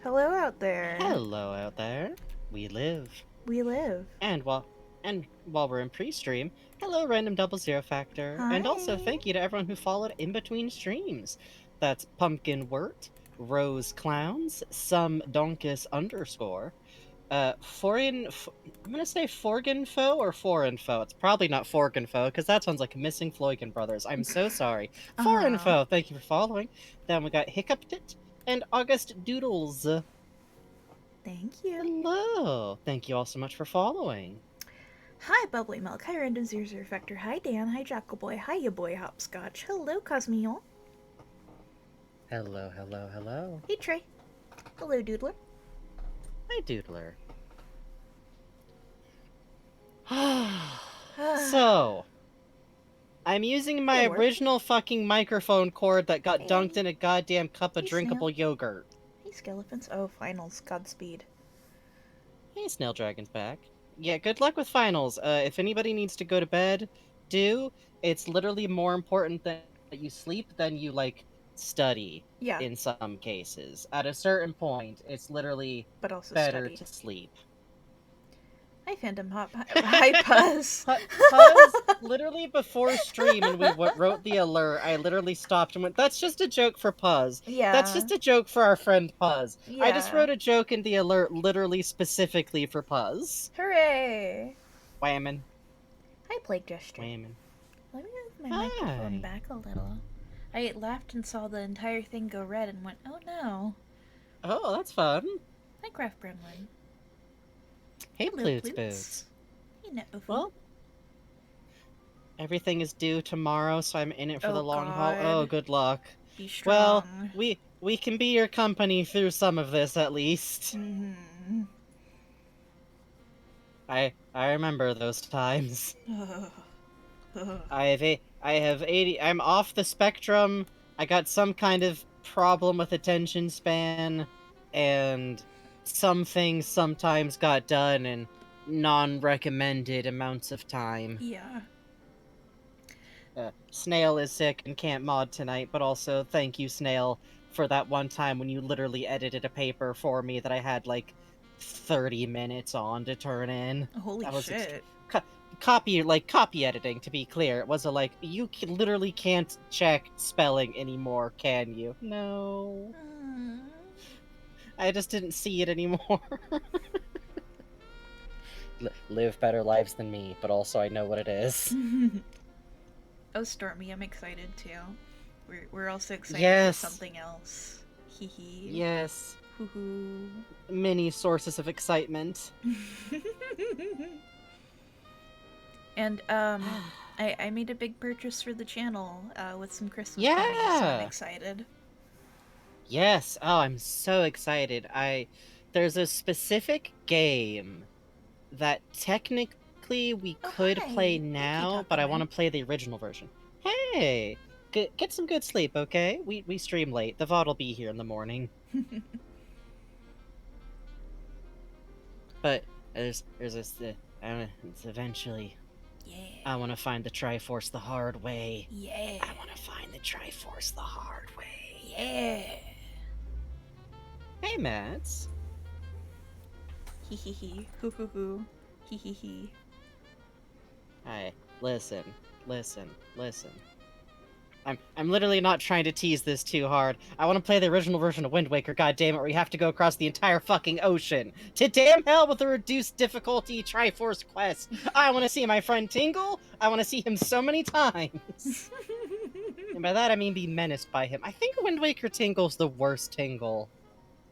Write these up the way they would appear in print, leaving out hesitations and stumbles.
Hello out there. Hello out there. We live. We live. And while we're in pre-stream, hello Random Double Zero Factor. And also Hi. thank you to everyone who followed in between streams. That's Pumpkin Wort, Rose Clowns, some Donkus underscore, I'm gonna say Forginfo or Forinfo. It's probably not Forginfo, because that sounds like missing Floykin brothers. I'm so sorry. Uh-huh. Forinfo, thank you for following. Then we got Hiccuptit and August Doodles. Thank you. Hello! Thank you all so much for following. Hi, Bubbly Milk. Hi, Random Zero Zero Factor. Hi, Dan. Hi, Jackal Boy. Hi, ya boy Hopscotch. Hello, Cosmion. Hello, hello, hello. Hey, Trey. Hello, Doodler. Hi, Doodler. So, I'm using my Hey, Wart. original fucking microphone cord that got dunked Hey. in a goddamn cup of Hey, Snail. drinkable yogurt. Hey, Skeletons. Oh, finals. Godspeed. Hey, Snail Dragon's back. Yeah, good luck with finals. If anybody needs to go to bed, do. It's literally more important that you sleep than you, like, study Yeah, in some cases. At a certain point, it's literally but also better study. to sleep. Hi, Phantom Hop. Hi, Puzz. Puzz, literally before stream and we wrote the alert, I literally stopped and went, that's just a joke for Puzz. That's Yeah. just a joke for our friend Puzz. I just Yeah. wrote a joke in the alert literally specifically for Puzz. Hooray. Whammin'. Hi, Plague Gesture. Whammin'. Let me move my microphone Hi. back a little. I laughed and saw the entire thing go red and went, oh no. Oh, that's fun. Hi, Craft Gremlin. Hey, Hello, Plutes Plutes. Boots. Hey, Net Buffoon. Well, everything is due tomorrow, so I'm in it for Oh the long haul. Oh, god. good luck. Be Well, strong. we can be your company through some of this at least. Mm-hmm. I remember those times. I have 80. I'm off the spectrum. I got some kind of problem with attention span, and some things sometimes got done in non-recommended amounts of time. Yeah. Snail is sick and can't mod tonight, but also thank you, Snail, for that one time when you literally edited a paper for me that I had like 30 minutes on to turn in. Holy That was shit. copy editing, to be clear. It was literally can't check spelling anymore, can you? No. Mm. I just didn't see it anymore. Live better lives than me, but also I know what it is. Oh, Stormy, I'm excited too. We're also excited for Yes. something else. Hee hee. Yes. Hoo hoo. Many sources of excitement. And I made a big purchase for the channel with some Christmas money, so I'm Yeah. excited. Yes. Oh, I'm so excited. There's a specific game that technically we Oh could play hi, thank you, now, but I want Takamai. to play the original version. Hey, get some good sleep, okay? We stream late. The VOD will be here in the morning. But there's this it's eventually Yeah, I want to find the Triforce the hard way. yeah, I want to find the Triforce the hard way. yeah. Hey, Mats. Hee hee hee, hoo hoo hoo, hee hee hee. Hi, listen. I'm literally not trying to tease this too hard. I want to play the original version of Wind Waker, goddammit, where you have to go across the entire fucking ocean. To damn hell with a reduced difficulty Triforce quest. I want to see my friend Tingle. I want to see him so many times. And by that I mean be menaced by him. I think Wind Waker Tingle's the worst Tingle.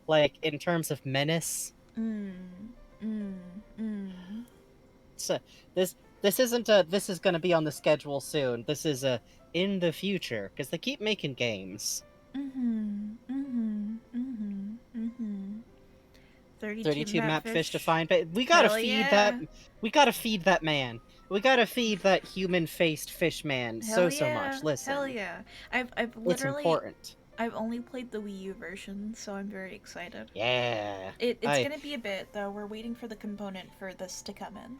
Like, in terms of menace. Mm, mm, mm. So, this is gonna be on the schedule soon. This is in the future, because they keep making games. Mm-hmm, mm-hmm, mm-hmm, mm-hmm. 32 32 map map fish to fish. find, but we gotta Hell feed that. yeah. We gotta feed that man. We gotta feed that human-faced fish man Hell so yeah. much. Hell Listen, yeah. I've it's literally important. I've only played the Wii U version, so I'm very excited. Yeah, It's gonna be a bit though. We're waiting for the component for this to come in.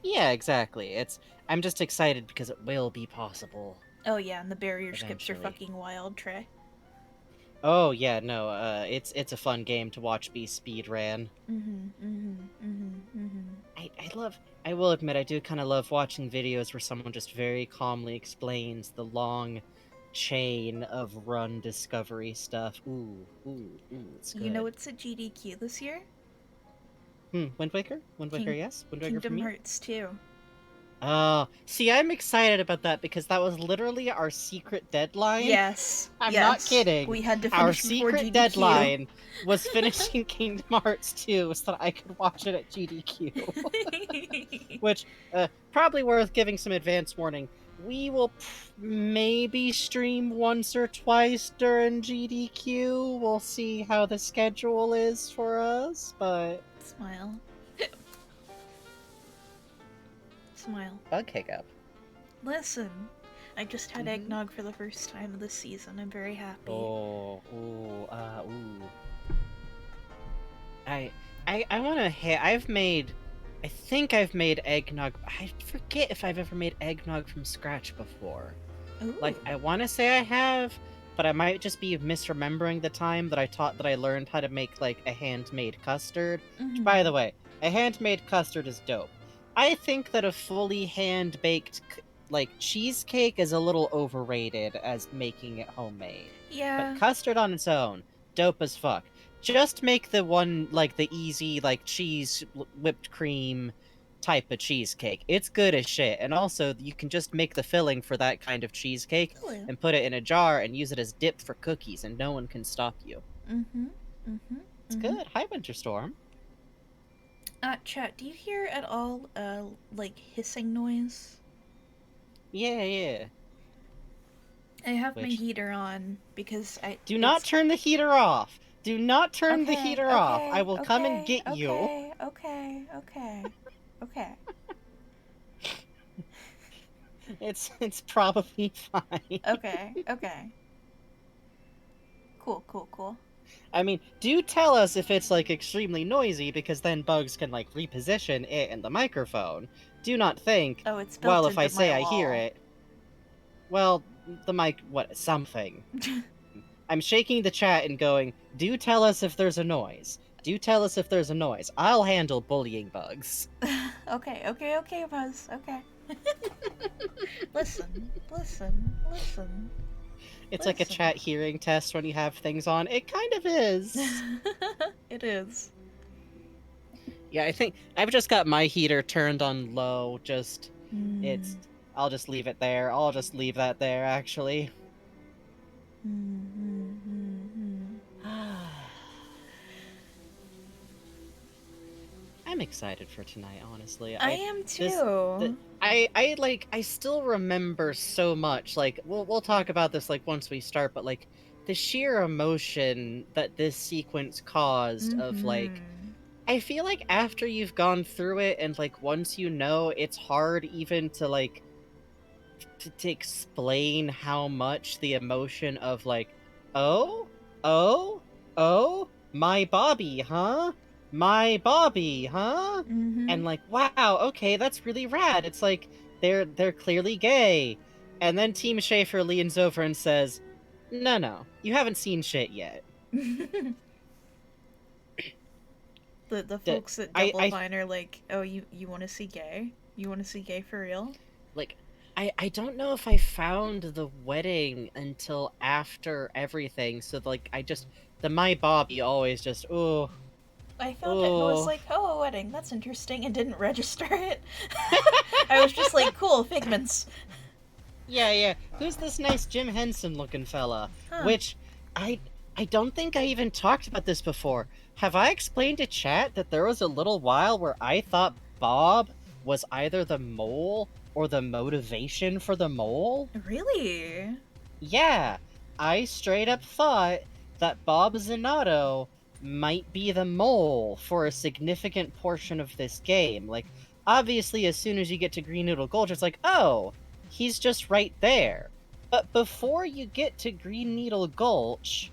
yeah, exactly. I'm just excited because it will be possible Oh yeah, and the barrier skips are eventually. fucking wild, Trey. Oh yeah, no, it's a fun game to watch be speed ran. I love. I will admit, I do kind of love watching videos where someone just very calmly explains the long chain of run discovery stuff. It's You know good. what's a GDQ this year? Wind Waker? Wind Waker, King yes. Wind Waker for Kingdom me. Hearts 2. Oh, see, I'm excited about that because that was literally our secret deadline. Yes, I'm not yes. kidding. We had to Our finish before secret GDQ. deadline was finishing Kingdom Hearts 2 so that I could watch it at GDQ. Which, probably worth giving some advance warning. We will maybe stream once or twice during GDQ. We'll see how the schedule is for us, but... Smile. Smile. Bug hiccup. Listen, I just had eggnog for the first time this season. I'm very happy. Oh, ooh. I want to. I think I've made eggnog. I forget if I've ever made eggnog from scratch before. Ooh. Like, I want to say I have, but I might just be misremembering the time that I learned how to make, like, a handmade custard. Which, by the way, a handmade custard is dope. I think that a fully hand-baked, like, cheesecake is a little overrated as making it homemade. Yeah. But custard on its own, dope as fuck. Just make the one, like, the easy, like, cheese, whipped cream type of cheesecake. It's good as shit. And also, you can just make the filling for that kind of cheesecake and put it in a jar and use it as dip for cookies, and no one can stop you. It's good. Hi, Winterstorm. Chat, do you hear at all, like, hissing noise? Yeah. I have my heater on because Do not turn the heater off! Do not turn the heater off! I will come and get you! Okay. It's probably fine. Okay. Cool. I mean, do tell us if it's, like, extremely noisy, because then bugs can, like, reposition it in the microphone. Do not think, oh, it's built well, if into I say my I wall. hear it... Well, the mic... something. I'm shaking the chat and going, do tell us if there's a noise. Do tell us if there's a noise. I'll handle bullying bugs. Okay, Buzz. Okay. Listen. It's like a chat hearing test when you have things on. It kind of is. It is. Yeah, I think I've just got my heater turned on low. I'll just leave it there. I'll just leave that there, actually. I'm excited for tonight, honestly. I am too. I still remember so much. Like, we'll talk about this, like, once we start, but, like, the sheer emotion that this sequence caused of, like, I feel like after you've gone through it and, like, once you know, it's hard even to, like, to explain how much the emotion of, like, oh, my Bobby, huh? My Bobby, huh? And, like, wow, okay, that's really rad. It's like, they're clearly gay. And then Team Schaefer leans over and says, no, you haven't seen shit yet. The folks at Double Fine are like, oh, you want to see gay? You want to see gay for real? Like, I don't know if I found the wedding until after everything, so, like, the My Bobby always just, ooh. I found it and was like, oh, a wedding, that's interesting, and didn't register it. I was just like, cool, figments. Yeah, who's this nice Jim Henson looking fella? Huh. Which, I don't think I even talked about this before. Have I explained to chat that there was a little while where I thought Bob was either the mole or the motivation for the mole? Really? Yeah, I straight up thought that Bob Zanotto might be the mole for a significant portion of this game. Like, obviously, as soon as you get to Green Noodle Gulch, it's like, oh, he's just right there. But before you get to Green Needle Gulch,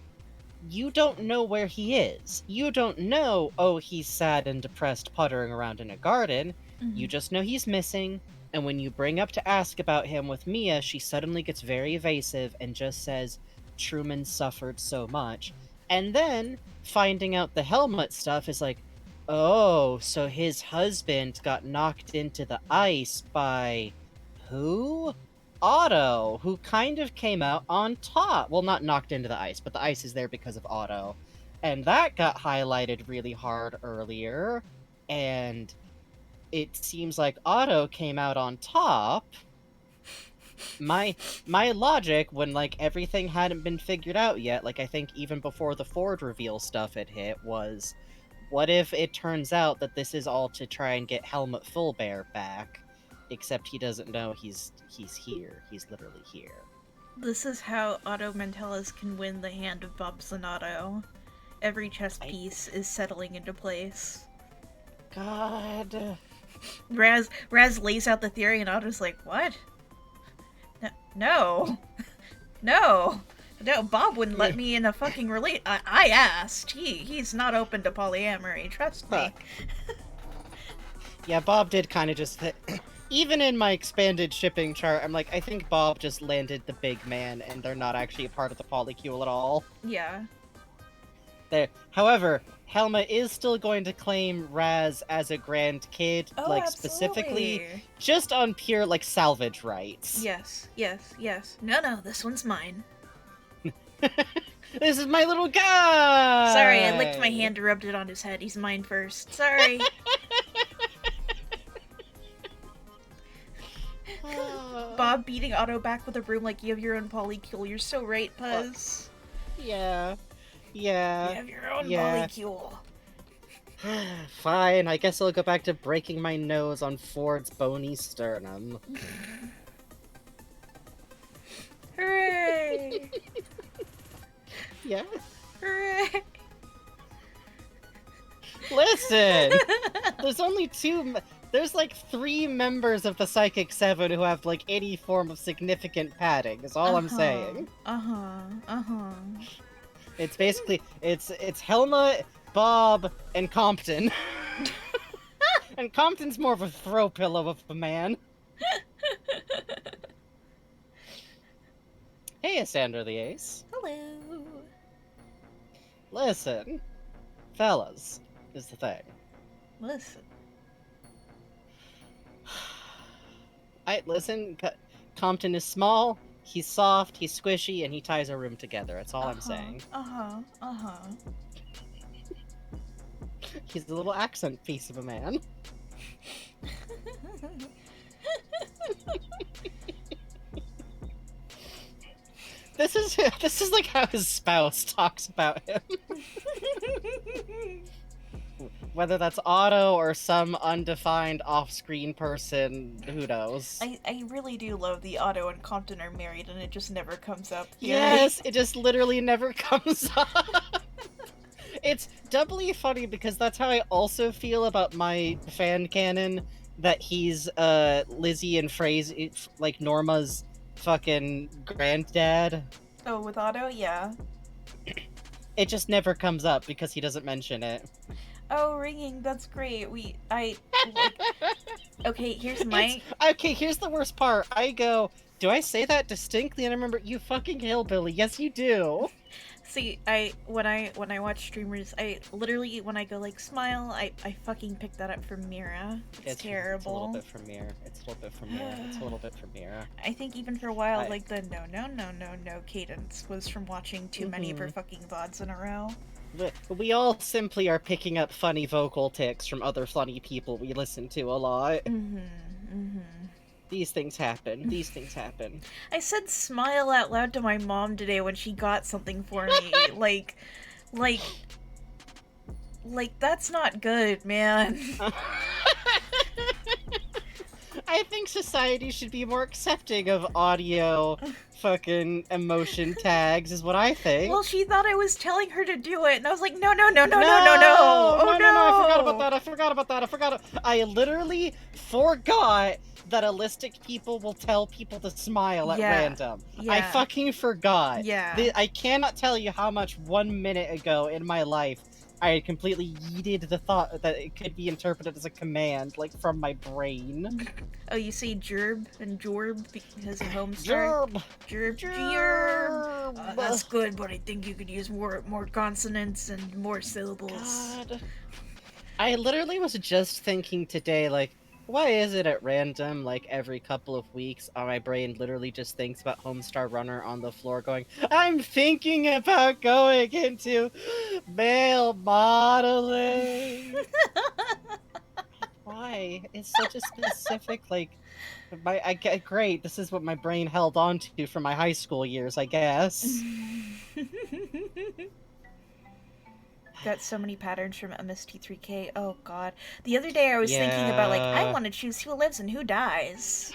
you don't know where he is. You don't know, oh, he's sad and depressed puttering around in a garden. You just know he's missing, and when you bring up to ask about him with Mia, she suddenly gets very evasive and just says, Truman suffered so much. And then finding out the helmet stuff is like, oh, so his husband got knocked into the ice by who? Otto, who kind of came out on top. Well, not knocked into the ice, but the ice is there because of Otto. And that got highlighted really hard earlier. And it seems like Otto came out on top. My logic, when like everything hadn't been figured out yet, like I think even before the Ford reveal stuff had hit, was what if it turns out that this is all to try and get Helmut Fullbear back, except he doesn't know he's here. He's literally here. This is how Otto Mantelis can win the hand of Bob Zanotto. Every chess piece is settling into place. God. Raz lays out the theory and Otto's like, what? No. No, Bob wouldn't let me in a fucking I asked. He's not open to polyamory, trust me. Yeah, Bob did kind of just hit. Even in my expanded shipping chart, I'm like, I think Bob just landed the big man, and they're not actually a part of the polycule at all. Yeah. However, Helma is still going to claim Raz as a grandkid, absolutely. Specifically, just on pure, salvage rights. Yes. No, this one's mine. This is my little guy! Sorry, I licked my hand and rubbed it on his head. He's mine first. Sorry. Bob beating Otto back with a broom like, you have your own polycule. You're so right, Puzz. Yeah. You have your own polycule. Fine, I guess I'll go back to breaking my nose on Ford's bony sternum. Hooray! Yeah? Hooray! Listen! There's only there's 3 members of the Psychic 7 who have any form of significant padding, is all I'm saying. It's basically, it's Helma, Bob, and Compton. And Compton's more of a throw pillow of a man. Hey, Sandra the Ace. Hello. Listen, fellas, is the thing. Listen. Listen, Compton is small, he's soft, he's squishy, and he ties a room together. That's all I'm saying. He's a little accent piece of a man. This is how his spouse talks about him. Whether that's Otto or some undefined off-screen person, who knows? I really do love the Otto and Compton are married and it just never comes up. Yes, it just literally never comes up. It's doubly funny because that's how I also feel about my fan canon, that he's Lizzie and Norma's fucking granddad. Oh, with Otto? Yeah. It just never comes up because he doesn't mention it. Oh, ringing, that's great. Okay, here's my... Okay, here's the worst part. I go, do I say that distinctly? And I remember, you fucking hillbilly. Yes, you do. See, when I watch streamers, I literally, when I go smile, I fucking pick that up from Mira. It's terrible. It's a little bit from Mira. It's a little bit from Mira. I think even for a while, the no cadence was from watching too many of her fucking VODs in a row. We all simply are picking up funny vocal tics from other funny people we listen to a lot. These things happen. I said smile out loud to my mom today when she got something for me. That's not good, man. I think society should be more accepting of audio fucking emotion tags, is what I think. Well, she thought I was telling her to do it, and I was like, no. Oh, no, I forgot about that. I literally forgot that allistic people will tell people to smile at random. Yeah. I fucking forgot. Yeah. I cannot tell you how much 1 minute ago in my life I had completely yeeted the thought that it could be interpreted as a command, like, from my brain. Oh, you say gerb and jorb because of Homestar? Gerb! Gerb. Gerb! Gerb! That's good, but I think you could use more consonants and more syllables. God. I literally was just thinking today, like, why is it at random, like, every couple of weeks, my brain literally just thinks about Homestar Runner on the floor going, I'm thinking about going into male modeling. Why? It's such a specific, like, great, this is what my brain held on to from my high school years, I guess. Got so many patterns from MST3K. Oh god. The other day I was thinking about, like, I want to choose who lives and who dies.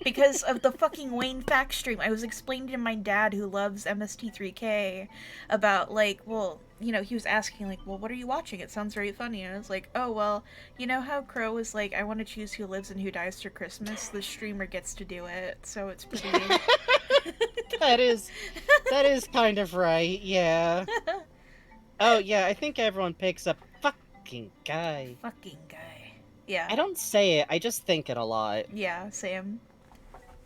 Because of the fucking Wayne fact stream. I was explaining to my dad, who loves MST3K, about, like, well, you know, he was asking, like, well, what are you watching? It sounds very funny. And I was like, oh, well, you know how Crow was like, I want to choose who lives and who dies for Christmas? The streamer gets to do it. So it's pretty... that is kind of right, yeah. Oh, yeah, I think everyone picks up fucking guy. Fucking guy. Yeah. I don't say it, I just think it a lot. Yeah, same.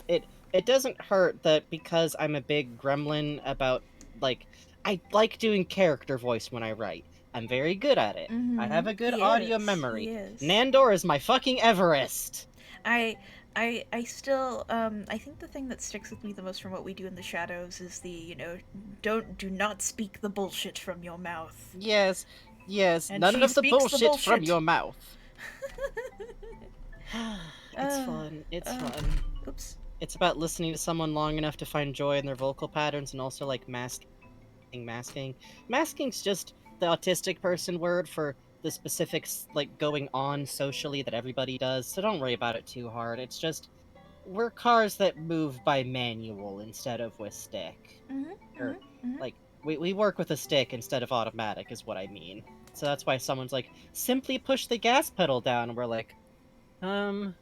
It doesn't hurt that because I'm a big gremlin about, like, I like doing character voice when I write. I'm very good at it. I have a good audio memory. Nandor is my fucking Everest. I still, I think the thing that sticks with me the most from what we do in the shadows is the, you know, do not speak the bullshit from your mouth. Yes, And none of the bullshit from your mouth. It's fun, it's fun. Oops. It's about listening to someone long enough to find joy in their vocal patterns and also, like, masking. Masking's just the autistic person word for the specifics, like, going on socially that everybody does, so don't worry about it too hard. It's just, we're cars that move by manual instead of with stick. Like, we work with a stick instead of automatic is what I mean. So that's why someone's like, simply push the gas pedal down, and we're like, I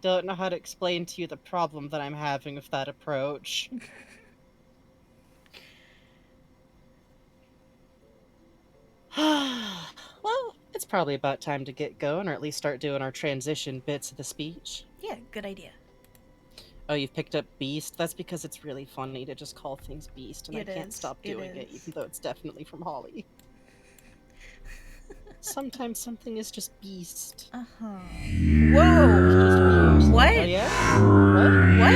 don't know how to explain to you the problem that I'm having with that approach. Well, it's probably about time to get going, or at least start doing our transition bits of the speech. Yeah, good idea. Oh, you've picked up Beast? That's because it's really funny to just call things Beast, and I can't stop doing it, even though it's definitely from Holly. Sometimes something is just Beast. Uh-huh. Whoa! What? Oh, yeah? What?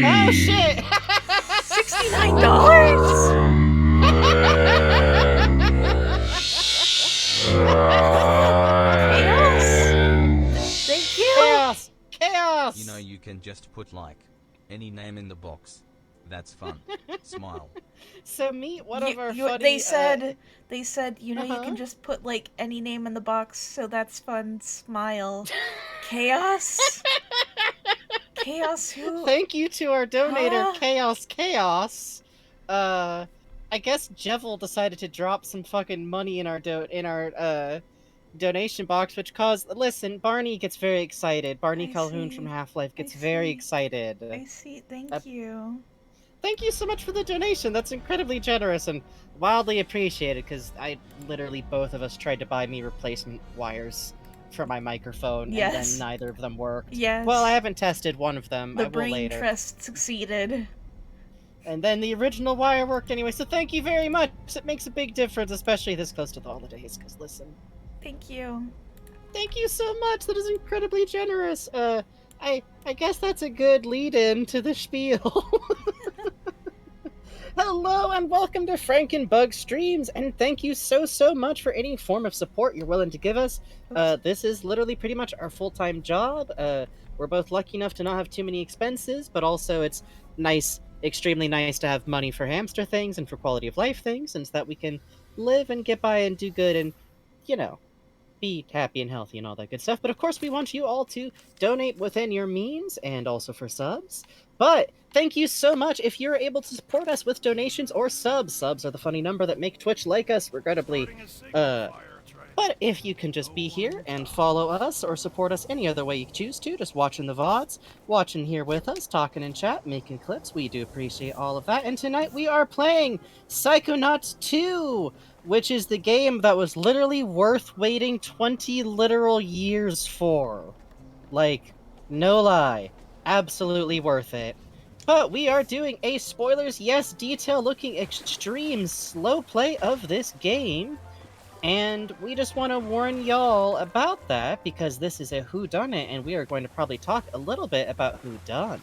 Oh, shit! $69?! Chaos? Thank you! Chaos! You know, you can just put, like, any name in the box. That's fun. Smile. So meet one of our funny... They said, you know, you can just put, like, any name in the box, so that's fun. Smile. Chaos? Chaos who? Thank you to our donator, Chaos. I guess Jevil decided to drop some fucking money in our donation box, which caused... Listen, Barney gets very excited. Barney Calhoun from Half-Life gets very excited. I see. Thank you. Thank you so much for the donation. That's incredibly generous and wildly appreciated, because literally both of us tried to buy me replacement wires for my microphone, and then neither of them worked. Yes. Well, I haven't tested one of them. The I will brain later. trust succeeded. And then the original wire worked anyway, so thank you very much. It makes a big difference, especially this close to the holidays, because listen. Thank you. Thank you so much. That is incredibly generous. I guess that's a good lead-in to the spiel. Hello and welcome to Frankenbug Streams, and thank you so much for any form of support you're willing to give us. This is literally pretty much our full-time job. We're both lucky enough to not have too many expenses, but also it's nice, extremely nice to have money for hamster things and for quality of life things, and so that we can live and get by and do good and, you know, be happy and healthy and all that good stuff. But of course we want you all to donate within your means and also for subs. But thank you so much if you're able to support us with donations or subs. Subs are the funny number that make Twitch like us. Regrettably, But if you can just be here and follow us or support us any other way you choose to, just watching the VODs, watching here with us, talking in chat, making clips, we do appreciate all of that. And tonight we are playing Psychonauts 2, which is the game that was literally worth waiting 20 literal years for. Like, no lie, absolutely worth it. But we are doing a spoilers, yes, detail-looking extreme slow play of this game. And we just want to warn y'all about that, because this is a whodunit, and we are going to probably talk a little bit about whodun.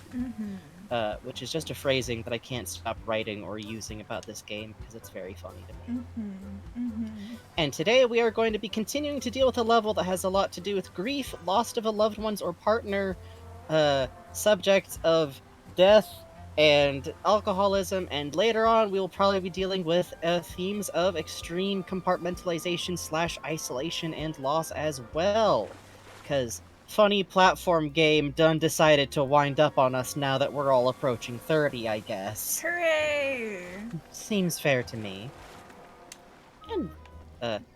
Which is just a phrasing that I can't stop writing or using about this game, because it's very funny to me. And today we are going to be continuing to deal with a level that has a lot to do with grief, loss of a loved one's or partner, subjects of death, and alcoholism, and later on we will probably be dealing with themes of extreme compartmentalization / isolation and loss as well. Because funny platform game done decided to wind up on us now that we're all approaching 30, I guess. Hooray! Seems fair to me. And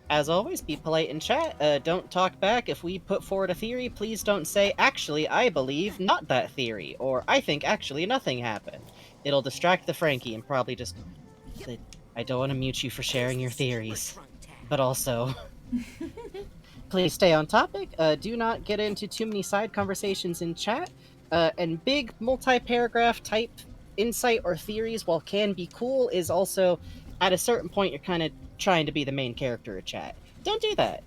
as always, be polite in chat. Don't talk back. If we put forward a theory, please don't say, actually, I believe not that theory, or I think actually nothing happened. It'll distract the Frankie and probably just... I don't want to mute you for sharing your theories, but also... Please stay on topic. Do not get into too many side conversations in chat. And big multi-paragraph type insight or theories, while can be cool, is also, at a certain point, you're kind of trying to be the main character of chat. Don't do that.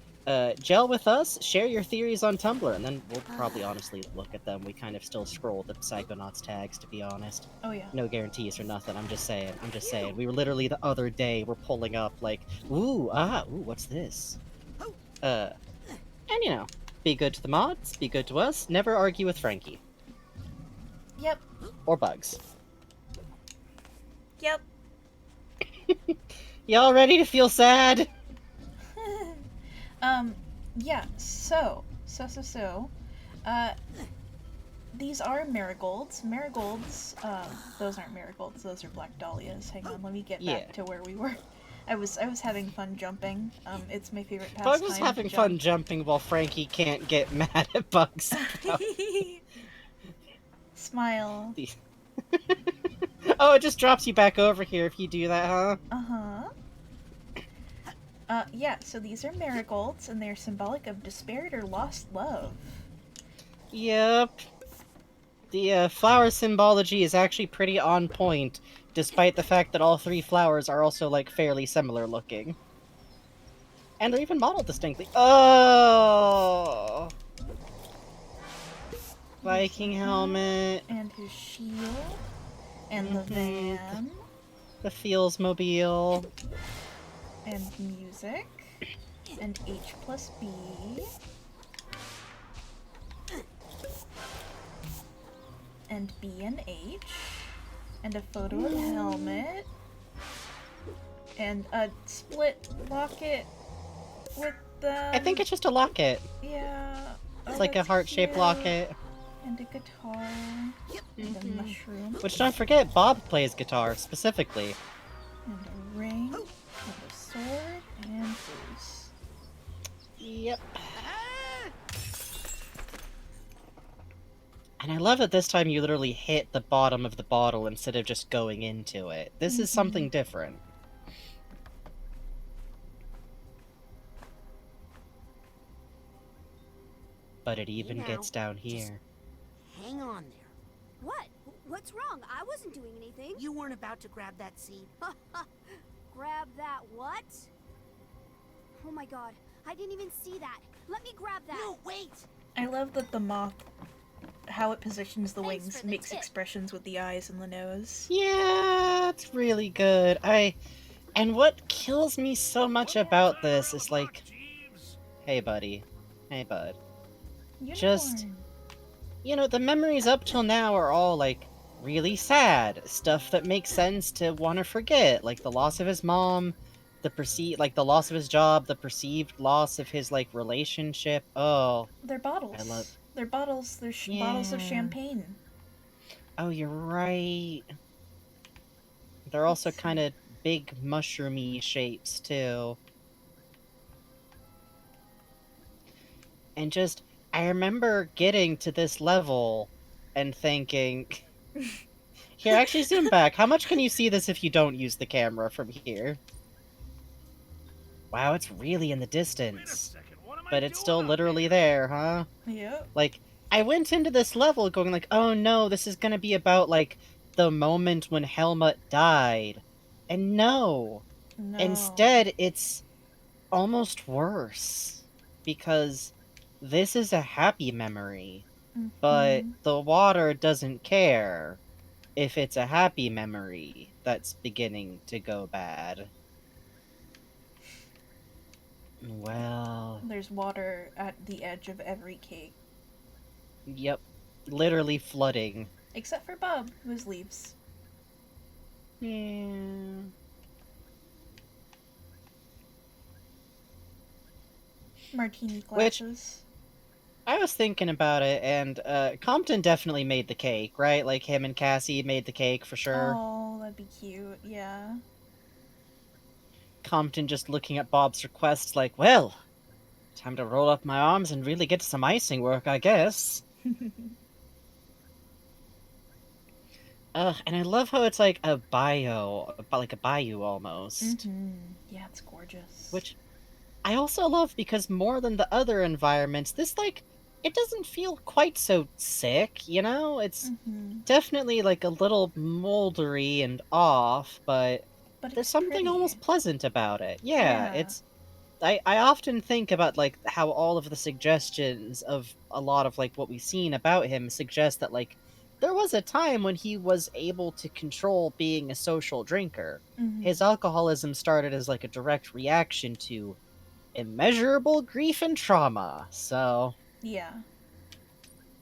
Gel with us, share your theories on Tumblr, and then we'll probably honestly look at them. We kind of still scroll the Psychonauts tags, to be honest. Oh yeah. No guarantees or nothing, I'm just saying. We were literally the other day, we're pulling up like, ooh, what's this? And you know, be good to the mods, be good to us, never argue with Frankie. Yep. Or Bugs. Yep. Y'all ready to feel sad? Yeah, so, these are marigolds. Marigolds, those aren't marigolds, those are black dahlias. Hang on, let me get back to where we were. I was having fun jumping. It's my favorite pastime. Bug was having fun jumping while Frankie can't get mad at Bugs. Smile. Oh, it just drops you back over here if you do that, huh? Yeah, so these are marigolds, and they're symbolic of despaired or lost love. Yep. The flower symbology is actually pretty on point, despite the fact that all three flowers are also, like, fairly similar looking. And they're even modeled distinctly. Oh! Viking helmet. And his shield. And the van. The Feels Mobile. And music. And H plus B. And B and H. And a photo of the helmet. And a split locket with the... I think it's just a locket. Yeah. It's like a heart-shaped locket. And a guitar. And a mushroom. Which, don't forget, Bob plays guitar, specifically. And a ring. And a sword. And booze. Yep. And I love that this time you literally hit the bottom of the bottle instead of just going into it. This is something different. But it even gets down here. Hang on there. What? What's wrong? I wasn't doing anything. You weren't about to grab that seed. Grab that what? Oh my god, I didn't even see that. Let me grab that. No, wait! I love that the moth, how it positions the Thanks wings, for the makes tip. expressions with the eyes and the nose. Yeah, it's really good. And what kills me so much about this is like, hey buddy, hey bud. Just, you know, the memories up till now are all, like, really sad. Stuff that makes sense to want to forget. Like, the loss of his mom, the loss of his job, the perceived loss of his, like, relationship. Oh. They're bottles. They're bottles. They're bottles of champagne. Oh, you're right. They're also kind of big mushroomy shapes, too. And just, I remember getting to this level and thinking, here, actually zoom back. How much can you see this if you don't use the camera from here? Wow, it's really in the distance. But it's still literally there, huh? Yep. Like, I went into this level going like, oh no, this is gonna be about, like, the moment when Helmut died. And no. No. Instead, it's almost worse. Because this is a happy memory. But Mhm. the water doesn't care if it's a happy memory that's beginning to go bad. Well, There's water at the edge of every cake. yep. Literally flooding. Except for Bob, whose leaves. Yeah. Martini Which- glasses. I was thinking about it, and Compton definitely made the cake, right? Like, him and Cassie made the cake for sure. Oh, that'd be cute, yeah. Compton just looking at Bob's request like, well, time to roll up my arms and really get to some icing work, I guess. And I love how it's like a like a bayou almost. Mhm. Yeah, it's gorgeous. Which I also love because more than the other environments, this, like, it doesn't feel quite so sick, you know? It's Mhm. definitely, like, a little moldery and off, but But there's it's something pretty. almost pleasant about it. Yeah, Yeah. it's... I often think about, like, how all of the suggestions of a lot of, like, what we've seen about him suggest that, like, there was a time when he was able to control being a social drinker. Mhm. His alcoholism started as, like, a direct reaction to immeasurable grief and trauma, so Yeah.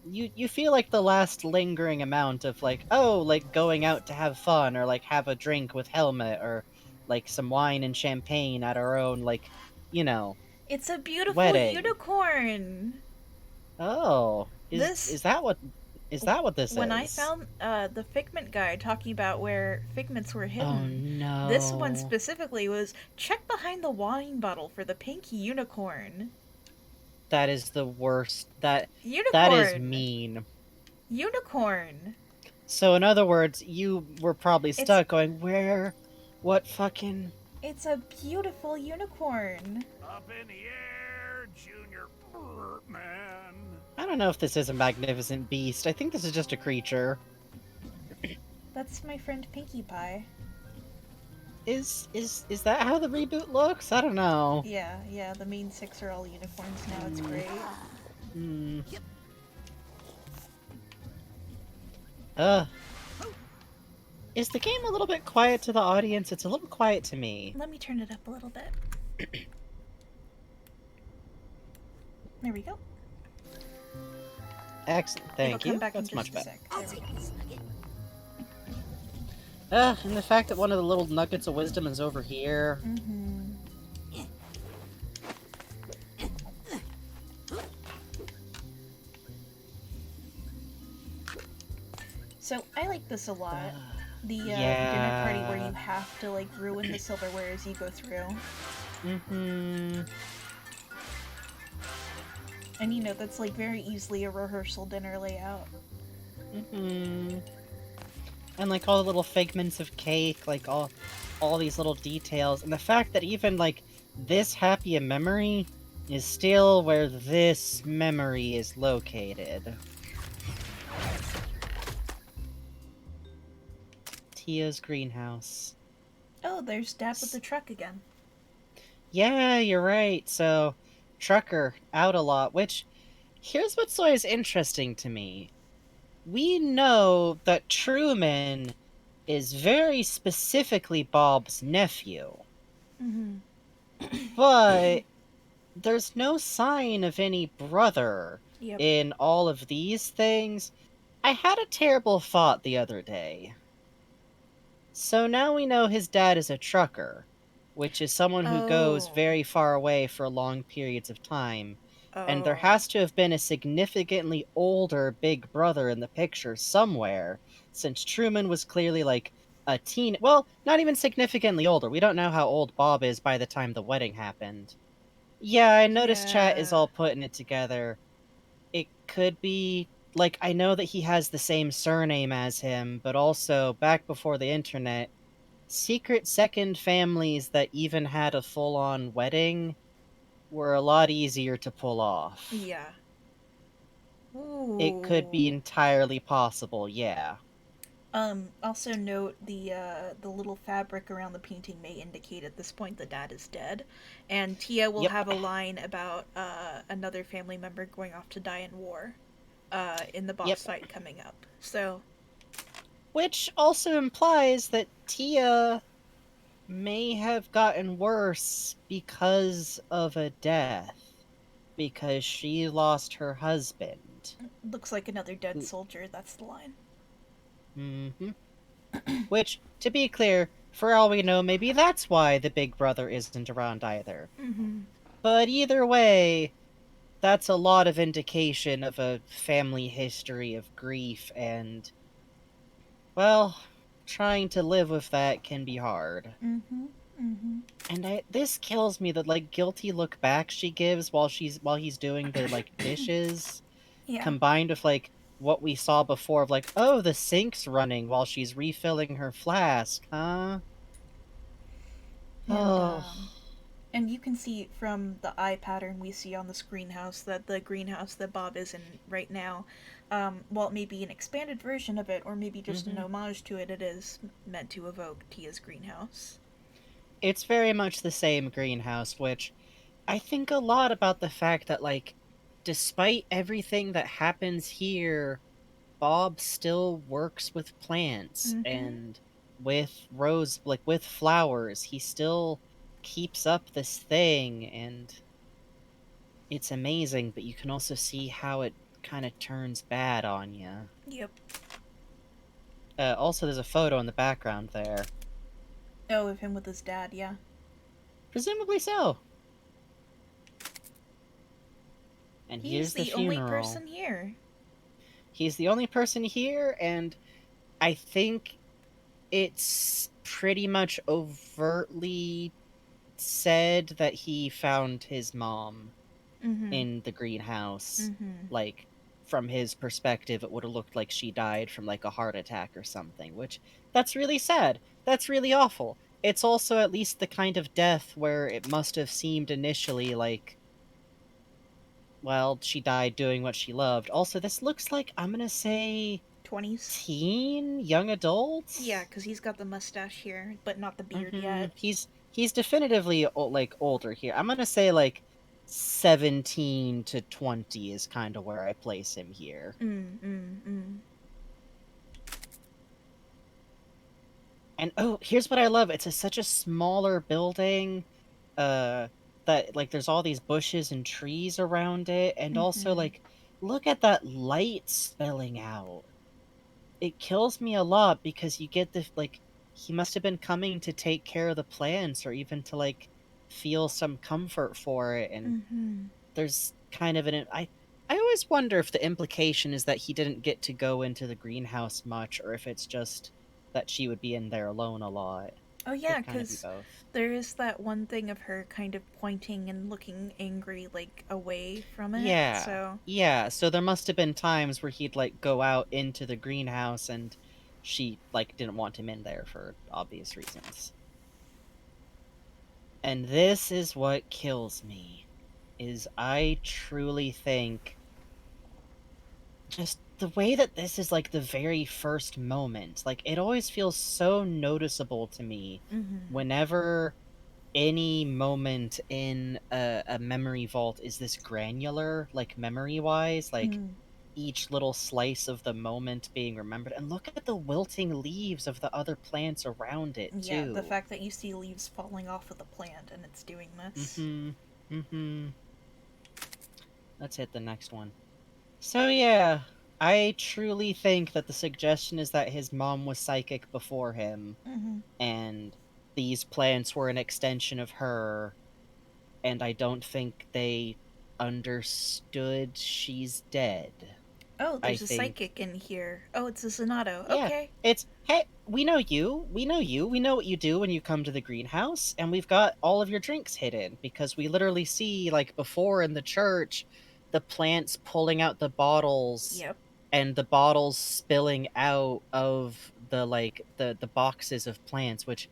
you feel like the last lingering amount of, like, oh, like, going out to have fun, or, like, have a drink with Helmet, or, like, some wine and champagne at our own, like, you know, It's a beautiful wedding. unicorn. Oh, This- is that what this When is? I found the Figment guide talking about where Figments were Oh hidden, no. this one specifically was check behind the wine bottle for the pink unicorn. That is the worst. That Unicorn. is mean. Unicorn. So in other words, you were probably stuck going, where? What fucking... It's a beautiful unicorn. Up in the air, Junior man. I don't know if this is a magnificent beast. I think this is just a creature. That's my friend Pinkie Pie. Is that how the reboot looks? I don't know. Yeah, the main six are all unicorns now. It's great. Hmm. Is the game a little bit quiet to the audience? It's a little quiet to me. Let me turn it up a little bit. There we go. Excellent, thank It'll come you. back That's in much just a better. sec. There we go. And the fact that one of the little nuggets of wisdom is over here. Mm-hmm. So I like this a lot. The dinner party where you have to like ruin the silverware as you go through. Mm-hmm. And you know, that's like very easily a rehearsal dinner layout. Mm-hmm. And like all the little figments of cake, like all these little details, and the fact that even like this happy memory is still where this memory is located. Tia's greenhouse. Oh, there's Dad with the truck again. Yeah, you're right. So, Trucker out a lot, which here's what's always interesting to me. We know that Truman is very specifically Bob's nephew, Mm-hmm. but there's no sign of any brother Yep. in all of these things. I had a terrible thought the other day. So now we know his dad is a trucker, which is someone who goes Oh. very far away for long periods of time. And there Oh. has to have been a significantly older big brother in the picture somewhere, since Truman was clearly like a teen. Well, not even significantly older. We don't know how old Bob is by the time the wedding happened. Yeah, I noticed chat is Yeah. all putting it together. It could be, like, I know that he has the same surname as him, but also, back before the internet, secret second families that even had a full-on wedding were a lot easier to pull off. Yeah. It could be Ooh. entirely possible, yeah. Also note the little fabric around the painting may indicate at this point the dad is dead, and Tia will Yep. have a line about another family member going off to die in war, in the boss Yep. fight coming up. So Which also implies that Tia may have gotten worse because of a death. Because she lost her husband. looks like another dead soldier. That's the line. Mm-hmm. Which, to be clear, for all we know, maybe that's why the big brother isn't around either. Mm-hmm. But either way, that's a lot of indication of a family history of grief, and, well, trying to live with that can be hard. Mm-hmm. Mm-hmm. And this kills me, that, like, guilty look back she gives while he's doing the, like, dishes, Yeah. combined with, like, what we saw before of, like, oh, the sink's running while she's refilling her flask, huh? And Oh. and you can see from the eye pattern we see on this greenhouse that the greenhouse that Bob is in right now, while it may be an expanded version of it or maybe just an homage to it, it is meant to evoke Tia's greenhouse. It's very much the same greenhouse, which I think a lot about the fact that, like, despite everything that happens here, Bob still works with plants Mm-hmm. and with flowers. He still keeps up this thing, and it's amazing, but you can also see how it kind of turns bad on you. Yep. Also, there's a photo in the background there. Oh, of him with his dad, yeah. Presumably so. And He's here's the the only funeral. person here. He's the only person here, and I think it's pretty much overtly said that he found his mom Mm-hmm. in the greenhouse. Mm-hmm. Like, from his perspective, it would have looked like she died from, like, a heart attack or something, which, that's really sad. That's really awful. It's also at least the kind of death where it must have seemed initially like, well, she died doing what she loved. Also, this looks like, I'm gonna say, 20s. teen, young adult? Yeah, because he's got the mustache here, but not the beard yet. He's definitively, like, older here. I'm gonna say, like, 17 to 20 is kind of where I place him here. And, oh, here's what I love. It's such a smaller building, that, like, there's all these bushes and trees around it, and also, like, look at that light spilling out. It kills me a lot because you get the, like, he must have been coming to take care of the plants or even to, like, feel some comfort for it, and there's kind of I always wonder if the implication is that he didn't get to go into the greenhouse much, or if it's just that she would be in there alone a lot. Oh yeah, Could kind of be because both. there is that one thing of her kind of pointing and looking angry, like, away from it. Yeah. So Yeah, so there must have been times where he'd, like, go out into the greenhouse and she, like, didn't want him in there for obvious reasons. And this is what kills me, is I truly think just the way that this is, like, the very first moment, like, it always feels so noticeable to me whenever any moment in a memory vault is this granular, like, memory-wise, like, each little slice of the moment being remembered. And look at the wilting leaves of the other plants around it, yeah, too. the fact that you see leaves falling off of the plant and it's doing this. Let's hit the next one. So yeah, I truly think that the suggestion is that his mom was psychic before him, and these plants were an extension of her, and I don't think they understood she's dead. Oh, there's I a think. psychic in here. Oh, it's a Sonato. Yeah, Okay. it's, hey, we know you, we know you, we know what you do when you come to the greenhouse, and we've got all of your drinks hidden, because we literally see, like, before in the church, the plants pulling out the bottles, Yep. and the bottles spilling out of the, like, the boxes of plants, which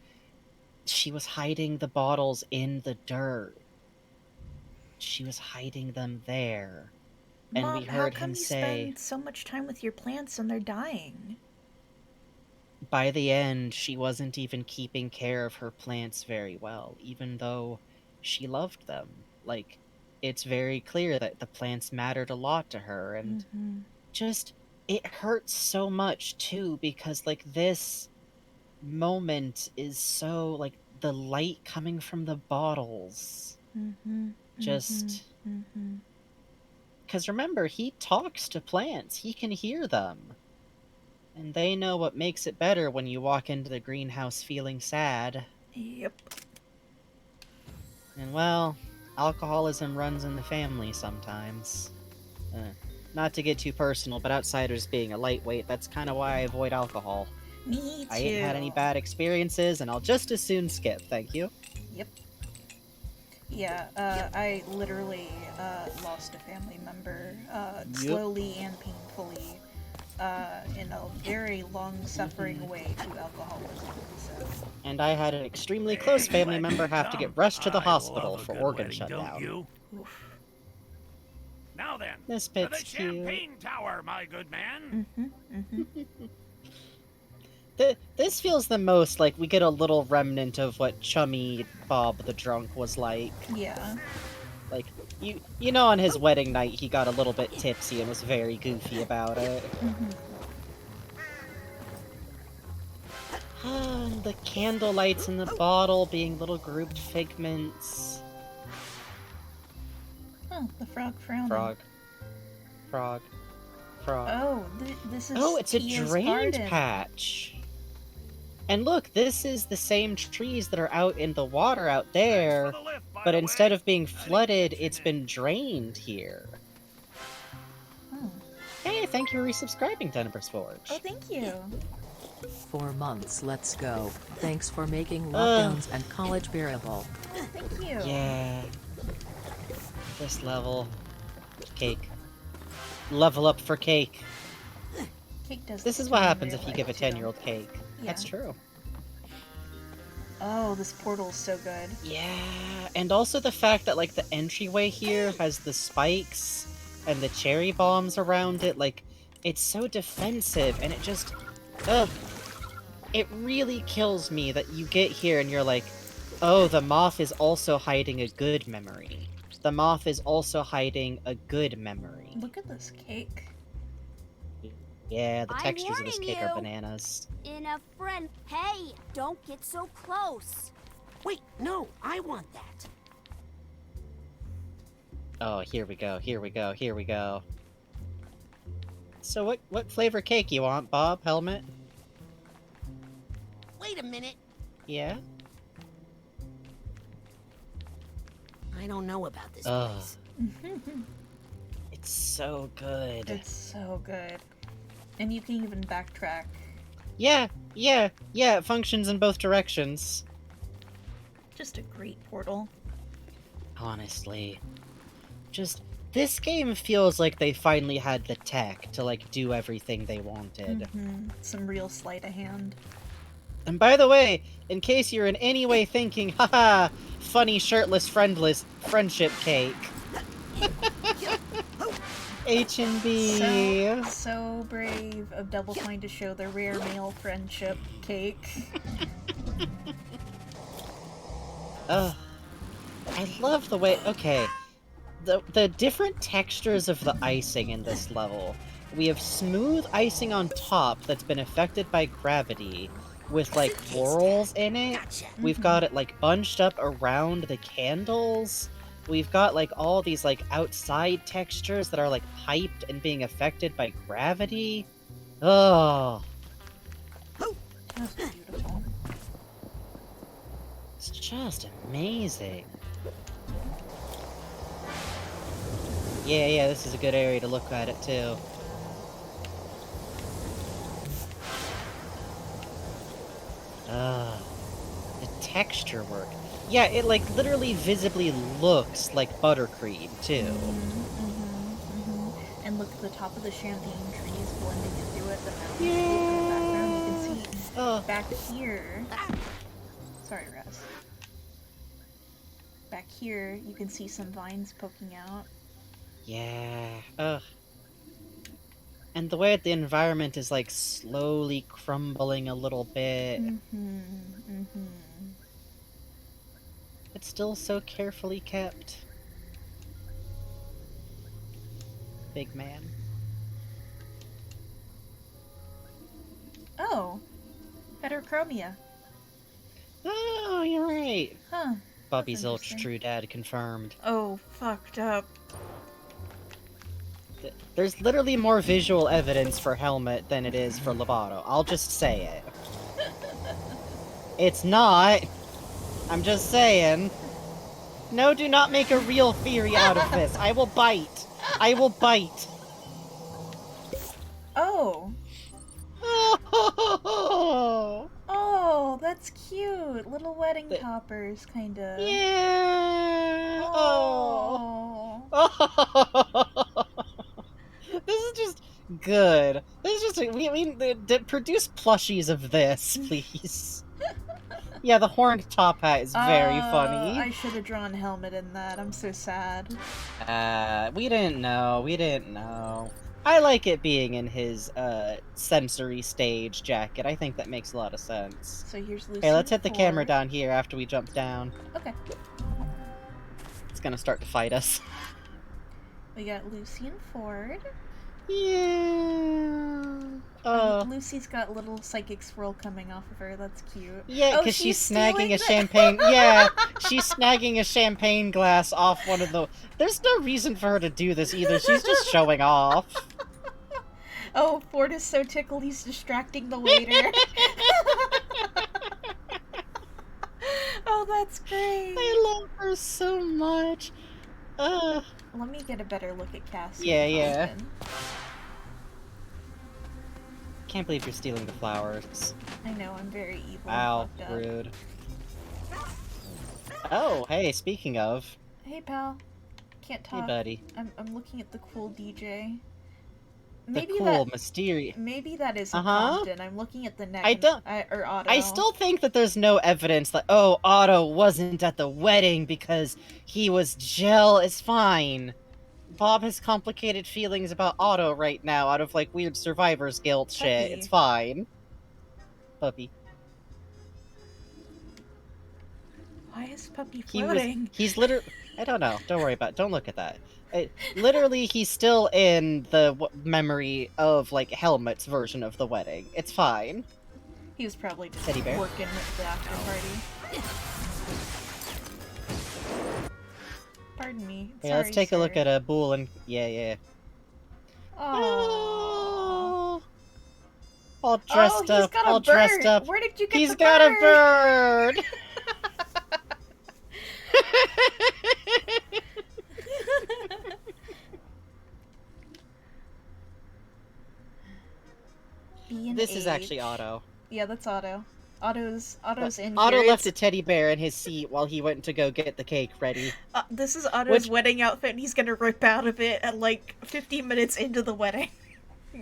she was hiding the bottles in the dirt. She was hiding them there. And we Mom, how heard him come you say, spend so much time with your plants and they're dying? by the end, she wasn't even keeping care of her plants very well, even though she loved them. Like, it's very clear that the plants mattered a lot to her, and Mm-hmm. just, it hurts so much too, because, like, this moment is so, like, the light coming from the bottles. Mm-hmm. Just. Mm-hmm. Because remember, he talks to plants, he can hear them. And they know what makes it better when you walk into the greenhouse feeling sad. Yep. And well, alcoholism runs in the family sometimes. Not to get too personal, but outsiders being a lightweight, that's kind of why I avoid alcohol. Me too. I ain't had any bad experiences, and I'll just as soon skip, thank you. Yep. Yeah, I literally lost a family member slowly and painfully in a very long-suffering way to alcoholism. So. And I had an extremely close family member have to get rushed to the hospital for organ shutdown. You? Oof. Now then, This to the bit's cute. champagne tower, my good man. Mm-hmm. Mm-hmm. This feels the most like we get a little remnant of what Chummy Bob the Drunk was like. Yeah. Like, you know, on his wedding night, he got a little bit tipsy and was very goofy about it. And the candle lights in the bottle being little grouped figments. Oh, the frog frowning. Frog. Frog. Frog. Oh, this is. Oh, it's a Tia's drained garden. patch. And look, this is the same trees that are out in the water out there, but instead of being flooded, it's been drained here. Oh. Hey, thank you for resubscribing to Ember's Forge. Oh, thank you. 4 months, let's go. Thanks for making lockdowns and college bearable. Thank you. Yeah. This level. Cake. Level up for cake. Cake does. This this is what in happens real if you life, give a too. 10-year-old cake. That's Yeah. true. Oh, this portal's so good. Yeah, and also the fact that, like, the entryway here has the spikes and the cherry bombs around it, like, it's so defensive, and it just, ugh. It really kills me that you get here and you're like, oh, the moth is also hiding a good memory. The moth is also hiding a good memory. Look at this cake. Yeah, the I'm textures of this warning cake are you. bananas. In a friend. Hey, don't get so close. Wait, no, I want that. Oh, here we go, here we go, here we go. So what flavor cake you want, Bob? Helmet? Wait a minute. Yeah? I don't know about this Ugh. place. It's so good. It's so good. And you can even backtrack. Yeah, it functions in both directions. Just a great portal. Honestly. Just, this game feels like they finally had the tech to, like, do everything they wanted. Some real sleight of hand. And by the way, in case you're in any way thinking, haha, funny shirtless friendship cake. H&B. So brave of Double Fine to show their rare male friendship cake. Ugh. I love the way, okay, the different textures of the icing in this level. We have smooth icing on top that's been affected by gravity, with, like, whorls in it. Gotcha. We've got it, like, bunched up around the candles. We've got, like, all these, like, outside textures that are, like, piped and being affected by gravity. Oh, That's beautiful. it's just amazing. Yeah, this is a good area to look at it, too. The texture work. Yeah, it like literally visibly looks like buttercream too. And look at the top of the champagne trees blending into it. The mountains in the background. You can see back here. Sorry, Russ. Back here, you can see some vines poking out. Yeah. And the way that the environment is like slowly crumbling a little bit. It's still so carefully kept. Big man. Oh, heterochromia. Oh, you're right. Huh. Bobby That's Zilch, interesting. true dad, confirmed. Oh, fucked up. There's literally more visual evidence for Helmet than it is for Lovato. I'll just say it. It's not. I'm just saying. No, do not make a real theory out of this. I will bite. I will bite. Oh. Oh, Oh, that's cute. Little wedding toppers, kinda. yeah. Oh. This is just good. This is just produce plushies of this, please. Yeah, the horned top hat is very funny. I should have drawn Helmet in that. I'm so sad. We didn't know. We didn't know. I like it being in his sensory stage jacket. I think that makes a lot of sense. So here's Lucy. Okay, let's hit the camera down here after we jump down. Okay. It's gonna start to fight us. We got Lucy and Ford. Yeah. Lucy's got a little psychic swirl coming off of her. That's cute. Yeah, Oh, because she's stealing snagging a the- champagne. Yeah, she's snagging a champagne glass off one of the. There's no reason for her to do this either. She's just showing off. Oh, Ford is so tickled he's distracting the waiter. Oh, that's great. I love her so much. Let me get a better look at Cassie. Yeah. Can't believe you're stealing the flowers. I know, I'm very evil. Ow, and fucked up. rude. Oh, hey, speaking of. Hey, pal. Can't talk. Hey, buddy. I'm looking at the cool DJ. The cool, mysterious. Maybe that is Uh-huh. Compton. I'm looking at the neck. I don't- or Otto. I still think that there's no evidence that, oh, Otto wasn't at the wedding because he was It's fine. Bob has complicated feelings about Otto right now out of, like, weird survivor's guilt shit. Puppy. It's fine. Puppy. Why is Puppy He floating? he's literally... I don't know. Don't worry about it. Don't look at that. Literally, he's still in the memory of, like, Helmet's version of the wedding. It's fine. He was probably just Teddy bear. working with the after party. Pardon me. Yeah, let's Sorry, take a look sir. at Boole and... Yeah. Oh. All dressed he's up, got a all bird. dressed up. Where did you get He's the got bird? a bird! This is actually Otto. Yeah, that's Otto. Otto's in Otto here. left a teddy bear in his seat while he went to go get the cake ready. This is Otto's Which- wedding outfit, and he's gonna rip out of it at like 15 minutes into the wedding.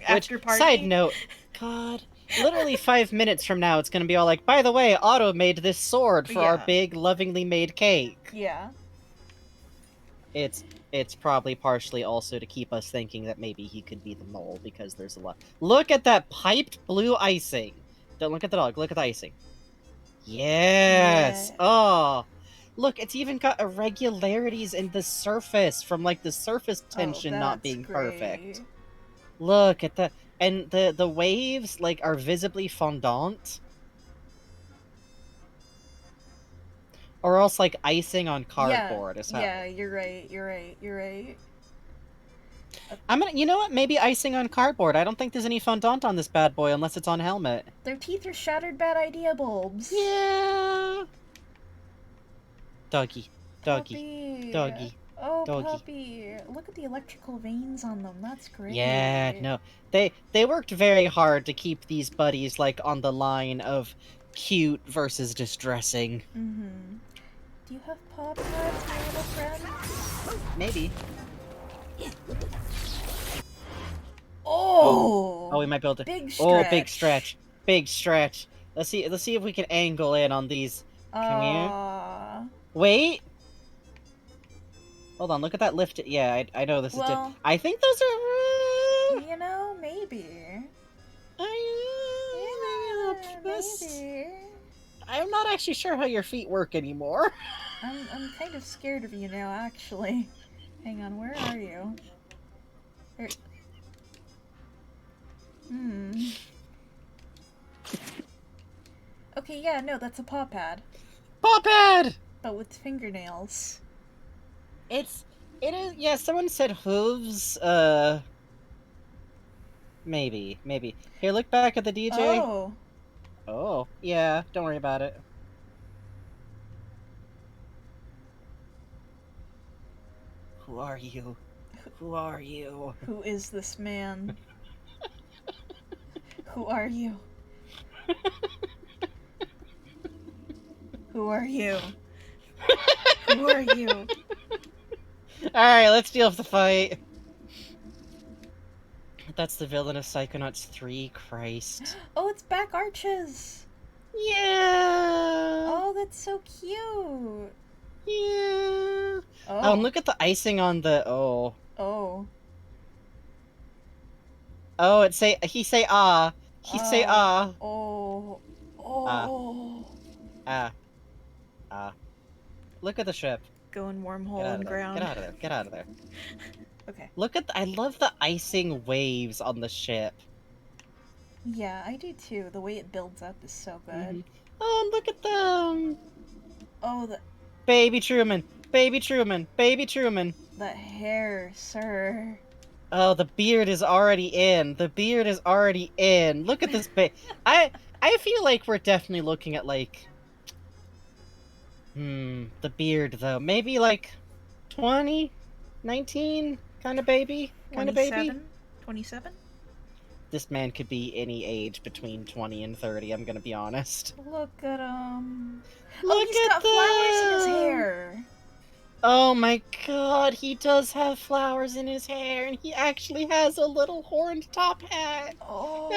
After Which, party. side note, God, literally 5 minutes from now, it's gonna be all like, by the way, Otto made this sword for our Yeah. big, lovingly made cake. Yeah. It's probably partially also to keep us thinking that maybe he could be the mole, because there's a lot. Look at that piped blue icing. Don't look at the dog, look at the icing. Yes! Yeah. Oh! Look, it's even got irregularities in the surface from, like, the surface tension not that's being great. perfect. Look at that. And the waves, like, are visibly fondant. Or else, like, icing on cardboard is how... Yeah, you're right. You know what? Maybe icing on cardboard. I don't think there's any fondant on this bad boy unless it's on Helmet. Their teeth are shattered bad idea bulbs. Yeah. Doggy. Puppy. Doggy. Oh, Doggy. puppy. Look at the electrical veins on them. That's great. Yeah, no. They worked very hard to keep these buddies, like, on the line of cute versus distressing. Mm-hmm. Do you have paw pads, my little friend? Maybe. Oh! Oh, we might be able to. Big stretch. Oh, big stretch. Big stretch. Let's see if we can angle in on these. Can we? Wait. Hold on, look at that lift. Yeah, I know this is. Well, I think those are. you know, maybe. Maybe. I'm not actually sure how your feet work anymore. I'm kind of scared of you now, actually. Hang on, where are you? Okay, yeah, no, that's a paw pad. Paw pad! But with fingernails. It is, yeah, someone said hooves, maybe. Here, look back at the DJ. Oh! Oh, yeah, don't worry about it. Who are you? Who are you? Who is this man? Who are you? Who are you? Who are you? Alright, let's deal with the fight. That's the villain of Psychonauts 3, Christ. Oh, it's back arches! Yeah! Oh, that's so cute! Yeah! Oh. Look at the icing on the... Oh, Oh. he say ah. He say ah. Oh. Oh. Look at the ship. Going wormhole and ground. Get out of there. Get out of there. Okay. Look at I love the icing waves on the ship. Yeah, I do too. The way it builds up is so good. Mm-hmm. Oh, and look at them. Oh, the Baby Truman. Baby Truman. Baby Truman. that hair, sir. Oh, the beard is already in. The beard is already in. Look at this I feel like we're definitely looking at like the beard though. Maybe like 20, 19 kind of baby, kind of baby. 27? This man could be any age between 20 and 30, I'm gonna be honest. Look at him. Look He's got at flowers in his them! hair. Oh my god, he does have flowers in his hair, and he actually has a little horned top hat. Oh.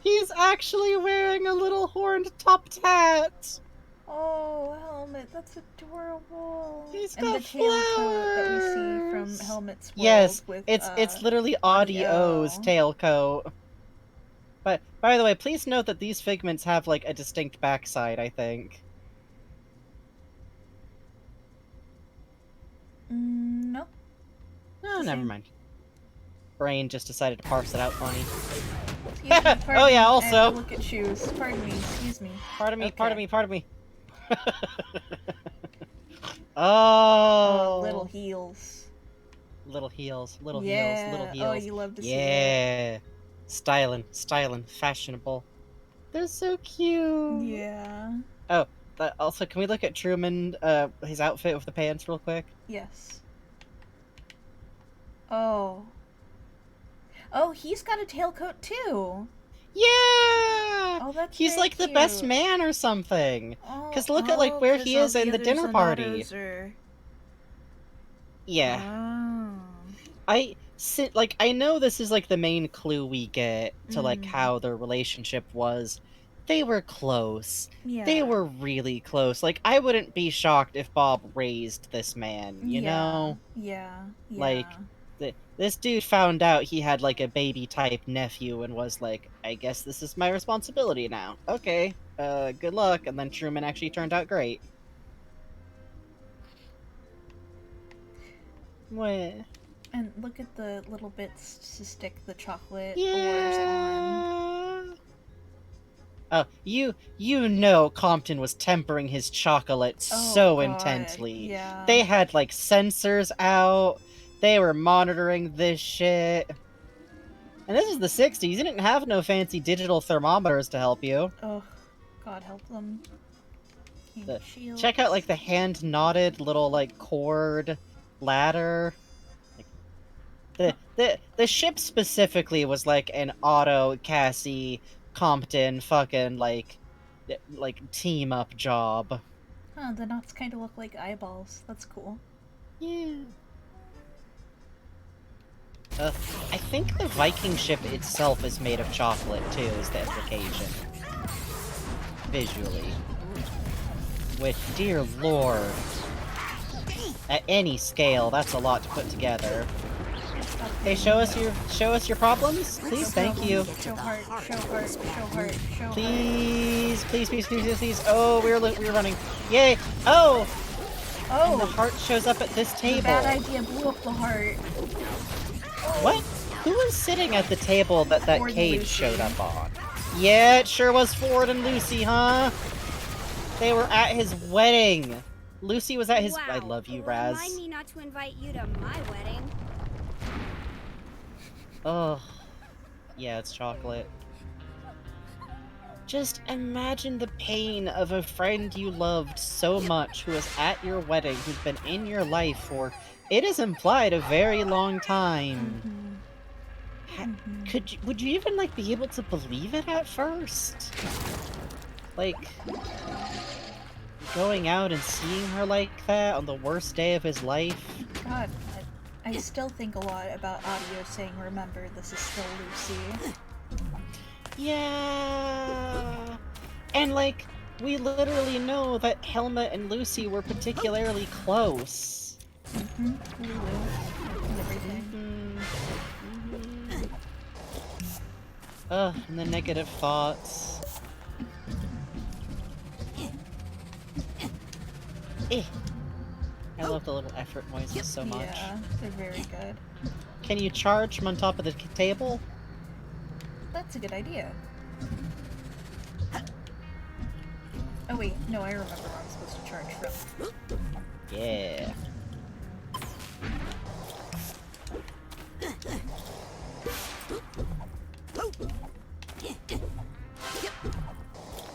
He's actually wearing a little horned top hat. Oh, Helmet, that's adorable. He's and got the tailcoat that we see flowers. from Helmet's World Yes, with, it's literally Audio's tailcoat. But, by the way, please note that these figments have, like, a distinct backside, I think. No. Oh, never mind. Brain just decided to parse it out funny. Excuse me, pardon Oh yeah, me, I also. have to look at shoes. Pardon me, excuse me. Pardon me, Okay. pardon me. Oh. Little heels. Little heels, little Yeah. heels, little heels. Oh, you love to see that. Yeah. Styling, fashionable. They're so cute. Yeah. Oh, also, can we look at Truman, his outfit with the pants real quick? Yes. Oh. Oh, he's got a tailcoat too. Yeah! Oh, that's He's very like the best cute. man or something. Oh, 'Cause look at, like, where 'cause he all is in the others dinner are party. others are- Yeah. Oh. I know this is like the main clue we get to like Mm. how their relationship was. They were close. Yeah. They were really close. Like, I wouldn't be shocked if Bob raised this man, you know? Yeah. Like, this dude found out he had like a baby type nephew and was like, I guess this is my responsibility now. Okay, good luck. And then Truman actually turned out great. What? And look at the little bits to stick the chocolate ores on. Yeah. Oh, you know Compton was tempering his chocolate Oh, so God, intensely. yeah. They had like sensors out. They were monitoring this shit. And this is the 60s. You didn't have no fancy digital thermometers to help you. Oh, God help them. Shields. Check out like the hand knotted little like cord ladder. The ship specifically was like an Otto, Cassie, Compton fucking like like, team-up job. Oh, the knots kind of look like eyeballs. That's cool. Yeah. I think the Viking ship itself is made of chocolate, too, is the implication. Visually. Which, dear lord, at any scale, that's a lot to put together. Hey, show us your problems, please. Thank you. Show heart, show heart, show heart, show heart. Please, please, please, please, please, please. Oh, we're running. Yay! Oh! Oh! And the heart shows up at this table. Bad idea, blew up the heart. What? Who was sitting at the table that Ford and cage Lucy. showed up on? Yeah, it sure was Ford and Lucy, huh? They were at his wedding. Lucy was at his. Wow. I love you, Raz. Remind me not to invite you to my wedding. Oh, yeah, it's chocolate. Just imagine the pain of a friend you loved so much who is at your wedding, who's been in your life for, it is implied, a very long time. Would you even, like, be able to believe it at first? Like, going out and seeing her like that on the worst day of his life? God, I still think a lot about audio saying, remember, this is still Lucy. Yeah. And, like, we literally know that Helmut and Lucy were particularly close. Lulu. And everything. Ugh, and the negative thoughts. Eh. I love the little effort noises so much. Yeah, they're very good. Can you charge from on top of the table? That's a good idea. Oh wait, no, I remember where I'm supposed to charge from. Yeah.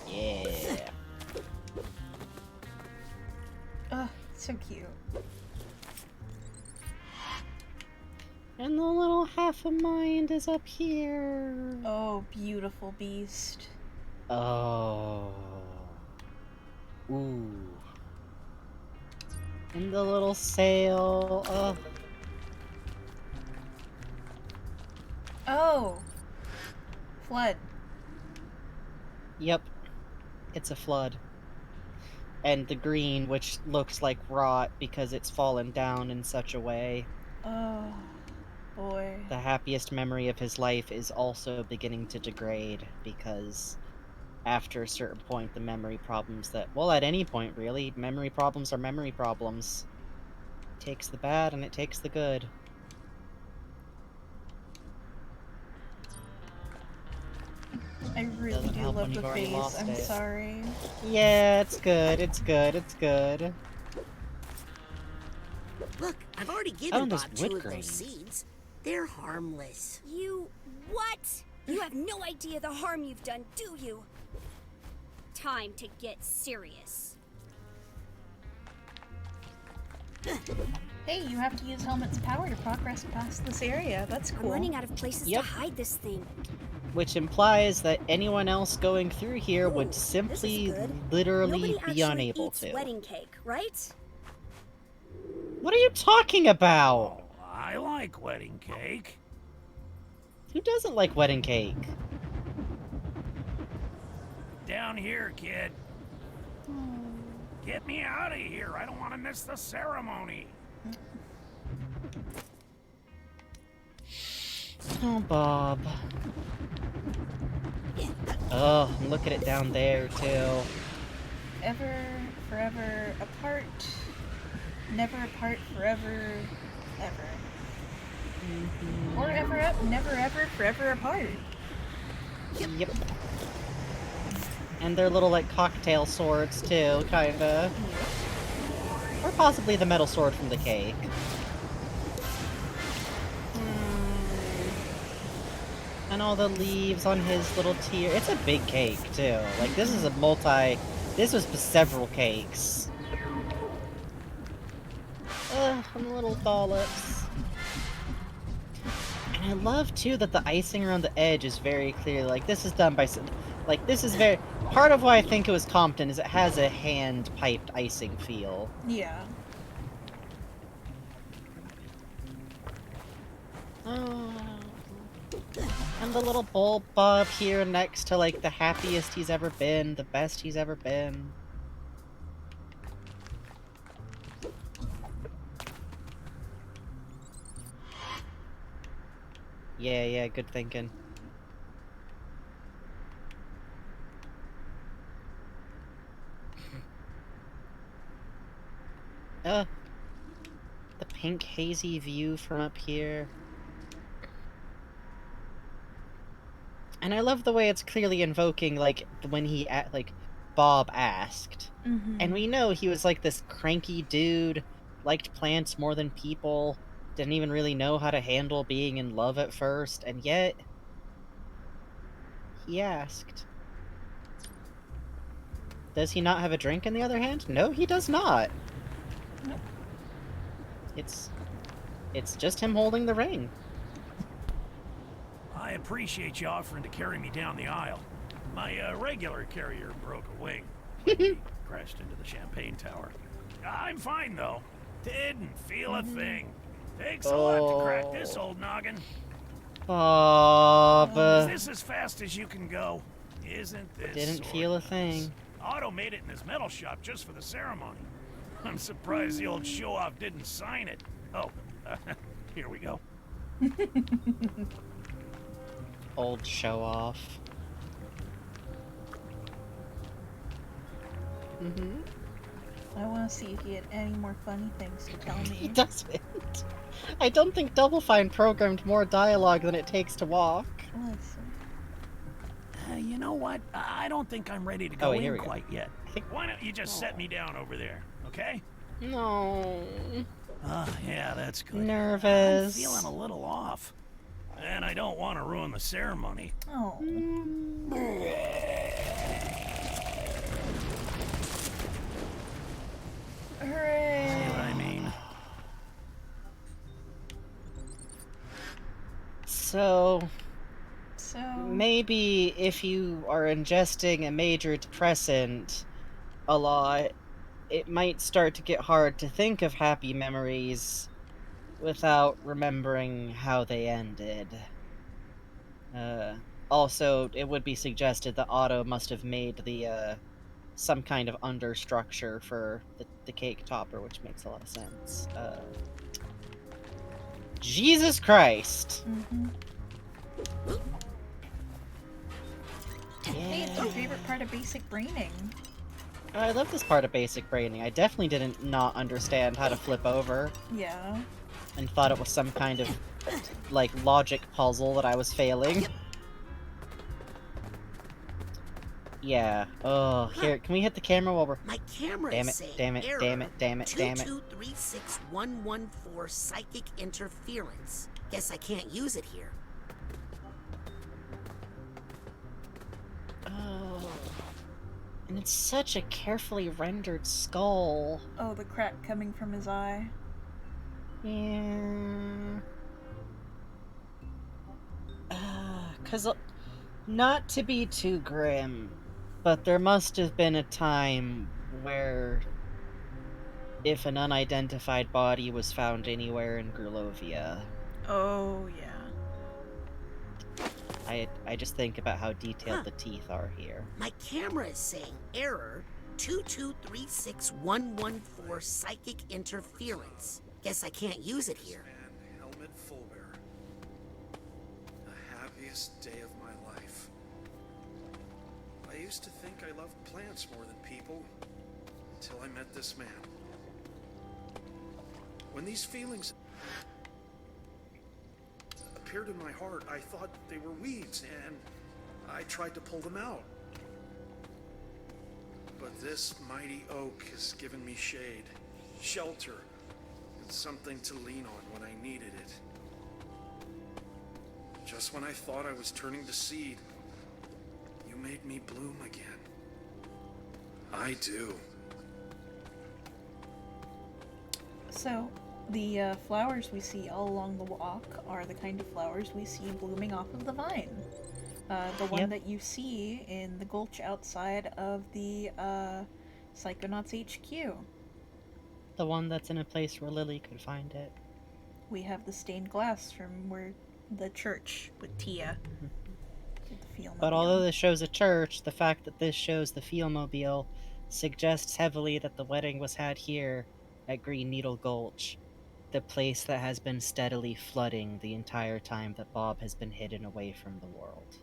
Yeah. Ugh, so cute. And the little half a mind is up here. Oh, beautiful beast. Oh. Ooh. And the little sail. Oh. Oh! Flood. Yep. It's a flood. And the green, which looks like rot because it's fallen down in such a way. Oh, boy. The happiest memory of his life is also beginning to degrade because after a certain point the memory problems that, well, at any point really, memory problems are memory problems. It takes the bad and it takes the good. I really Doesn't do help when love the you've already face. lost I'm it. sorry. Yeah, it's good, it's good, it's good. Look, I've already Oh, given and there's Bob 2 wood of grain. those seeds. They're harmless. You what? You have no idea the harm you've done, do you? Time to get serious. Hey, you have to use Helmet's power to progress past this area. That's I'm cool. running out of places Yep. to hide this thing. Which implies that anyone else going through here Ooh, would this is simply good. literally Nobody be actually unable eats to. wedding cake, right? What are you talking about? Oh, I like wedding cake. Who doesn't like wedding cake? Down here, kid. Get me out of here. I don't want to miss the ceremony. Oh, Bob. Oh, and look at it down there, too. Ever, forever apart. Never apart, forever, ever. Or ever up, never ever, forever apart. Yep. And their little, like, cocktail swords, too, kinda. Or possibly the metal sword from the cake. And all the leaves on his little tier. It's a big cake, too. Like, this is a this was several cakes. Ugh, and little dollops. And I love, too, that the icing around the edge is very clear. Like, this is done by Like, this is very... Part of why I think it was Compton is it has a hand-piped icing feel. Yeah. Oh. And the little bulb bob here next to, like, the happiest he's ever been, the best he's ever been. Yeah, good thinking. The pink hazy view from up here. And I love the way it's clearly invoking, like, when he, like, Bob asked. Mm-hmm. And we know he was, like, this cranky dude, liked plants more than people, didn't even really know how to handle being in love at first, and yet... he asked. Does he not have a drink, on the other hand? No, he does not. Nope. It's just him holding the ring. I appreciate you offering to carry me down the aisle. My regular carrier broke a wing. He crashed into the champagne tower. I'm fine, though. Didn't feel a thing. Takes a lot to crack this old noggin. Bob. Is this as fast as you can go? Isn't this Didn't sorta feel a nice? thing. Otto made it in his metal shop just for the ceremony. I'm surprised the old show-off didn't sign it. Oh, here we go. Old show-off. Mm-hmm. I want to see if he had any more funny things to tell He me. doesn't. I don't think Double Fine programmed more dialogue than it takes to walk. Let's see. You know what? I don't think I'm ready to go wait, here in we go. quite yet. Why don't you just set me down over there, okay? No. Yeah, that's good. Nervous. I'm feeling a little off. And I don't want to ruin the ceremony. Oh. Hooray. See what I mean? So, So, maybe if you are ingesting a major depressant a lot, it might start to get hard to think of happy memories without remembering how they ended. Also, it would be suggested that Otto must have made the, some kind of understructure for the cake topper, which makes a lot of sense. Jesus Christ! mm-hmm. Hey, it's my favorite part of basic braining. I love this part of basic braining. I definitely didn't not understand how to flip over, Yeah. and thought it was some kind of, like, logic puzzle that I was failing. Yeah. Oh, here, can we hit the camera while we're... My camera Damn is it, saying damn it, error. damn it, damn it, damn it. 2236114 psychic interference. Guess I can't use it here. Oh. And it's such a carefully rendered skull. Oh, the crack coming from his eye. Yeah. 'Cause not to be too grim, but there must have been a time where if an unidentified body was found anywhere in Grulovia, Oh, yeah. I just think about how detailed the teeth are here. My camera is saying error 2236114 psychic interference. Guess I can't use it here. And Helmet Fullbear. The happiest day of my life. I used to think I loved plants more than people until I met this man. When these feelings appeared in my heart, I thought they were weeds, and I tried to pull them out. But this mighty oak has given me shade, shelter, and something to lean on when I needed it. Just when I thought I was turning to seed, you made me bloom again. I do. So, the flowers we see all along the walk are the kind of flowers we see blooming off of the vine. The one Yep. that you see in the gulch outside of the Psychonauts HQ. The one that's in a place where Lily could find it. We have the stained glass from where the church with Tia. With the Feel-mobile. But although this shows a church, the fact that this shows the Feel-mobile suggests heavily that the wedding was had here at Green Needle Gulch, the place that has been steadily flooding the entire time that Bob has been hidden away from the world.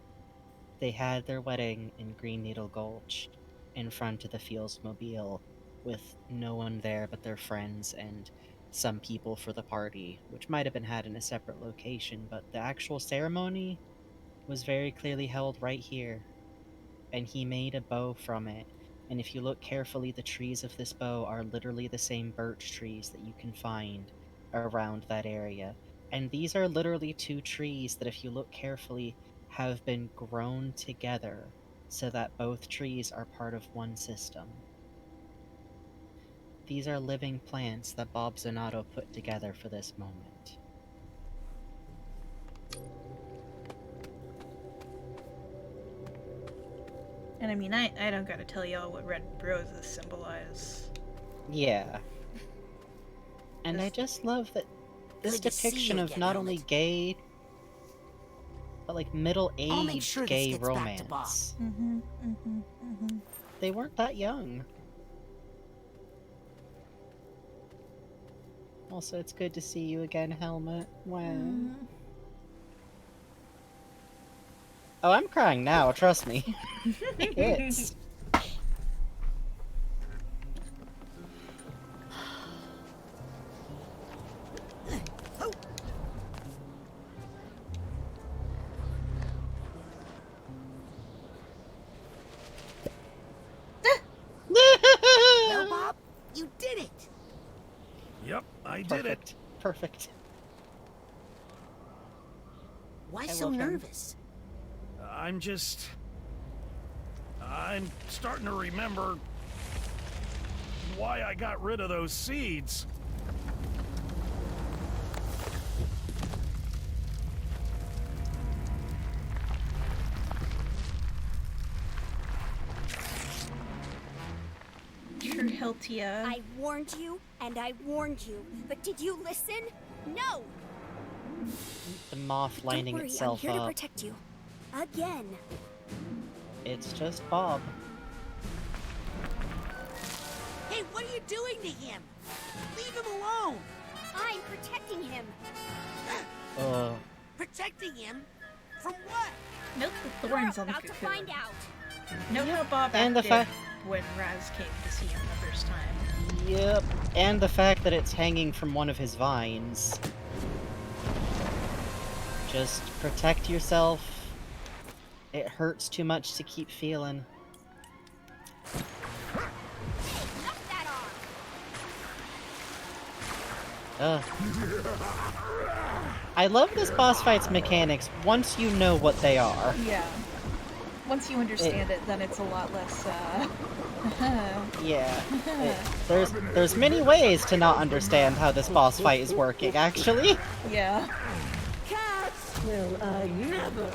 They had their wedding in Green Needle Gulch, in front of the Feels-mobile, with no one there but their friends and some people for the party, which might have been had in a separate location, but the actual ceremony was very clearly held right here. And he made a bow from it, and if you look carefully, the trees of this bow are literally the same birch trees that you can find around that area. And these are literally two trees that, if you look carefully, have been grown together so that both trees are part of one system. These are living plants that Bob Zanotto put together for this moment. And I mean, I don't gotta tell y'all what red roses symbolize. Yeah. And I just love that this Good to see depiction you of again, not only Helmet. gay, but like I'll make middle-aged sure this gay gets back to Bob. romance. Mm-hmm. They weren't that young. Also, it's good to see you again, Helmet. Wow. Oh, I'm crying now, trust me. It hits. Well, Bob, you did it. Yep, I did it. Perfect. Perfect. Why I so love him. nervous? I'm starting to remember why I got rid of those seeds. True Hiltia. I warned you, and I warned you, but did you listen? No! The moth lining Don't worry, itself I'm here to up. protect you. Again. It's just Bob. Hey, what are you doing to him? Leave him alone. I'm protecting him. Ugh. Protecting him? From what? Note the You're thorns on the about to cocoon. find out. Note how Bob And the acted fact- when Raz came to see him the first time. Yep. And the fact that it's hanging from one of his vines. Just protect yourself. It hurts too much to keep feeling. Knock that off. Ugh. I love this boss fight's mechanics once you know what they are. Yeah. Once you understand it, then it's a lot less, Yeah. There's many ways to not understand how this boss fight is working, actually. yeah. Cats will never.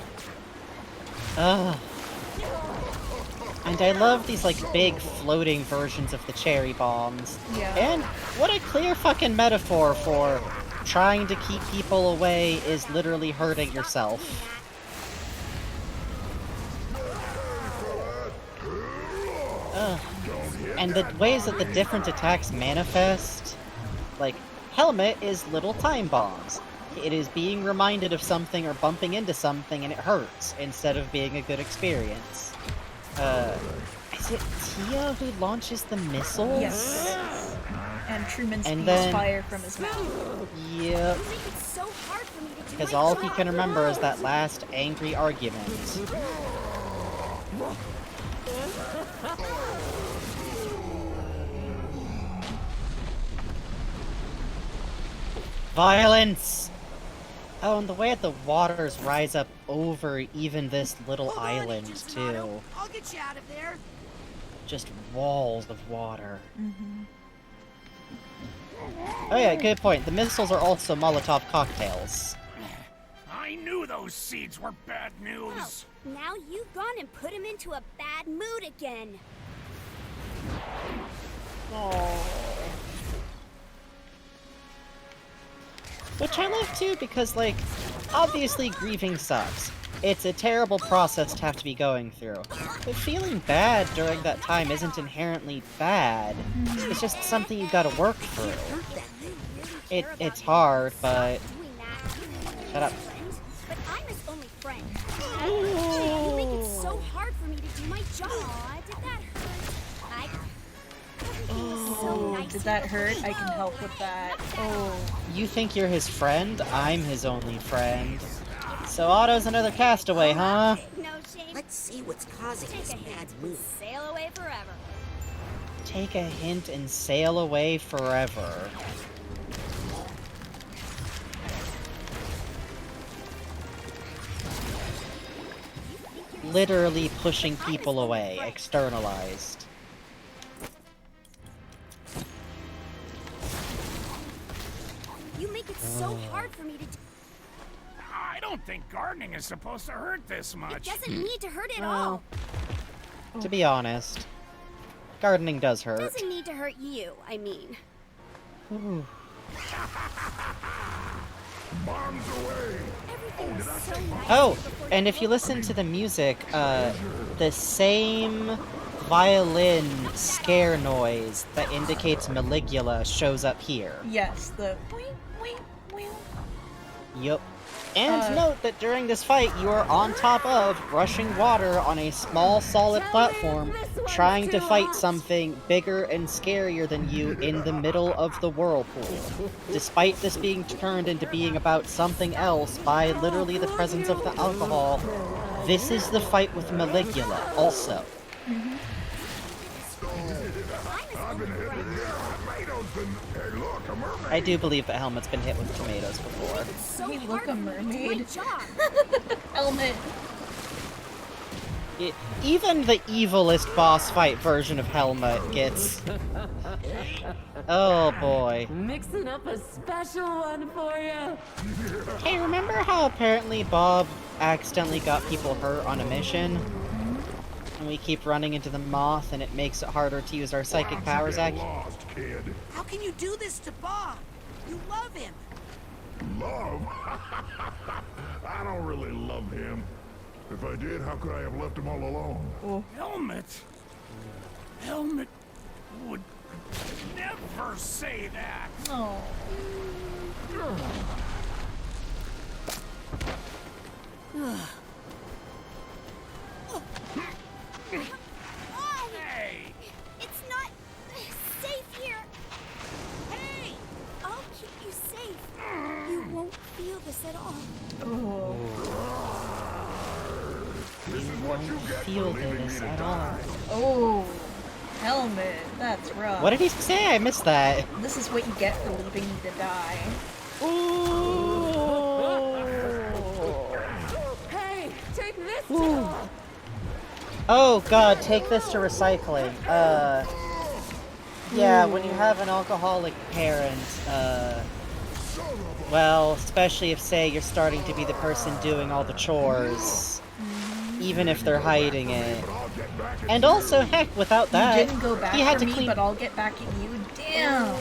Ugh. And I love these, like, big floating versions of the cherry bombs. Yeah. And what a clear fucking metaphor for trying to keep people away is literally hurting yourself. Ugh. And the ways that the different attacks manifest, like, Helmet is little time bombs. It is being reminded of something or bumping into something and it hurts, instead of being a good experience. Is it Tia who launches the missiles? Yes. And Truman And spews then- fire from his mouth. Yep. You make it so hard for me to do Because my all job. he can remember is that last angry argument. Violence! Oh, and the way that the waters rise up over even this little Hold on, island, Agent too. Zanotto. I'll get you out of there. Just walls of water. Mm-hmm. Oh yeah, good point. The missiles are also Molotov cocktails. I knew those those seeds were bad news. Oh, now you've gone and put him into a bad mood again. Which I love too, because, like, obviously grieving sucks. It's a terrible process to have to be going through. But feeling bad during that time isn't inherently bad. It's just something you gotta work through. It's hard, but... Shut up. But I'm his only friend. You make it so hard for me to do my job. Aw, did that hurt? Did that hurt? I can help with that. Oh. You think you're his friend? I'm his only friend. So Otto's another castaway, huh? No shame. Let's see what's causing this Take a bad hint. mood. Sail away forever. Take a hint and sail away forever. Literally pushing people away, externalized. You make it so hard for me to do. I don't think gardening is supposed to hurt this It much. doesn't need to hurt at all. To be honest, gardening does It hurt. doesn't need to hurt you, I mean. Ooh. Bombs away. Everything was so nice. Oh, and if you listen to the music, the same violin scare noise that indicates Maligula shows up here. Yes, the wing, wing, wing. Yup. And note that during this fight, you are on top of rushing water on a small, solid platform, trying to fight something bigger and scarier than you in the middle of the whirlpool. Despite this being turned into being about something else by literally the presence of the alcohol, this is the fight with Maligula, also. I do believe that Helmet's been hit with tomatoes before. So Hey, look, hard a for me to do my mermaid. job. Helmet. Even the evilest boss fight version of Helmet gets... Oh boy. Mixing up a special one for you. Hey, remember how apparently Bob accidentally got people hurt on a mission? And we keep running into the moth and it makes it harder to use our psychic powers How can you do this to Bob? You love him. Love? I don't really love him. If I did, how could I have left him all alone? Helmet would never say that. Oh. Hey! It's not safe here. Hey! I'll keep you safe. You won't feel this at all. Oh. You won't feel this at all. Oh. Helmet. That's rough. What did he say? I missed that. This is what you get for leaving me to die. Hey, take this too. Oh god, take this to recycling. Yeah, when you have an alcoholic parent, well, especially if, say, you're starting to be the person doing all the chores, even if they're hiding it. And also, heck, without that, You didn't go back he had for to me, clean... but I'll get back at you. Damn.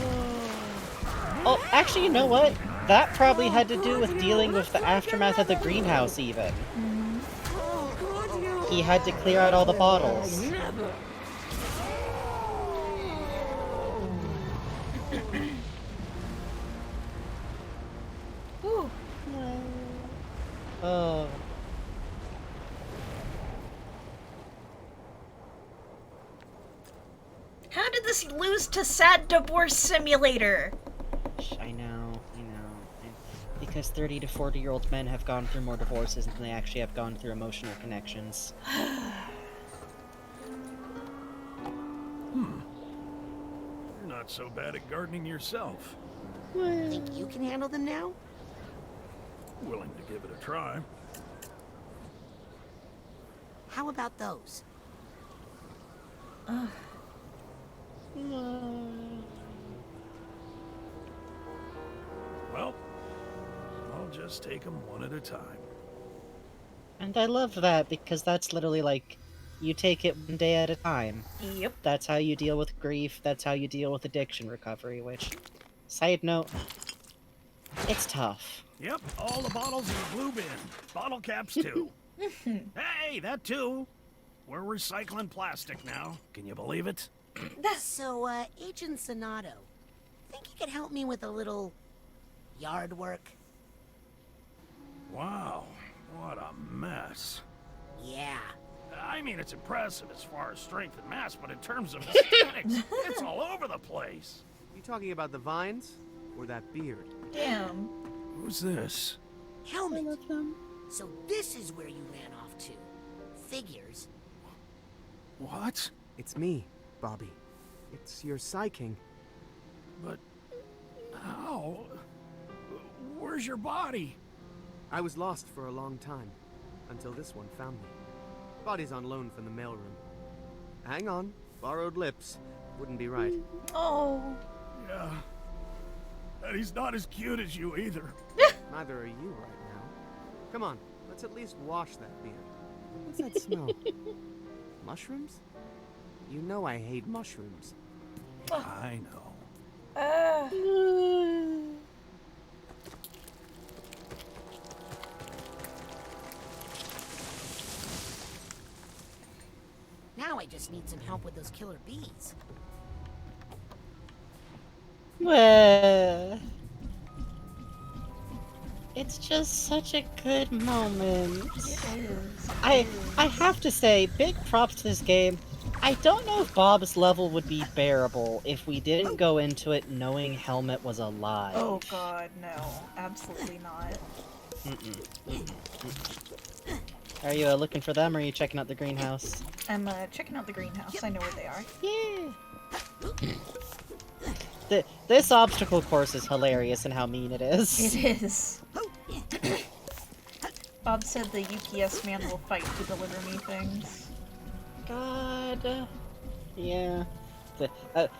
Oh, actually, you know what? That probably had to do with dealing with the aftermath of the greenhouse, even. He had to clear out all the bottles. Ooh. Oh. How did this lose to Sad Divorce Simulator? I know. Because 30 to 40-year-old men have gone through more divorces than they actually have gone through emotional connections. You're not so bad at gardening yourself. Think you can handle them now? Willing to give it a try. How about those? Well, I'll just take them one at a time. And I love that because that's literally like, you take it one day at a time. Yep. That's how you deal with grief, that's how you deal with addiction recovery, which, side note, it's tough. Yep, all the bottles in the blue bin. Bottle caps, too. Hey, that too. We're recycling plastic now. Can you believe it? So, Agent Sonato, think you could help me with a little yard work? Wow, what a mess. Yeah. I mean, it's impressive as far as strength and mass, but in terms of aesthetics, it's all over the place. You talking about the vines? Or that beard? Damn. Who's this? Helmet. So this is where you ran off to. Figures. What? It's me, Bobby. It's your Psy King. But how? Where's your body? I was lost for a long time, until this one found me. Body's on loan from the mailroom. Hang on, borrowed lips. Wouldn't be right. Oh. Yeah. And he's not as cute as you either. Neither are you right now. Come on, let's at least wash that beard. What's that smell? Mushrooms? You know I hate mushrooms. I know. Now I just need some help with those killer bees. Well, it's just such a good moment. I have to say, big props to this game. I don't know if Bob's level would be bearable if we didn't go into it knowing Helmet was alive. Oh god, no. Absolutely not. Are you looking for them, or are you checking out the greenhouse? I'm checking out the greenhouse. I know where they are. Yeah! This obstacle course is hilarious in how mean it is. It is. Bob said the UPS man will fight to deliver me things. God. Yeah.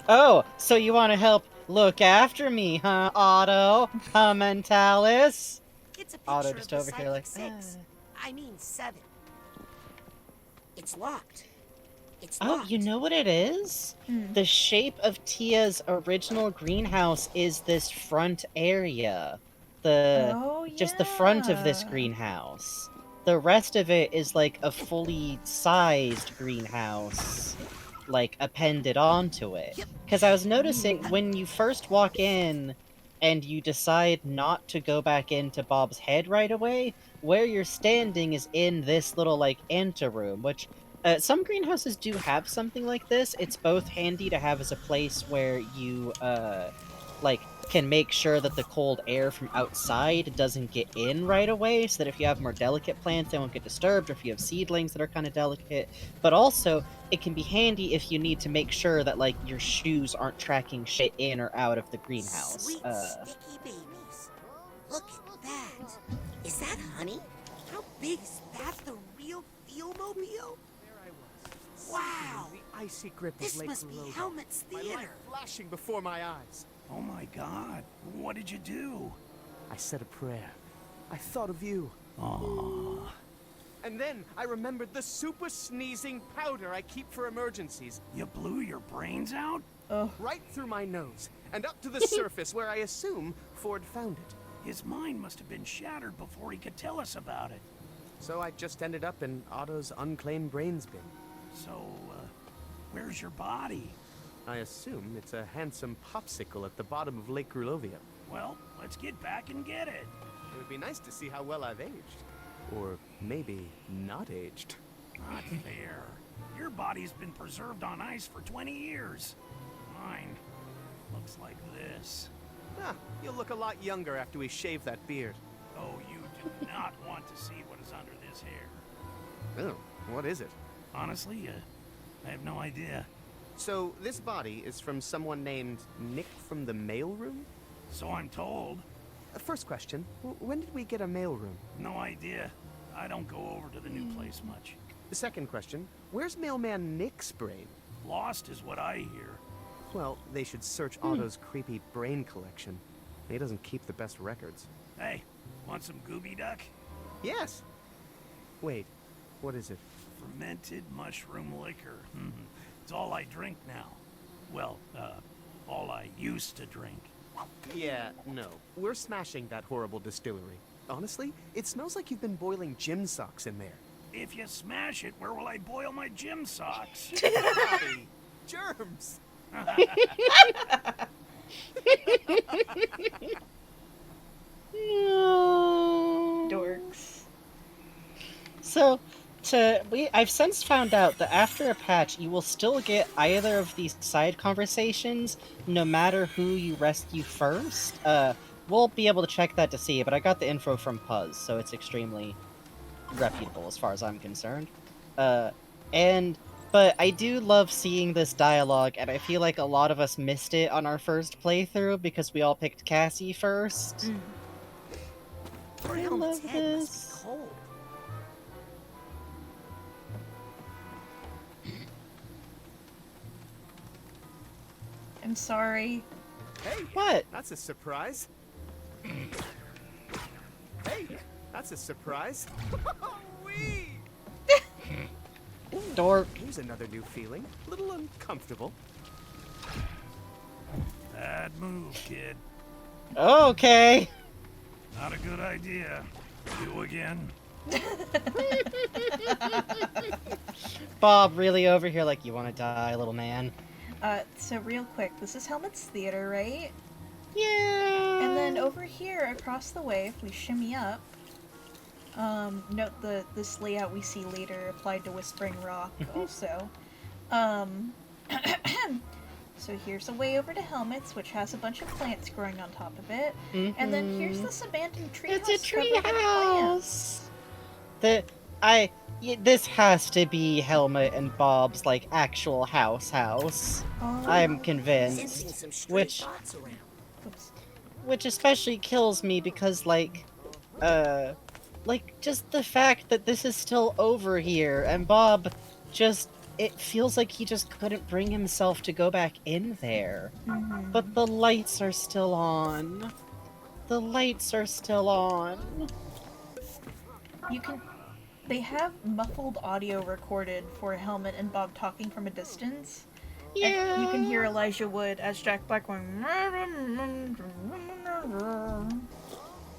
Oh, so you want to help look after me, huh, Otto? Huh, Mentalis? It's a picture Otto of just the over here like, Psychic 6. I mean 7. It's locked. It's Oh, locked. you know what it is? The shape of Tia's original greenhouse is this front area. Just the front of this greenhouse. The rest of it is like a fully sized greenhouse, like appended onto it. Because I was noticing when you first walk in and you decide not to go back into Bob's head right away, where you're standing is in this little like anteroom, which some greenhouses do have something like this. It's both handy to have as a place where you like can make sure that the cold air from outside doesn't get in right away, so that if you have more delicate plants, they won't get disturbed, or if you have seedlings that are kind of delicate. But also, it can be handy if you need to make sure that like your shoes aren't tracking shit in or out of the greenhouse. Sweet, sticky babies. Look at that. Is that honey? How big is that? The real Feel-mobile? Wow. The icy grip of This Lake must be Barovia. Helmet's My theater. life flashing before my eyes. Oh my god. What did you do? I said a prayer. I thought of you. Aww. And then I remembered the super sneezing powder I keep for emergencies. You blew your brains out? Right through my nose, and up to the surface where I assume Ford found it. His mind must have been shattered before he could tell us about it. So I just ended up in Otto's unclaimed brains bin. So, where's your body? I assume it's a handsome popsicle at the bottom of Lake Grulovia. Well, let's get back and get it. It would be nice to see how well I've aged. Or maybe not aged. Not fair. Your body's been preserved on ice for 20 years. Mine looks like this. Ah, you'll look a lot younger after we shave that beard. Oh, you do not want to see what is under this hair. Oh, what is it? Honestly, I have no idea. So, this body is from someone named Nick from the mailroom? So I'm told. First question, when did we get a mailroom? No idea. I don't go over to the new place much. The second question, where's mailman Nick's brain? Lost is what I hear. Well, they should search Otto's creepy brain collection. He doesn't keep the best records. Hey, want some Gooby Duck? Yes. Wait, what is it? Fermented mushroom liquor. It's all I drink now. Well, all I used to drink. Yeah, no. We're smashing that horrible distillery. Honestly, it smells like you've been boiling gym socks in there. If you smash it, where will I boil my gym socks? Hey, germs! No. Dorks. So, I've since found out that after a patch, you will still get either of these side conversations, no matter who you rescue first. We'll be able to check that to see, but I got the info from Puzz, so it's extremely reputable as far as I'm concerned. But I do love seeing this dialogue, and I feel like a lot of us missed it on our first playthrough because we all picked Cassie first. I love this. Cold. I'm sorry. Hey, What? That's a surprise. Hey, that's a surprise. Wee! Dork. Here's another new feeling. A little uncomfortable. Bad move, kid. Okay. Not a good idea. You again? Bob really over here like, you want to die, little man? So real quick, this is Helmet's Theater, right? Yeah. And then over here, across the way, if we shimmy up, note this layout we see later applied to Whispering Rock also. So here's a way over to Helmet's, which has a bunch of plants growing on top of it. And then here's this abandoned treehouse. It's a treehouse. This has to be Helmet and Bob's like actual house. Oh. I'm convinced. Sensing some stray thoughts around. Which especially kills me because just the fact that this is still over here and Bob it feels like he just couldn't bring himself to go back in there. But the lights are still on. The lights are still on. They have muffled audio recorded for Helmet and Bob talking from a distance. Yeah. And you can hear Elijah Wood as Jack Black going.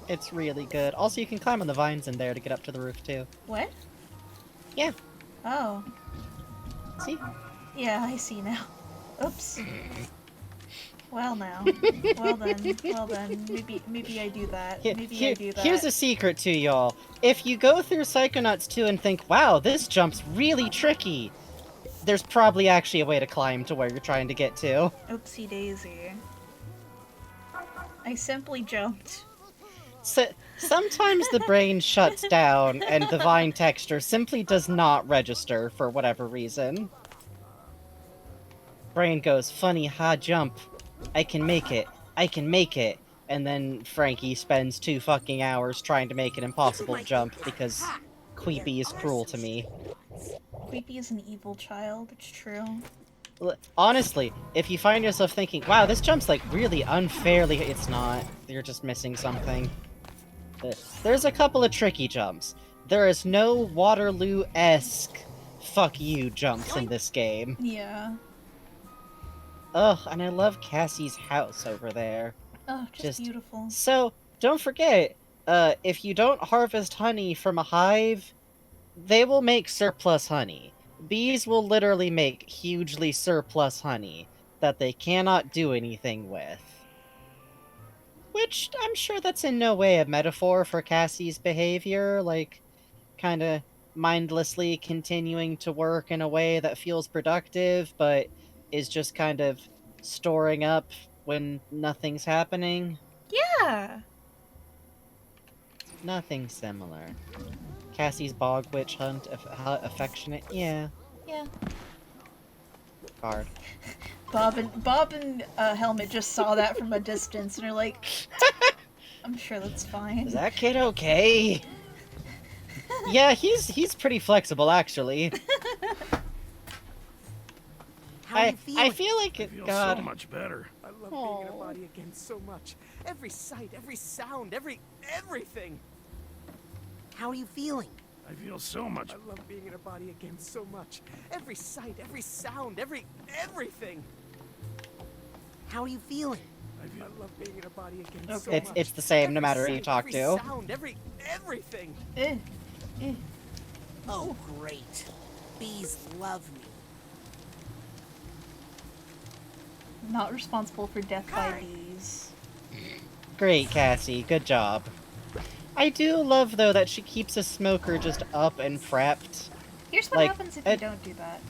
It's really good. Also, you can climb on the vines in there to get up to the roof too. What? Yeah. Oh. See? Yeah, I see now. Oops. Well now. Well then. Maybe I do that. I do that. Here's a secret to y'all. If you go through Psychonauts 2 and think, wow, this jump's really tricky, there's probably actually a way to climb to where you're trying to get to. Oopsie daisy. I simply jumped. So, sometimes the brain shuts down and the vine texture simply does not register for whatever reason. Brain goes, funny, ha, jump. I can make it. I can make it. And then Frankie spends 2 fucking hours trying to make an impossible jump because Queepy is cruel to me. Queepy is an evil child, it's true. Honestly, if you find yourself thinking, wow, this jump's like really unfairly... It's not. You're just missing something. There's a couple of tricky jumps. There is no Waterloo-esque fuck you jumps in this game. Yeah. Ugh, and I love Cassie's house over there. Oh, just beautiful. So, don't forget, if you don't harvest honey from a hive, they will make surplus honey. Bees will literally make hugely surplus honey that they cannot do anything with. Which, I'm sure that's in no way a metaphor for Cassie's behavior, like, kinda mindlessly continuing to work in a way that feels productive, but is just kind of storing up when nothing's happening. Yeah! Nothing similar. Cassie's bog witch hunt, affectionate, yeah. Yeah. Hard. Bob and Helmet just saw that from a distance and are like, I'm sure that's fine. Is that kid okay? Yeah, he's pretty flexible, actually. I feel like it. God. So much better. I love being in a body again so much. Every sight, every sound, everything. How are you feeling? I feel so much. I love being in a body again so much. Every sight, every sound, everything. How are you feeling? I love being in a body again so It's much. it's the same no Every matter who you sight, talk every to. Sound, everything. Oh, great. Bees love me. Not responsible for death by bees. Great, Cassie. Good job. I do love, though, that she keeps a smoker just up and prepped. Here's what Like, happens if you don't do that.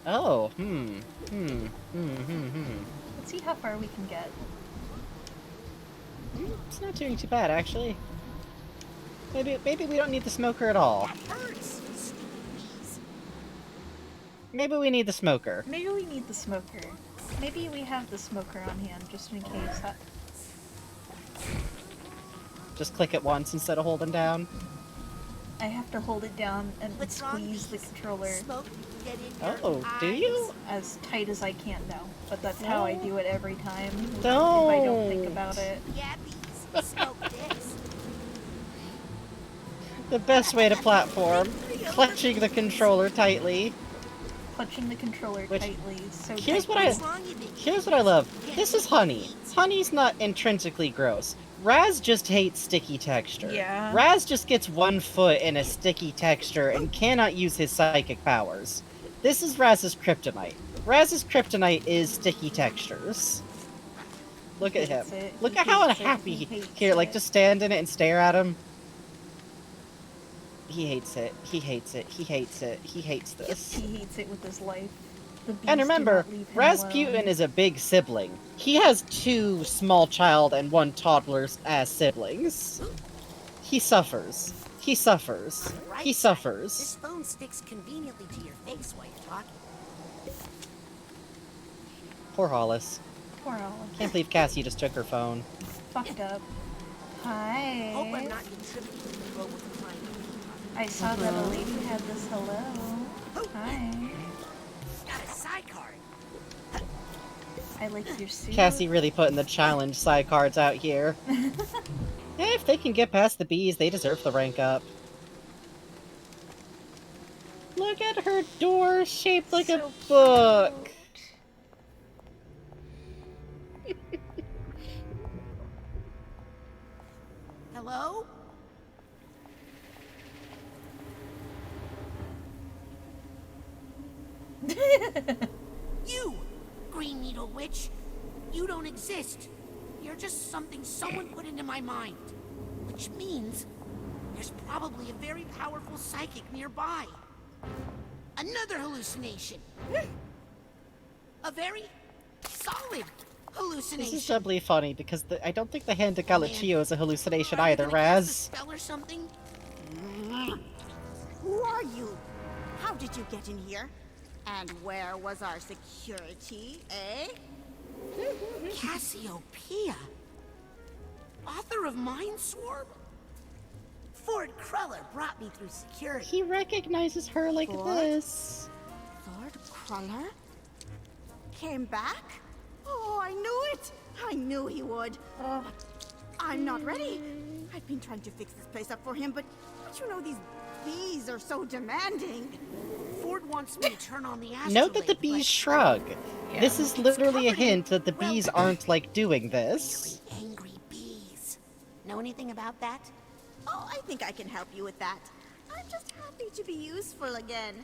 Oh, Let's see how far we can get. It's not doing too bad, actually. Maybe we don't need the smoker at all. That hurts. Bees. Maybe we need the smoker. Maybe we need the smoker. Maybe we have the smoker on hand, just in case. Just click it once instead of holding down. I have to hold it down and What's wrong, squeeze the bees? controller Smoke get in your Oh, do you? as tight as I can now. But that's how I do it every time. Don't. If I don't think about it. Yeah, bees. Smoke this. The best way to platform. Clutching the controller tightly. Clutching the controller tightly. So Here's what tightly. Here's what I love. This is honey. Honey's not intrinsically gross. Raz just hates sticky texture. Yeah. Raz just gets 1 foot in a sticky texture and cannot use his psychic powers. This is Raz's kryptonite. Raz's kryptonite is sticky textures. Look at him. Look at how unhappy he... Here, like, just stand in it and stare at him. He hates it. He hates it. He hates it. He hates this. He hates it with his life. The bees And do remember, not leave him Rasputin alone. is a big sibling. He has 2 small child and 1 toddler as siblings. He suffers. He suffers. He This suffers. phone sticks conveniently to your face while you're talking. Poor Hollis. Poor Olive. Can't believe Cassie just took her phone. Fucked up. Hi. Hope I'm not contributing to the global decline of bee. I saw that a lady had this hello. Hi. Got a sidecar. I like your suit. Cassie really putting the challenge side cards out here. Yeah, if they can get past the bees, they deserve the rank up. Look at her door shaped like a book. Hello? You, Green Needle Witch. You don't exist. You're just something someone put into my mind. Which means there's probably a very powerful psychic nearby. Another hallucination. A very solid hallucination. This is doubly funny because I don't think the hand to Galaccio is a hallucination Are you either, gonna cast a Raz. spell or something? Who are you? How did you get in here? And where was our security, eh? Cassiopeia? Author of Mindswarm? Ford Cruller brought me through security. He recognizes her like this. Lord Cruller? Came back? Oh, I knew it! I knew he would. I'm not ready. I've been trying to fix this place up for him, but you know these bees are so demanding. Ford wants me to turn on the astrolabe. Note that the bees shrug. This is literally a hint that the bees aren't, like, doing this. Angry bees. Know anything about that? Oh, I think I can help you with that. I'm just happy to be useful again.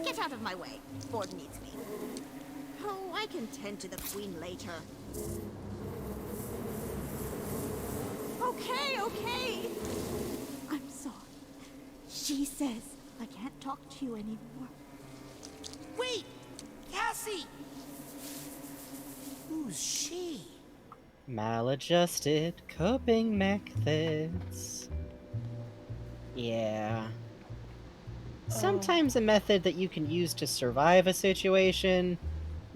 Get out of my way. Ford needs me. Oh, I can tend to the queen later. Okay. I'm sorry. She says I can't talk to you anymore. Wait! Cassie! Who's she? Maladjusted coping methods. Yeah. Sometimes a method that you can use to survive a situation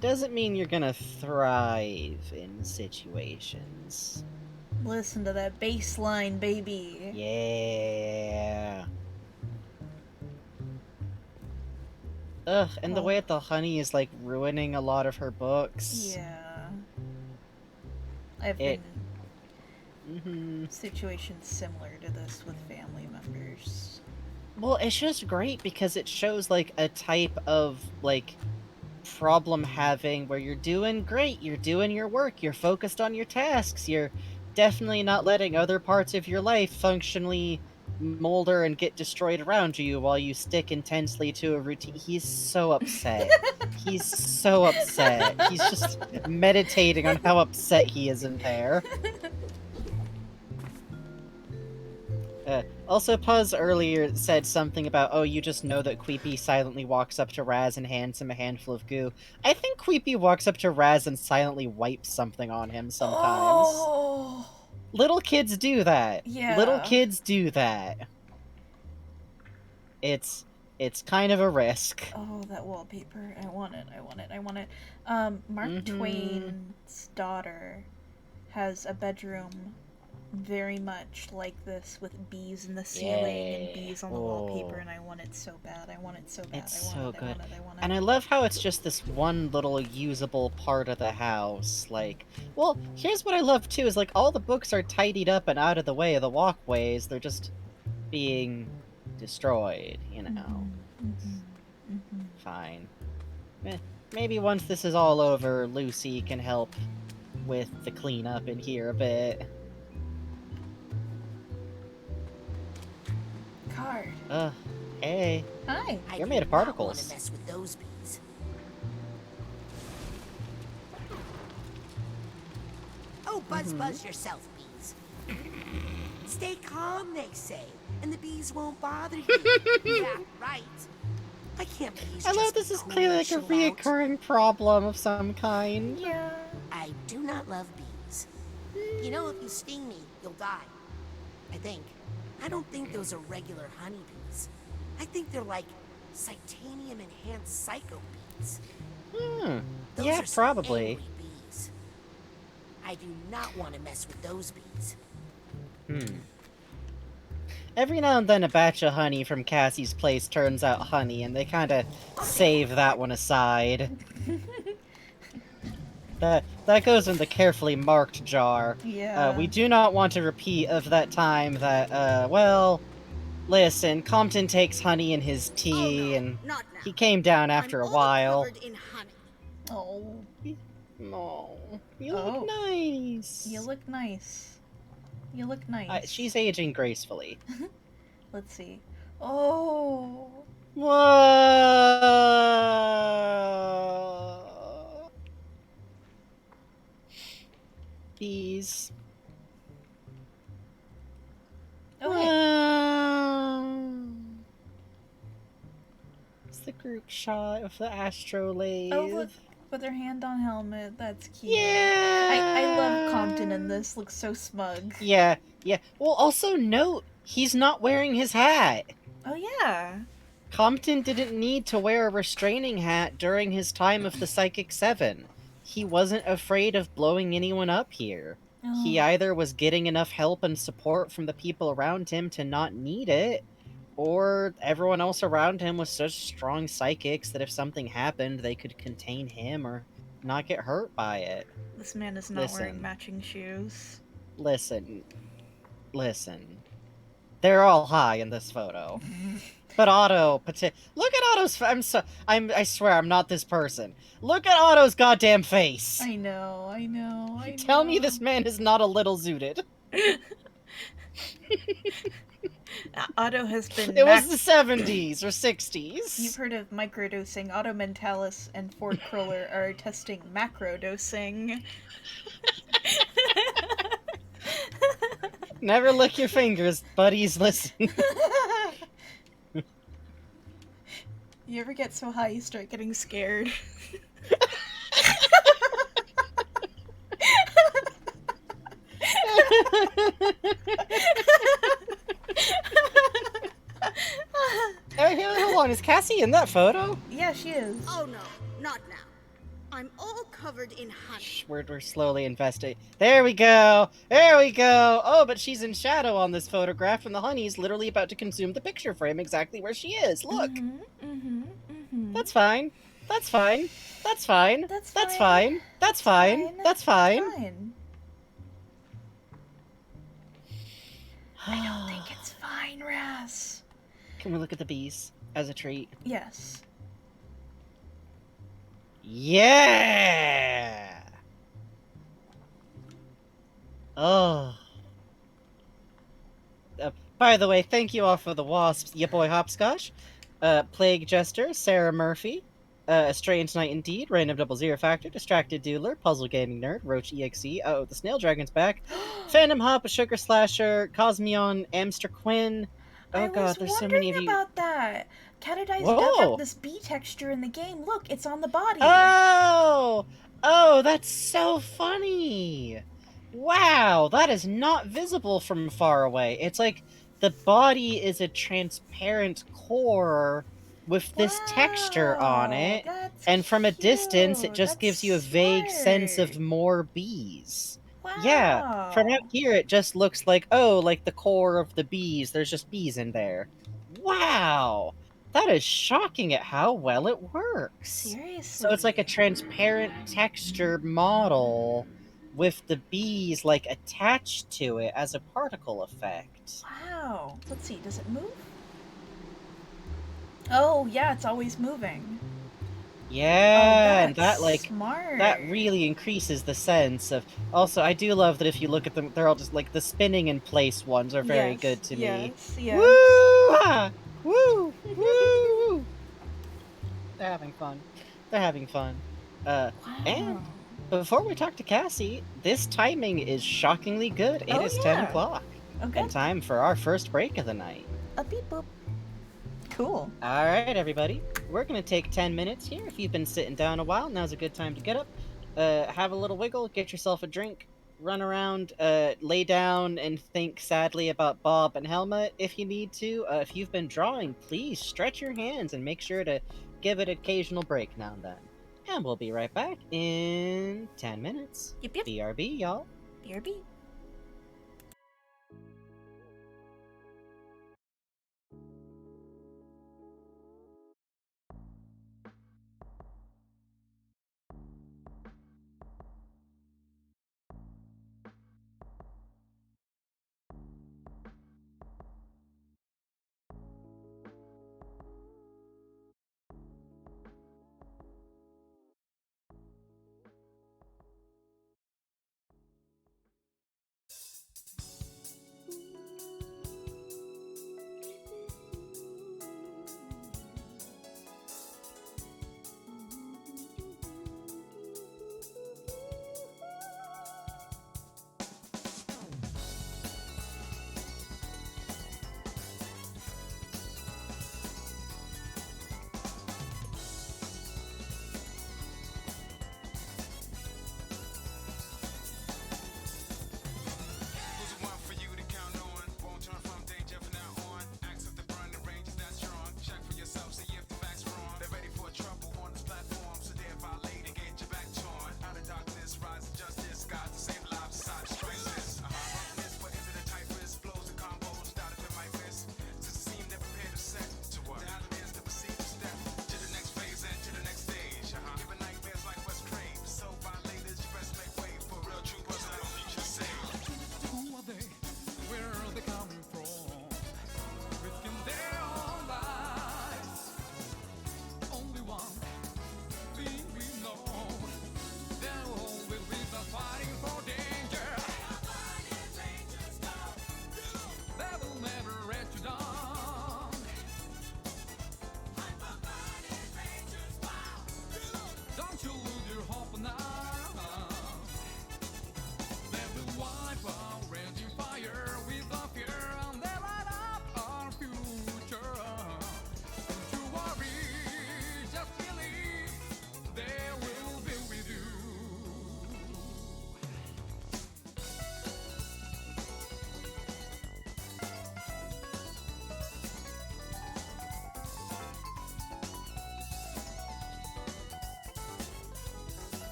doesn't mean you're gonna thrive in situations. Listen to that bass line, baby. Yeah. Ugh, and the way that the honey is, like, ruining a lot of her books. Yeah. I've been situations similar to this with family members. Well, it's just great because it shows, like, a type of, like, problem having where you're doing great, you're doing your work, you're focused on your tasks, you're definitely not letting other parts of your life functionally molder and get destroyed around you while you stick intensely to a routine. He's so upset. He's so upset. He's just meditating on how upset he is in there. Also, Puzz earlier said something about, oh, you just know that Queepy silently walks up to Raz and hands him a handful of goo. I think Queepy walks up to Raz and silently wipes something on him sometimes. Oh! Little kids do that. Yeah. Little kids do that. It's kind of a risk. Oh, that wallpaper. I want it. Mark Twain's daughter has a bedroom very much like this, with bees in the ceiling and bees on the wallpaper, and I want it so bad. It's so good. And I love how it's just this one little usable part of the house. Like, well, here's what I love too, is like all the books are tidied up and out of the way of the walkways. They're just being destroyed, you know. Fine. Maybe once this is all over, Lucy can help with the cleanup in here a bit. Card. Hey. Hi. You're made of particles. I want to mess with those bees. Oh, buzz yourself, bees. Stay calm, they say, and the bees won't bother you. Yeah, right. I can't bees. I love this is clearly like a reoccurring problem of some kind. Yeah. I do not love bees. You know, if you sting me, you'll die. I think. I don't think those are regular honeybees. I think they're like Psychonium-enhanced psycho bees. Those yeah, are some probably. angry bees. I do not want to mess with those bees. Every now and then a batch of honey from Cassie's place turns out honey, and they kind of save that one aside. That goes in the carefully marked jar. Yeah. We do not want a repeat of that time that, well, listen, Compton takes honey in his tea, and he came down after a while. Covered in honey. Oh. No. You look nice. You look nice. You look nice. She's aging gracefully. Let's see. Oh. Whoa. Bees. Oh, hey. It's the group shot of the astrolabe. Oh, look. With her hand on helmet. That's cute. Yeah. I love Compton in this. Looks so smug. Yeah. Well, also note, he's not wearing his hat. Oh, yeah. Compton didn't need to wear a restraining hat during his time of the Psychic 7. He wasn't afraid of blowing anyone up here. Oh. He either was getting enough help and support from the people around him to not need it, or everyone else around him was such strong psychics that if something happened, they could contain him or not get hurt by it. This man is not wearing matching shoes. Listen. They're all high in this photo. But Otto, look at Otto's. I swear, I'm not this person. Look at Otto's goddamn face. I know. Tell me this man is not a little zooted. Otto has been. It was the 70s or 60s. You've heard of microdosing. Otto Mentalis and Ford Kroller are testing macrodosing. Never lick your fingers, buddies. Listen. You ever get so high you start getting scared? Hold on, is Cassie in that photo? Yeah, she is. Oh no, not now. I'm all covered in honey. We're slowly investing. There we go! Oh, but she's in shadow on this photograph, and the honey's literally about to consume the picture frame exactly where she is. Look! That's fine. That's fine. I don't think it's fine, Raz. Can we look at the bees as a treat? Yes. Yeah! Oh. By the way, thank you all for the wasps, ya boy Hopscotch, Plague Jester, Sarah Murphy, A Strange Night Indeed, Random Double Zero Factor, Distracted Doodler, Puzzle Gaming Nerd, Roach EXE, the Snail Dragon's back, Phantom Hop, Sugar Slasher, Cosmion, Amster Quinn. Oh I was god, there's so wondering many of you. about that. Cat Eye's duck have Whoa! this bee texture in the game. Look, it's on the body. Oh! Oh, that's so funny! Wow, that is not visible from far away. It's like the body is a transparent core with this texture on Wow, it, that's and from a distance it cute. just That's gives you a vague sense of smart. more bees. Yeah, from out Wow. here it just looks like, oh, like the core of the bees, there's just bees in there. Wow! That is shocking at how well it works. So it's like a Seriously. transparent texture model with the bees like attached to it as a particle effect. Wow. Let's see, does it move? Oh, yeah, it's always moving. Yeah, Oh, and that's that like smart. that really increases the sense of. Also, I do love that if you look at them, they're all just like the spinning in place ones are very Yes, good to me. yes, yes. Woo! Ah! Woo! Woo! They're having fun. They're having fun. And Wow. before we talk to Cassie, this timing is shockingly good. It Oh, is 10 yeah. o'clock. Okay. And time for our first break of the night. A beep boop. Cool. Alright, everybody. We're gonna take 10 minutes here. If you've been sitting down a while, now's a good time to get up. Have a little wiggle, get yourself a drink, run around, lay down and think sadly about Bob and Helma if you need to. If you've been drawing, please stretch your hands and make sure to give it an occasional break now and then. And we'll be right back in 10 minutes. Yep, yep. BRB, y'all. BRB.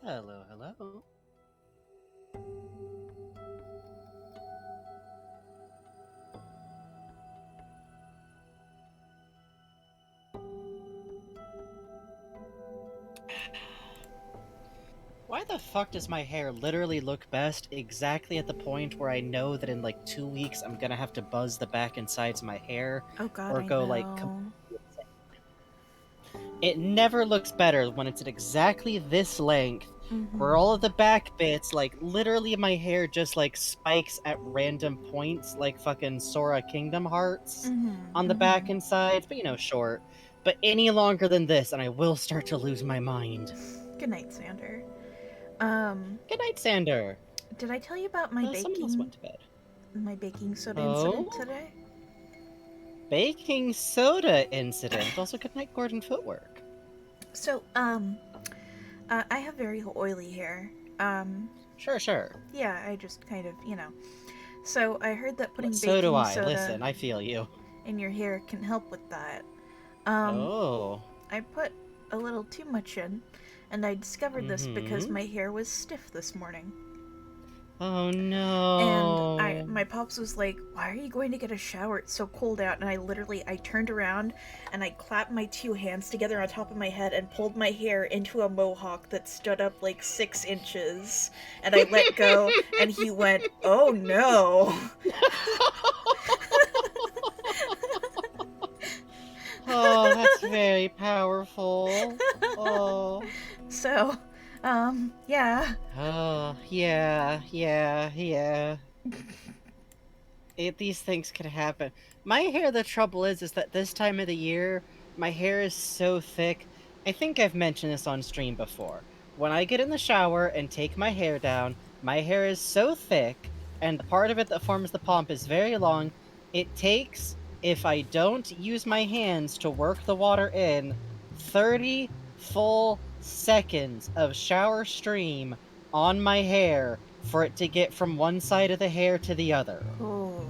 Hello, hello. Why the fuck does my hair literally look best exactly at the point where I know that in like 2 weeks I'm gonna have to buzz the back and sides of my hair Oh god, or I go know. like it never looks better when it's at exactly this length where all of the back bits, like literally my hair just like spikes at random points like fucking Sora Kingdom Hearts on the back and sides, but you know, short. But any longer than this and I will start to lose my mind. Good night, Sander. Good night, Sander. Did I tell you about my Someone else went to bed. my baking soda Oh? incident today? Baking soda incident. Also, good night, Gordon Footwork. So, I have very oily hair. Sure. Yeah, I just kind of, you know. So, I heard that putting So baking do I. soda Listen, I feel you. in your hair can help with that. Oh. I put a little too much in, and I discovered this because my hair was stiff this morning. Oh no. And my pops was like, "Why are you going to get a shower? It's so cold out." And I turned around and I clapped my two hands together on top of my head and pulled my hair into a mohawk that stood up like 6 inches. And I let go, and he went, "Oh no." Oh, that's very powerful. Oh. So, yeah. Oh, yeah. These things can happen. My hair, the trouble is that this time of the year, my hair is so thick. I think I've mentioned this on stream before. When I get in the shower and take my hair down, my hair is so thick, and the part of it that forms the pomp is very long, it takes, if I don't use my hands to work the water in, 30 full seconds of shower stream on my hair for it to get from one side of the hair to the other. Oh.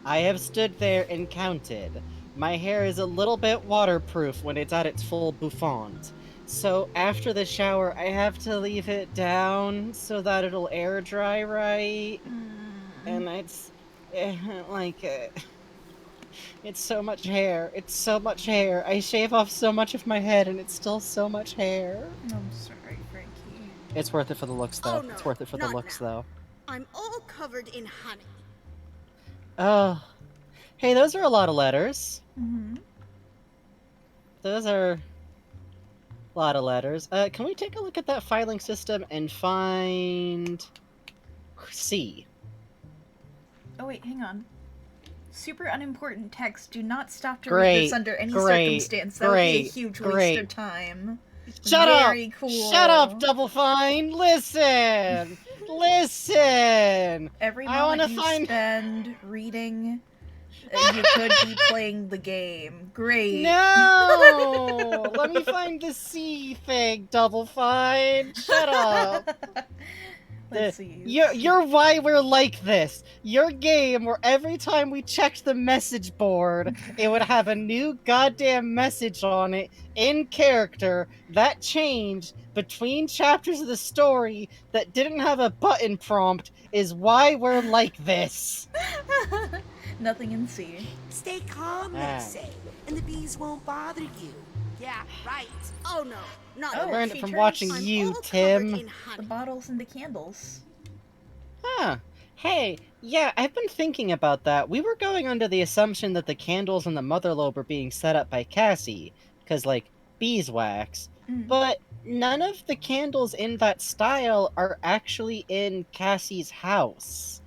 I have stood there and counted. My hair is a little bit waterproof when it's at its full bouffant. So after the shower, I have to leave it down so that it'll air dry right. And it's it's so much hair. It's so much hair. I shave off so much of my head and it's still so much hair. I'm sorry, Frankie. It's worth it for the looks, though. Oh, no, it's worth it for the not looks, now. though. I'm all covered in honey. Oh. Hey, those are a lot of letters. Those are a lot of letters. Can we take a look at that filing system and find C? Oh wait, hang on. Super unimportant text. Do not stop to Great, read this under any great, circumstance. That would be a great, huge great. waste of time. Shut Very up! cool. Shut up, Double Fine! Listen! Listen! Every I wanna moment you find... spend reading, you could be playing the game. Great. No! Let me find the C thing, Double Fine! Shut up! Let's see. You're why we're like this. Your game where every time we checked the message board, it would have a new goddamn message on it in character that changed between chapters of the story that didn't have a button prompt is why we're like this. Nothing in C. Stay calm, they say, and the bees won't bother you. Yeah, right. Oh no, not I that. learned it she from turns- watching I'm you, all covered Tim. in The honey. bottles and the candles. Huh. Hey, yeah, I've been thinking about that. We were going under the assumption that the candles and the mother lobe were being set up by Cassie, because, like, beeswax. But none of the candles in that style are actually in Cassie's house.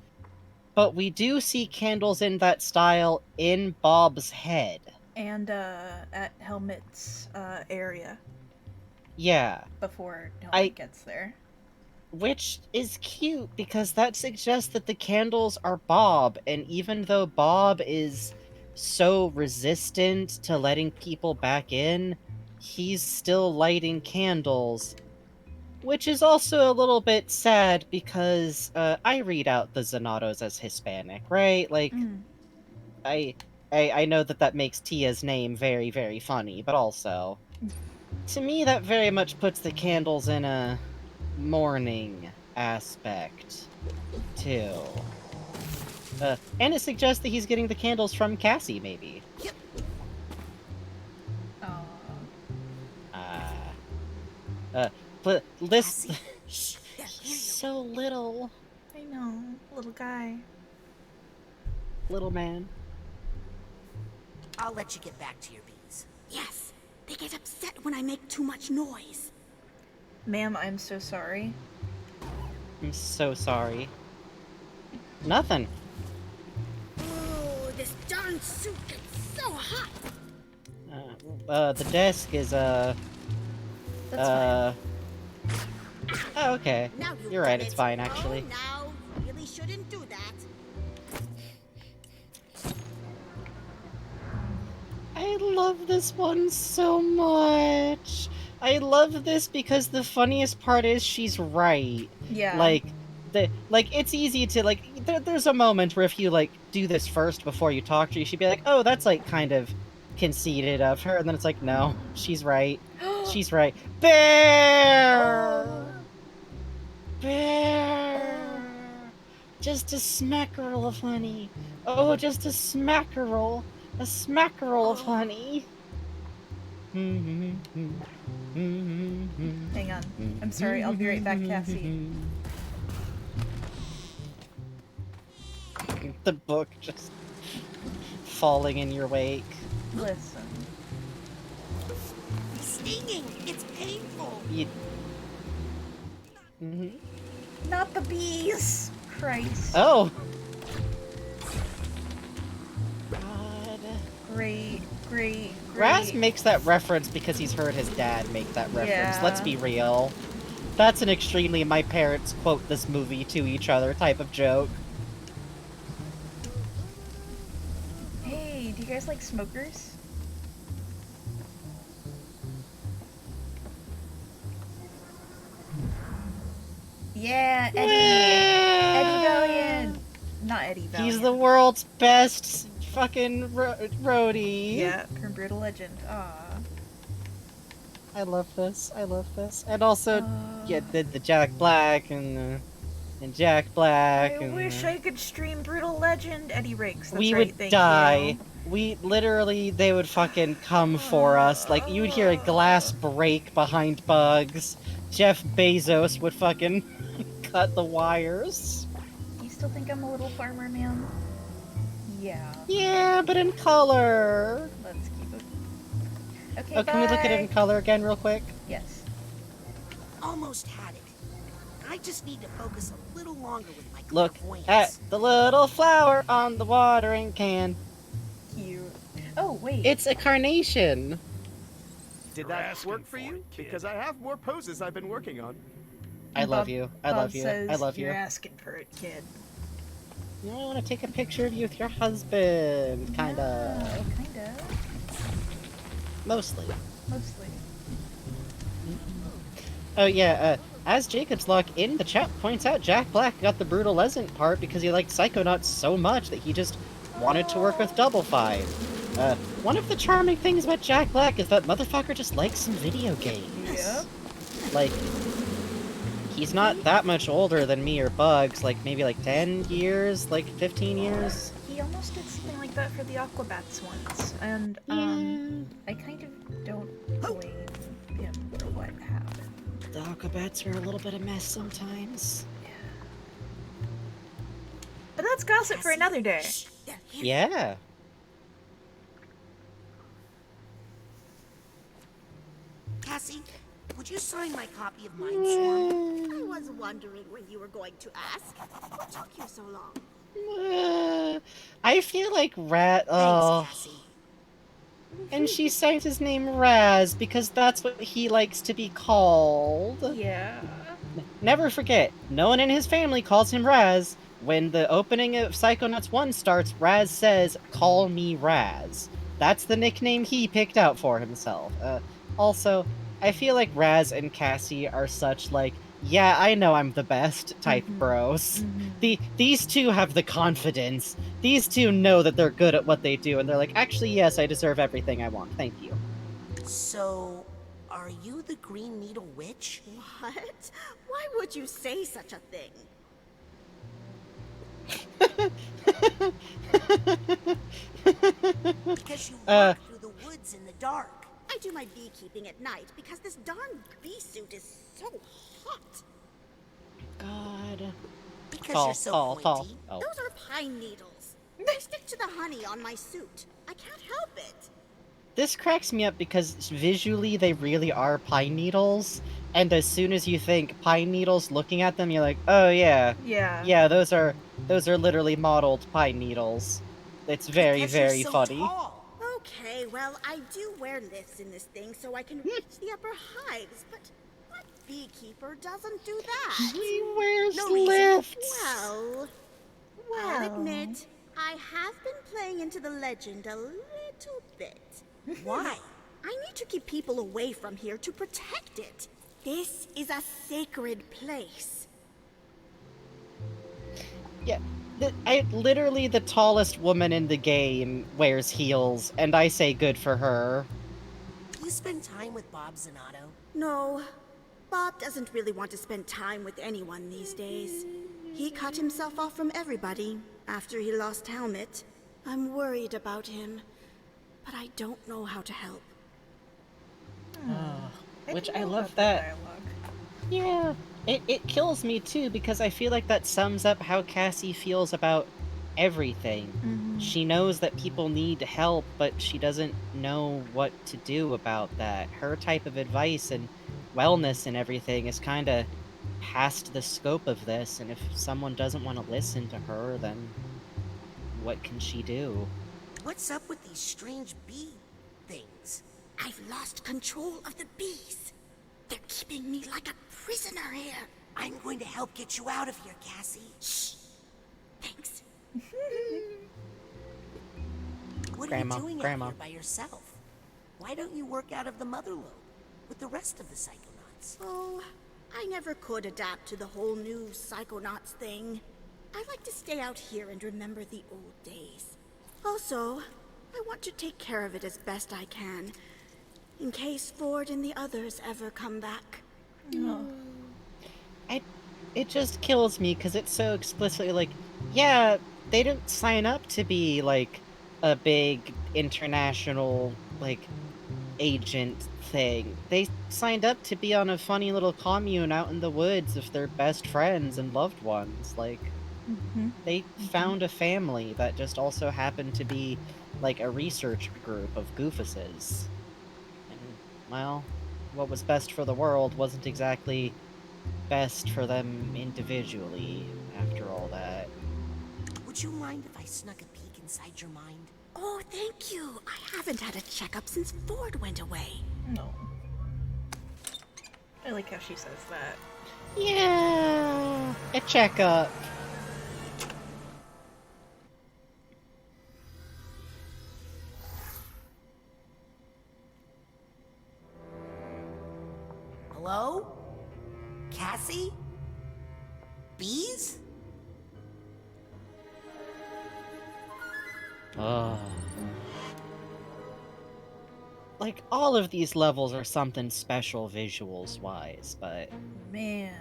But we do see candles in that style in Bob's head. And at Helmet's area Yeah. before Helmet gets there. Which is cute, because that suggests that the candles are Bob, and even though Bob is so resistant to letting people back in, he's still lighting candles. Which is also a little bit sad, because I read out the Zanatos as Hispanic, right? Like, I know that makes Tia's name very, very funny, but also, to me that very much puts the candles in a mourning aspect, too. And it suggests that he's getting the candles from Cassie, maybe. Yep. But this... Cassie? Shh, they're hearing you. so little. I know, little guy. Little man. I'll let you get back to your bees. Yes, they get upset when I make too much noise. Ma'am, I'm so sorry. I'm so sorry. Nothing. Oh, this darn suit gets so hot. The desk is, That's fine. Oh, okay. Now You're right, it's fine, actually. Oh, now, you really shouldn't do that. I love this one so much. I love this because the funniest part is she's right. Yeah. Like, it's easy to, like, there's a moment where if you, like, do this first before you talk to her, you should be like, oh, that's, like, kind of conceited of her, and then it's like, no, she's right. She's right. Bear! Oh. Bear! Just a smackerel of honey. Oh, just a smackerel. A smackerel of honey. Hang on. I'm sorry, I'll be right back, Cassie. The book just falling in your wake. Listen. It's stinging. It's painful. Not the bees! Christ. Oh! God. Great. Raz makes that reference because he's heard his dad make that reference. Yeah. Let's be real. That's an extremely my parents quote this movie to each other type of joke. Hey, do you guys like smokers? Yeah, Eddie Valiant! Not Eddie Valiant. He's the world's best fucking roadie. Yeah, from Brutal Legend. Aw. I love this. I love this. And also, yeah, the Jack Black and Jack Black. I wish I could stream Brutal Legend. Eddie Riggs. That's we right, would thank die. you. We literally, they would fucking come for us. Like, you would hear a glass break behind Bugs. Jeff Bezos would fucking cut the wires. Do you still think I'm a little farmer man? Yeah. Yeah, but in color. Let's keep it. Okay, Oh, can we look at it in bye. color again real quick? Yes. Almost had it. I just need to focus a little longer with my Look clairvoyance. at the little flower on the watering can. Cute. Oh, wait. It's a carnation. Did that work for you? Because I have more poses I've been working on. I love you. I love you. Says I love you. You're asking for it, kid. I want to take a picture of you with your husband. Kinda. Oh, kinda. Mostly. Mostly. Oh yeah, as Jacob's Luck in the chat points out, Jack Black got the Brutal Legend part because he liked Psychonauts so much that he just wanted to work with Double Fine. One of the charming things about Jack Black is that motherfucker just likes some video games. Yep. Like, he's not that much older than me or Bugs, like maybe like 10 years, like 15 years. He almost did something like that for the Aquabats once, and I kind of don't blame him for what happened. The Aquabats are a little bit of mess sometimes. Yeah. But that's gossip for another day. Yeah. Cassie, would you sign my copy of Mindstorm? I was wondering when you were going to ask. What took you so long? I feel like Thanks, Cassie. And she signs his name Raz because that's what he likes to be called. Yeah. Never forget, no one in his family calls him Raz. When the opening of Psychonauts 1 starts, Raz says, "Call me Raz." That's the nickname he picked out for himself. Also, I feel like Raz and Cassie are such, like, yeah, I know I'm the best type bros. These two have the confidence. These two know that they're good at what they do, and they're like, actually, yes, I deserve everything I want. Thank you. So, Are you the Green Needle Witch? What? Why would you say such a thing? Because you walk through the woods in the dark. I do my beekeeping at night because this darn bee suit is so hot. God. Because Tall, you're so tall, pointy. tall. Oh. Those are pine needles. They stick to the honey on my suit. I can't help it. This cracks me up because visually they really are pine needles, and as soon as you think pine needles, looking at them, you're like, oh yeah. Yeah. Yeah, those are literally modeled pine needles. It's very, Because very you're so funny. Tall. Okay, well, I do wear lifts in this thing so I can reach the upper hives, but what beekeeper doesn't do that? He wears No reason. lifts. Well, I'll admit, I have been playing into the legend a little bit. Why? I need to keep people away from here to protect it. This is a sacred place. Yeah, literally the tallest woman in the game wears heels, and I say good for her. Do you spend time with Bob Zanato? No, Bob doesn't really want to spend time with anyone these days. He cut himself off from everybody after he lost Helmet. I'm worried about him, but I don't know how to help. Which I love that. Dialogue. Yeah, it kills me too, because I feel like that sums up how Cassie feels about everything. She knows that people need help, but she doesn't know what to do about that. Her type of advice and wellness and everything is kind of past the scope of this, and if someone doesn't want to listen to her, then what can she do? What's up with these strange bee things? I've lost control of the bees. They're keeping me like a prisoner here. I'm going to help get you out of here, Cassie. Shh. Thanks. What Grandma, are you doing Grandma. out here by yourself? Why don't you work out of the mother lobe with the rest of the Psychonauts? Oh, I never could adapt to the whole new Psychonauts thing. I like to stay out here and remember the old days. Also, I want to take care of it as best I can, in case Ford and the others ever come back. It just kills me because it's so explicitly like, yeah, they didn't sign up to be like a big international like agent thing. They signed up to be on a funny little commune out in the woods with their best friends and loved ones. Like, they found a family that just also happened to be like a research group of goofuses. And, well, what was best for the world wasn't exactly best for them individually after all that. Would you mind if I snuck a peek inside your mind? Oh, thank you. I haven't had a checkup since Ford went away. No. I like how she says that. Yeah, a checkup. Hello? Cassie? Bees? Like, all of these levels are something special visuals-wise, but... Man.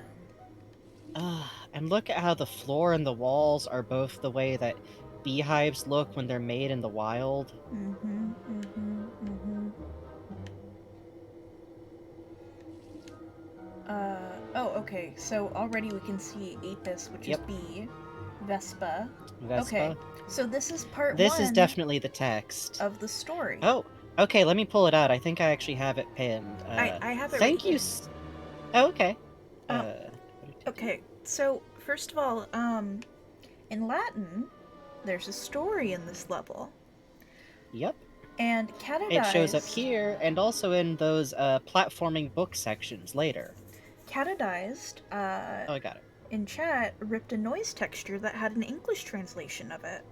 And look at how the floor and the walls are both the way that beehives look when they're made in the wild. Oh, okay. So already we can see Apis, which is bee. Vespa. Vespa. Okay. So this is part This one is definitely the text. of the story. Oh, okay, let me pull it out. I think I actually have it pinned. I have it Thank right you. here. Oh, okay. Okay, so first of all, in Latin, there's a story in this level. Yep. And Catadized... It shows up here, and also in those platforming book sections later. Catadized, Oh, I got it. in chat, ripped a noise texture that had an English translation of it.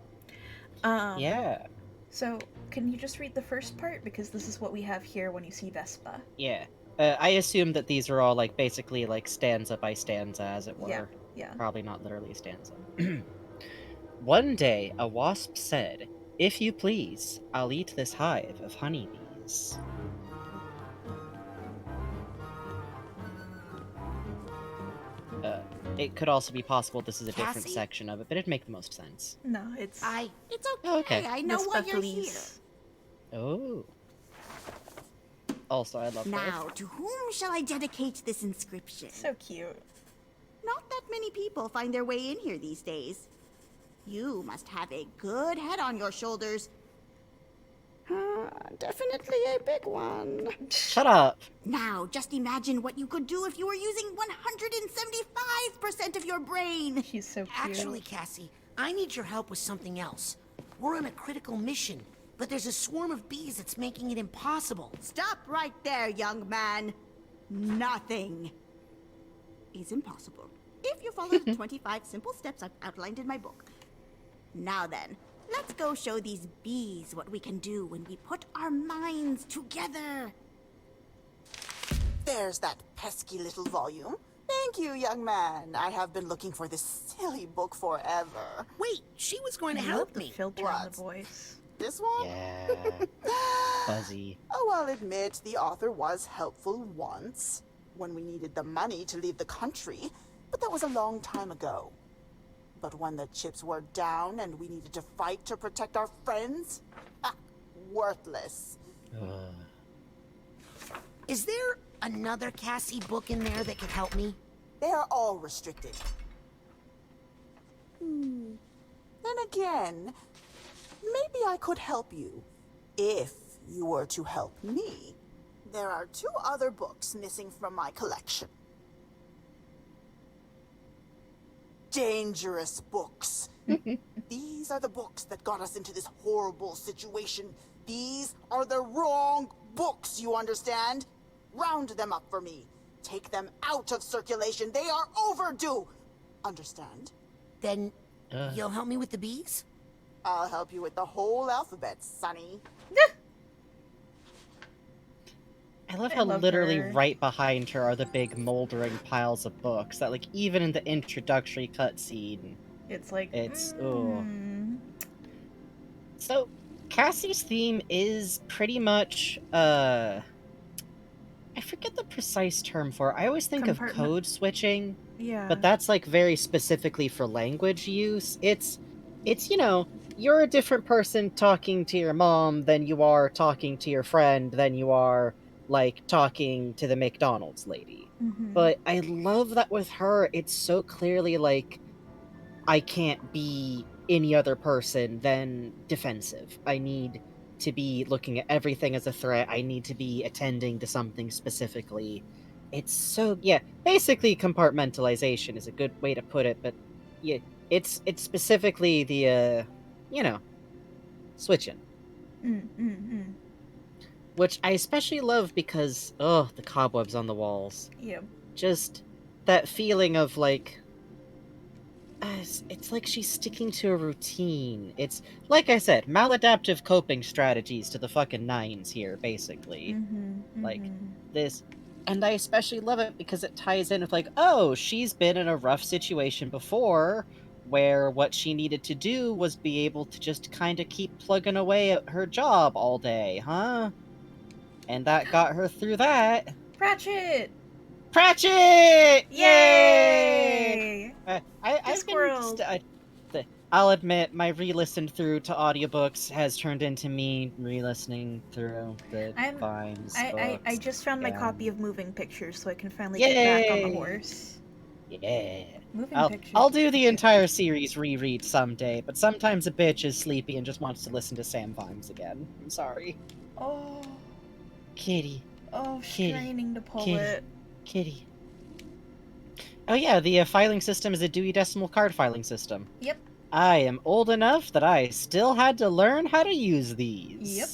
Yeah. So, can you just read the first part? Because this is what we have here when you see Vespa. Yeah. I assume that these are all, like, basically, like, stanza by stanza, as it were. Yeah, yeah. Probably not literally stanza. One day, a wasp said, "If you please, I'll eat this hive of honeybees." it could also be possible this is a different Cassie? section of it, but it'd make the most sense. No, it's It's okay. Oh, okay. I know Miss why you're here. Buckley's. Oh. Also, I love her. Now, to whom shall I dedicate this inscription? So cute. Not that many people find their way in here these days. You must have a good head on your shoulders. Definitely a big one. Shut up. Now, just imagine what you could do if you were using 175% of your brain. She's so cute. Actually, Cassie, I need your help with something else. We're on a critical mission, but there's a swarm of bees that's making it impossible. Stop right there, young man. Nothing is impossible if you follow the 25 simple steps I've outlined in my book. Now then, let's go show these bees what we can do when we put our minds together. There's that pesky little volume. Thank you, young man. I have been looking for this silly book forever. Wait, she was going to I help love the me. filter on the voice. This one? Yeah. Fuzzy. Oh, I'll admit the author was helpful once, when we needed the money to leave the country, but that was a long time ago. But when the chips were down and we needed to fight to protect our friends, worthless. Is there another Cassie book in there that could help me? They are all restricted. Then again, maybe I could help you, if you were to help me. There are 2 other books missing from my collection. Dangerous books. These are the books that got us into this horrible situation. These are the wrong books, you understand? Round them up for me. Take them out of circulation. They are overdue. Understand? Then you'll help me with the bees? I'll help you with the whole alphabet, Sonny. I love how literally right behind her are the big moldering piles of books that, like, even in the introductory cutscene, it's like So, Cassie's theme is pretty much I forget the precise term for it. I always think of code switching. Yeah. But that's like very specifically for language use. It's you know, you're a different person talking to your mom than you are talking to your friend than you are like talking to the McDonald's lady. But I love that with her, it's so clearly like I can't be any other person than defensive. I need to be looking at everything as a threat. I need to be attending to something specifically. It's so, yeah, basically compartmentalization is a good way to put it, but yeah, it's specifically the, you know, switching. Which I especially love because, oh, the cobwebs on the walls. Yep. Just that feeling of, like, it's like she's sticking to a routine. It's, like I said, maladaptive coping strategies to the fucking nines here, basically. Like, this. And I especially love it because it ties in with, like, oh, she's been in a rough situation before, where what she needed to do was be able to just kind of keep plugging away at her job all day, huh? And that got her through that. Pratchett! Pratchett! Yay! I'll admit, my re-listened through to audiobooks has turned into me re-listening through the Vimes I just found my copy of Moving Pictures, so I can finally Yay! get back on the horse. Yeah. Moving Pictures. I'll do the entire series reread someday, but sometimes a bitch is sleepy and just wants to listen to Sam Vimes again. I'm sorry. Oh. Kitty. Oh, Kitty. straining to pull Kitty. it. Kitty. Oh yeah, the filing system is a Dewey Decimal Card filing system. Yep. I am old enough that I still had to learn how to use these. Yep.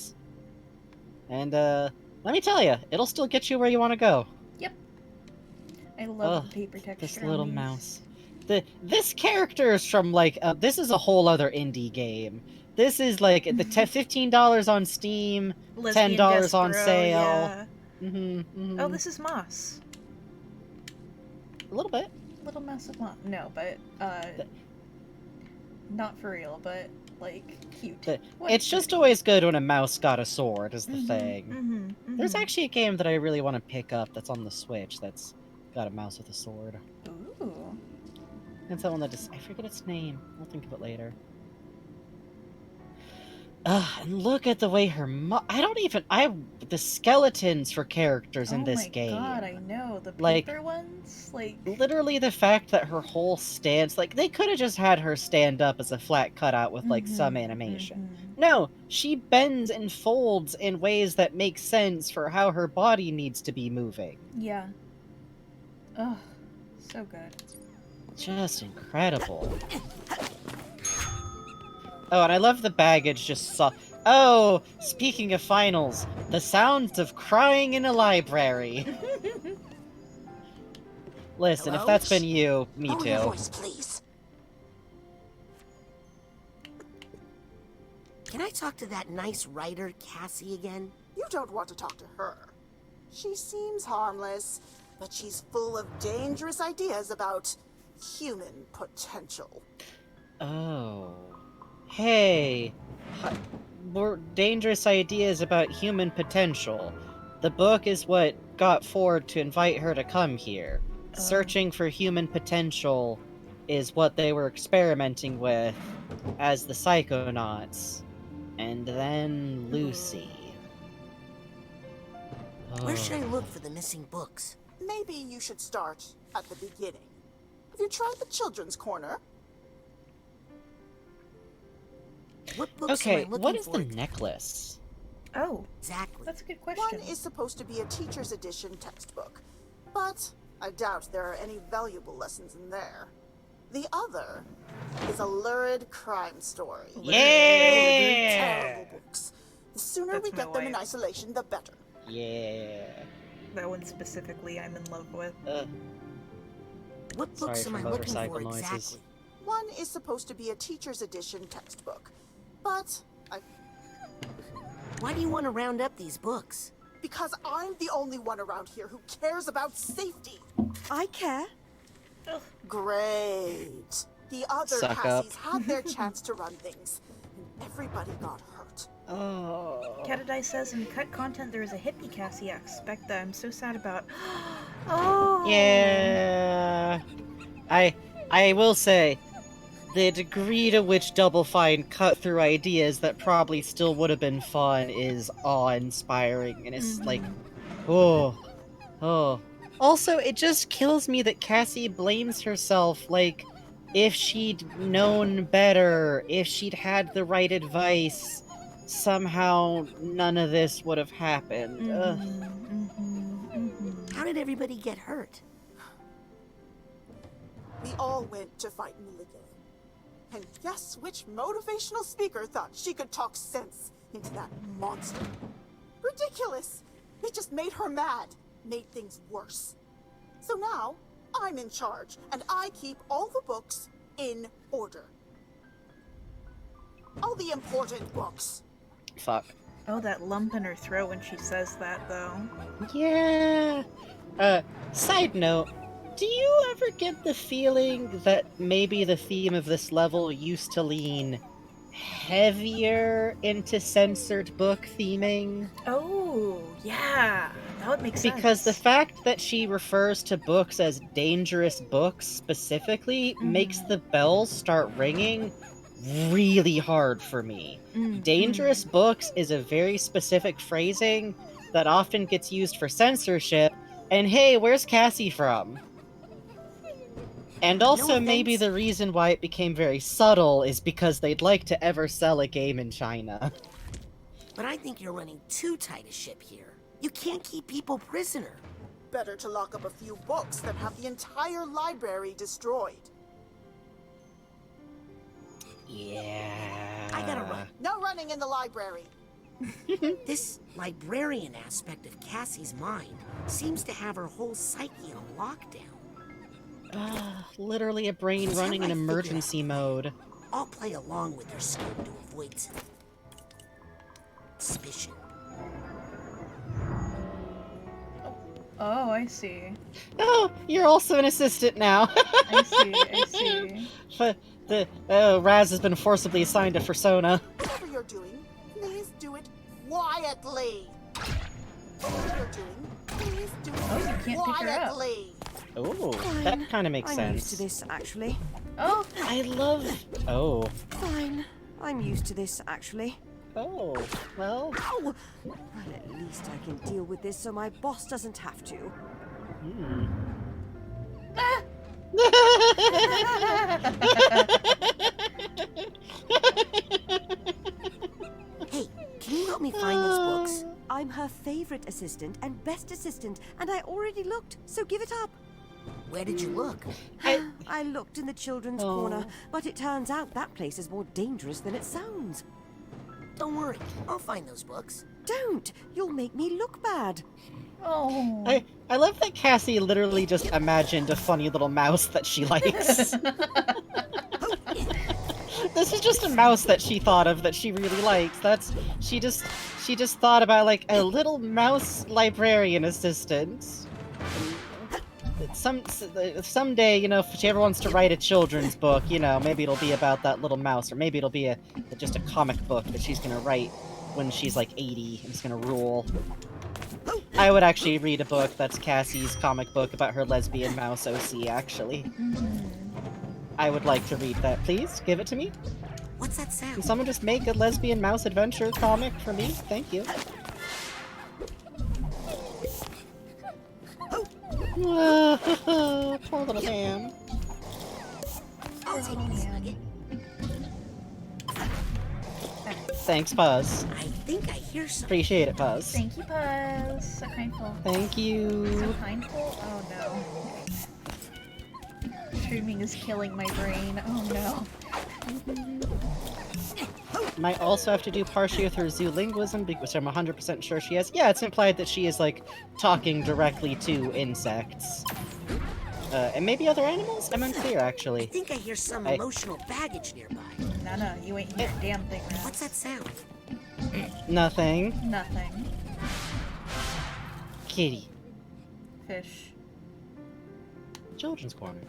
And, let me tell you, it'll still get you where you want to go. Yep. I love the paper texture. This on little these. mouse. This character is from, like, this is a whole other indie game. This is, like, the $15 on Steam, Lesbian $10 on Despero, sale. yeah. Oh, this is Moss. A little bit. Little Mouse of Moss. No, but, not for real, but, like, cute. It's just always good when a mouse got a sword, is the thing. There's actually a game that I really want to pick up that's on the Switch that's got a mouse with a sword. Ooh. It's that one that I forget its name. I'll think of it later. And look at the way her the skeletons for characters in this game. Oh my god, I know. The Like, paper ones? Like... Literally the fact that her whole stance, like, they could have just had her stand up as a flat cutout with, like, some animation. No, she bends and folds in ways that make sense for how her body needs to be moving. Yeah. Oh, so good. Just incredible. Oh, and I love the baggage just Oh, speaking of finals, the sounds of crying in a library. Listen, if that's been you, me Lower too. your voice, please. Can I talk to that nice writer, Cassie, again? You don't want to talk to her. She seems harmless, but she's full of dangerous ideas about human potential. Oh. Hey. More dangerous ideas about human potential. The book is what got Ford to invite her to come here. Searching for human potential is what they were experimenting with as the Psychonauts. And then Lucy. Where should I look for the missing books? Maybe you should start at the beginning. Have you tried the children's corner? What books Okay, am I looking what is for? the necklace? Oh, exactly. That's a good question. One is supposed to be a teacher's edition textbook, but I doubt there are any valuable lessons in there. The other is a lurid crime story. Yeah! Terrible books. The sooner That's we my get them in wife. isolation, the better. Yeah. That one specifically I'm in love with. What Sorry books for am I looking motorcycle for noises. exactly? One is supposed to be a teacher's edition textbook, but Why do you want to round up these books? because I'm the only one around here who cares about safety. I care. Great. The other Suck up. Cassies had their chance to run things, and everybody got hurt. Oh. Catadai says in cut content there is a hippie Cassie aspect that I'm so sad about. Oh. Yeah. I will say, the degree to which Double Fine cut through ideas that probably still would have been fun is awe-inspiring, and it's like, oh. Also, it just kills me that Cassie blames herself, like, if she'd known better, if she'd had the right advice, somehow none of this would have happened. Ugh. How did everybody get hurt? We all went to fight Mulligan. And guess which motivational speaker thought she could talk sense into that monster? Ridiculous! It just made her mad, made things worse. So now, I'm in charge, and I keep all the books in order. All the important books. Fuck. Oh, that lump in her throat when she says that, though. Yeah. Side note, do you ever get the feeling that maybe the theme of this level used to lean heavier into censored book theming? Oh, yeah. That would make sense. Because the fact that she refers to books as dangerous books specifically makes the bells start ringing really hard for me. Dangerous books is a very specific phrasing that often gets used for censorship, and hey, where's Cassie from? And also, maybe the reason why it became very subtle is because they'd like to ever sell a game in China. But I think you're running too tight a ship here. You can't keep people prisoner. Better to lock up a few books than have the entire library destroyed. Yeah. I gotta run. No running in the library. This librarian aspect of Cassie's mind seems to have her whole psyche on lockdown. Literally a brain Here's how running in I figure emergency out. mode. I'll play along with her scheme to avoid suspicion. Oh, I see. Oh, you're also an assistant now. I see. Raz has been forcibly assigned a persona. Whatever you're doing, please do it quietly. Whatever you're doing, please do it Oh, you can't pick her up. quietly. Oh, Fine. that kind of makes I'm sense. used to this, actually. Oh, I love. Oh. Fine. I'm used to this, actually. Oh. Well. Ow! Well, at least I can deal with this so my boss doesn't have to. Hmm. Hey, can you help me find these books? I'm her favorite assistant and best assistant, and I already looked, so give it up. Where did you look? I looked in the children's corner, but it turns out that place is more dangerous than it sounds. Don't worry, I'll find those books. Don't! You'll make me look bad. Oh. I love that Cassie literally just imagined a funny little mouse that she likes. This is just a mouse that she thought of that she really likes. She just thought about like a little mouse librarian assistant. Someday, you know, if she ever wants to write a children's book, you know, maybe it'll be about that little mouse, or maybe it'll be just a comic book that she's gonna write when she's like 80 and it's gonna rule. I would actually read a book that's Cassie's comic book about her lesbian mouse OC, actually. I would like to read that. Please, give it to me. What's that sound? Can someone just make a lesbian mouse adventure comic for me? Thank you. Poor little Pam. I'll take this nugget. Thanks, Puzz. I think I hear something. Appreciate it, Puzz. Thank you, Buzz. So kindful. Thank you. So kindful? Oh no. Streaming is killing my brain. Oh no. Might also have to do partially with her zoolinguism, which I'm 100% sure she has. Yeah, it's implied that she is, like, talking directly to insects. And maybe other animals? I'm unclear, actually. I think I hear some emotional baggage nearby. No, you ain't hear a damn thing, Rats. What's that sound? Nothing. Nothing. Kitty. Fish. Children's corner.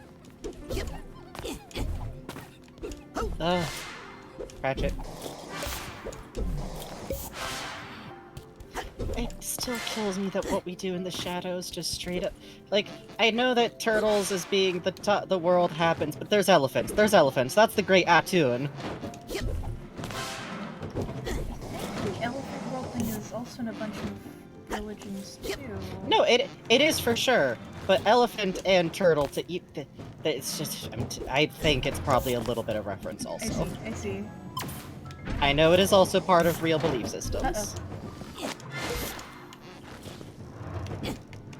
Cratchit. It still kills me that what we do in the shadows just straight up... Like, I know that turtles as being the world happens, but there's elephants. There's elephants. That's the great Atun. The elephant world thing is also in a bunch of religions, too. No, it is for sure. But elephant and turtle to eat... It's just... I think it's probably a little bit of reference also. I see. I know it is also part of real belief systems. Uh-oh.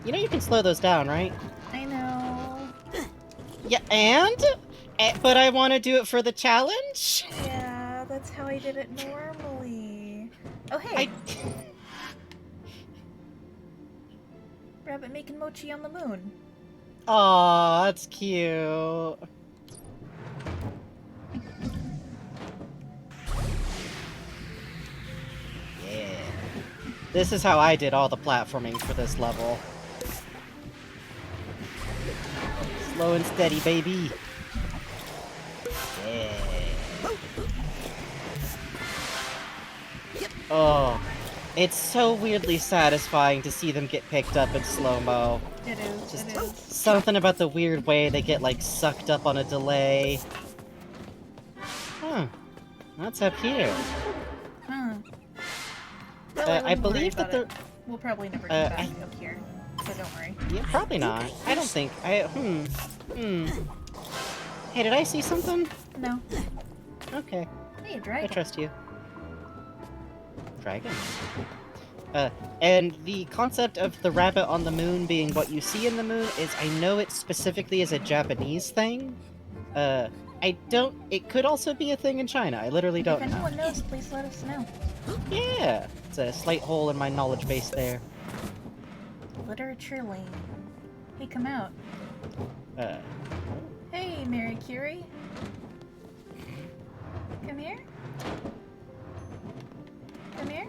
You know you can slow those down, right? I know. Yeah, but I want to do it for the challenge? Yeah, that's how I did it normally. Oh, hey! Rabbit making mochi on the moon. Aw, that's cute. Yeah. This is how I did all the platforming for this level. Slow and steady, baby. Yeah. Oh, it's so weirdly satisfying to see them get picked up in slow-mo. It is, Just it is. something about the weird way they get, like, sucked up on a delay. That's up here. Huh. I believe that they're... We'll probably never get back up here, so don't worry. Yeah, probably not. I don't think... Hey, did I see something? No. Okay. Hey, a dragon. I trust you. Dragon. And the concept of the rabbit on the moon being what you see in the moon is, I know it specifically is a Japanese thing. It could also be a thing in China. I literally don't know. If anyone knows, please let us know. Yeah! It's a slight hole in my knowledge base there. Literature lane. Hey, come out. Hey, Mary Curie. Come here. Come here.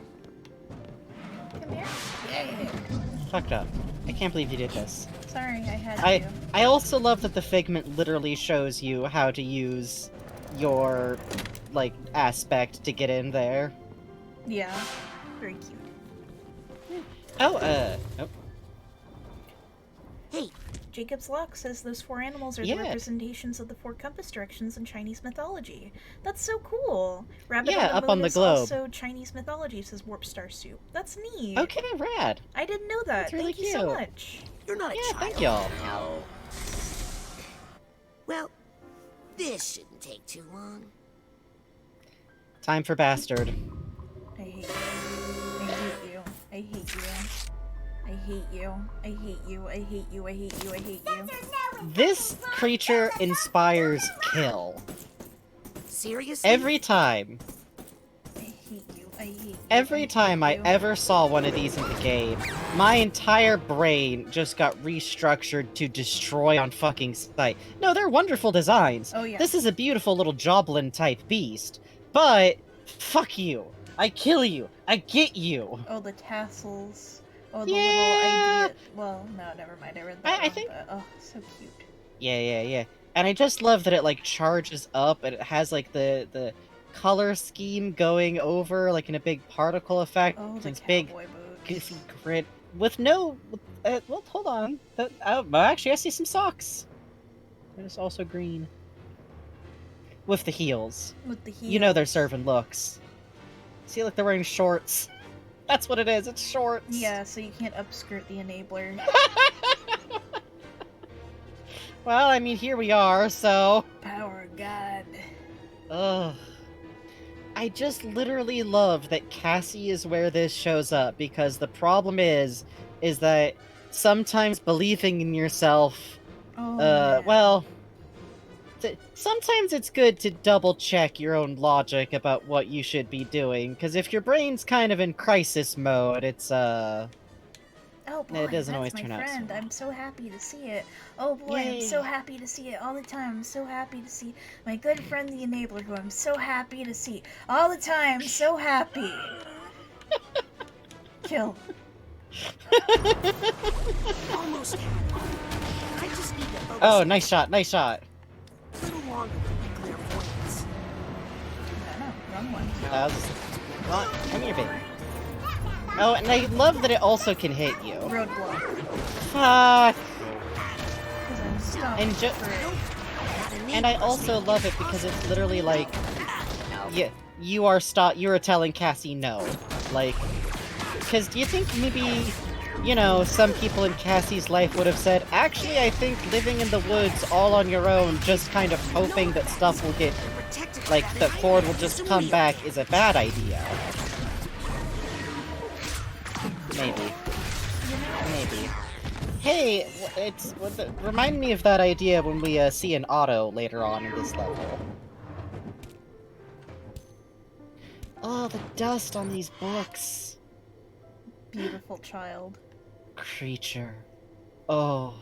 Come here. Yeah. Fucked up. I can't believe you did this. Sorry, I had to. I also love that the figment literally shows you how to use your, like, aspect to get in there. Yeah. Very cute. Oh. Hey, Jacob's Lock says those 4 animals are the representations of the 4 compass directions in Chinese mythology. That's so cool. Rabbit up on the is globe. Also Chinese mythology, says Warp Star Soup. That's neat. Okay, rad. I didn't know that. That's really Thank you so much. You're not a child. Thank y'all. No. Well, this shouldn't take too long. Time for bastard. I hate you. I hate you. I hate you. I hate you. I hate you. I hate you. I hate you. This creature inspires kill. Seriously? Every time. I hate you. I hate you. Every time I ever saw one of these in the game, my entire brain just got restructured to destroy on fucking sight. No, they're wonderful designs. Oh, yeah. This is a beautiful little Joblin-type beast. But, fuck you. I kill you. I get you. Oh, the tassels. Oh, the little idea. Well, no, never mind. I read that. I think. But, oh, so cute. Yeah. And I just love that it, like, charges up and it has, like, the color scheme going over, like, in a big particle effect. Oh, the it's big, boots. goofy grid. With no. Well, hold on. Actually, I see some socks. It's also green. With the heels. With the heels. You know they're serving looks. See, look, they're wearing shorts. That's what it is, it's shorts. Yeah, so you can't upskirt the enabler. Well, I mean, here we are, so... Power of God. Ugh. I just literally love that Cassie is where this shows up, because the problem is that sometimes believing in yourself... well... Sometimes it's good to double-check your own logic about what you should be doing, because if your brain's kind of in crisis mode, it's, Oh boy, it doesn't that's always my turn out so friend. well. I'm so happy to see it. Oh boy, Yay. I'm so happy to see it all the time. I'm so happy to see my good friend the Enabler, who I'm so happy to see all the time. So happy. Kill. Almost had it. I just need to focus. Oh, nice shot, nice shot. A little longer than my clairvoyance. No, wrong one. Come here, baby. Oh, and I love that it also can hit you. Roadblock. Fuck. Because I'm stuck. And I also love it because it's literally like, you are telling Cassie no. Like, because do you think maybe, you know, some people in Cassie's life would have said, actually, I think living in the woods all on your own, just kind of hoping that stuff will get, like, that Ford will just come back is a bad idea. Maybe. Hey, remind me of that idea when we see an auto later on in this level. Oh, the dust on these books. Beautiful child. Creature. Oh,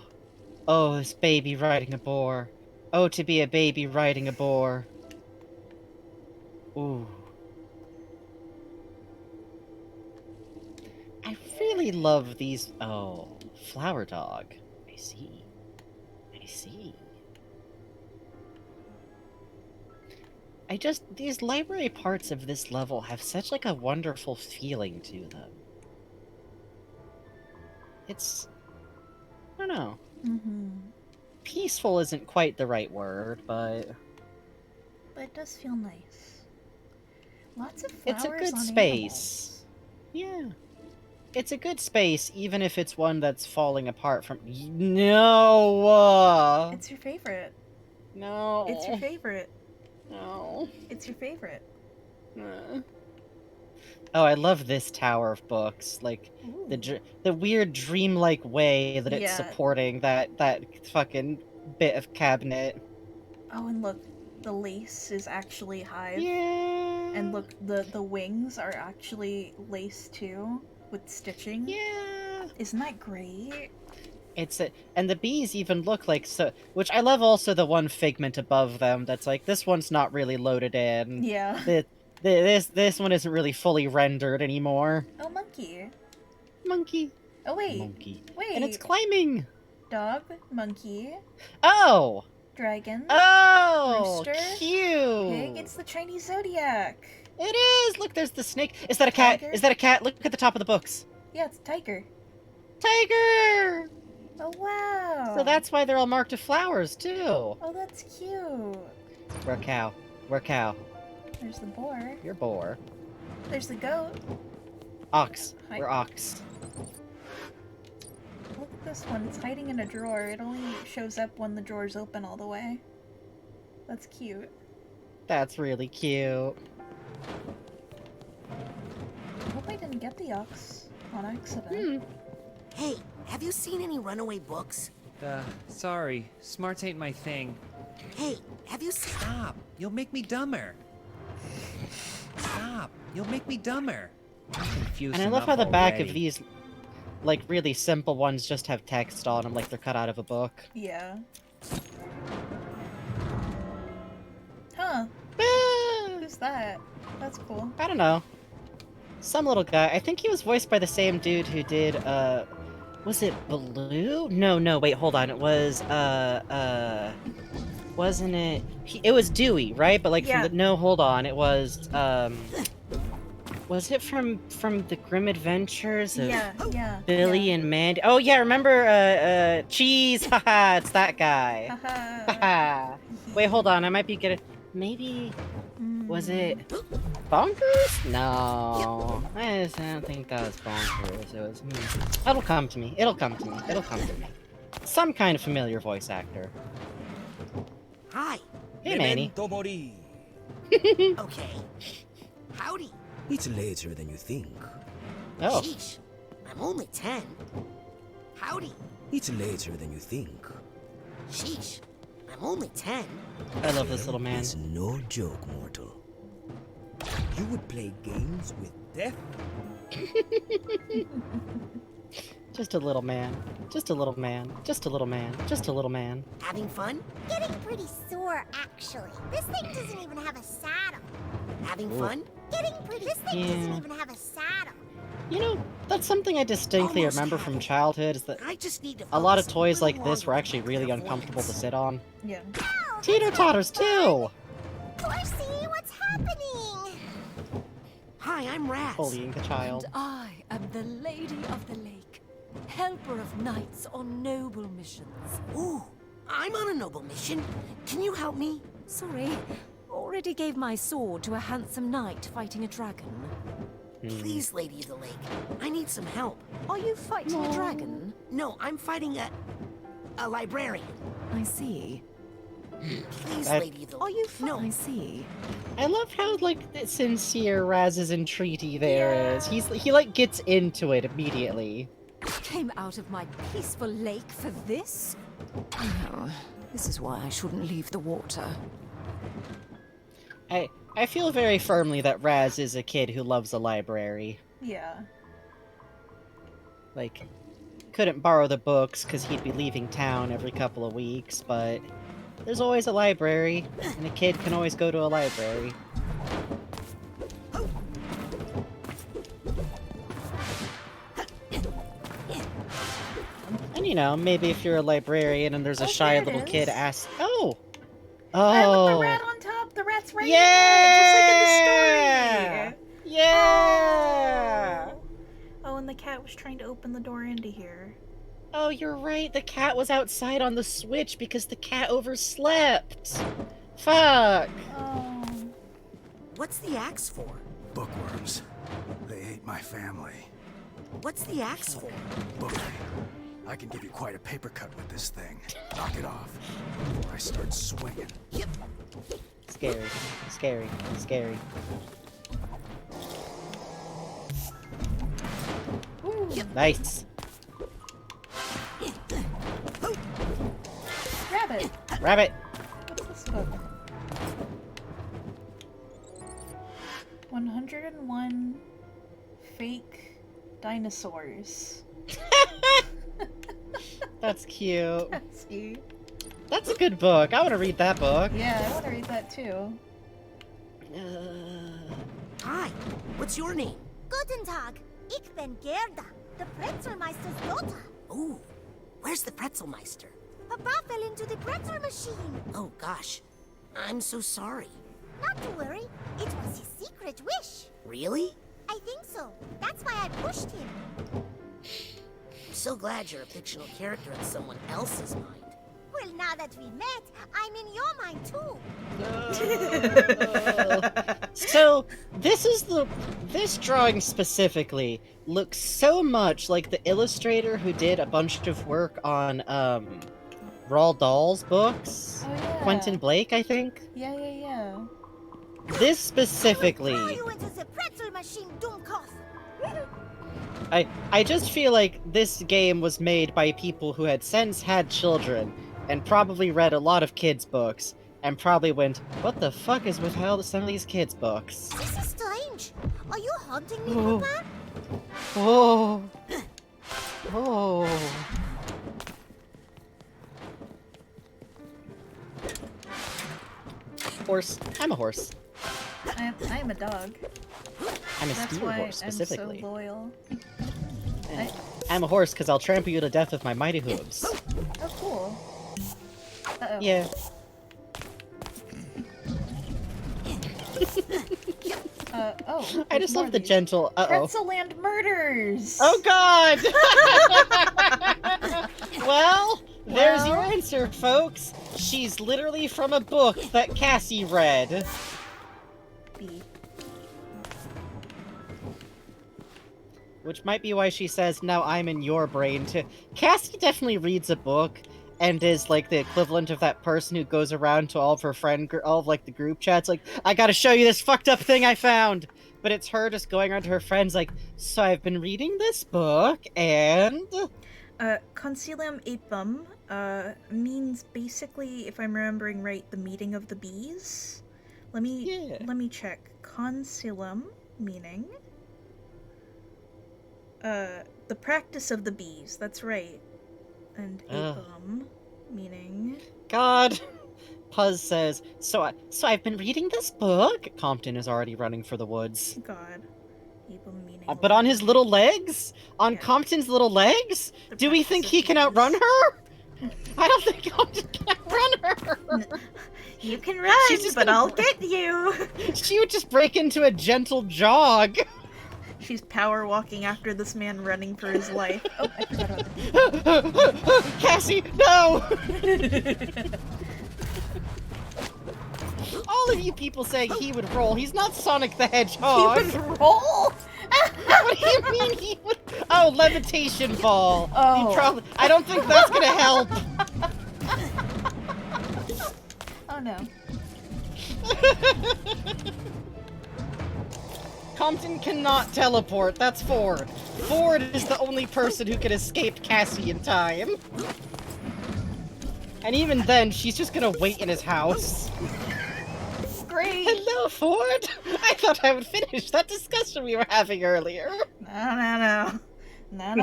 this baby riding a boar. Oh, to be a baby riding a boar. Ooh. I really love these. Oh, flower dog. I see. These library parts of this level have such like a wonderful feeling to them. It's, I don't know. Peaceful isn't quite the right word, but it does feel nice. Lots of flowers. It's a good on space. animals. Yeah. It's a good space, even if it's one that's falling apart from... No! It's your favorite. No. It's your favorite. No. It's your favorite. Oh, I love this tower of books. Like, the weird dreamlike way that it's supporting that fucking bit of cabinet. Oh, and look, the lace is actually hive. Yeah. And look, the wings are actually lace too, with stitching. Yeah. Isn't that great? And the bees even look like so, which I love also the one figment above them that's like, this one's not really loaded in. Yeah. This one isn't really fully rendered anymore. Oh, monkey. Monkey. Oh, wait. Monkey. Wait. And it's climbing. Dog, monkey. Oh! Dragon. Oh! Rooster. Cute! Pig. It's the Chinese zodiac. It is! Look, there's the snake. Is that a cat? Tiger? Is that a cat? Look at the top of the books. Yeah, it's a tiger. Tiger! Oh, wow. So that's why they're all marked with flowers, too. Oh, that's cute. We're a cow. We're a cow. There's the boar. You're boar. There's the goat. Ox. Hi. We're ox. Look at this one. It's hiding in a drawer. It only shows up when the drawer's open all the way. That's cute. That's really cute. I hope I didn't get the ox on accident. Hey, have you seen any runaway books? Sorry. Smarts ain't my thing. Hey, have you seen... Stop. You'll make me dumber. Stop. You'll make me dumber. And I love how the back of these, like, really simple ones just have text on them, like they're cut out of a book. Yeah. Huh. Who's that? That's cool. I don't know. Some little guy. I think he was voiced by the same dude who did, was it Blue? No, wait, hold on. It was, wasn't it? It was Dewey, right? But, like, yeah. no, hold on. It was, was it from the Grim Adventures of Billy and Mandy? Oh, yeah, remember, Cheese? Haha, it's that guy. Haha. Wait, hold on. I might be getting... Maybe... Was it... Bonkers? No. I don't think that was Bonkers. It was... It'll come to me. It'll come to me. It'll come to me. Some kind of familiar voice actor. Hi. Hey, Manny. Okay. Howdy. It's later than you think. Oh. Sheesh. I'm only 10. Howdy. It's later than you think. Sheesh. I'm only 10. I love this little man. It's no joke, mortal. You would play games with death? Just a little man. Just a little man. Just a little man. Just a little man. Having fun? Getting pretty sore, actually. This thing doesn't even have a saddle. Having Ooh. fun? Getting pretty. This thing doesn't even have a saddle. You know, that's something I distinctly Almost remember from childhood, is that I just need to a lot of focus toys little like this were longer actually on really clairvoyance. uncomfortable to sit on. Yeah. Teeter-totters, too! Horsey, what's happening? Hi, I'm Raz. Bullying the child. And I am the Lady of the Lake, helper of knights on noble missions. Ooh, I'm on a noble mission. Can you help me? Sorry, already gave my sword to a handsome knight fighting a dragon. Please, Lady of the Lake. I need some help. Are you fighting a dragon? No, I'm fighting a librarian. I see. Please, I- Lady of the Lake. Are you No. I see. I love how, like, sincere Raz's entreaty there is. He, like, gets into it immediately. Came out of my peaceful lake for this? No, this is why I shouldn't leave the water. I feel very firmly that Raz is a kid who loves a library. Yeah. Like, couldn't borrow the books because he'd be leaving town every couple of weeks, but there's always a library, and a kid can always go to a library. And you know, maybe if you're a librarian and there's a shy there it little is. kid ask, oh! I Oh! with the rat on top. The rat's right Yeah! in it, just like in the story. Yeah! Oh, and the cat was trying to open the door into here. Oh, you're right. The cat was outside on the switch because the cat overslept. Fuck. Oh. What's the axe for? Bookworms. They ate my family. What's the axe for? Book. I can give you quite a paper cut with this thing. Knock it off. Before I start swinging. Yep. Scary. Scary. Scary. Nice. Rabbit. Rabbit. What's this book? 101 fake dinosaurs. That's cute. That's cute. That's a good book. I want to read that book. Yeah, I want to read that too. Hi. What's your name? Guten Tag. Ich bin Gerda, the Pretzelmeister's daughter. Ooh. Where's the Pretzelmeister? Papa fell into the pretzel machine. Oh, gosh. I'm so sorry. Not to worry. It was his secret wish. Really? I think so. That's why I pushed him. so glad you're a fictional character in someone else's mind. Well, now that we met, I'm in your mind too. So, this drawing specifically looks so much like the illustrator who did a bunch of work on, Roald Dahl's books. Oh, yeah. Quentin Blake, I think? Yeah. This specifically... Throw you into the pretzel machine, Dummkopf. I just feel like this game was made by people who had since had children, and probably read a lot of kids' books, and probably went, what the fuck is with all some of these kids' books? This is strange. Are you haunting me, Oh. Papa? Oh. Horse. I'm a horse. I'm a dog. I'm a That's steer why horse, specifically. I'm so loyal. I'm a horse because I'll trample you to death with my mighty hooves. Oh, cool. Uh-oh. Yeah. I just love the gentle. Pretzel Land Murders. Oh God! Well, there's your answer, folks. She's literally from a book that Cassie read. Which might be why she says, now I'm in your brain, too. Cassie definitely reads a book, and is, like, the equivalent of that person who goes around to all of her all of, like, the group chats, like, I gotta show you this fucked up thing I found! But it's her just going around to her friends, like, so I've been reading this book, and... Concilium apum, means basically, if I'm remembering right, the meeting of the bees. Let me check. Concilium, meaning... the practice of the bees, that's right. And apum, meaning... God! Puz says, so I've been reading this book? Compton is already running for the woods. God. Apum meaning... But on his little legs? On Compton's little legs? Do we think he can outrun her? I don't think Compton can outrun her! You can run, but I'll get you! She would just break into a gentle jog! She's power walking after this man running for his life. Oh, I forgot about Cassie, no! All of you people saying he would roll. He's not Sonic the Hedgehog. He would roll? What do you mean he would? Oh, levitation ball. Oh. I don't think that's gonna help. Oh no. Compton cannot teleport, that's Ford. Ford is the only person who can escape Cassie in time. And even then, she's just gonna wait in his house. Great! Hello, Ford! I thought I would finish that discussion we were having earlier. No. No.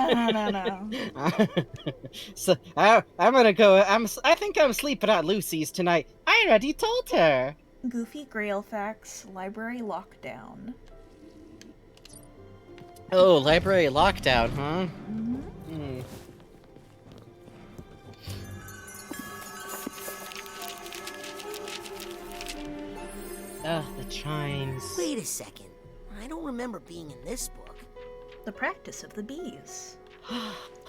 So, I'm gonna go, I think I'm sleeping at Lucy's tonight. I already told her. Goofy Grail Facts, Library Lockdown. Oh, library lockdown, huh? Mm-hmm. The chimes. Wait a second. I don't remember being in this book. The Practice of the Bees.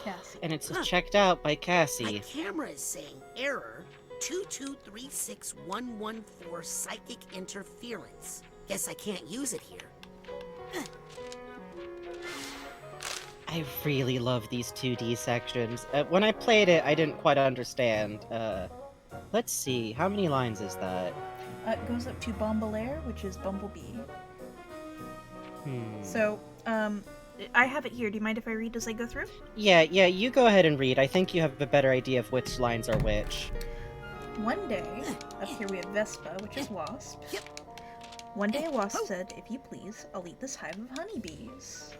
Cassie. And it's checked out by Cassie. My camera is saying error 2236114 psychic interference. Guess I can't use it here. I really love these 2D sections. When I played it, I didn't quite understand. Let's see, how many lines is that? It goes up to Bombalaire, which is Bumblebee. So, I have it here. Do you mind if I read as I go through? Yeah, you go ahead and read. I think you have a better idea of which lines are which. One day, up here we have Vespa, which is Wasp. One day a wasp said, if you please, I'll eat this hive of honeybees.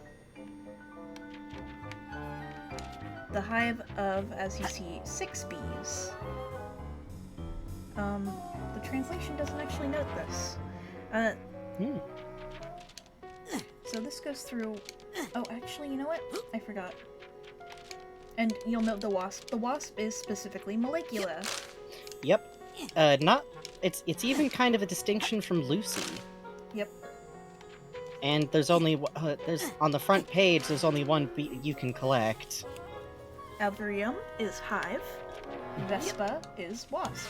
The hive of, as you see, 6 bees. The translation doesn't actually note this. So this goes through... Oh, actually, you know what? I forgot. And you'll note the wasp. The wasp is specifically Malicula. Yep. It's even kind of a distinction from Lucy. Yep. And there's only... on the front page, there's only one bee you can collect. Alvarium is hive. Vespa is wasp.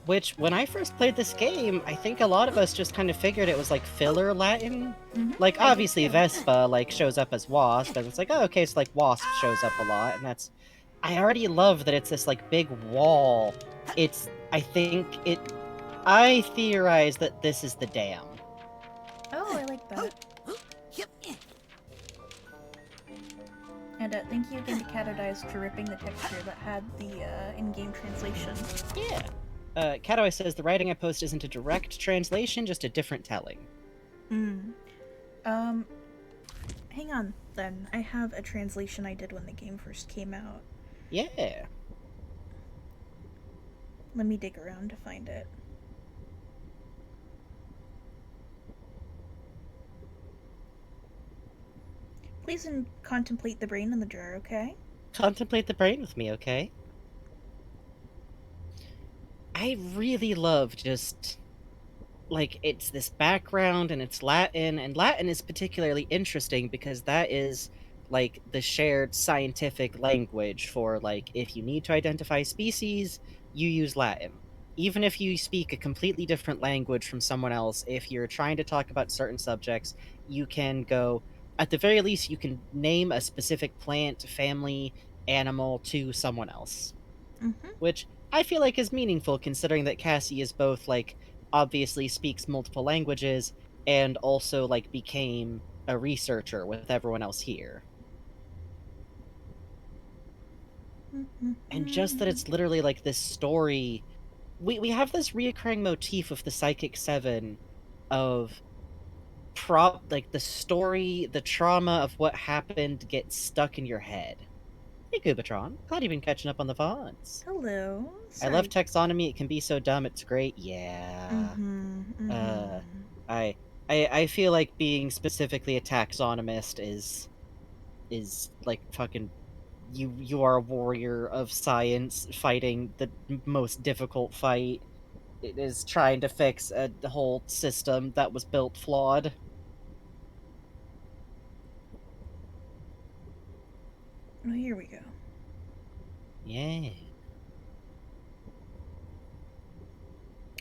Which, when I first played this game, I think a lot of us just kind of figured it was like filler Latin. Like, obviously Vespa, like, shows up as wasp, and it's like, oh, okay, so like wasp shows up a lot, and that's... I already love that it's this, like, big wall. It's... I theorize that this is the dam. Oh, I like that. And thank you again to Catodize for ripping the texture that had the in-game translation. Yeah. Catoi says the writing I post isn't a direct translation, just a different telling. Hang on, then. I have a translation I did when the game first came out. Yeah. Let me dig around to find it. Please contemplate the brain in the jar, okay? Contemplate the brain with me, okay? I really love just... like, it's this background, and it's Latin, and Latin is particularly interesting because that is, like, the shared scientific language for, like, if you need to identify species, you use Latin. Even if you speak a completely different language from someone else, if you're trying to talk about certain subjects, you can go... at the very least, you can name a specific plant, family, animal to someone else. Which I feel like is meaningful, considering that Cassie is both, like, obviously speaks multiple languages, and also, like, became a researcher with everyone else here. And just that it's literally, like, this story... We have this reoccurring motif of the Psychic 7 of... like, the story, the trauma of what happened gets stuck in your head. Hey, Goobatron. Glad you've been catching up on the VODs. Hello. I love taxonomy. It can be so dumb. It's great. Yeah. I feel like being specifically a taxonomist is like fucking... You are a warrior of science fighting the most difficult fight. It is trying to fix a whole system that was built flawed. Oh, here we go. Yeah.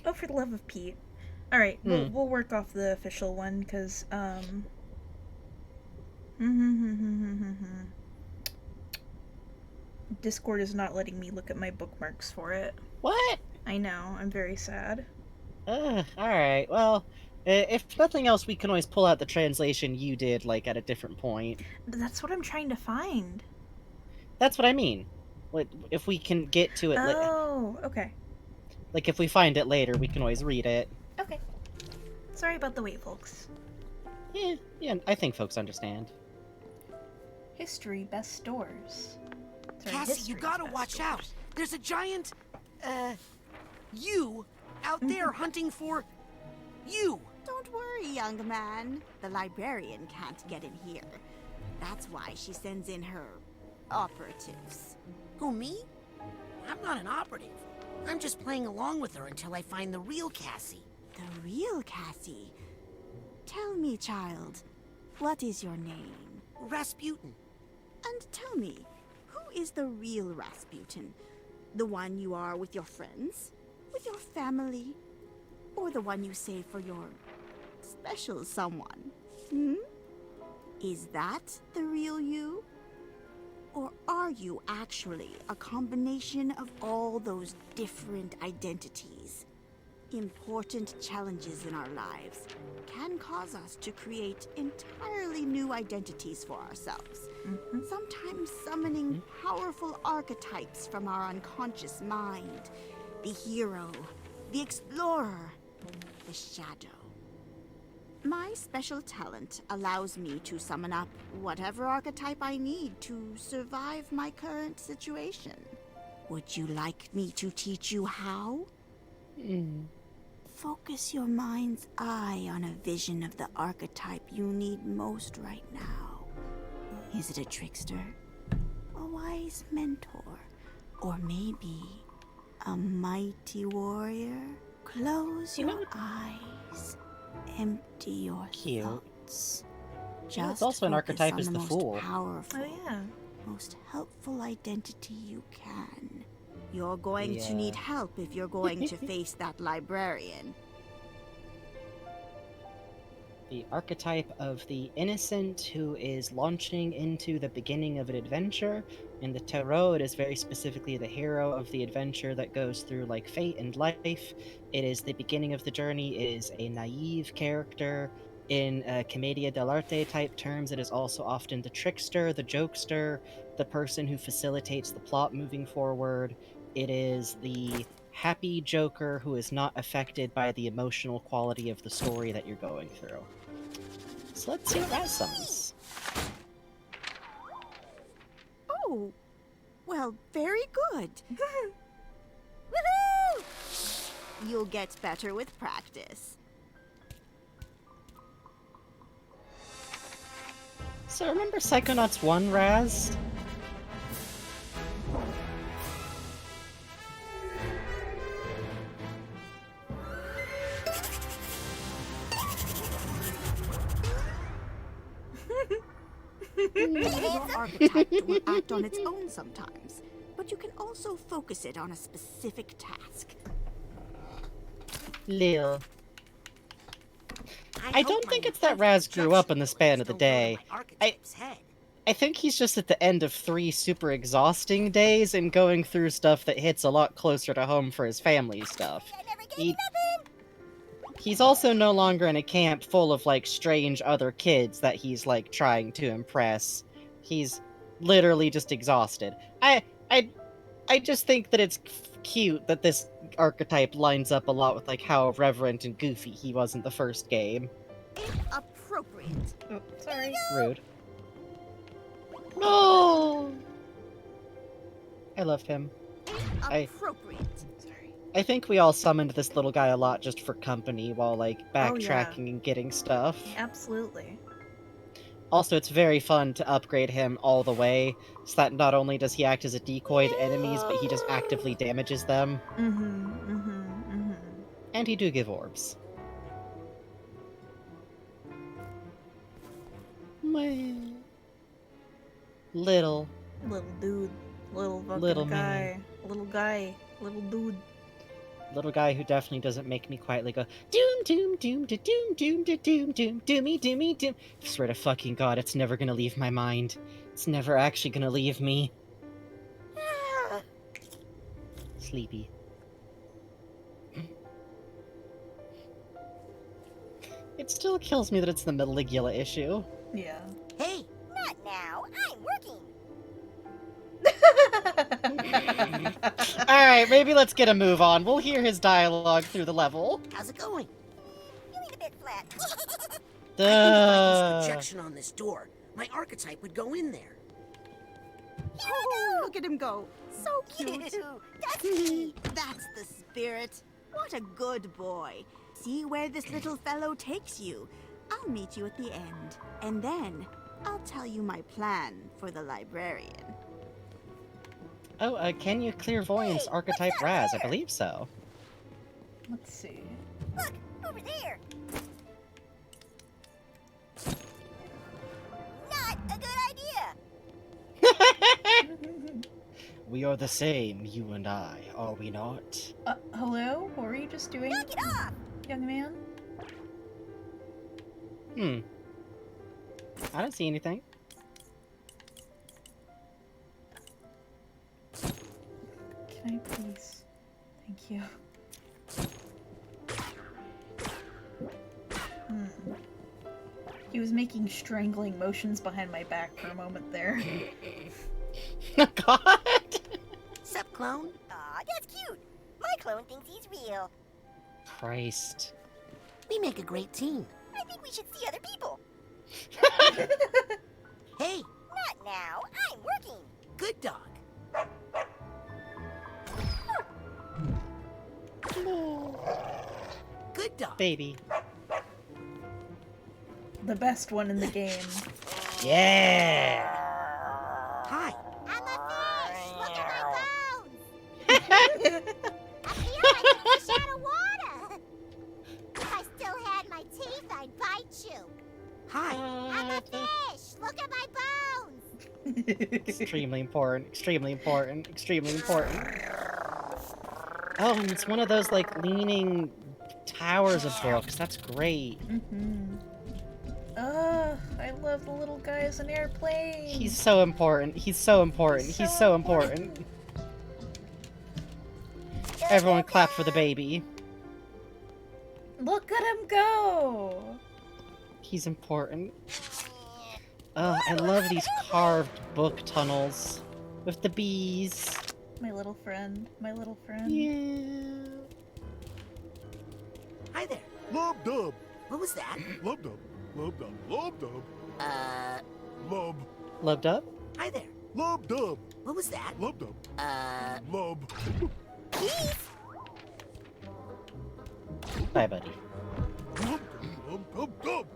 Oh, for the love of Pete. Alright, we'll work off the official one, because, Discord is not letting me look at my bookmarks for it. What? I know, I'm very sad. Alright, well, if nothing else, we can always pull out the translation you did, like, at a different point. That's what I'm trying to find. That's what I mean. If we can get to it... Oh, okay. Like, if we find it later, we can always read it. Okay. Sorry about the wait, folks. Yeah, I think folks understand. History best stores. Sorry, Cassie, you gotta watch out. There's a giant, you out there hunting for you. Don't worry, young man. The librarian can't get in here. That's why she sends in her operatives. Who, me? I'm not an operative. I'm just playing along with her until I find the real Cassie. The real Cassie? Tell me, child, what is your name? Rasputin. And tell me, who is the real Rasputin? The one you are with your friends? With your family? Or the one you save for your special someone? Is that the real you? Or are you actually a combination of all those different identities? Important challenges in our lives can cause us to create entirely new identities for ourselves. Sometimes summoning powerful archetypes from our unconscious mind. The hero, the explorer, the shadow. My special talent allows me to summon up whatever archetype I need to survive my current situation. Would you like me to teach you how? Focus your mind's eye on a vision of the archetype you need most right now. Is it a trickster? A wise mentor? Or maybe a mighty warrior? Close your eyes. Empty your thoughts. It's also an archetype as the Fool. Powerful, most helpful identity you can. You're going to need help if you're going to face that librarian. The archetype of the innocent who is launching into the beginning of an adventure. In the tarot, it is very specifically the hero of the adventure that goes through like fate and life. It is the beginning of the journey. It is a naive character. In commedia dell'arte type terms, it is also often the trickster, the jokester, the person who facilitates the plot moving forward. It is the happy joker who is not affected by the emotional quality of the story that you're going through. So let's see what that summons. Oh, well, very good. Woohoo! You'll get better with practice. So remember Psychonauts 1, Raz? Your archetype will act on its own sometimes, but you can also focus it on a specific task. Lil. I don't think it's that Raz grew up in the span of the day. I think he's just at the end of 3 super exhausting days and going through stuff that hits a lot closer to home for his family stuff. He's also no longer in a camp full of, like, strange other kids that he's, like, trying to impress. He's literally just exhausted. I just think that it's cute that this archetype lines up a lot with, like, how reverent and goofy he was in the first game. Appropriate. Oh, sorry. Rude. No! I love him. Appropriate. I think we all summoned this little guy a lot just for company while, like, backtracking and getting stuff. Absolutely. Also, it's very fun to upgrade him all the way, so that not only does he act as a decoy to enemies, but he just actively damages them. And he do give orbs. Little dude. Little fucking Little guy. Little guy. Little dude. Little guy who definitely doesn't make me quietly go doom doom doom da doom doom da doom doom doomy doomy doom. I swear to fucking God, it's never gonna leave my mind. It's never actually gonna leave me. Sleepy. It still kills me that it's the Meligula issue. Yeah. Hey! Not now. I'm working. Alright, maybe let's get a move on. We'll hear his dialogue through the level. How's it going? Feeling a bit flat. I think if I use projection on this door, my archetype would go in there. Oh, look at him go. So cute. That's me. That's the spirit. What a good boy. See where this little fellow takes you. I'll meet you at the end. And then, I'll tell you my plan for the librarian. Oh, can you clairvoyance archetype Raz? I believe so. Let's see. Look, over there. Not a good idea. We are the same, you and I, are we not? Hello? What were you just doing? Knock it off. Young man? I don't see anything. Can I please? Thank you. He was making strangling motions behind my back for a moment there. God! Sup, clone? Aw, that's cute. My clone thinks he's real. Christ. We make a great team. I think we should see other people. Hey! Not now. I'm working. Good dog. Good dog. Baby. The best one in the game. Yeah! Hi. I'm a fish. Look at my bones. I feel like a fish out of water. If I still had my teeth, I'd bite you. Hi. I'm a fish. Look at my bones. Extremely important, extremely important, extremely important. Oh, and it's one of those, like, leaning towers of books. That's great. I love the little guy as an airplane. He's so important. He's so important. He's so important. Everyone clap for the baby. Look at him go! He's important. I love these carved book tunnels with the bees. My little friend. My little friend. Yeah. Hi there. Lub dub. What was that? Lub dub. Lub dub. Lub dub. Lub. Lub dub? Hi there. Lub dub. What was that? Lub dub. Lub. Bye, buddy. Lub dub dub.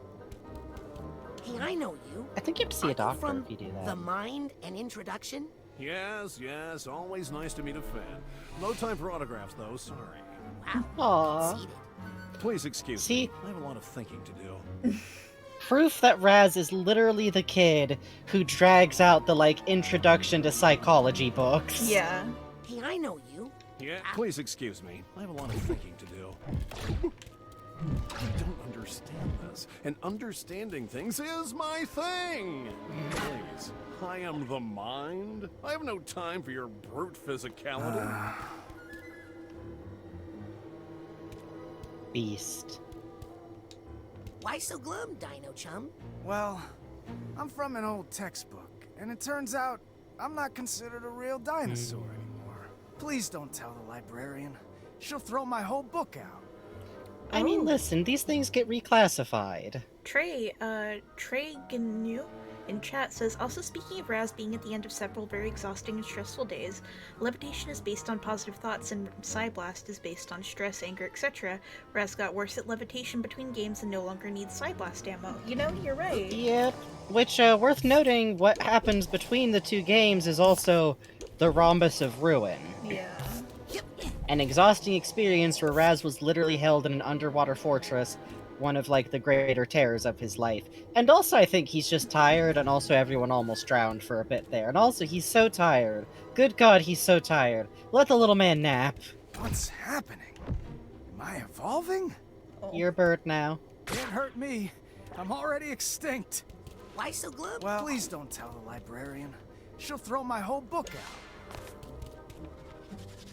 Hey, I know you. I think you have to see a doctor From if you do that. The Mind and Introduction? Yes, yes, always nice to meet a fan. No time for autographs, though, sorry. Aww. Conceited. Please excuse See? me. I have a lot of thinking to do. Proof that Raz is literally the kid who drags out the, like, introduction to psychology books. Yeah. Hey, I know you. Yeah, please excuse me. I have a lot of thinking to do. I don't understand this, and understanding things is my thing! Please, I am the mind. I have no time for your brute physicality. Beast. Why so glum, Dino Chum? Well, I'm from an old textbook, and it turns out I'm not considered a real dinosaur anymore. Please don't tell the librarian. She'll throw my whole book out. I mean, listen, these things get reclassified. Trey GNU in chat says, also speaking of Raz being at the end of several very exhausting and stressful days, levitation is based on positive thoughts and Psyblast is based on stress, anger, etc. Raz got worse at levitation between games and no longer needs Psyblast ammo. You know, you're right. Yep. Which, worth noting, what happens between the two games is also the Rhombus of Ruin. Yeah. An exhausting experience where Raz was literally held in an underwater fortress, one of, like, the greater terrors of his life. And also, I think he's just tired, and also everyone almost drowned for a bit there. And also, he's so tired. Good God, he's so tired. Let the little man nap. What's happening? Am I evolving? You're a bird now. Can't hurt me. I'm already extinct. Why so glum? Well, please don't tell the librarian. She'll throw my whole book out.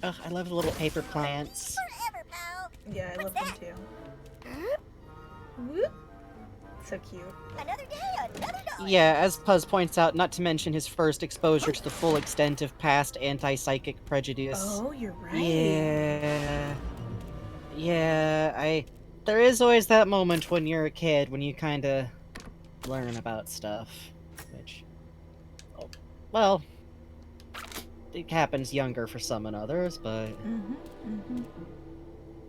Ugh, I love the little paper plants. Forever, pal. Yeah, I love them too. Whoop. So cute. Another day, another dollar. Yeah, as Puzz points out, not to mention his first exposure to the full extent of past anti-psychic prejudice. Oh, you're right. Yeah. Yeah, there is always that moment when you're a kid when you kinda learn about stuff. Which, oh, well, it happens younger for some and others, but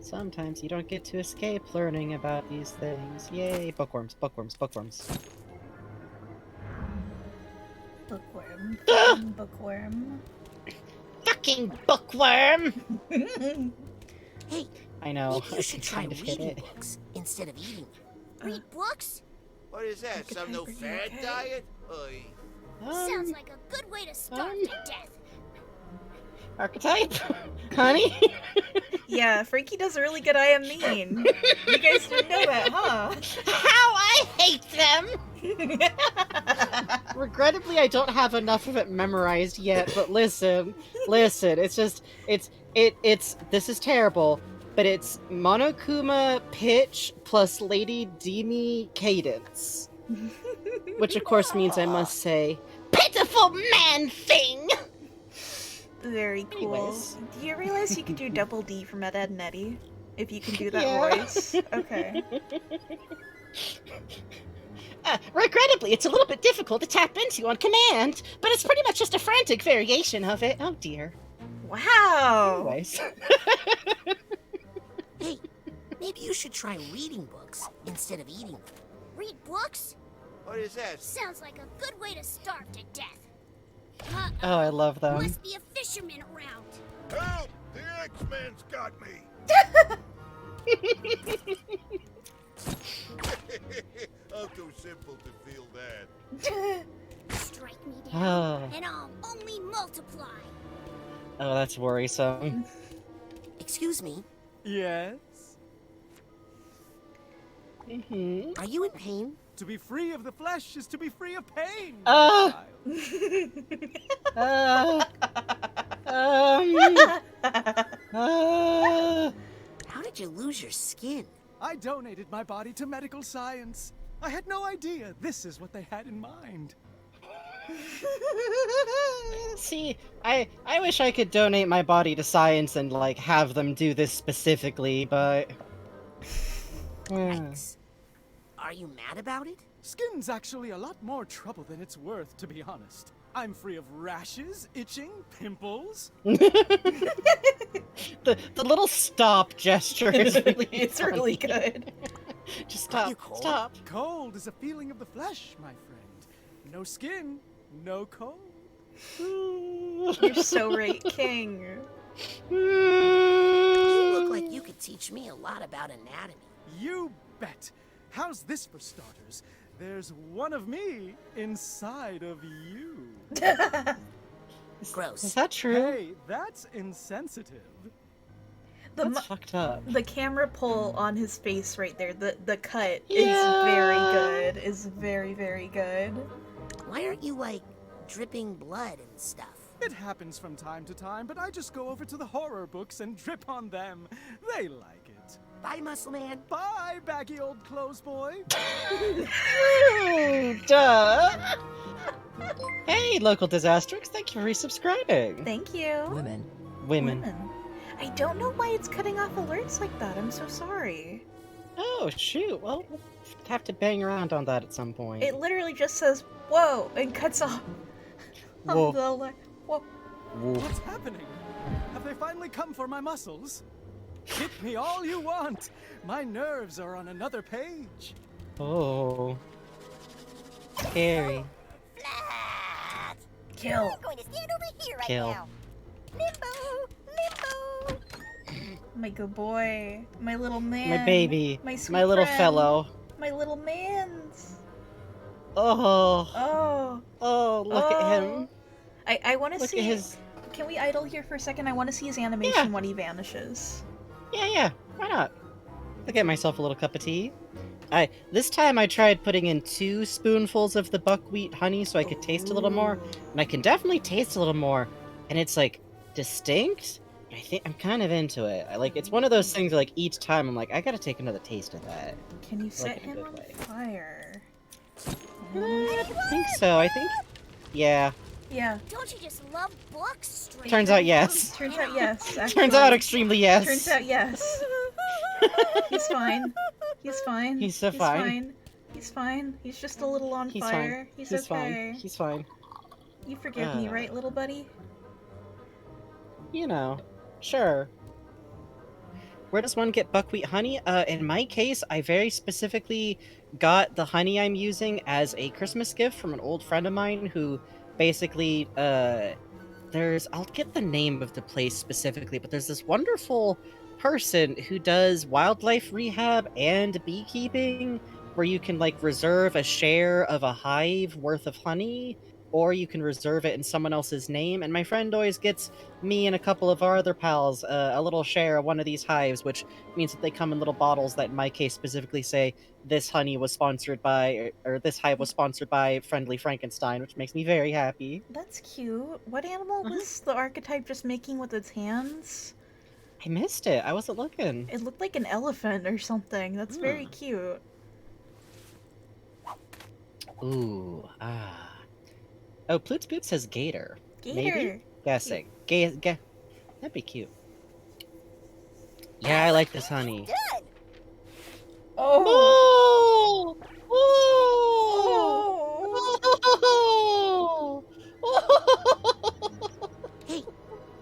sometimes you don't get to escape learning about these things. Yay, bookworms, bookworms, bookworms. Bookworm. Bookworm. Fucking bookworm! Hey, I know, maybe you should try kind of hit reading it. books instead of eating them. Read books? What is that? Some new fad diet? Oy. Sounds like a good way to starve to death. Archetype? Honey? Yeah, Frankie does a really good I am mean. You guys didn't know that, huh? How I hate them! Regrettably, I don't have enough of it memorized yet, but listen, it's just, this is terrible, but it's Monokuma pitch plus Lady Demi cadence. Which of course means I must say, pitiful man thing! Very cool. Anyways. Do you realize you can do double D from Ed, Edd n Eddy? If you can do that voice? Okay. Regrettably, it's a little bit difficult to tap into on command, but it's pretty much just a frantic variation of it. Oh dear. Wow! Anyways. Hey, maybe you should try reading books instead of eating them. Read books? What is that? Sounds like a good way to starve to death. Oh, I love them. Must be a fisherman around. Help! The X-Men's got me! I'm too simple to feel that. Strike me down, Oh. and I'll only multiply. Oh, that's worrisome. Excuse me. Yes? Are you in pain? To be free of the flesh is to be free of pain. Ah. How did you lose your skin? I donated my body to medical science. I had no idea this is what they had in mind. See, I wish I could donate my body to science and, like, have them do this specifically, but... Thanks. Are you mad about it? Skin's actually a lot more trouble than it's worth, to be honest. I'm free of rashes, itching, pimples. The little stop gesture is really It's really good. Just stop, stop. Cold is a feeling of the flesh, my friend. No skin, no cold. You're so right, King. You look like you could teach me a lot about anatomy. You bet. How's this for starters? There's one of me inside of you. Gross. Is that true? Hey, that's insensitive. That's fucked up. The camera pull on his face right there, the cut Yeah. is very good. Is very, very good. Why aren't you, like, dripping blood and stuff? It happens from time to time, but I just go over to the horror books and drip on them. They like it. Bye, Muscle Man. Bye, baggy old clothes boy. Duh. Hey, local Disastrix, thank you for resubscribing. Thank you. Women. I don't know why it's cutting off alerts like that. I'm so sorry. Oh, shoot. Well, we'll have to bang around on that at some point. It literally just says, whoa, and cuts off. Whoa. On the alert. Whoa. What's happening? Have they finally come for my muscles? Hit me all you want. My nerves are on another page. Oh. Scary. Kill. I'm going to stand over here right Kill. now. Limbo, limbo. My good boy. My little man. My baby. My sweet My little friend. fellow. My little mans. Oh. Oh. Oh, look at him. I want to Look see at his... Can we idle here for a second? I want to see his animation when he vanishes. Yeah, why not? I'll get myself a little cup of tea. This time I tried putting in 2 spoonfuls of the buckwheat honey so I could taste a little more, and I can definitely taste a little more, and it's like distinct. I think I'm kind of into it. It's one of those things where, like, each time I'm like, I gotta take another taste of that. Can you set Like in a him good on way. fire? I think so. I think, yeah. Yeah. Don't you just love books? Straight Turns out yes. Turns out yes. Turns actually. out extremely yes. Turns out yes. He's fine. He's fine. He's so fine. He's fine. He's just a little on He's fire. fine. He's He's okay. fine. He's fine. You forgive me, right, little buddy? You know, sure. Where does one get buckwheat honey? In my case, I very specifically got the honey I'm using as a Christmas gift from an old friend of mine who basically, I'll get the name of the place specifically, but there's this wonderful person who does wildlife rehab and beekeeping, where you can, like, reserve a share of a hive worth of honey, or you can reserve it in someone else's name, and my friend always gets me and a couple of our other pals a little share of one of these hives, which means that they come in little bottles that in my case specifically say this honey was sponsored by, or this hive was sponsored by Friendly Frankenstein, which makes me very happy. That's cute. What animal was the archetype just making with its hands? I missed it. I wasn't looking. It looked like an elephant or something. That's very cute. Ooh, Oh, Ploots Boots says gator. Gator. Maybe? Guessing. That'd be cute. Yeah, I like this honey. Oh! Hey,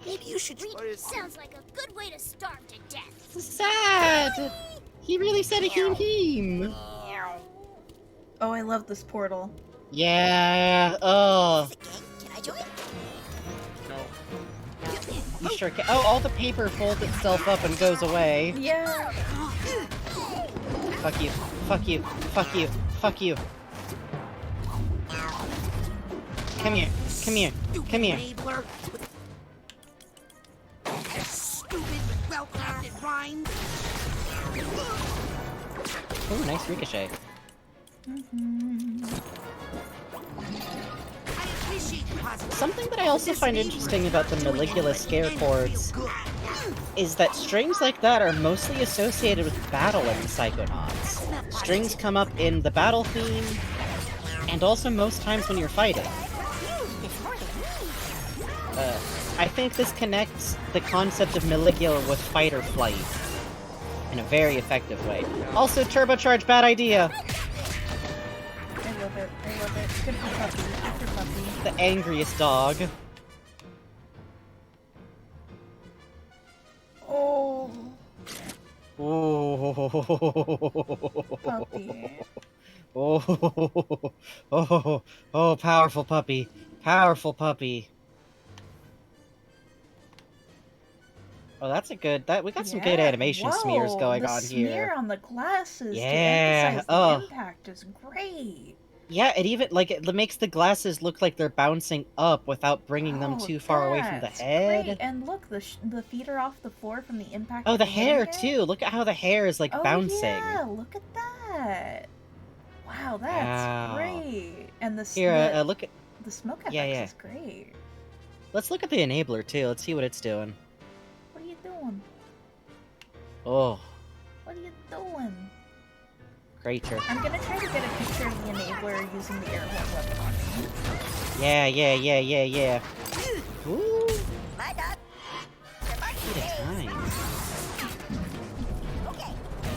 maybe you should read. Sounds like a good way to starve to death. Sad! He really said a heem. Oh, I love this portal. Yeah, oh. Can I join? You sure can. Oh, all the paper folds itself up and goes away. Yeah. Fuck you, fuck you, fuck you, fuck you. Come here. Come here. Come here. Enabler. Stupid, well-crafted rhymes. Ooh, nice ricochet. Something that I also find interesting about the Maligula scare chords is that strings like that are mostly associated with battle in Psychonauts. Strings come up in the battle theme, and also most times when you're fighting. I think this connects the concept of Maligula with fight or flight in a very effective way. Also, turbocharge, bad idea! I love it. I love it. Good for puppy. Good for puppy. The angriest dog. Oh. Oh. Puppy. Oh, powerful puppy. Powerful puppy. Oh, that's a good. We got some good animation smears going on here. The smear on the glasses Yeah. to emphasize the impact is great. Yeah, it even it makes the glasses look like they're bouncing up without bringing them too far away from the head. Great. And look, the feet are off the floor from the impact. Oh, of the hair hitting too. Look at how the hair is like bouncing. Yeah, look at that. Wow, that's great. And the here, look at the smoke effects is great. Let's look at the enabler too. Let's see what it's doing. What are you doing? Oh. What are you doing? Crater. I'm gonna try to get a picture of the enabler using the air horn weapon on me. Yeah. Ooh. My dog. At a time.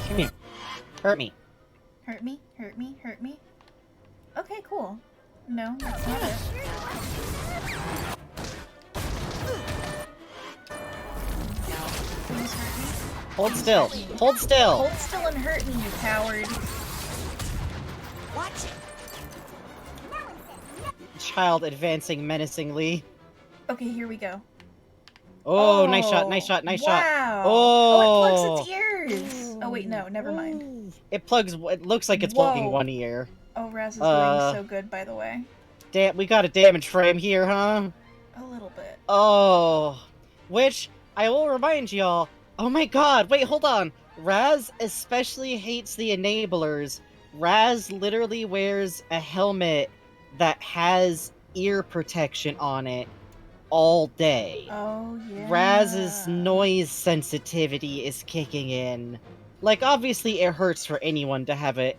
Come here. Hurt me. Hurt me? Hurt me? Hurt me? Okay, cool. No, that's not it. Please hurt me. Hold still. Hold still. Hold still and hurt me, you coward. Watch it. Child advancing menacingly. Okay, here we go. Oh, nice shot, nice shot, nice shot. Wow. Oh. Oh, it plugs its ears. Oh, wait, no, never mind. It looks like it's plugging one ear. Oh, Raz is doing so good, by the way. Damn, we got a damage frame here, huh? A little bit. Oh. Which, I will remind y'all, oh my god, wait, hold on. Raz especially hates the enablers. Raz literally wears a helmet that has ear protection on it all day. Oh, yeah. Raz's noise sensitivity is kicking in. Like, obviously it hurts for anyone to have a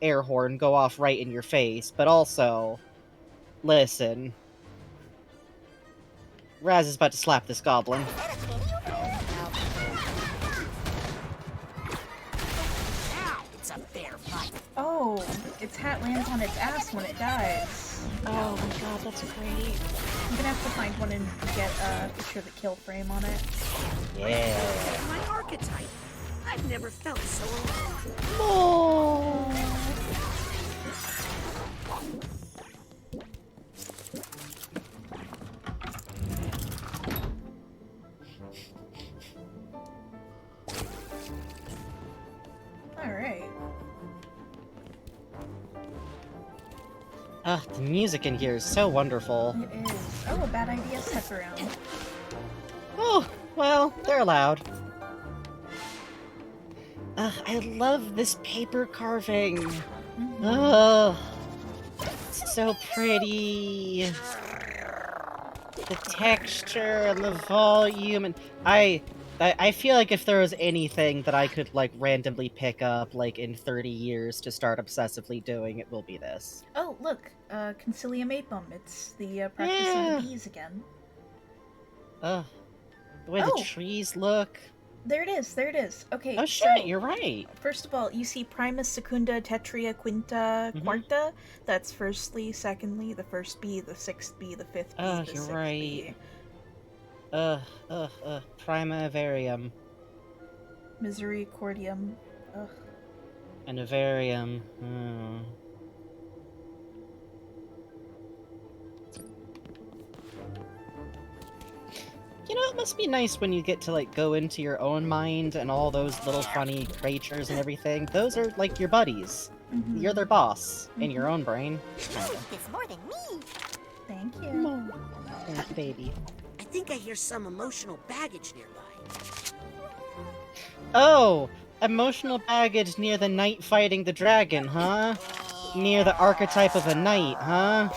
air horn go off right in your face, but also, listen. Raz is about to slap this goblin. It's a fair fight. Oh, its hat lands on its ass when it dies. Oh my god, that's great. I'm gonna have to find one and get a picture of the kill frame on it. Yeah. My archetype. I've never felt so alone. Oh. Alright. The music in here is so wonderful. It is. Oh, a bad idea stuck around. Oh, well, they're allowed. I love this paper carving. Oh, it's so pretty. The texture and the volume, and I feel like if there was anything that I could like randomly pick up like in 30 years to start obsessively doing, it will be this. Oh, look, Concilium apum. It's the practice of the bees again. The way the trees look. There it is, there it is. Okay, Oh shit, you're right. First of all, you see Primus, Secunda, Tetria, Quinta, Quarta. That's firstly, secondly, the first bee, the sixth bee, the fifth bee, the You're sixth right. bee. Primavarium. Misericordium. Ugh. And Avarium. You know, it must be nice when you get to, like, go into your own mind and all those little funny creatures and everything. Those are, like, your buddies. You're their boss in your own brain. It's more than me. Thank you. Thank you, baby. I think I hear some emotional baggage nearby. Oh! Emotional baggage near the knight fighting the dragon, huh? Near the archetype of a knight, huh?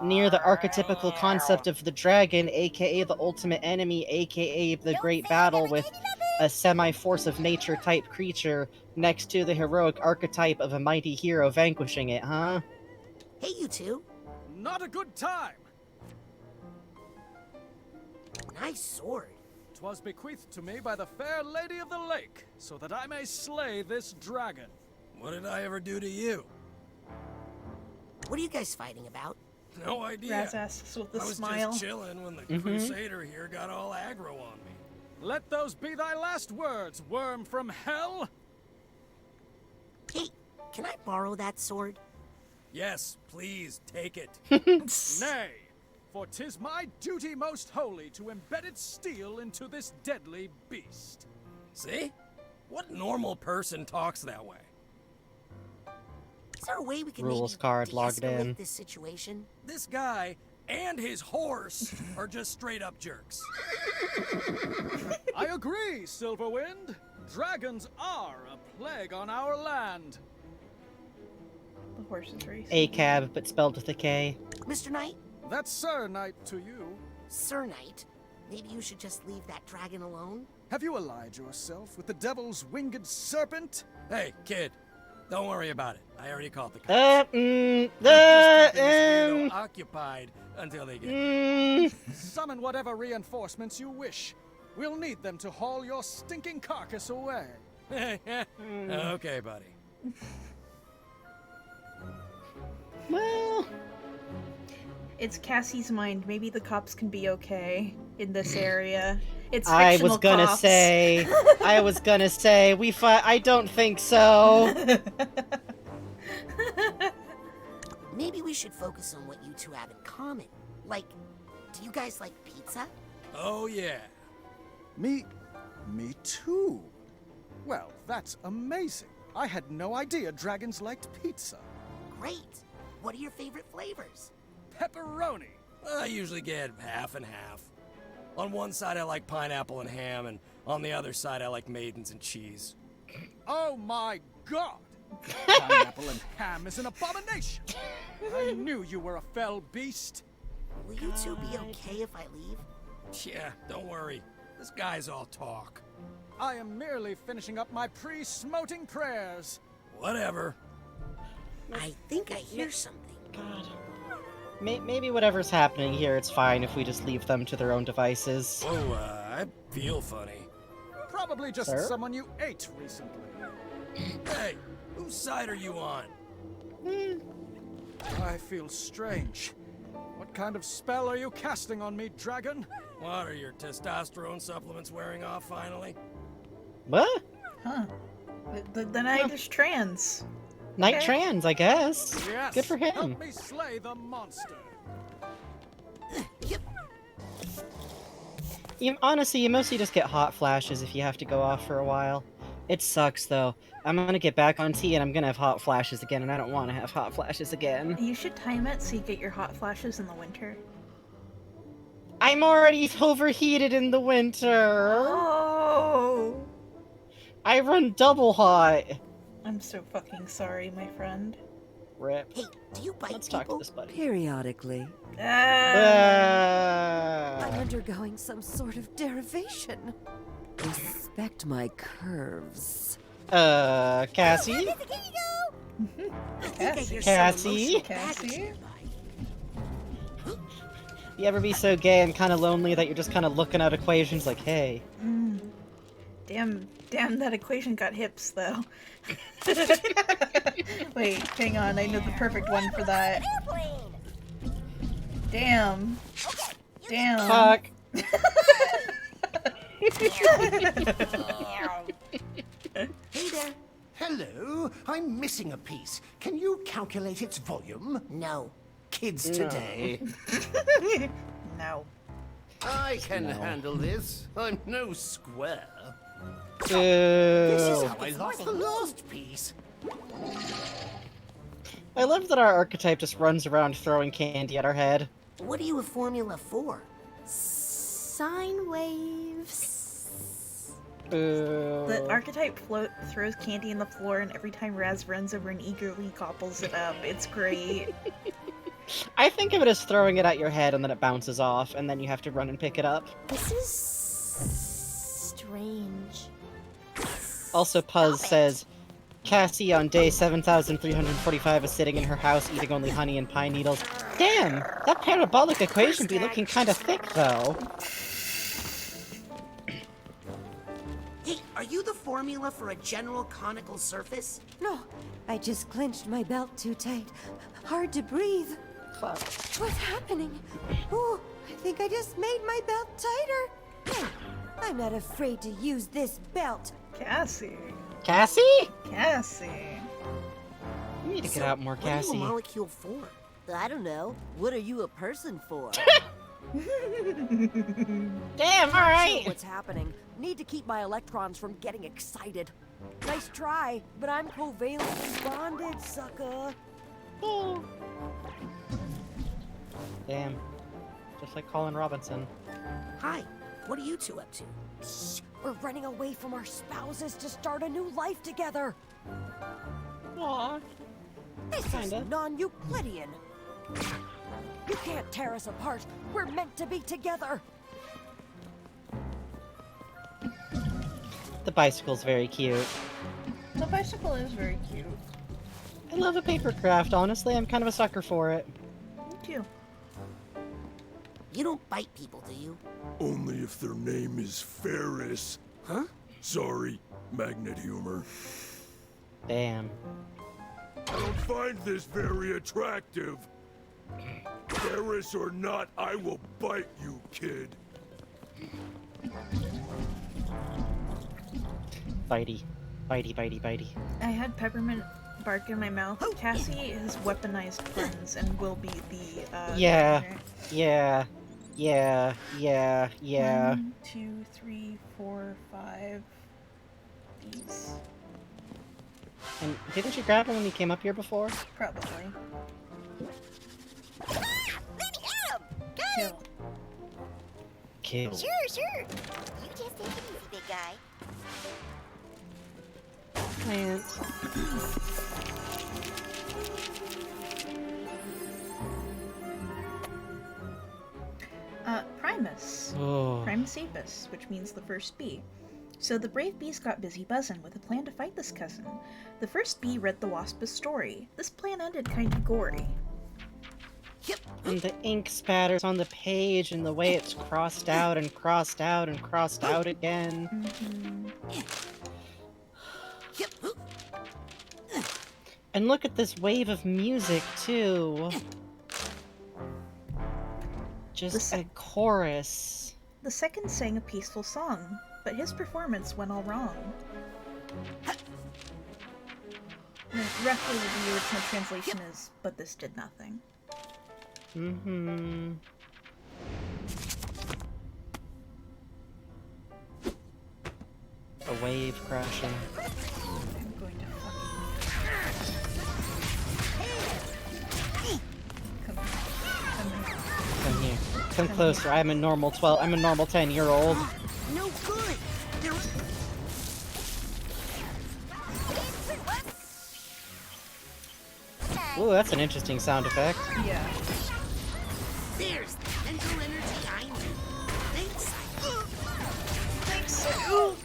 Near the archetypical concept of the dragon, aka the ultimate enemy, aka the great battle with a semi-force of nature type creature next to the heroic archetype of a mighty hero vanquishing it, huh? Hey, you two. Not a good time. Nice sword. 'Twas bequeathed to me by the fair lady of the lake, so that I may slay this dragon. What did I ever do to you? What are you guys fighting about? No idea. Raz asks with a I was smile. just chilling when the crusader here got all aggro on me. Let those be thy last words, worm from hell! Hey, can I borrow that sword? Yes, please, take it. Nay, for 'tis my duty most holy to embed its steel into this deadly beast. See? What normal person talks that way? Is there a way we can Rules maybe card logged de-escalate in. this situation? This guy and his horse are just straight up jerks. I agree, Silverwind. Dragons are a plague on our land. The horse is racing. A-cab, but spelled with a K. Mr. Knight? That's Sir Knight to you. Sir Knight, maybe you should just leave that dragon alone? Have you allied yourself with the devil's winged serpent? Hey, kid, don't worry about it. I already called the cops. Occupied until they get Summon whatever reinforcements you wish. We'll need them to haul your stinking carcass away. Okay, buddy. Well, it's Cassie's mind. Maybe the cops can be okay in this area. It's I fictional was gonna cops. say, I don't think so. Maybe we should focus on what you two have in common. Like, do you guys like pizza? Oh, yeah. Me too. Well, that's amazing. I had no idea dragons liked pizza. Great. What are your favorite flavors? Pepperoni. I usually get half and half. On one side I like pineapple and ham, and on the other side I like maidens and cheese. Oh my god! Pineapple and ham is an abomination! I knew you were a fell beast. Will you two be okay if I leave? Yeah, don't worry. This guy's all talk. I am merely finishing up my pre-smoting prayers. Whatever. I think I hear something. God. Maybe whatever's happening here, it's fine if we just leave them to their own devices. Whoa, I feel funny. Probably just Sir? someone you ate recently. Hey, whose side are you on? I feel strange. What kind of spell are you casting on me, dragon? What, are your testosterone supplements wearing off finally? What? Huh. The knight is trans. Knight Okay. trans, I guess. Yes. Good for him. Help me slay the monster. Honestly, you mostly just get hot flashes if you have to go off for a while. It sucks, though. I'm gonna get back on T and I'm gonna have hot flashes again, and I don't want to have hot flashes again. You should time it so you get your hot flashes in the winter. I'm already overheated in the winter. Oh. I run double hot. I'm so fucking sorry, my friend. Rip. Hey, do you bite Let's people? talk to this buddy. Periodically. Ah. I'm undergoing some sort of derivation. Respect my curves. Cassie? I think I hear Cassie? some emotional baggage Cassie? nearby. You ever be so gay and kind of lonely that you're just kind of looking at equations like, hey. Damn, that equation got hips, though. Wait, hang on, I know the perfect one for that. Damn. Damn. Fuck. Hey there. Hello, I'm missing a piece. Can you calculate its volume? No. Kids No. today. No. I can No. handle this. I'm no square. This This is how I lost the last piece. I love that our archetype just runs around throwing candy at our head. What are you a formula for? Sine waves. The archetype throws candy in the floor, and every time Raz runs over and eagerly gobbles it up. It's great. I think of it as throwing it at your head and then it bounces off, and then you have to run and pick it up. This is strange. Also, Puzz says, Cassie on day 7,345 is sitting in her house eating only honey and pine needles. Damn! That parabolic equation be looking kinda thick, though. Hey, are you the formula for a general conical surface? No, I just clenched my belt too tight. Hard to breathe. What's happening? Oh, I think I just made my belt tighter. I'm not afraid to use this belt. Cassie. Cassie? Cassie. You need to get out more, Cassie. What are you a molecule for? I don't know. What are you a person for? Damn, alright! What's happening? Need to keep my electrons from getting excited. Nice try, but I'm covalently bonded, sucker. Oh. Damn. Just like Colin Robinson. Hi, what are you two up to? Shh, we're running away from our spouses to start a new life together. Aww. This is non-Euclidean. You can't tear us apart. We're meant to be together. The bicycle's very cute. The bicycle is very cute. I love a paper craft, honestly. I'm kind of a sucker for it. Me too. You don't bite people, do you? Only if their name is Ferris. Huh? Sorry, magnet humor. Damn. I don't find this very attractive. Ferris or not, I will bite you, kid. Bitey. Bitey, bitey, bitey. I had peppermint bark in my mouth. Cassie has weaponized puns and will be the, Yeah. winner. Yeah. Yeah. Yeah. Yeah. 1, 2, 3, 4, 5. These. And didn't you grab him when you came up here before? Probably. Kill. Kill. Sure. You just take it easy, big guy. Plant. Primus. Oh. Primus apus, which means the first bee. So the brave bees got busy buzzing with a plan to fight this cousin. The first bee read the wasp a story. This plan ended kinda gory. And the ink spatters on the page and the way it's crossed out and crossed out and crossed out again. And look at this wave of music, too. Just a chorus. The second sang a peaceful song, but his performance went all wrong. Roughly, the original translation is, but this did nothing. Mm-hmm. A wave crashing. I'm going to Come here. Come closer. I'm a normal 10-year-old. No good. Ooh, that's an interesting sound effect. Yeah. There's the mental energy I need. Thanks. Thanks. Oh.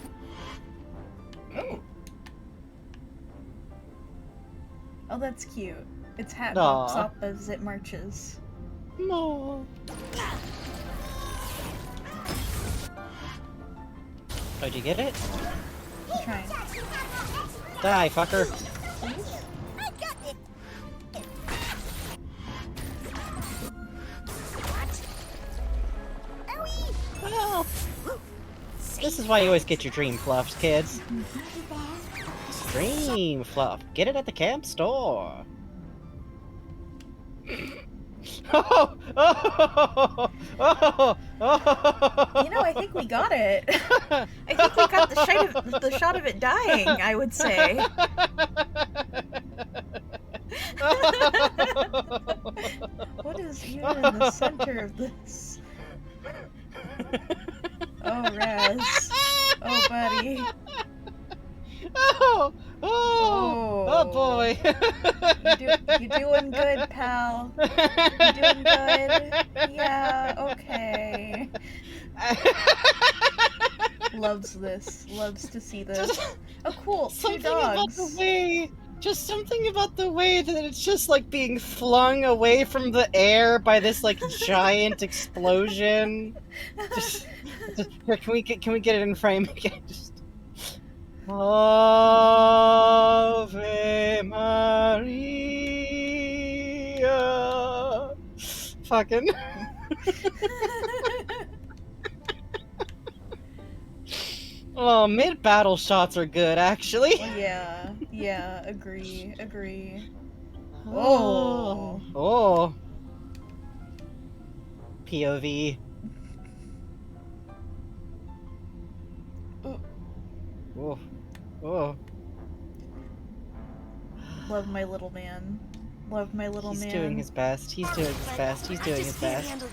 Oh, that's cute. Its hat pops up as it marches. No. Oh, did you get it? I'm trying. Die, fucker. Well, this is why you always get your dream fluffs, kids. Dream fluff. Get it at the camp store. Oh, oh, oh, oh. You know, I think we got it. I think we got the shot of it dying, I would say. What is you're in the center of this. Oh, Raz. Oh, buddy. Oh boy. You doing good, pal. You doing good? Yeah, okay. Loves this. Loves to see this. Oh, cool. Two dogs. Just something about the way that it's just like being flung away from the air by this like giant explosion. Here, can we get it in frame again? Just Ave Maria. Fucking. Oh, mid-battle shots are good, actually. Yeah, agree. Oh. POV. Oh. Love my little man. He's doing his best. He's doing his best.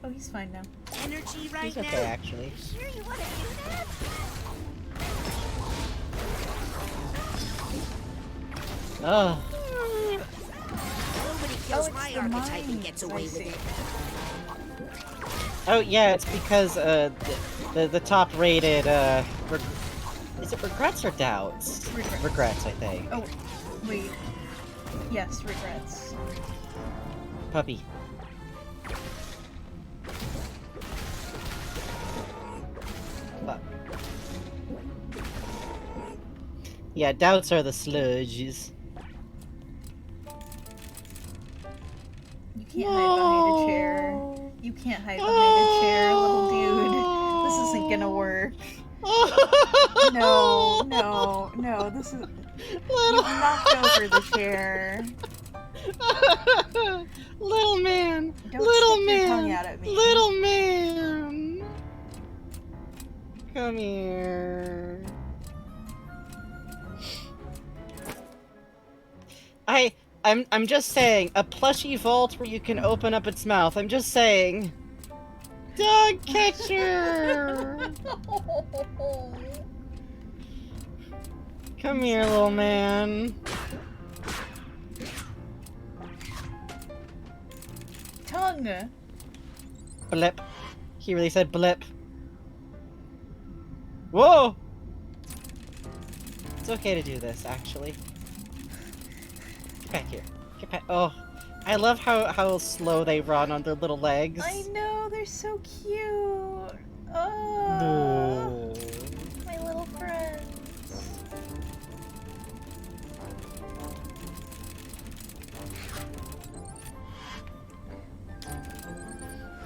Oh, he's fine now. Energy right He's now. okay, actually. Sure you want to do that? Oh. Nobody kills my archetype and gets away with it. Oh yeah, it's because the top rated is it regrets or doubts? Regrets, I think. Oh, wait. Yes, regrets. Puppy. Fuck. Yeah, doubts are the sludges. You can't hide behind a chair. You can't hide behind a chair, little dude. This isn't gonna work. No, this is... You've knocked over the chair. Little man! Don't little stick man! your tongue out at me. Little man! Come here. I'm just saying, a plushy vault where you can open up its mouth. I'm just saying. Dog catcher! Come here, little man. Tongue! Blip. He really said blip. Whoa! It's okay to do this, actually. Get back here. Get back. Oh, I love how slow they run on their little legs. I know, they're so cute. Oh, No. my little friends.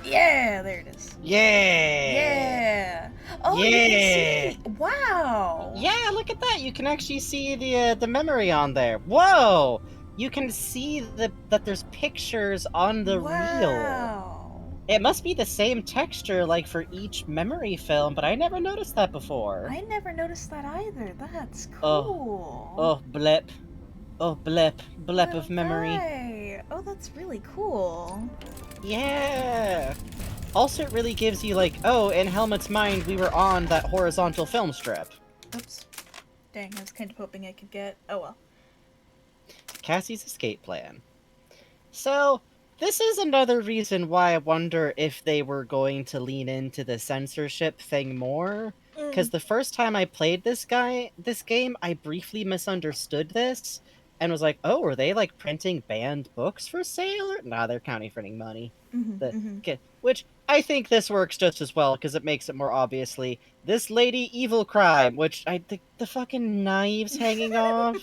Yeah, there it is. Yeah. Oh, Yeah. you can see. Wow. Yeah, look at that. You can actually see the memory on there. Whoa! You can see that there's pictures on the reel. It must be the same texture like for each memory film, but I never noticed that before. I never noticed that either. That's cool. Oh, blip. Oh, blip. Blip of memory. Right. Oh, that's really cool. Yeah. Also, it really gives you like, oh, in Helmut's mind, we were on that horizontal film strip. Oops. Dang, I was kind of hoping I could get... Oh well. Cassie's escape plan. So, this is another reason why I wonder if they were going to lean into the censorship thing more. Because the first time I played this game, I briefly misunderstood this, and was like, oh, are they like printing banned books for sale? Or... Nah, they're counterfeiting money. Which I think this works just as well, because it makes it more obviously this lady evil crime, which I think the fucking knives hanging off.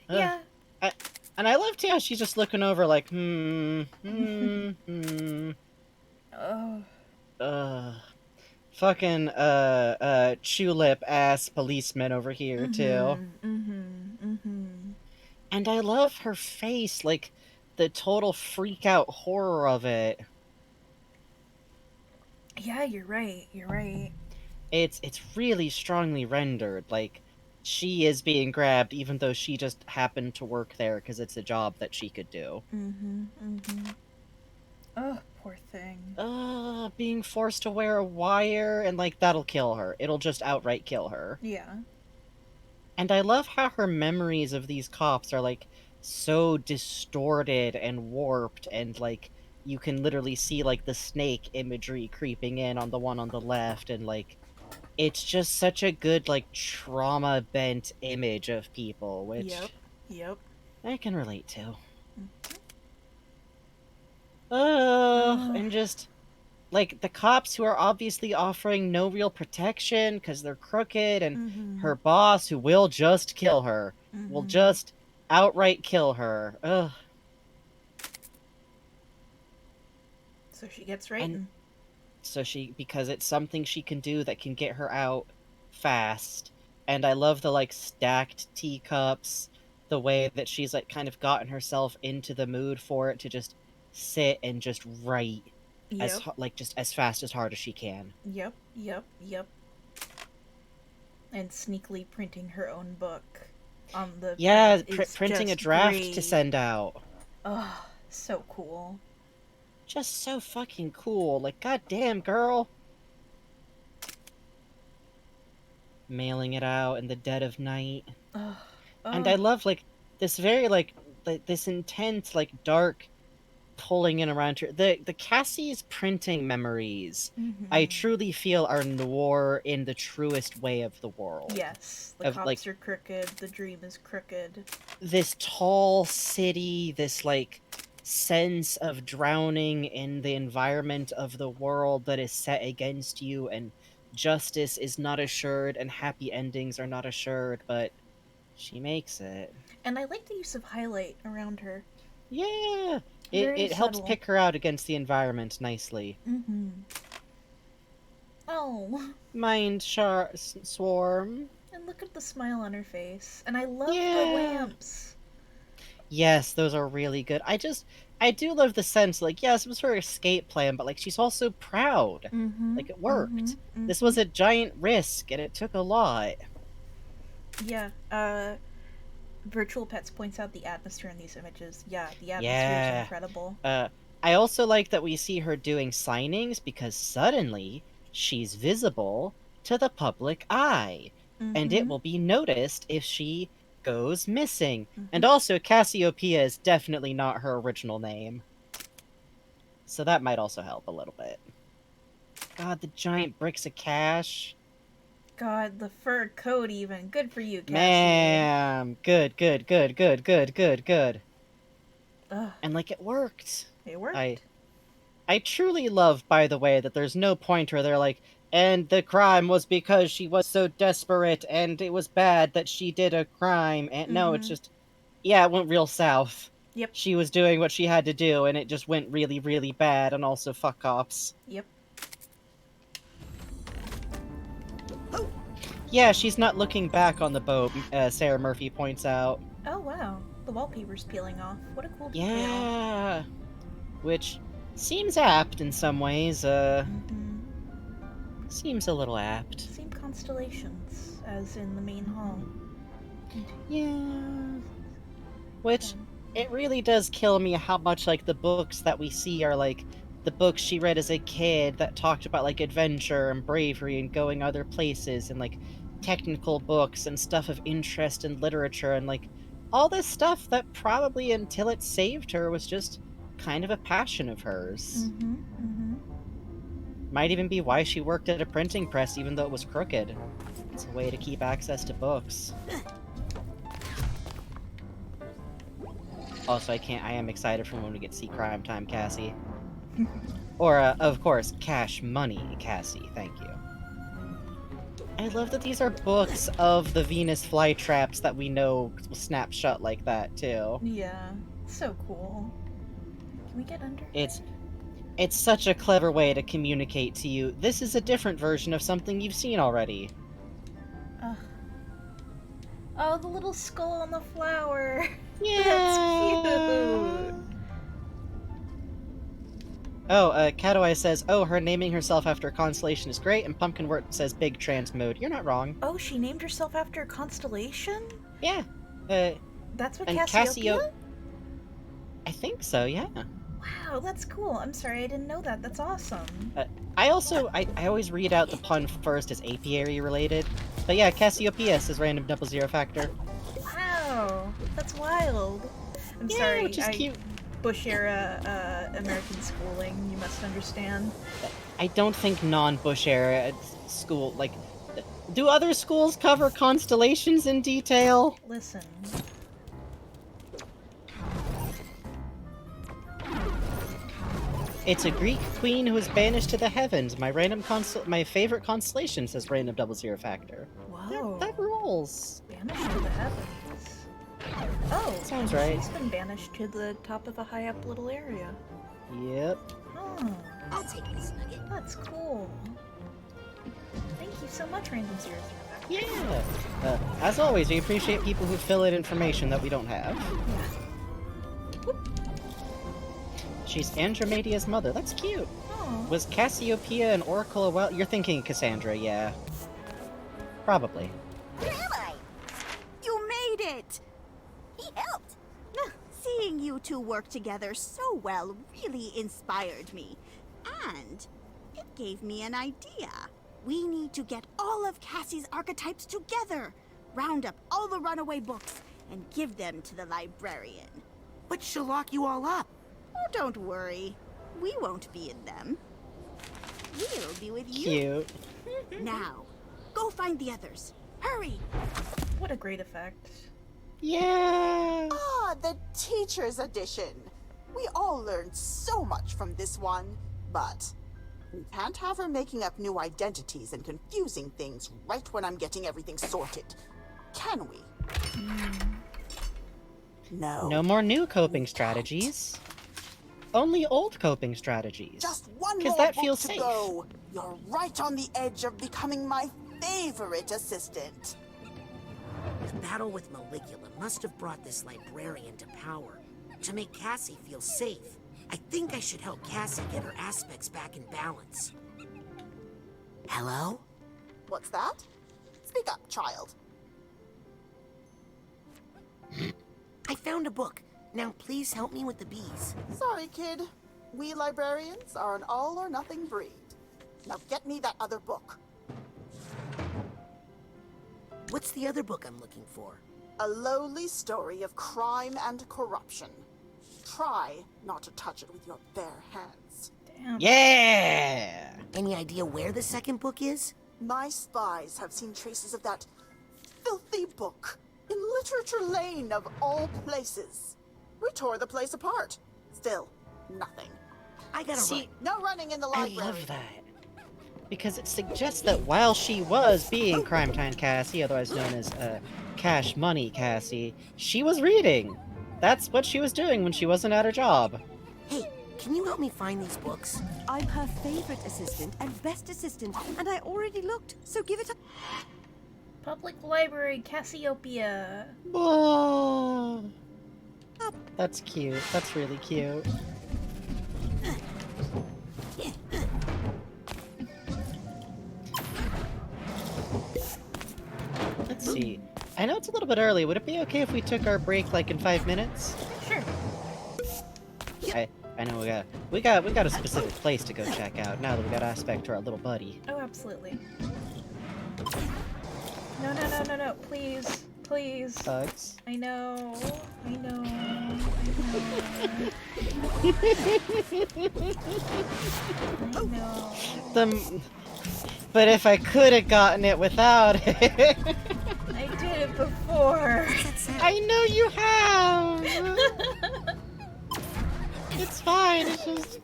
Yeah. And I love too how she's just looking over like, fucking, tulip ass policeman over here, too. And I love her face, like, the total freak out horror of it. Yeah, you're right. You're right. It's really strongly rendered, like, she is being grabbed, even though she just happened to work there because it's a job that she could do. Oh, poor thing. Being forced to wear a wire, and, like, that'll kill her. It'll just outright kill her. Yeah. And I love how her memories of these cops are, like, so distorted and warped, and, like, you can literally see, like, the snake imagery creeping in on the one on the left, and, like, it's just such a good, like, trauma-bent image of people, which Yep. I can relate to. And just, like, the cops who are obviously offering no real protection because they're crooked, and her boss who will just kill her. Will just outright kill her. Ugh. So she gets writing. Because it's something she can do that can get her out fast. And I love the, like, stacked teacups, the way that she's, like, kind of gotten herself into the mood for it to just sit and just write just as fast as hard as she can. Yep. And sneakily printing her own book on the printing a draft great. to send out. Oh, so cool. Just so fucking cool. Like, goddamn, girl. Mailing it out in the dead of night. And I love, like, this very, like this intense, like, dark pulling in around her. The Cassie's printing memories, I truly feel are noir in the truest way of the world. Yes. The cops are crooked. The dream is crooked. This tall city, this, like, sense of drowning in the environment of the world that is set against you, and justice is not assured, and happy endings are not assured, but she makes it. And I like the use of highlight around her. Yeah! It helps pick her out against the environment nicely. Oh. Mind swarm. And look at the smile on her face. And I love the lamps. Yes, those are really good. I do love the sense, like, yes, it was her escape plan, but, like, she's also proud. Like, it worked. This was a giant risk, and it took a lot. Yeah, Virtual Pets points out the atmosphere in these images. Yeah, the atmosphere is incredible. I also like that we see her doing signings, because suddenly she's visible to the public eye. And it will be noticed if she goes missing. And also, Cassiopeia is definitely not her original name. So that might also help a little bit. God, the giant bricks of cash. God, the fur coat even. Good for you, Cassie. Man, good. And, like, it worked. It worked. I truly love, by the way, that there's no point where they're like, and the crime was because she was so desperate, and it was bad that she did a crime. And no, it's just, it went real south. Yep. She was doing what she had to do, and it just went really, really bad, and also fuck cops. Yep. Yeah, she's not looking back on the boat, Sarah Murphy points out. Oh, wow. The wallpaper's peeling off. What a cool detail. Yeah. Which seems apt in some ways. Seems a little apt. Same constellations as in the main hall. Yeah. Which, it really does kill me how much, like, the books that we see are, like, the books she read as a kid that talked about, like, adventure and bravery and going other places, and, like, technical books and stuff of interest in literature, and, like, all this stuff that probably, until it saved her, was just kind of a passion of hers. Might even be why she worked at a printing press, even though it was crooked. It's a way to keep access to books. Also, I am excited for when we get to see Crime Time Cassie. Or, of course, Cash Money Cassie, thank you. I love that these are books of the Venus flytraps that we know will snap shut like that, too. Yeah, so cool. Can we get under? It's such a clever way to communicate to you, this is a different version of something you've seen already. Oh, the little skull on the flower. Yeah. That's cute. Oh, Cataway says, oh, her naming herself after a constellation is great, and Pumpkinwort says big trans mode. You're not wrong. Oh, she named herself after a constellation? Yeah. That's what and Cassiopeia? I think so, yeah. Wow, that's cool. I'm sorry, I didn't know that. That's awesome. I always read out the pun first as apiary related. But yeah, Cassiopeia says random 00 factor. Wow, that's wild. I'm Yeah, sorry, which is cute. Bush era American schooling, you must understand. I don't think non-Bush era school, like, do other schools cover constellations in detail? Listen. It's a Greek queen who was banished to the heavens. My favorite constellation says random 00 factor. Whoa. That rules. Banished to the heavens. Oh, sounds right. She's been banished to the top of a high up little area. Yep. Oh, I'll take this nugget. That's cool. Thank you so much, Random 00 Factor. Yeah. As always, we appreciate people who fill in information that we don't have. She's Andromeda's mother. That's cute. Oh. Was Cassiopeia an oracle a while? You're thinking Cassandra, yeah. Probably. Where am I? You made it! He helped. Seeing you two work together so well really inspired me. And it gave me an idea. We need to get all of Cassie's archetypes together, round up all the runaway books, and give them to the librarian. But she'll lock you all up. Oh, don't worry. We won't be in them. We'll be with you. Cute. Now, go find the others. Hurry! What a great effect. Yeah! Ah, the teacher's edition. We all learned so much from this one, but we can't have her making up new identities and confusing things right when I'm getting everything sorted. Can we? No. No more new coping strategies. Only old coping strategies. Just one more Because that book feels to safe. go. You're right on the edge of becoming my favorite assistant. The battle with Maligula must have brought this librarian to power, to make Cassie feel safe. I think I should help Cassie get her aspects back in balance. Hello? What's that? Speak up, child. I found a book. Now please help me with the bees. Sorry, kid. We librarians are an all-or-nothing breed. Now get me that other book. What's the other book I'm looking for? A lowly story of crime and corruption. Try not to touch it with your bare hands. Damn. Yeah! Any idea where the second book is? My spies have seen traces of that filthy book in Literature Lane of all places. We tore the place apart. Still, nothing. I gotta run. No running in the I library. love that. Because it suggests that while she was being Crime Time Cassie, otherwise known as Cash Money Cassie, she was reading. That's what she was doing when she wasn't at her job. Hey, can you help me find these books? I'm her favorite assistant and best assistant, and I already looked, so give it a... Public Library, Cassiopeia. Oh, that's cute. That's really cute. Let's see. I know it's a little bit early. Would it be okay if we took our break like in 5 minutes? Sure. I know we got a specific place to go check out now that we got aspect to our little buddy. Oh, absolutely. No, please. Please. Bugs. I know. I know. But if I could have gotten it without it. I did it before. I know you have. It's fine. It's just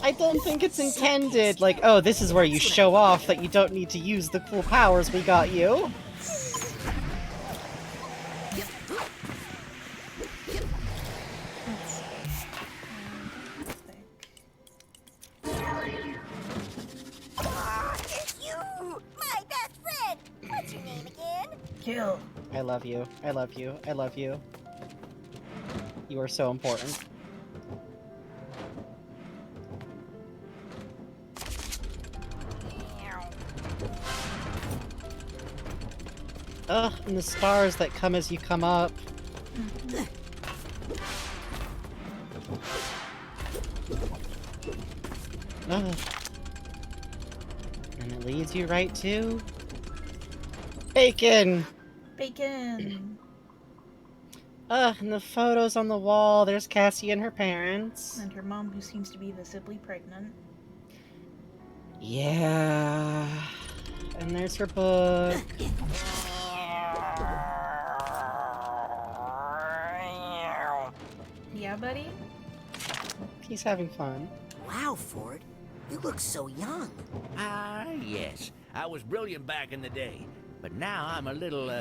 I don't think it's intended. Like, oh, this is where you show off that you don't need to use the cool powers we got you. It's you! My best friend! What's your name again? Kill. I love you. I love you. I love you. You are so important. Ugh, and the stars that come as you come up. Ugh. And it leads you right to... Bacon! Bacon! Ugh, and the photos on the wall, there's Cassie and her parents. And her mom, who seems to be visibly pregnant. Yeah... And there's her book. Yeah, buddy? He's having fun. Wow, Ford. You look so young. Ah, yes. I was brilliant back in the day. But now I'm a little,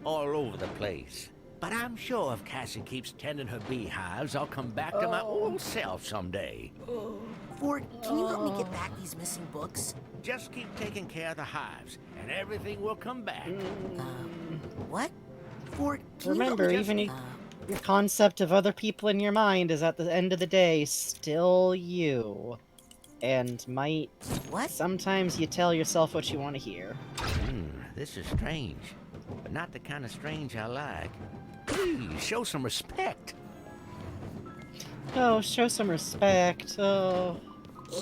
all over the place. But I'm sure if Cassie keeps tending her beehives, I'll come back to my old self someday. Ford, can you help me get back these missing books? Just keep taking care of the hives, and everything will come back. What? Ford, can Remember, you even your concept of other people in your mind is at the end of the day still you. And might... What? Sometimes you tell yourself what you want to hear. This is strange, but not the kind of strange I like. Please, show some respect. Oh, show some respect. Oh.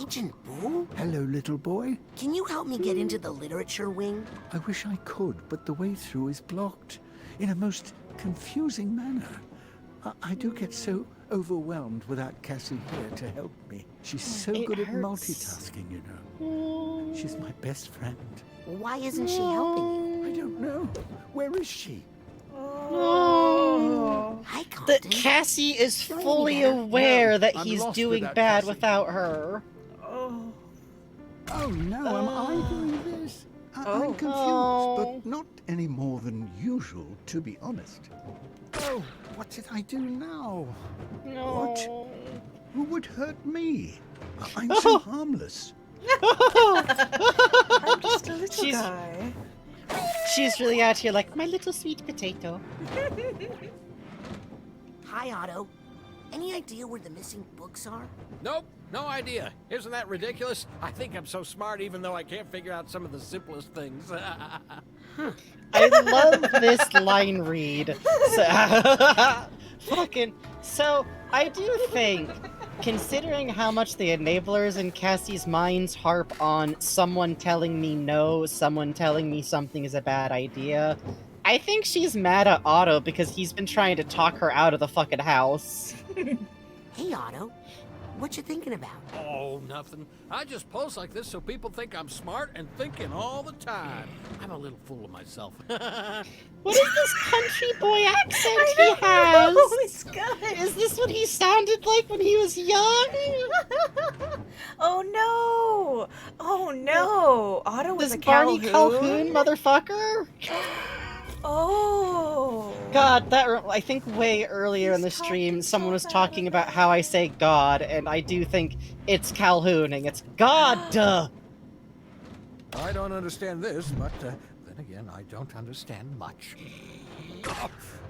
Agent Boo? Hello, little boy. Can you help me get into the literature wing? I wish I could, but the way through is blocked in a most confusing manner. I do get so overwhelmed without Cassie here to help me. She's so good at multitasking, you know. She's my best friend. Why isn't she helping you? I don't know. Where is she? Oh. Hi, That Cassie is fully aware that he's doing bad without her. Oh no, am I doing this? I'm confused, but not any more than usual, to be honest. Oh, what did I do now? No. What? Who would hurt me? I'm so harmless. I'm just a little guy. She's really out here like, my little sweet potato. Hi, Otto. Any idea where the missing books are? Nope, no idea. Isn't that ridiculous? I think I'm so smart even though I can't figure out some of the simplest things. I love this line read. So, I do think, considering how much the enablers in Cassie's minds harp on someone telling me no, someone telling me something is a bad idea, I think she's mad at Otto because he's been trying to talk her out of the fucking house. Hey, Otto. What you thinking about? Oh, nothing. I just post like this so people think I'm smart and thinking all the time. I'm a little fool of myself. What is this country boy accent he has? Oh my god! Is this what he sounded like when he was young? Oh no! Oh no! Otto was This a Barney Calhoun, motherfucker? Oh! God, I think way earlier in the stream, someone was talking about how I say God, and I do think it's Calhooning. It's God! I don't understand this, but then again, I don't understand much.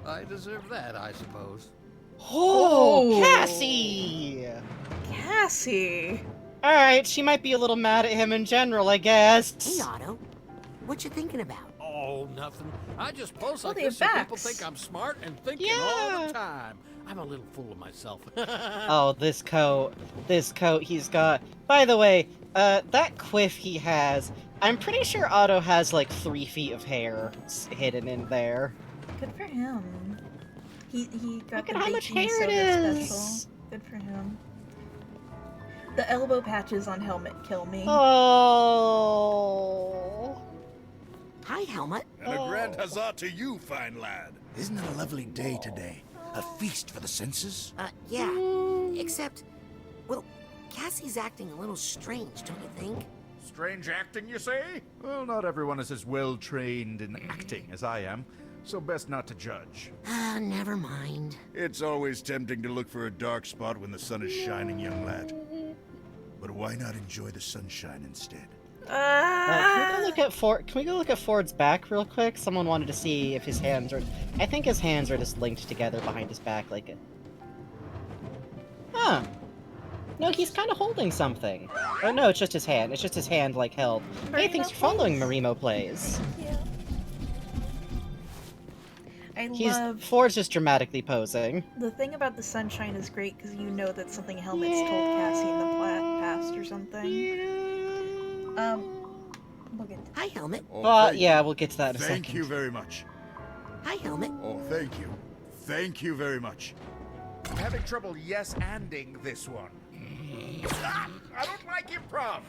I deserve that, I suppose. Oh, Cassie! Cassie! Alright, she might be a little mad at him in general, I guess. Hey, Otto. What you thinking about? Oh, nothing. I just post like they have this so people backs. think I'm smart and thinking all the time. I'm a little fool of myself. Oh, this coat he's got. By the way, that quiff he has, I'm pretty sure Otto has like 3 feet of hair hidden in there. Good for him. He got Look the at how much baking hair it soda is. special. Good for him. The elbow patches on Helmet kill me. Oh. Hi, Helmet. And a grand huzzah to you, fine lad. Isn't it a lovely day today? A feast for the senses? Yeah. Except, well, Cassie's acting a little strange, don't you think? Strange acting, you say? Well, not everyone is as well trained in acting as I am, so best not to judge. Never mind. It's always tempting to look for a dark spot when the sun is shining, young lad. But why not enjoy the sunshine instead? Can we go look at Ford's back real quick? Someone wanted to see if his hands are... I think his hands are just linked together behind his back like a... Huh. No, he's kind of holding something. Oh no, it's just his hand. It's just his hand, like, held. Hey, thanks for following Marimo Plays. Ford's just dramatically posing. The thing about the sunshine is great because you know that something Helmet's told Cassie in the past or something. We'll get to Hi, Helmet. Yeah, we'll get to that in a second. Thank you very much. Hi, Helmet. Oh, thank you. Thank you very much. I'm having trouble yes-anding this one. Ah, I don't like improv.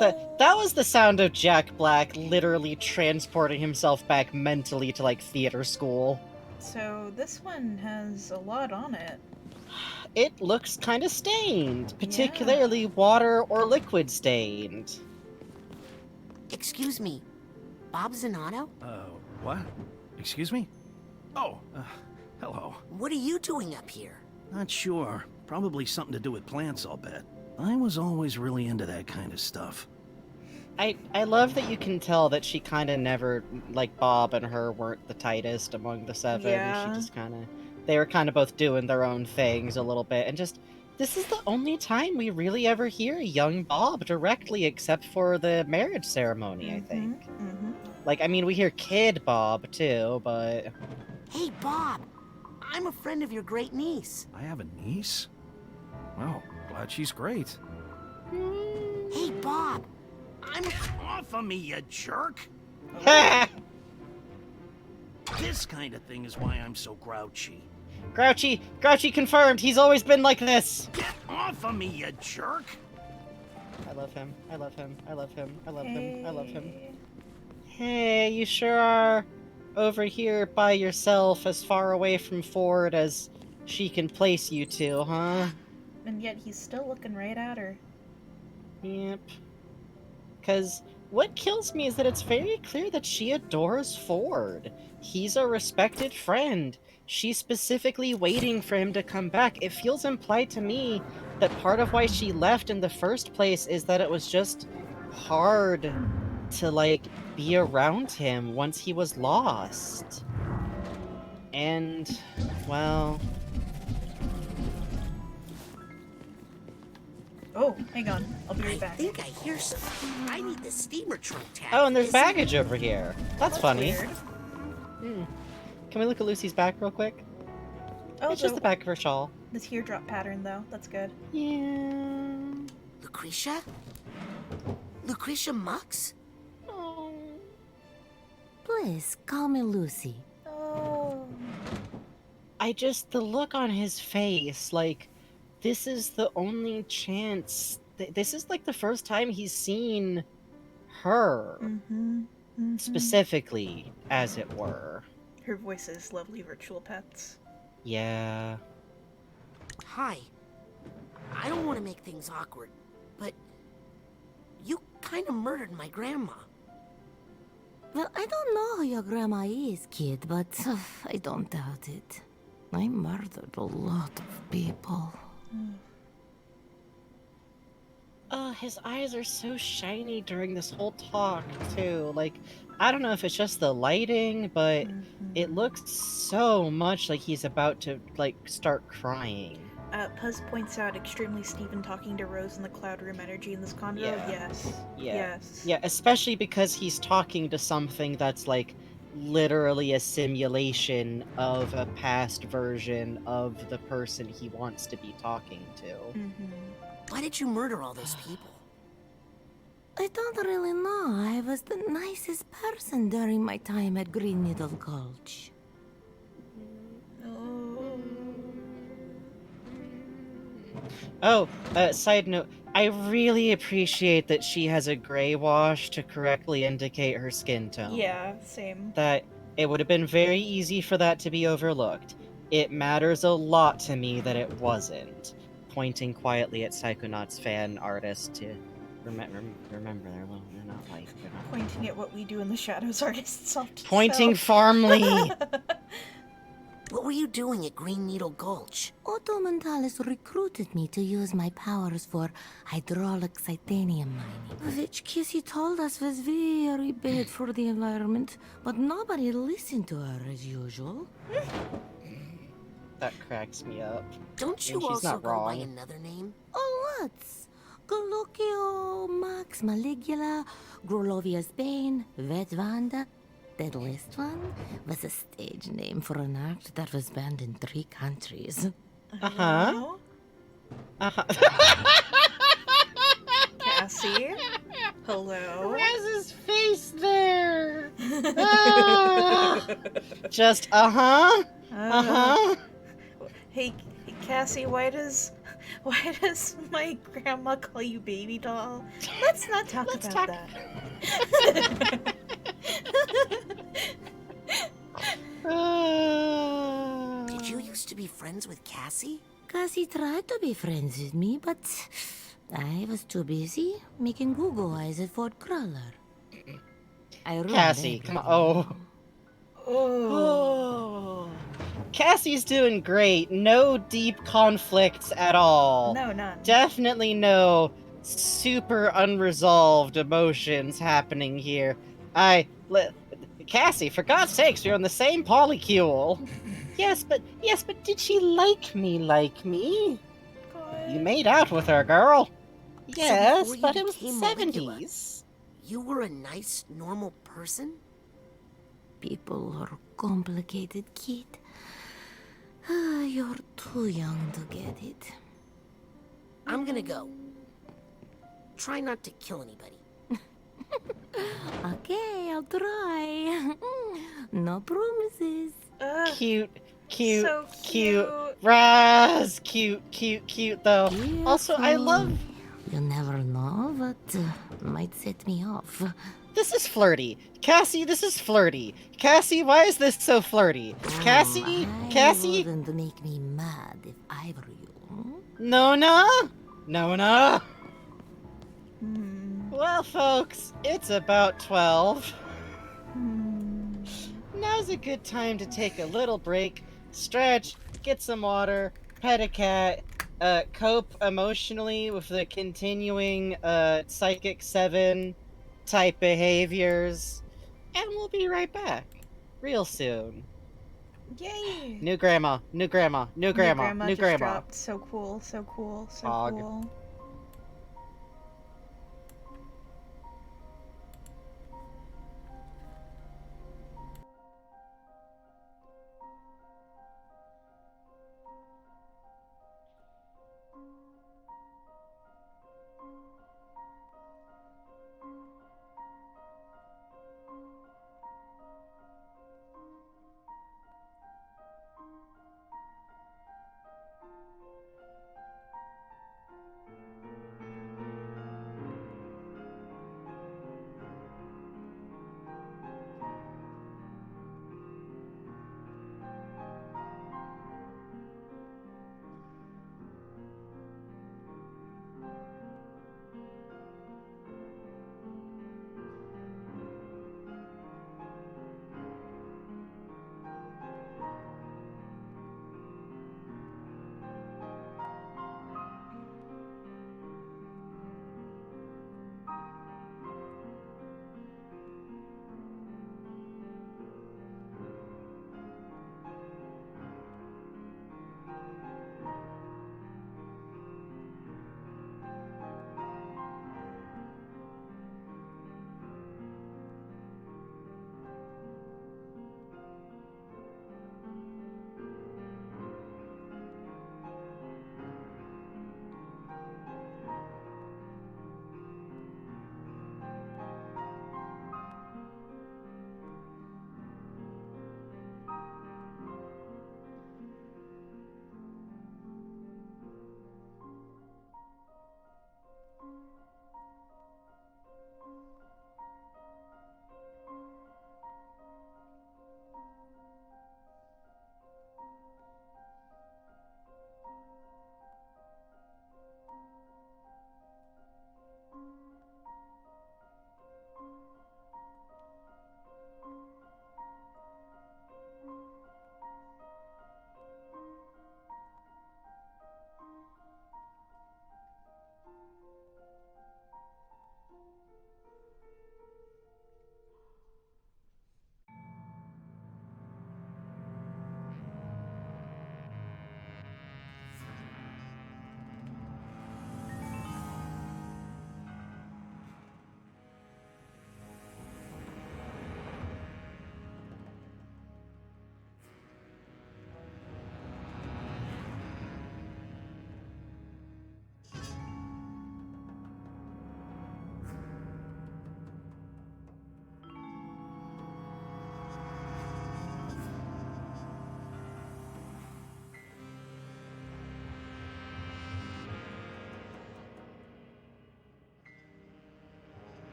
That was the sound of Jack Black literally transporting himself back mentally to, like, theater school. So, this one has a lot on it. It looks kind of stained, particularly water or liquid stained. Excuse me, Bob Zanato? What? Excuse me? Oh, hello. What are you doing up here? Not sure. Probably something to do with plants, I'll bet. I was always really into that kind of stuff. I love that you can tell that she kind of never, like, Bob and her weren't the tightest among the seven. Yeah. She just kind of, they were kind of both doing their own things a little bit, and just, this is the only time we really ever hear young Bob directly, except for the marriage ceremony, I think. Like, I mean, we hear Kid Bob, too, but... Hey, Bob! I'm a friend of your great niece. I have a niece? Well, glad she's great. Hey, Bob! I'm off of me, you jerk! This kind of thing is why I'm so grouchy. Grouchy confirmed! He's always been like this! Get off of me, you jerk! I love him. I love him. I love him. I love him. I love him. Hey, you sure are over here by yourself, as far away from Ford as she can place you to, huh? And yet he's still looking right at her. Yep. Because what kills me is that it's very clear that she adores Ford. He's a respected friend. She's specifically waiting for him to come back. It feels implied to me that part of why she left in the first place is that it was just hard to, like, be around him once he was lost. And, well... Oh, hang on. I'll be right back. I think I hear something. I need the steamer trunk tag. Oh, and there's baggage over here. That's funny. Weird. Can we look at Lucy's back real quick? Oh, It's just the back of her shawl. The teardrop pattern, though. That's good. Yeah. Lucretia? Lucretia Mux? Please, call me Lucy. Oh. The look on his face, like, this is the only chance. This is, like, the first time he's seen her. Specifically, as it were. Her voice is lovely virtual pets. Yeah. Hi. I don't want to make things awkward, but you kind of murdered my grandma. Well, I don't know who your grandma is, kid, but I don't doubt it. I murdered a lot of people. His eyes are so shiny during this whole talk, too. Like, I don't know if it's just the lighting, but it looks so much like he's about to, like, start crying. Puzz points out extremely Stephen talking to Rose in the cloud room energy in this convo. Yeah. Yes. Yeah. Yes. Yeah, especially because he's talking to something that's, like, literally a simulation of a past version of the person he wants to be talking to. Why did you murder all those people? I don't really know. I was the nicest person during my time at Green Needle Gulch. Oh, side note, I really appreciate that she has a gray wash to correctly indicate her skin tone. Yeah, same. That it would have been very easy for that to be overlooked. It matters a lot to me that it wasn't. Pointing quietly at Psychonauts fan artist to remember they're not like they're not. Pointing at what we do in the shadows, artists. Pointing firmly. What were you doing at Green Needle Gulch? Otto Mentalis recruited me to use my powers for hydraulic titanium mining, which Kissy told us was very bad for the environment, but nobody listened to her as usual. That cracks me up. Don't you And she's also not go by wrong. another name? Oh, what's? Gallucio, Max Maligula, Grolovia's Bane, Vetvanda. That last one was a stage name for an act that was banned in 3 countries. Uh-huh. Uh-huh. Cassie? Hello? Raz's face there! Ah! Just, uh-huh. Uh-huh. Hey, Cassie, why does my grandma call you baby doll? Let's not talk about that. Did you used to be friends with Cassie? Cassie tried to be friends with me, but I was too busy making Google eyes at Fort Crawler. I ruined Cassie, come on. Oh. Cassie's doing great. No deep conflicts at all. No, none. Definitely no super unresolved emotions happening here. Cassie, for God's sakes, you're on the same polycule. Yes, but did she like me? You made out with her, girl. Yes, So but it was the became molecular, 70s. You were a nice, normal person? People are complicated, kid. You're too young to get it. I'm gonna go. Try not to kill anybody. Okay, I'll try. No promises. Cute. So cute. Raz, cute though. Also, I love... You never know what might set me off. This is flirty. Cassie, this is flirty. Cassie, why is this so flirty? Cassie? It wouldn't make me mad if I were you. Nona? Well, folks, it's about 12. Now's a good time to take a little break, stretch, get some water, pet a cat, cope emotionally with the continuing Psychic 7 type behaviors, and we'll be right back real soon. Yay! New grandma. Just dropped. So cool. Hog. Cool.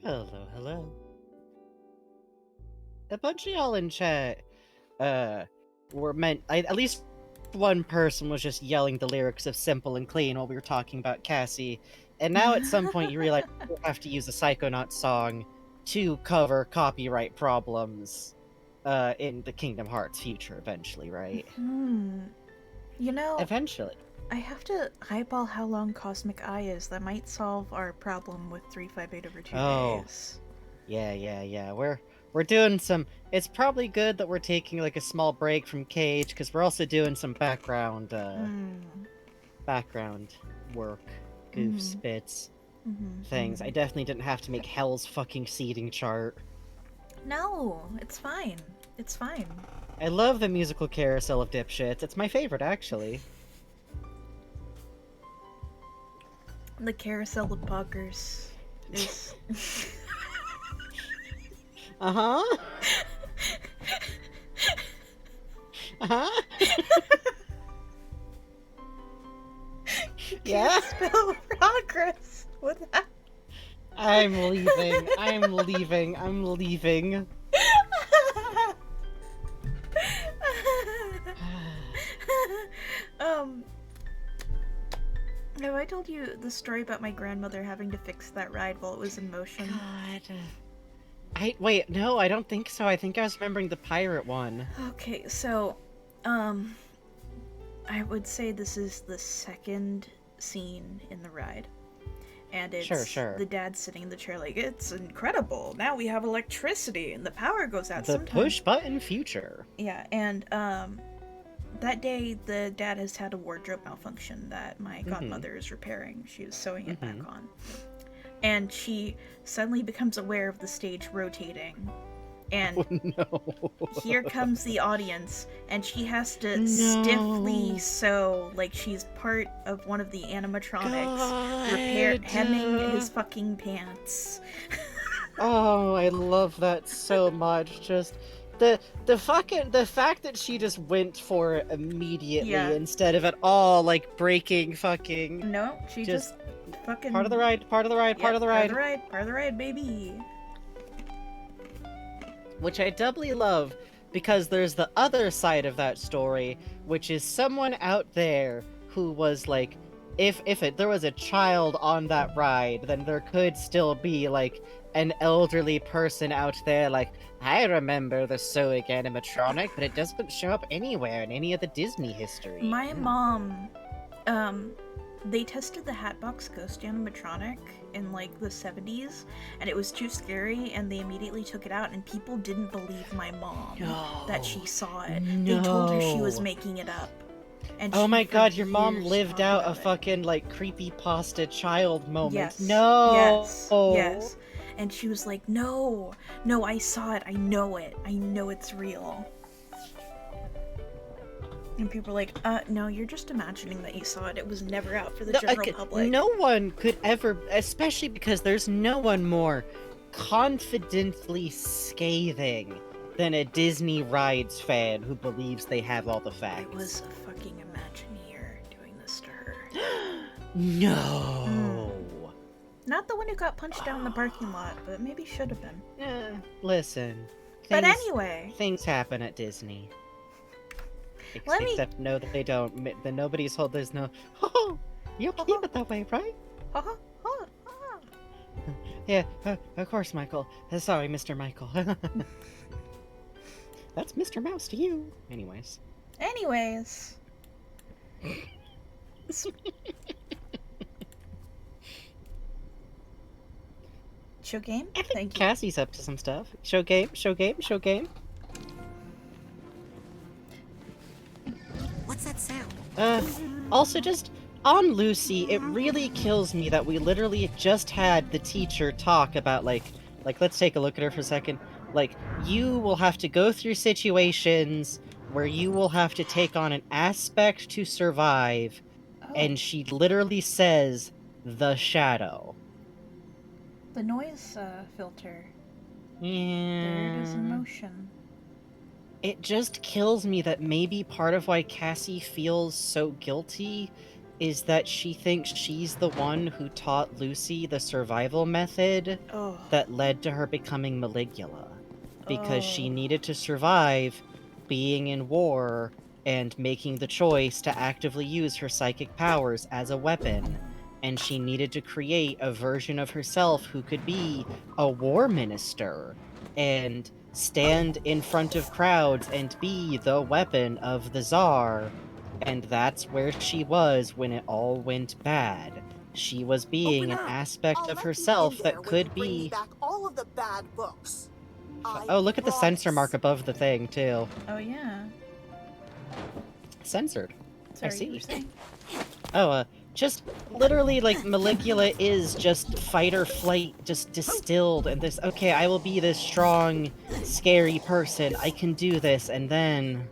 Hello, hello. A bunch of y'all in chat, were meant. At least one person was just yelling the lyrics of "Simple and Clean" while we were talking about Cassie, and now at some point you realize you have to use a Psychonauts song to cover copyright problems, in the Kingdom Hearts future eventually, right? You know, Eventually. I have to eyeball how long Cosmic Eye is. That might solve our problem with 358 over 2 days. Yeah. We're doing some. It's probably good that we're taking like a small break from Cage because we're also doing some background work, goofs, bits, things. I definitely didn't have to make Hell's fucking seating chart. No, it's fine. It's fine. I love the musical carousel of dipshits. It's my favorite, actually. The carousel of poggers is... Uh-huh. Uh-huh. Yeah? Spell progress. What that? I'm leaving. I'm leaving. I'm leaving. Have I told you the story about my grandmother having to fix that ride while it was in motion? God. Wait, no, I don't think so. I think I was remembering the pirate one. Okay, so, I would say this is the second scene in the ride. And it's Sure. the dad sitting in the chair like, it's incredible. Now we have electricity and the power goes out The sometimes. push button future. Yeah, and, that day the dad has had a wardrobe malfunction that my godmother is repairing. She was sewing it back on. And she suddenly becomes aware of the stage rotating. And here comes the audience, and she has to stiffly sew like she's part of one of the animatronics, hemming his fucking pants. Oh, I love that so much. Just the fact that she just went for it immediately instead of at all like breaking fucking. No, she just fucking part of the ride, part of the ride. Part of the ride, baby. Which I doubly love, because there's the other side of that story, which is someone out there who was like, if there was a child on that ride, then there could still be like an elderly person out there like, I remember the sewing animatronic, but it doesn't show up anywhere in any of the Disney history. My mom, they tested the Hatbox Ghost animatronic in like the 70s, and it was too scary, and they immediately took it out, and people didn't believe my mom that she saw it. They told her she was making it up. And oh she my for god, your mom years lived talked out a about it. fucking like creepypasta child moment. Yes. No. Yes. And she was like, no, I saw it. I know it's real. And people were like, no, you're just imagining that you saw it. It was never out for the general public. No one could ever, especially because there's no one more confidently scathing than a Disney rides fan who believes they have all the facts. It was a fucking Imagineer doing this to her. No. Not the one who got punched down in the parking lot, but maybe should have been. Listen. But anyway. Things happen at Disney. Let me... Except no, that they don't. Then nobody's told. There's no. Oh, you keep it that way, right? Yeah, of course, Michael. Sorry, Mr. Michael. That's Mr. Mouse to you. Anyways. Show game? I think Cassie's up to some stuff. Show game. What's that sound? Also just on Lucy, it really kills me that we literally just had the teacher talk about like let's take a look at her for a second. Like, you will have to go through situations where you will have to take on an aspect to survive, and she literally says the shadow. The noise filter. Yeah. There it is in motion. It just kills me that maybe part of why Cassie feels so guilty is that she thinks she's the one who taught Lucy the survival method that led to her becoming Maligula. Because she needed to survive being in war and making the choice to actively use her psychic powers as a weapon. And she needed to create a version of herself who could be a war minister and stand in front of crowds and be the weapon of the Tsar. And that's where she was when it all went bad. She was being an aspect of herself that could be... back all of the bad books. Oh, look at the censor mark above the thing, too. Oh, yeah. Censored. Sorry, I see. you were saying? Oh, just literally, like, Maligula is just fight or flight, just distilled, and this, okay, I will be this strong, scary person, I can do this, and then...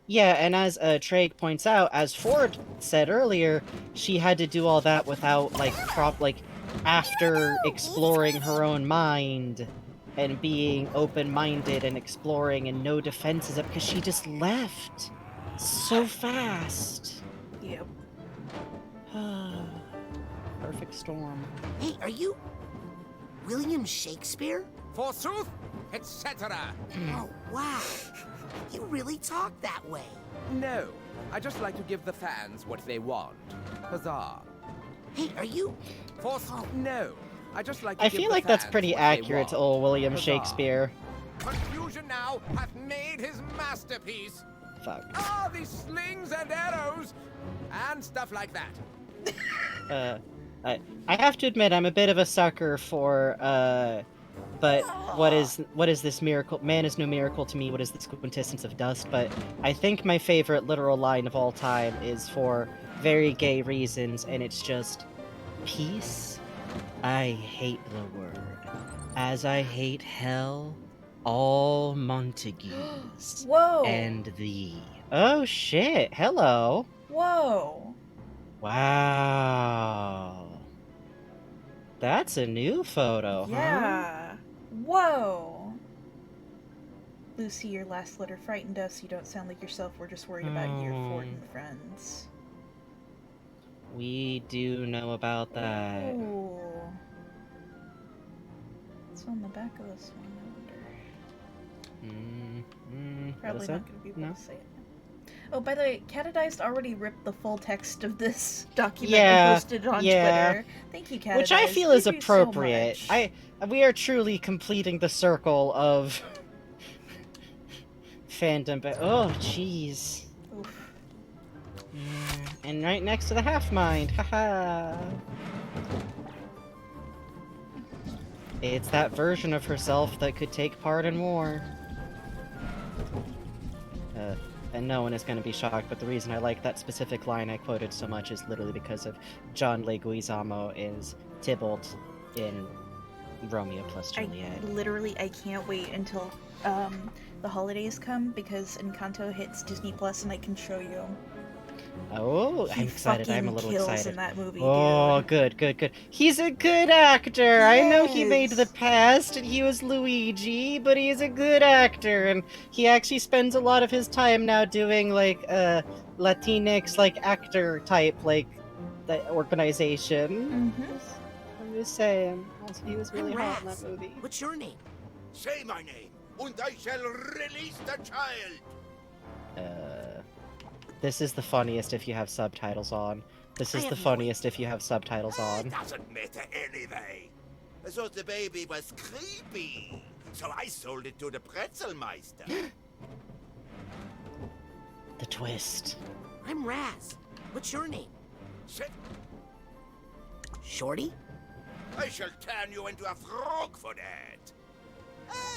Yeah, and as Traeg points out, as Ford said earlier, she had to do all that without, like, after exploring her own mind, and being open-minded and exploring and no defenses up, because she just left so fast. Yep. Perfect storm. Hey, are you William Shakespeare? Forsooth, etc. Oh, wow. You really talk that way. No, I just like to give the fans what they want. Huzzah. Hey, are you? No, I just like to I give feel the like that's fans pretty what they accurate to want. old William Huzzah. Shakespeare. Confusion now hath made his masterpiece. Fuck. Ah, these slings and arrows, and stuff like that. I have to admit, I'm a bit of a sucker for, but what is this miracle? Man is no miracle to me, what is this quintessence of dust? But I think my favorite literal line of all time is for very gay reasons, and it's just, peace? I hate the word. As I hate hell, all Montagues. Whoa! And thee. Oh shit, hello. Whoa! Wow. That's a new photo, huh? Yeah. Whoa! Lucy, your last letter frightened us. You don't sound like yourself. We're just worried about your Ford and friends. We do know about that. Ooh. What's on the back of this one, I wonder? Probably not going to be able to say it. Oh, by the way, Catadized already ripped the full text of this document and posted it on Twitter. Thank you, Catadized. Which I feel is appropriate. So we are truly completing the circle of fandom, but oh jeez. And right next to the half mind, haha. It's that version of herself that could take part in war. And no one is going to be shocked, but the reason I like that specific line I quoted so much is literally because of John Leguizamo is Tybalt in Romeo plus Juliet. I can't wait until the holidays come, because Encanto hits Disney Plus and I can show you. Oh, I'm excited. I'm a little excited. In that movie, oh, dude. Good. He's a good actor. Yes. I know he made The Pest and he was Luigi, but he's a good actor, and he actually spends a lot of his time now doing like Latinx like actor type like the organization. I'm just saying. Also, he was really hot in that movie. What's your name? Say my name, and I shall release the child. This is the funniest if you have subtitles on. This is the funniest if you have subtitles on. It doesn't matter anyway. I thought the baby was creepy, so I sold it to the Pretzelmeister. The twist. I'm Raz. What's your name? Sit. Shorty? I shall turn you into a frog for that.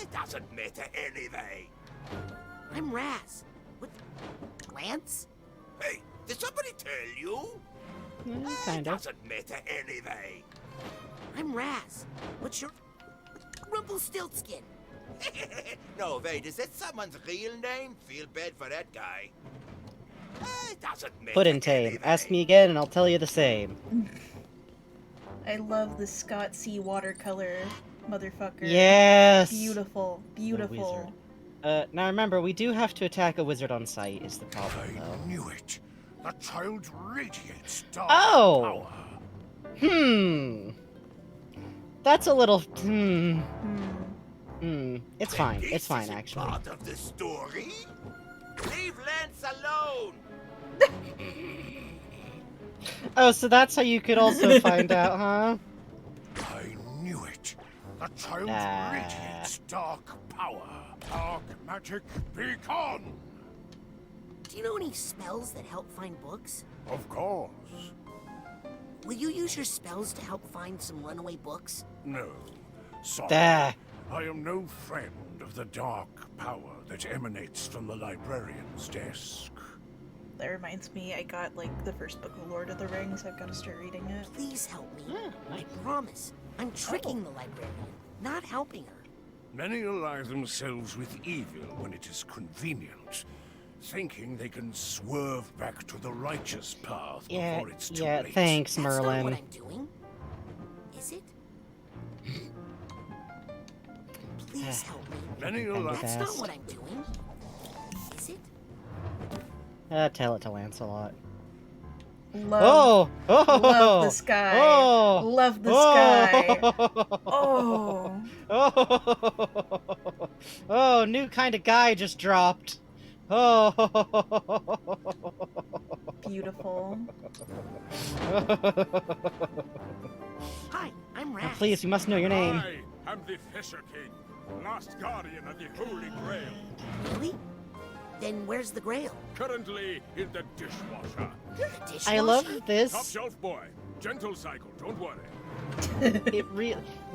It doesn't matter anyway. I'm Raz. What? Lance? Hey, did somebody tell you? Kind It of. doesn't matter anyway. I'm Raz. What's your... Rumpelstiltskin. No, wait, is that someone's real name? Feel bad for that guy. It doesn't matter Put in tame. anyway. Ask me again and I'll tell you the same. I love the Scott C. watercolor motherfucker. Yes! Beautiful. The wizard. Now remember, we do have to attack a wizard on sight, is the problem, though. I knew it. The child radiates dark Oh! power. That's a little... It's fine. This It's fine, isn't actually. part of the story. Leave Lance alone. Oh, so that's how you could also find out, huh? I knew it. The child radiates dark power. Dark magic be gone. Do you know any spells that help find books? Of course. Will you use your spells to help find some runaway books? No. Sorry. Duh. I am no friend of the dark power that emanates from the librarian's desk. That reminds me, I got, like, the first book of Lord of the Rings. I've got to start reading it. Please help me. I promise. I'm tricking the librarian, not helping her. Many ally themselves with evil when it is convenient, thinking they can swerve back to the righteous path before it's too late. Thanks, That's not Merlin. what I'm doing. Is it? Please help me. Many That's not what I'm doing. Is it? Tell it to Lancelot. Love, love this guy. Oh! Love this guy. Oh. Oh, new kind of guy just dropped. Oh. Beautiful. Hi, I'm Raz. Please, you must know your name. I am the Fisher King, last guardian of the Holy Grail. Really? Then where's the Grail? Currently in the dishwasher. I love this. Top shelf boy. Gentle cycle, don't worry.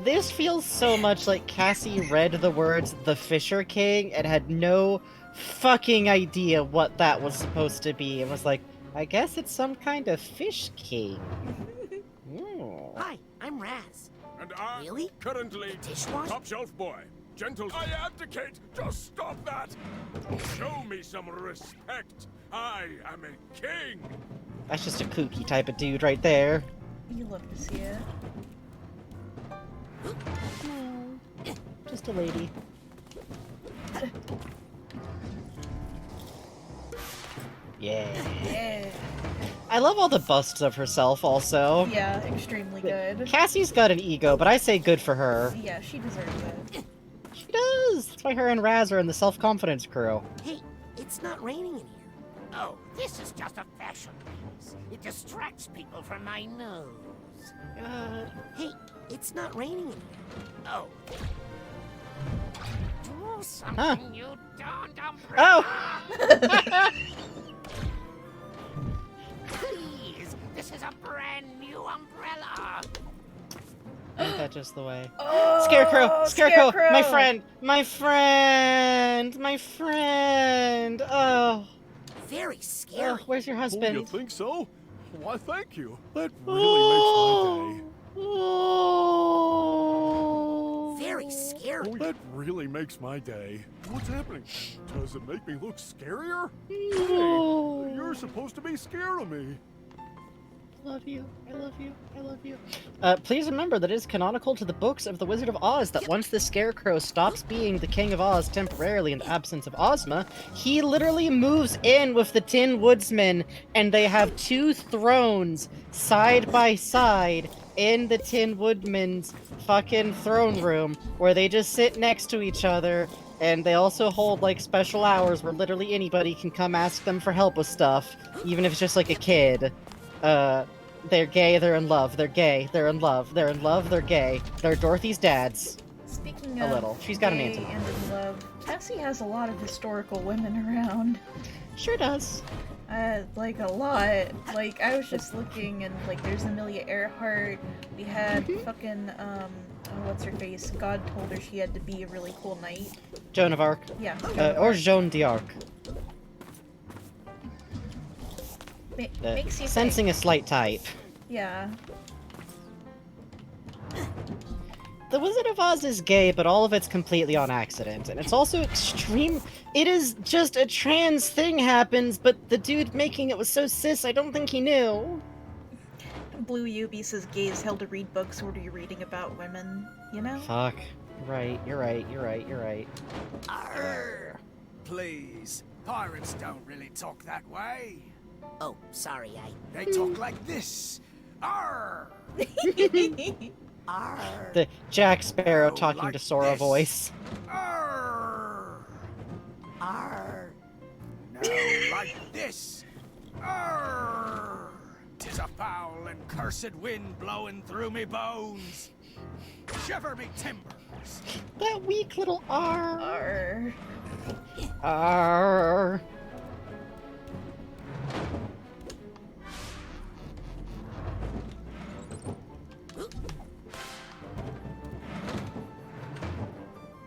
This feels so much like Cassie read the words "the Fisher King" and had no fucking idea what that was supposed to be, and was like, "I guess it's some kind of fish king." Hi, I'm Raz. And I Really? currently dishwasher? top shelf boy. Gentle. I abdicate. Just stop that. Show me some respect. I am a king. That's just a kooky type of dude right there. You love to see it. Just a lady. Yeah. I love all the busts of herself also. Yeah, extremely good. Cassie's got an ego, but I say good for her. Yeah, she deserves it. She does! That's why her and Raz are in the self-confidence crew. Hey, it's not raining in here. Oh, this is just a fashion piece. It distracts people from my nose. Hey, it's not raining in here. Oh. Do something Huh. you don't, umbrella. Oh! Please, this is a brand new umbrella. Ain't that just the way? Oh, Scarecrow! Scarecrow! Scarecrow! My friend! My friend! My friend! Oh. Very scary. Oh, where's your husband? Oh, you think so? Why, thank you. That Oh. really Oh. Very scary. makes my day. Oh, that really makes my day. What's happening? Does it make me look scarier? No. Hey, you're supposed to be scared of me. I love you. I love you. I love you. Please remember that it is canonical to the books of the Wizard of Oz that once the Scarecrow stops being the King of Oz temporarily in the absence of Ozma, he literally moves in with the Tin Woodsman, and they have two thrones side by side in the Tin Woodman's fucking throne room, where they just sit next to each other, and they also hold, like, special hours where literally anybody can come ask them for help with stuff, even if it's just, like, a kid. They're gay, they're in love, they're gay, they're in love, they're in love, they're gay. They're Dorothy's dads. Speaking A of little. She's got an gay answer. and in love, Cassie has a lot of historical women around. Sure does. Like a lot. Like, I was just looking and, like, there's Amelia Earhart. We had fucking, what's her face? God told her she had to be a really cool knight. Joan of Arc. Yeah. Or Joan d'Arc. Makes you Sensing think. a slight type. Yeah. The Wizard of Oz is gay, but all of it's completely on accident, and it's also extreme. It is just a trans thing happens, but the dude making it was so cis, I don't think he knew. Blue Yubi says gays held to read books. What are you reading about women? You know? Fuck. Right, you're right, you're right, you're right. Arr. please. Pirates don't really talk that way. Oh, sorry, They talk like this. Arr! Arr. The Jack Sparrow talking like to Sora this. voice. Arr! Arr. No, like this. Arr! 'Tis a foul and cursed wind blowing through me bones. Shiver me timbers. That weak little R. Arr. R.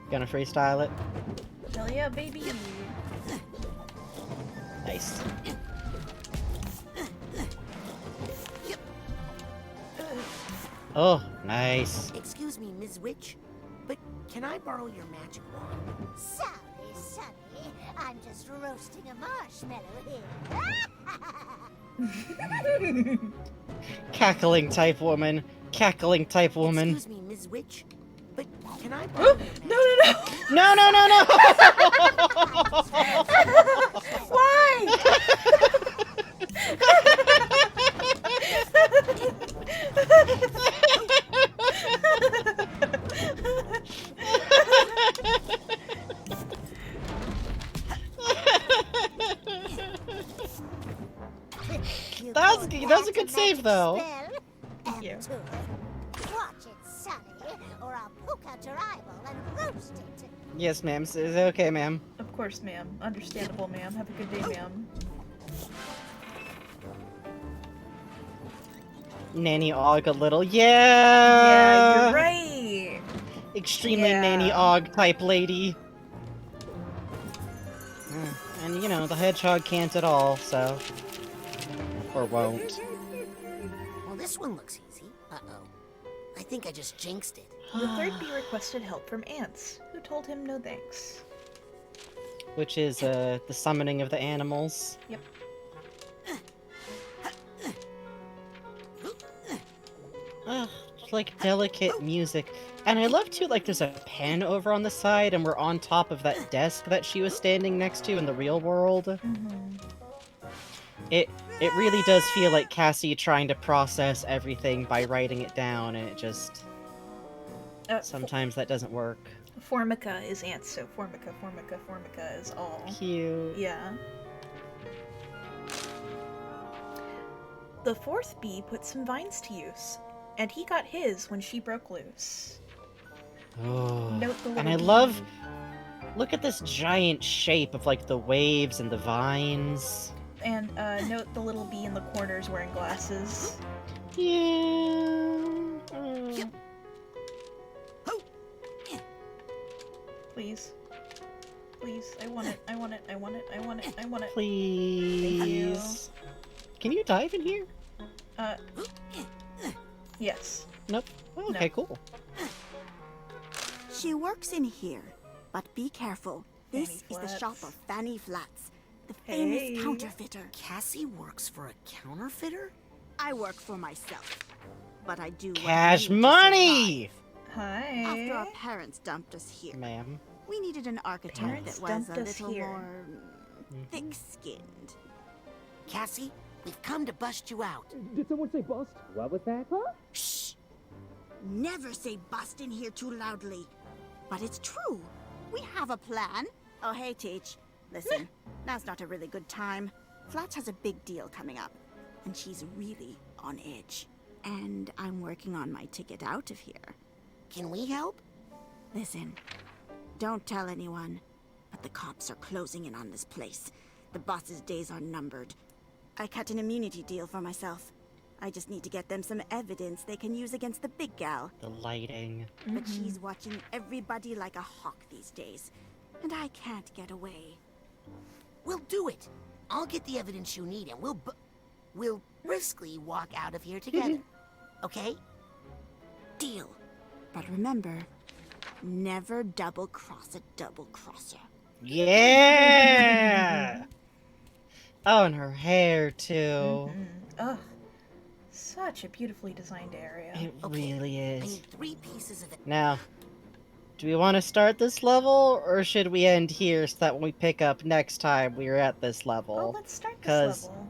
Gonna freestyle it. Hell yeah, baby. Nice. Oh, nice. Excuse me, Ms. Witch, but can I borrow your magic wand? Sorry, Sonny. I'm just roasting a marshmallow here. Cackling type woman. Cackling type woman. Excuse me, Ms. Witch, but can I borrow your magic No! No, no, no, no! Why? That was a good save, though. Thank you. Watch it, Sonny, or I'll poke out your eyeball and roast it. Yes, ma'am. Is it okay, ma'am? Of course, ma'am. Understandable, ma'am. Have a good day, ma'am. Nanny Og a little. Yeah, Yeah! you're right. Extremely Yeah. Nanny Og type lady. And, you know, the hedgehog can't at all, so... Or won't. Well, this one looks easy. Uh-oh. I think I just jinxed it. The third bee requested help from ants, who told him no thanks. Which is, the summoning of the animals. Yep. Just like delicate music. And I love too, like, there's a pen over on the side, and we're on top of that desk that she was standing next to in the real world. Mm-hmm. It really does feel like Cassie trying to process everything by writing it down, and it just... sometimes that doesn't work. Formica is ants, so Formica is all. Cute. Yeah. The fourth bee put some vines to use, and he got his when she broke loose. Oh. Note the And I little love... bee. Look at this giant shape of, like, the waves and the vines. And note the little bee in the corners wearing glasses. Yeah. Please. Please. I want it. I want it. I want it. I want it. I want it. Please. Thank you. Can you dive in here? Yes. Nope. Oh, okay, cool. She works in here, but be careful. This Fanny is the Flats. shop of Fanny Flats, the famous Hey. counterfeiter. Cassie works for a counterfeiter? I work for myself, but I do what I Cash need to money! Hi. survive. After our parents dumped us here, Ma'am. we needed an archetype Parents that was dumped a us little here. more thick-skinned. Cassie, we've come to bust you out. Did someone say bust? What was that? Huh? Shh! Never say bust in here too loudly. But it's true. We have a plan. Oh, hey, Teach. Listen, now's not a really good time. Flats has a big deal coming up, and she's really on edge. And I'm working on my ticket out of here. Can we help? Listen, don't tell anyone, but the cops are closing in on this place. The boss's days are numbered. I cut an immunity deal for myself. I just need to get them some evidence they can use against the big gal. The lighting. But she's watching everybody like a hawk these days, and I can't get away. We'll do it. I'll get the evidence you need, and we'll briskly walk out of here together. Okay? Deal. But remember, never double-cross a double-crosser. Yeah! Oh, and her hair, too. Ugh. Such a beautifully designed area. It really I is. need 3 pieces of it. Now, Do we want to start this level, or should we end here so that when we pick up next time we're at this level? Oh, let's start this level.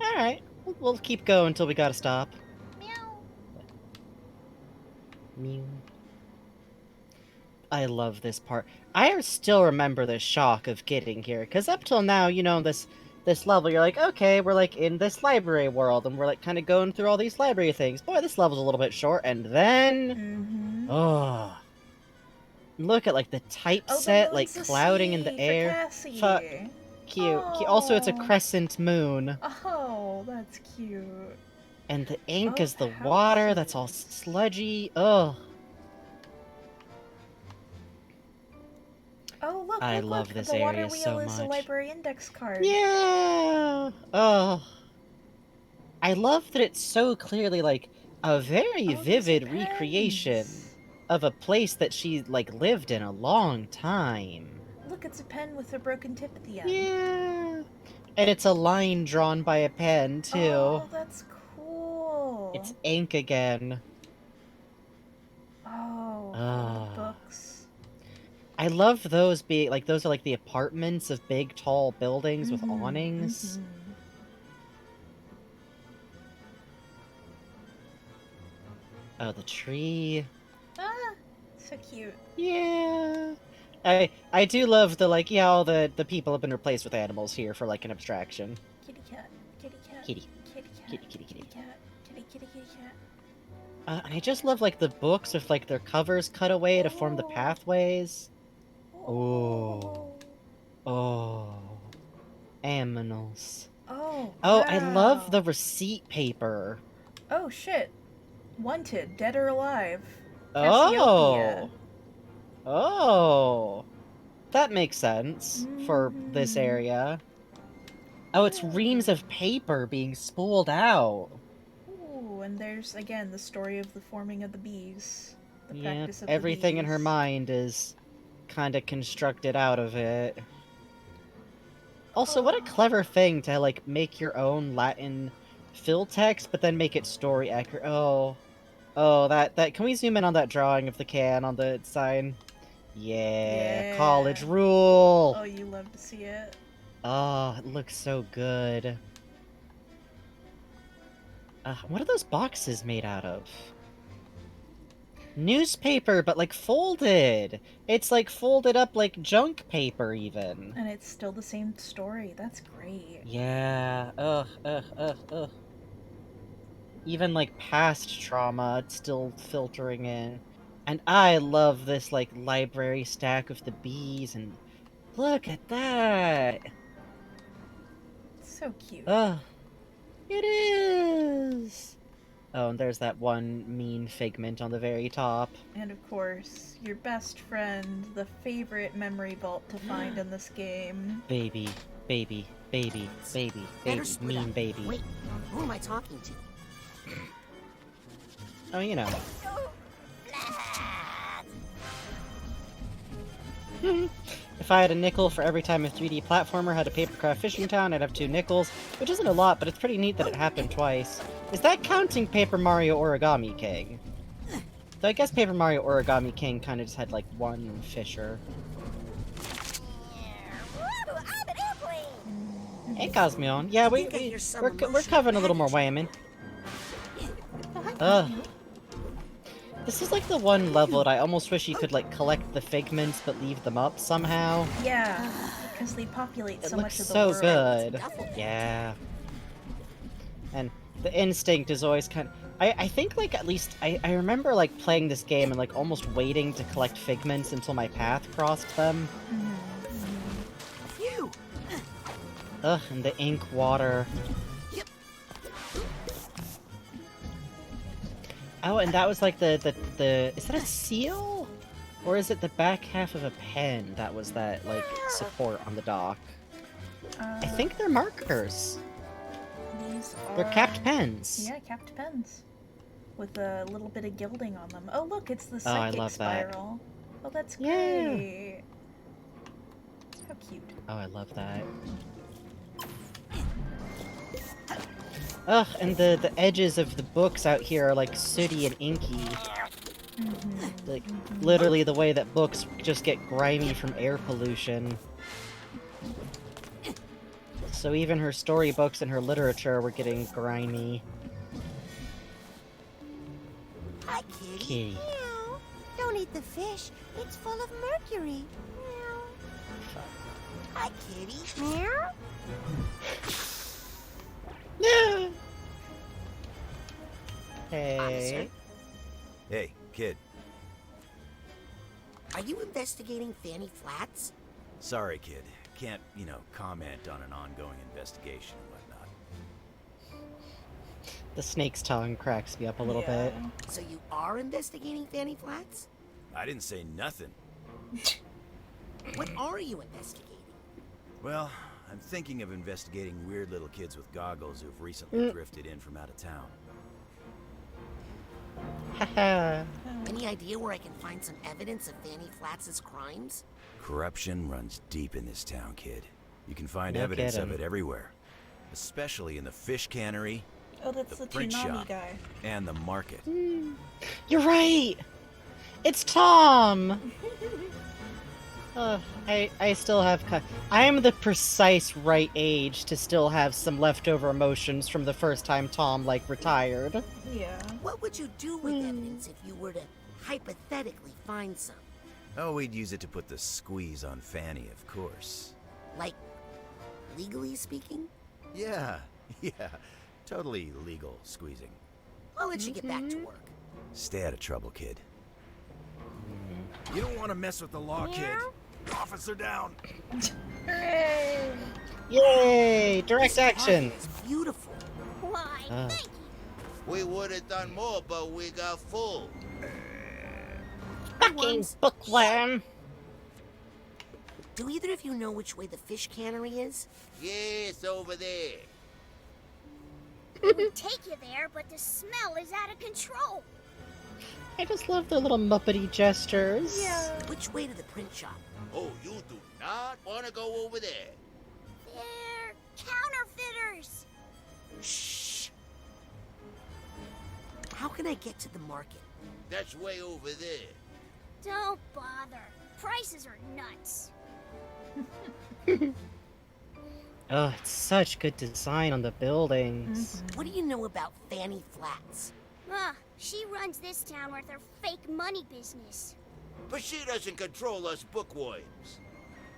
Alright, we'll keep going until we gotta stop. Mew. I love this part. I still remember the shock of getting here, because up till now, you know, this level, you're like, okay, we're like in this library world, and we're like kind of going through all these library things. Boy, this level's a little bit short, and then... Oh... Look at, like, the typeset, like, clouding in the air. Fuck. Cute. Oh. Also, it's a crescent moon. Oh, that's cute. And the ink is the water that's all sludgy. Ugh. Oh, look, I love this the water area wheel so is a much. library index card. Yeah! Oh. I love that it's so clearly, like, a very vivid recreation of a place that she, like, lived in a long time. Look, it's a pen with a broken tip at the end. Yeah. And it's a line drawn by a pen, too. Oh, that's cool. It's ink again. Oh, books. I love those being, like, those are, like, the apartments of big, tall buildings with awnings. Oh, the tree. Ah, so cute. Yeah. I do love the, like, yeah, all the people have been replaced with animals here for, like, an abstraction. Kitty cat, kitty cat. Kitty. Kitty cat. Kitty, kitty, kitty. Cat. Kitty, kitty, kitty cat. And I just love, like, the books with, like, their covers cut away to form the pathways. Oh. Oh. Aminals. Oh, Oh, wow. I love the receipt paper. Oh, shit. Wanted, dead or alive. Oh. Oh. That makes sense for this area. Oh, it's reams of paper being spooled out. Ooh, and there's, again, the story of the forming of the bees. The Yeah, practice of everything the in her bees. mind is kind of constructed out of it. Also, what a clever thing to, like, make your own Latin fill text, but then make it story accurate. Oh. Oh, that, can we zoom in on that drawing of the can on the sign? Yeah, college rule! Oh, you love to see it. Oh, it looks so good. What are those boxes made out of? Newspaper, but, like, folded! It's, like, folded up like junk paper, even. And it's still the same story. That's great. Yeah, ugh. Even, like, past trauma, it's still filtering in. And I love this, like, library stack of the bees, and look at that! So cute. Ugh. It is! Oh, and there's that one mean figment on the very top. And of course, your best friend, the favorite memory vault to find in this game. Baby, baby, baby, baby, baby, mean baby. Wait, who am I talking to? Oh, you know. If I had a nickel for every time a 3D platformer had a papercraft fishing town, I'd have 2 nickels, which isn't a lot, but it's pretty neat that it happened twice. Is that counting Paper Mario Origami King? Though I guess Paper Mario Origami King kind of just had, like, one fisher. Hey, Cosmion. Yeah, we're covering a little more whamming. Ugh. This is like the one level that I almost wish you could, like, collect the figments but leave them up somehow. Yeah, because they populate so much of the so world. good. Yeah. And the instinct is always kind of... I think, like, at least... I remember, like, playing this game and, like, almost waiting to collect figments until my path crossed them. Phew. Ugh, and the ink water. Oh, and that was like the is that a seal? Or is it the back half of a pen that was that, like, support on the dock? I think they're markers. They're capped pens. Yeah, capped pens. With a little bit of gilding on them. Oh, look, it's the Oh, I psychic love that. spiral. Oh, that's Yeah. great. How cute. Oh, I love that. Ugh, and the edges of the books out here are, like, sooty and inky. Like, literally the way that books just get grimy from air pollution. So even her storybooks and her literature were getting grimy. Hi, kitty. Meow. Don't eat the fish. It's full of mercury. Meow. Hi, kitty. Meow. No. Hey. Hey, kid. Are you investigating Fanny Flats? Sorry, kid. Can't, comment on an ongoing investigation and whatnot. The snake's tongue cracks me up a little bit. So you are investigating Fanny Flats? I didn't say nothing. What are you investigating? Well, I'm thinking of investigating weird little kids with goggles who've recently drifted in from out of town. Any idea where I can find some evidence of Fanny Flats' crimes? Corruption runs deep in this town, kid. You can find No evidence of kidding. it everywhere. Especially in the fish cannery, Oh, that's the print Toonami shop, guy. and the market. You're right! It's Tom! I still have... I am the precise right age to still have some leftover emotions from the first time Tom, retired. Yeah. What would you do with evidence if you were to hypothetically find some? Oh, we'd use it to put the squeeze on Fanny, of course. Like, legally speaking? Yeah, totally legal squeezing. I'll let you get back to work. Stay out of trouble, kid. You don't want to mess with the law, kid. Officer down. Yay! Direct action! It's beautiful. Why, thank you. We would have done more, but we got full. Fucking bookworm! Do either of you know which way the fish cannery is? Yes, over there. It would take you there, but the smell is out of control. I just love their little Muppety gestures. Yeah. Which way to the print shop? Oh, you do not want to go over there. They're counterfeiters. Shh. How can I get to the market? That's way over there. Don't bother. Prices are nuts. Oh, it's such good design on the buildings. What do you know about Fanny Flats? She runs this town with her fake money business. But she doesn't control us bookworms.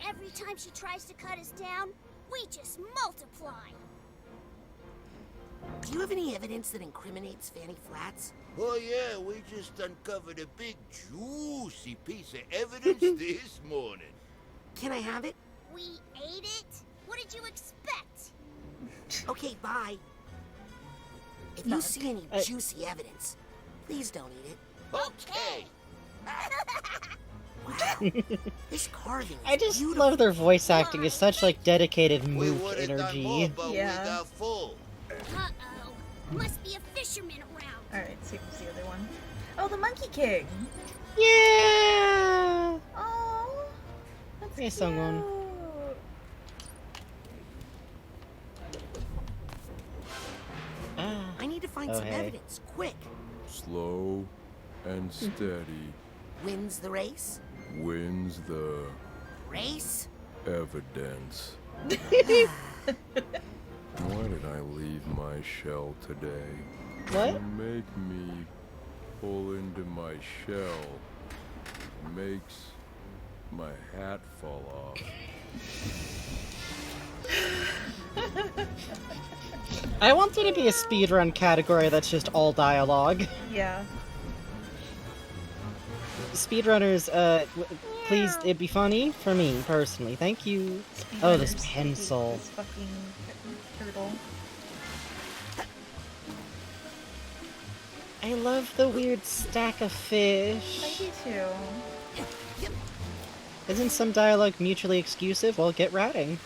Every time she tries to cut us down, we just multiply. Do you have any evidence that incriminates Fanny Flats? Oh yeah, we just uncovered a big juicy piece of evidence this morning. Can I have it? We ate it? What did you expect? Okay, bye. If you see any juicy evidence, please don't eat it. Okay. Wow, this carving is I just beautiful. love their voice acting. It's such dedicated We move would have done energy. more, but we got full. Uh-oh. Must be a fisherman around. Alright, see what's the other one. Oh, the Monkey King! Yeah! Oh, that's Hey, cute. someone. I need to find some evidence, quick. Slow and steady Wins the race? wins the Race? evidence. Why did I leave my shell today? What? You make me pull into my shell. Makes my hat fall off. I want there to be a speedrun category that's just all dialogue. Yeah. Speedrunners, please, it'd be funny for me, personally. Thank you. Oh, this pencil. This fucking turtle. I love the weird stack of fish. I do too. Isn't some dialogue mutually exclusive? Well, get routing.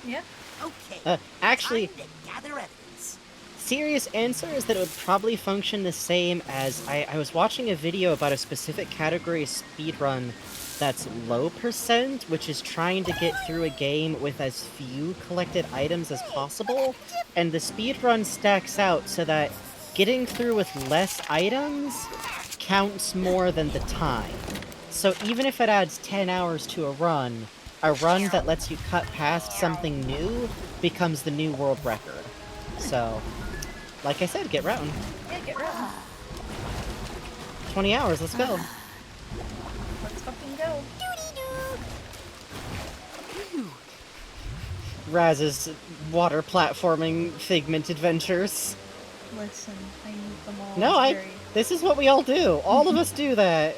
Yeah. Okay. Actually, time to gather evidence. serious answer is that it would probably function the same as I was watching a video about a specific category of speedrun that's low percent, which is trying to get through a game with as few collected items as possible, and the speedrun stacks out so that getting through with less items counts more than the time. So even if it adds 10 hours to a run that lets you cut past something new becomes the new world record. So, like I said, get routing. Yeah, get routing. 20 hours, let's go. Let's fucking go. Raz's water platforming Figment adventures. Listen, I need them all. No, this is what we all do. All of us do that.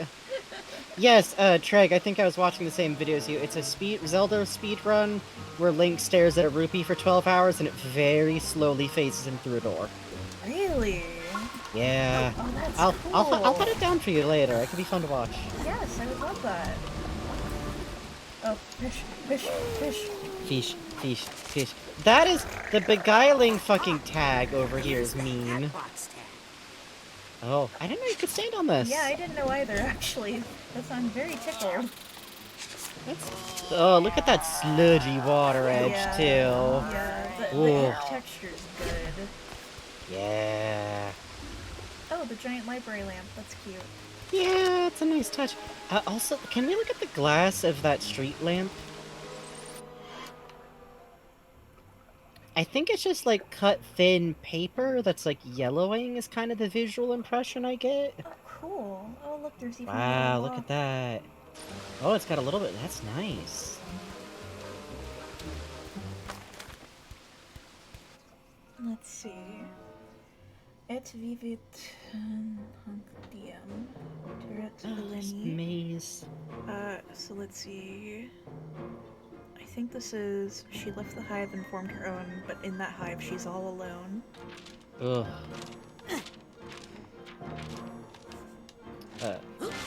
Yes, Treg, I think I was watching the same video as you. It's a Zelda speedrun where Link stares at a rupee for 12 hours and it very slowly phases him through a door. Really? Yeah. Oh, that's I'll cool. put it down for you later. It could be fun to watch. Yes, I would love that. Oh, fish, fish, fish. Fish, fish, fish. That is the beguiling fucking tag over here is mean. Oh, I didn't know you could stand on this. Yeah, I didn't know either, actually. That's I'm very tickled. Oh, look at that sludgy water edge, too. Yeah, the texture's good. Yeah. Oh, the giant library lamp. That's cute. Yeah, it's a nice touch. Also, can we look at the glass of that street lamp? I think it's just like cut thin paper that's like yellowing is kind of the visual impression I get. Oh, cool. Oh, look, there's even Wow, a look at that. Oh, it's got a little bit. That's nice. Let's see. Et vivit hanc diem. This maze. So let's see. I think this is she left the hive and formed her own, but in that hive she's all alone. Ugh.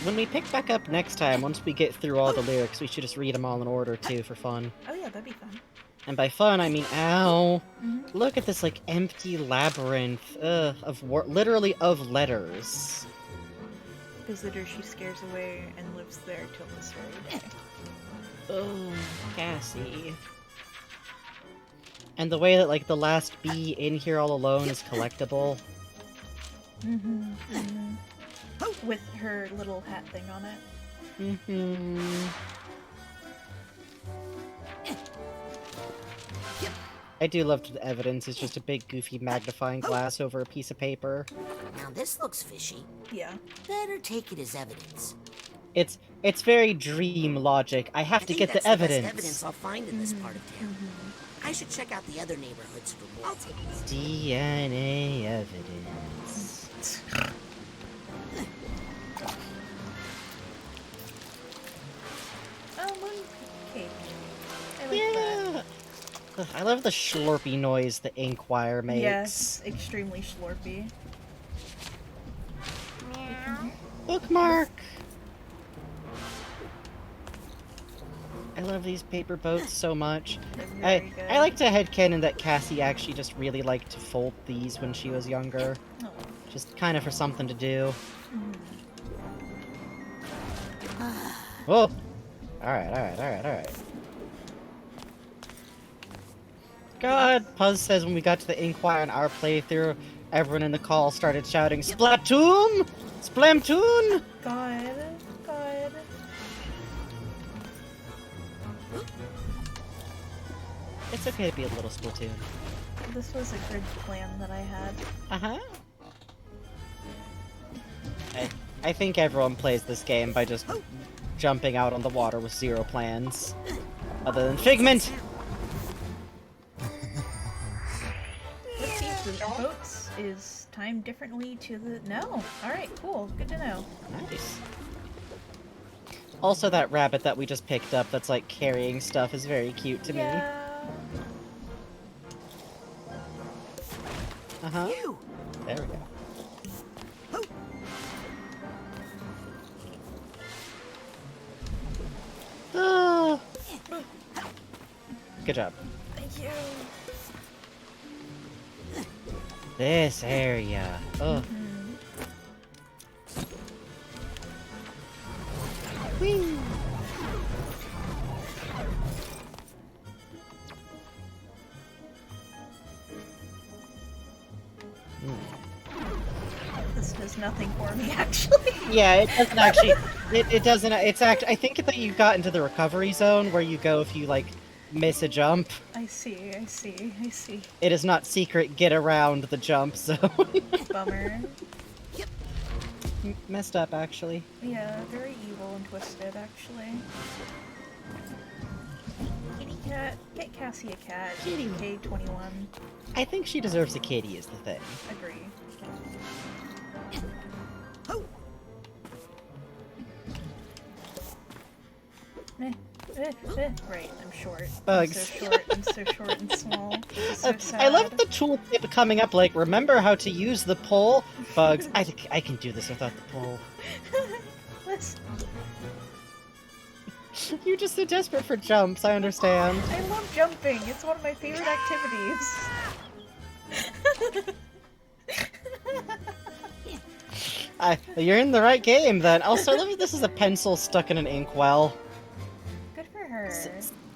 When we pick back up next time, once we get through all the lyrics, we should just read them all in order, too, for fun. Oh yeah, that'd be fun. And by fun, I mean, ow! Look at this, like, empty labyrinth, literally of letters. Visitor she scares away and lives there till this very day. Oh, Cassie. And the way that, like, the last bee in here all alone is collectible. With her little hat thing on it. I do love the evidence. It's just a big, goofy magnifying glass over a piece of paper. Now this looks fishy. Yeah. Better take it as evidence. It's very dream logic. I have to get the That's evidence. The best evidence I'll find in this part of town. I should check out the other neighborhoods for more. DNA evidence. Oh, moon cake. I like that. Ugh, I love the slurpy noise the Inquire makes. Yes, extremely slurpy. Bookmark! I love these paper boats so much. I like to headcanon that Cassie actually just really liked to fold these when she was younger. Just kind of for something to do. Whoa! Alright. God, Puzz says when we got to the Inquire in our playthrough, everyone in the call started shouting, Splatoon! Splamtoon! God. It's okay to be a little Splatoon. This was a good plan that I had. I think everyone plays this game by just jumping out on the water with zero plans. Other than Figment! Let's see if the boats is timed differently to the... No! Alright, cool. Good to know. Nice. Also, that rabbit that we just picked up that's, like, carrying stuff is very cute to me. There we go. Good job. Thank you. This area. Oh. Whee! This does does nothing for me, actually. Yeah, it doesn't actually. It doesn't. It's act. I think that you got into the recovery zone where you go if you like miss a jump. I see. It is not secret. Get around the jump zone. Bummer. Messed up, actually. Yeah, very evil and twisted, actually. Kitty cat. Get Cassie a cat. Kitty. K21. I think she deserves a kitty, is the thing. Agree. Right, I'm short. Bugs. I'm so short and small. It's so sad. I love the tooltip coming up like, remember how to use the pole? Bugs, I can do this without the pole. You're just so desperate for jumps, I understand. I love jumping. It's one of my favorite activities. You're in the right game then. Also, I love that this is a pencil stuck in an inkwell. Good for her.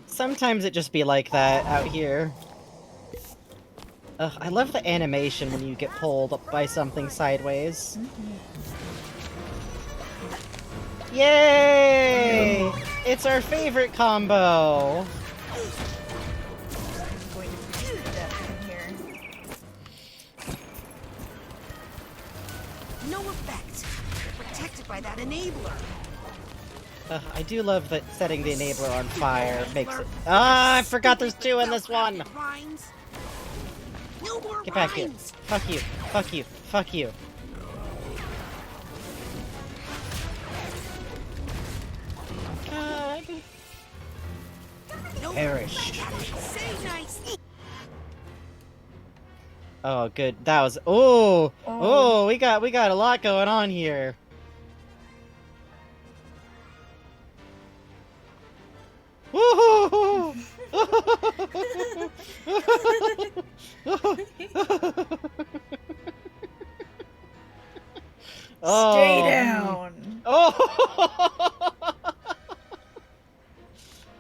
Sometimes it just be like that out here. Ugh, I love the animation when you get pulled up by something sideways. Yay! It's our favorite combo! I'm going to freeze to death in here. No effect. Protected by that enabler. I do love that setting the enabler on fire makes it. Ah, I forgot there's two in this one! No more Get back here. rhymes. Fuck you. Fuck you. Fuck you. God. Perish. Say nice. Oh, good. That was. Oh, we got a lot going on here. Woohoo! Stay down.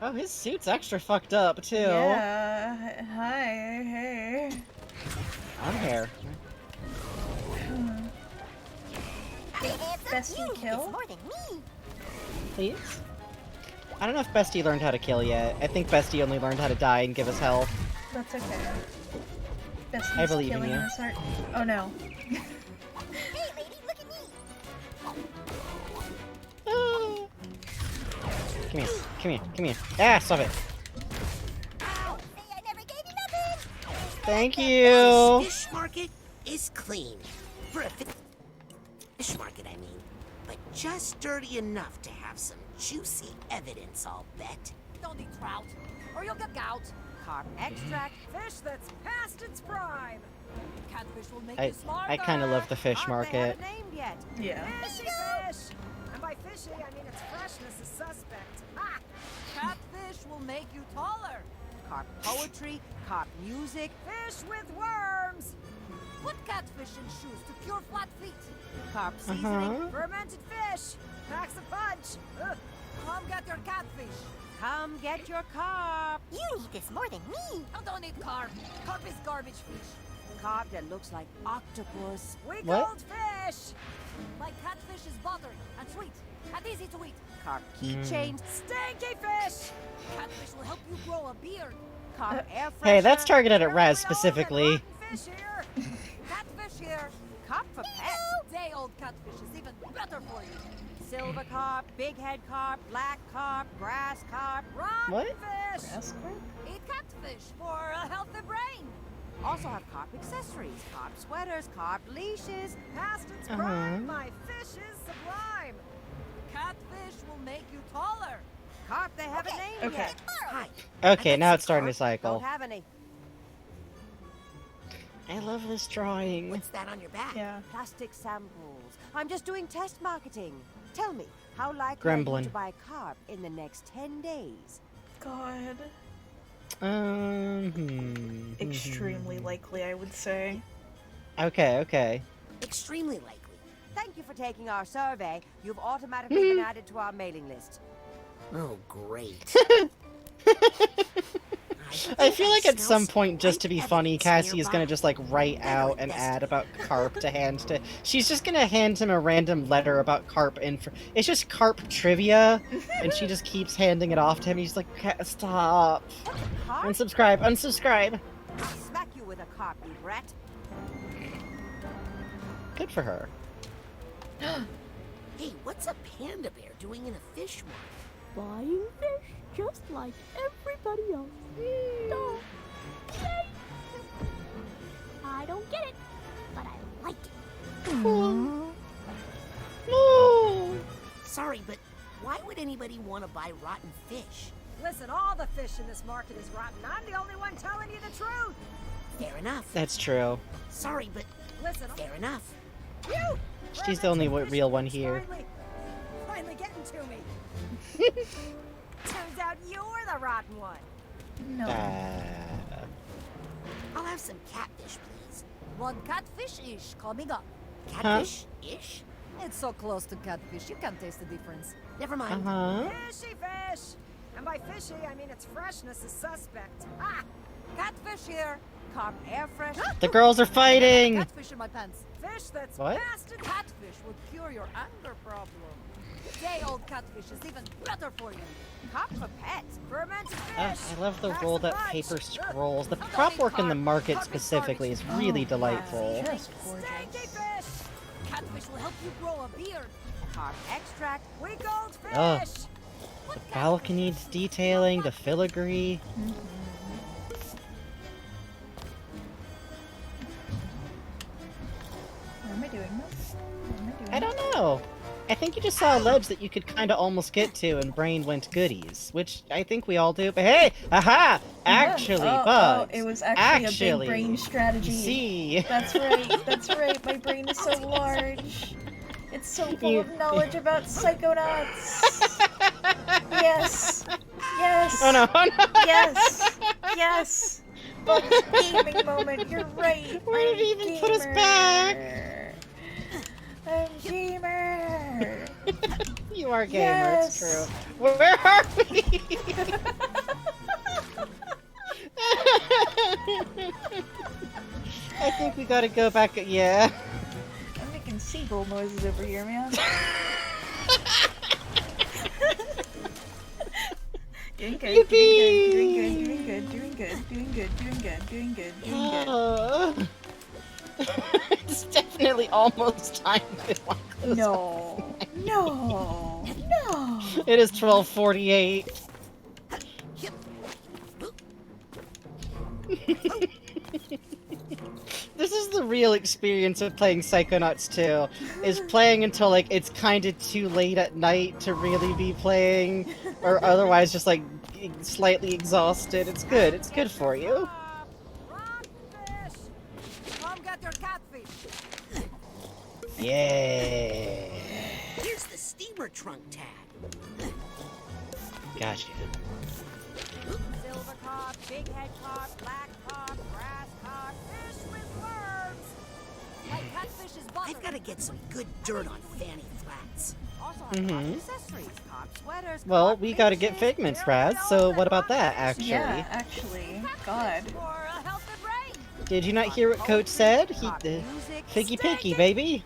Oh, his suit's extra fucked up too. Yeah. Hi. Hey. I'm here. Bestie kill? Please? I don't know if Bestie learned how to kill yet. I think Bestie only learned how to die and give us health. That's okay. Bestie's I believe in killing you. his heart. Oh no. Hey, lady, look at me. Come here. Come here. Come here. Ah, stop it. Ow. Hey, I never gave you nothing. Thank you. This fish market is clean. For a fish market, I mean. But just dirty enough to have some juicy evidence, I'll bet. Don't eat trout, or you'll get gout. Carp extract, fish that's past its prime. Catfish will make you smarter. I kind of love the fish Carp market. They haven't named yet. Yeah. Fishy fish. And by fishy, I mean its freshness is suspect. Ha! Catfish will make you taller. Carp poetry, carp music, fish with worms. Put catfish in shoes to cure flat feet. Carp seasoning, fermented fish. Packs a punch. Come get your catfish. Come get your carp. You need this more than me. I don't need carp. Carp is garbage fish. Carp that looks like octopus. We What? called fish. Like catfish is buttery and sweet and easy to eat. Carp keychains, stinky fish. Catfish will help you grow a beard. Carp air freshener. Hey, that's targeted at Throw Raz away all that specifically. rotten fish here. Catfish here. Carp for pets. Day-old catfish is even better for you. Silver carp, big head carp, black carp, grass carp, rotten What? fish. Grass carp? Eat catfish for a healthy brain. Also have carp accessories, carp sweaters, carp leashes. Past its prime, my fish is sublime. Catfish will make you taller. Carp they haven't named Okay. yet. Hi. Okay, now it's starting to cycle. Don't have any. I love this drawing. What's that on your back? Yeah. Plastic samples. I'm just doing test marketing. Tell me, how likely are you Gremlin. to buy carp in the next 10 days? God. Extremely likely, I would say. Okay, okay. Extremely likely. Thank you for taking our survey. You've automatically been added to our mailing list. Oh, great. I I feel like at some point, just to be funny, Cassie is gonna just like write out an ad about carp to hand to. She's just gonna hand him a random letter about carp it's just carp trivia, and she just keeps handing it off to him. He's like, stop. Unsubscribe, unsubscribe. I'll smack you with a carp, you brat. Good for her. Hey, what's a panda bear doing in a fish market? Buying fish just like everybody else. Duh. Yay. I don't get it, but I like it. No. Sorry, but why would anybody want to buy rotten fish? Listen, all the fish in this market is rotten. I'm the only one telling you the truth. Fair enough. That's true. Sorry, but listen. Fair enough. You. She's the only real one here. Finally getting to me. Turns out you're the rotten one. No. I'll have some catfish, please. One catfish-ish coming up. Catfish-ish? It's so close to catfish, you can't taste the difference. Never mind. Fishy fish! And by fishy, I mean its freshness is suspect. Ah! Catfish here. Carp air fresh. The girls are fighting! Catfish in my pants. Fish that's What? blasted catfish will cure your anger problem. Day-old catfish is even better for you. Carp for pets. Fermented fish. I love the rolled up paper scrolls. The prop work in the market specifically is really delightful. Stinky fish. Catfish will help you grow a beard. Carp extract. Week old fish. Oh. The balcony detailing, the filigree. What am I doing this? I don't know. I think you just saw a ledge that you could kind of almost get to, and brain went goodies, which I think we all do. But hey, aha! Actually, Bugs. It was actually a big brain strategy. See? That's right. That's right. My brain is so large. It's so full of knowledge about Psychonauts. Yes. Yes. Oh no! Oh no! Yes. Yes. Bugs gaming moment. You're right. Where did he even put us back? I'm gamer. You are gamer. Yes. It's true. Where are we? I think we gotta go back. Yeah. I'm making seagull noises over here, man. Doing good, doing good, doing good, doing good, doing good, doing good, doing good. It's definitely almost time to lock those No. No. No. It is 12:48. This is the real experience of playing Psychonauts 2, is playing until like it's kind of too late at night to really be playing, or otherwise just like slightly exhausted. It's good for you. Come get your catfish. Yeah. Here's the steamer trunk tag. Gotcha. Silver carp, big head carp, black carp, grass carp, fish with worms. Like catfish is butter. I've got to get some good dirt on Fanny Flats. Also have carp accessories, carp sweaters. Well, carp we gotta get pinches, figments, Raz, so what about that, actually? Yeah, actually. God. For a healthy brain. Did you not hear what Coach said? Figgy Piggy, baby!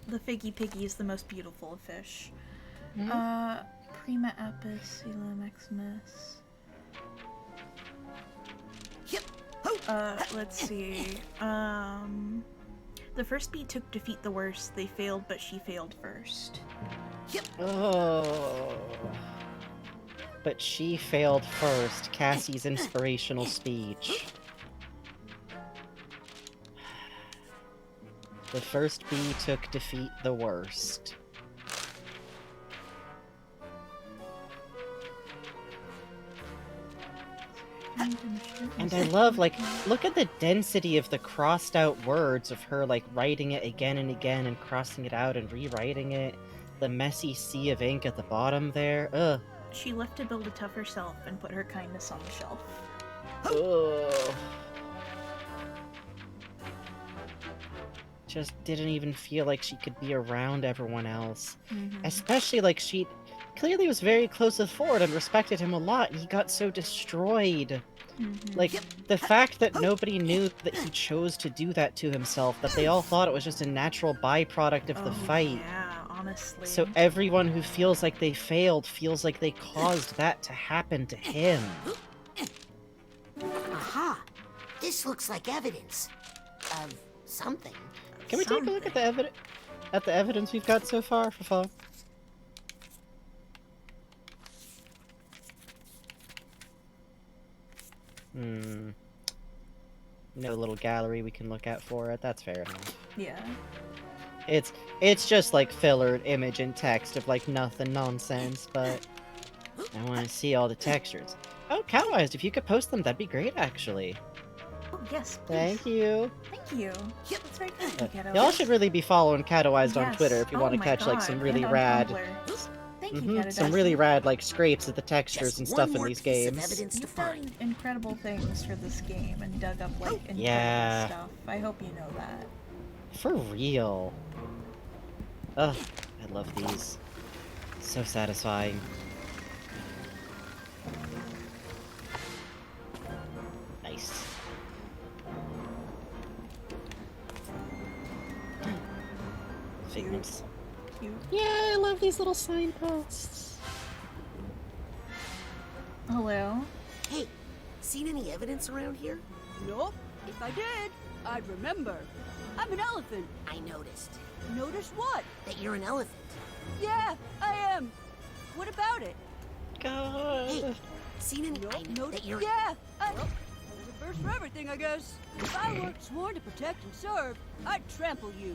The Figgy Piggy is the most beautiful of fish. Prima apis, Ela maximus. Let's see. The first bee took defeat the worst. They failed, but she failed first. Oh. But she failed first. Cassie's inspirational speech. The first bee took defeat the worst. And I love, like, look at the density of the crossed out words of her, like, writing it again and again and crossing it out and rewriting it. The messy sea of ink at the bottom there. Ugh. She left to build a tough herself and put her kindness on the shelf. Ugh. Just didn't even feel like she could be around everyone else. Especially, like, clearly was very close with Ford and respected him a lot, and he got so destroyed. Like, the fact that nobody knew that he chose to do that to himself, that they all thought it was just a natural byproduct of the fight. Yeah, honestly. So everyone who feels like they failed feels like they caused that to happen to him. Aha! This looks like evidence of something. Can we take a look at the evidence we've got so far for fun? No little gallery we can look at for it. That's fair enough. Yeah. It's just like filler image and text of like nothing nonsense, but I want to see all the textures. Oh, Catwise, if you could post them, that'd be great, actually. Oh, yes, please. Thank you. Thank you. That's very kind of you, Y'all should really be following Catwise on Yes. Twitter if you want to my catch like God, some really and on rad, Tumblr. Thank you, Catadust. some really rad like scrapes of the textures and stuff in these games. You've done incredible things for this game and dug up like incredible Yeah. stuff. I hope you know that. For real. Ugh, I love these. So satisfying. Nice. Figments. Cute. Yeah, I love these little signposts. Hello? Hey, seen any evidence around here? Nope. If I did, I'd remember. I'm an elephant. I noticed. Notice what? That you're an elephant. Yeah, I am. What about it? God. Hey, seen any... I know that you're... Yeah, well, there's a first for everything, I guess. If I weren't sworn to protect and serve, I'd trample you.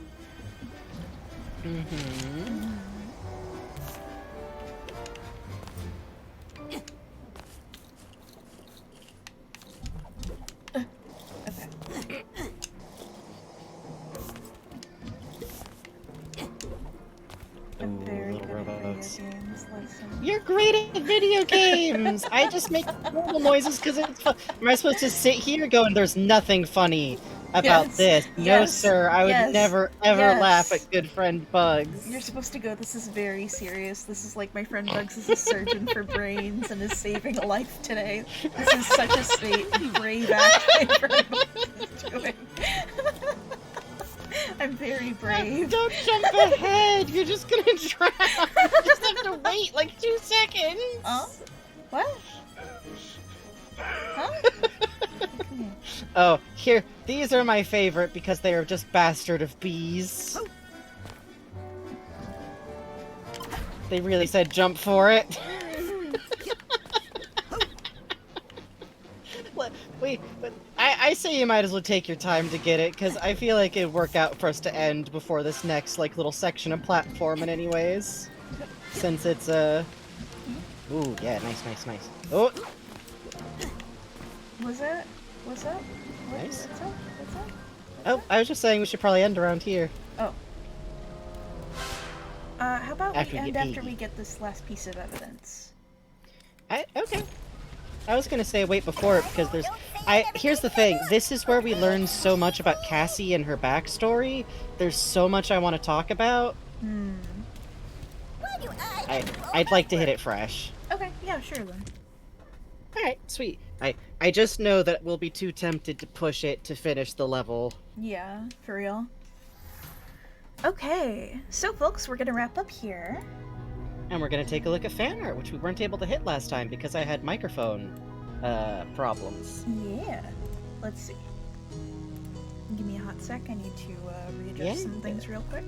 I'm very little good at video robots. games. Listen. You're great at video games! I just make normal noises because it's fun. Am I supposed to sit here going, there's nothing funny about Yes, this? No, yes, sir, I would yes, never, ever yes. laugh at good friend Bugs. You're supposed to go, this is very serious. This is like my friend Bugs is a surgeon for brains and is saving a life today. This is such a brave act my friend Bugs is doing. I'm very brave. Don't jump ahead! You're just gonna drown! You just have to wait like 2 seconds! What? Huh? Oh, here, these are my favorite because they are just bastard of bees. They really said jump for it. Wait, but I say you might as well take your time to get it, because I feel like it'd work out for us to end before this next, like, little section of platforming anyways. Since it's, Ooh, yeah, nice. Oh! What's up? What's up? Nice. What's up? What's up? Oh, I was just saying we should probably end around here. Oh. How about After we we end get after Iggy. we get this last piece of evidence? Okay. I was gonna say wait before it because there's... Here's the thing. This is where we learn so much about Cassie and her backstory. There's so much I want to talk about. I'd like to hit it fresh. Okay, yeah, sure then. Alright, sweet. I just know that we'll be too tempted to push it to finish the level. Yeah, for real. Okay, so folks, we're gonna wrap up here. And we're gonna take a look at fan art, which we weren't able to hit last time because I had microphone problems. Yeah. Let's see. Give me a hot sec. I need to readjust Yeah. some things real quick.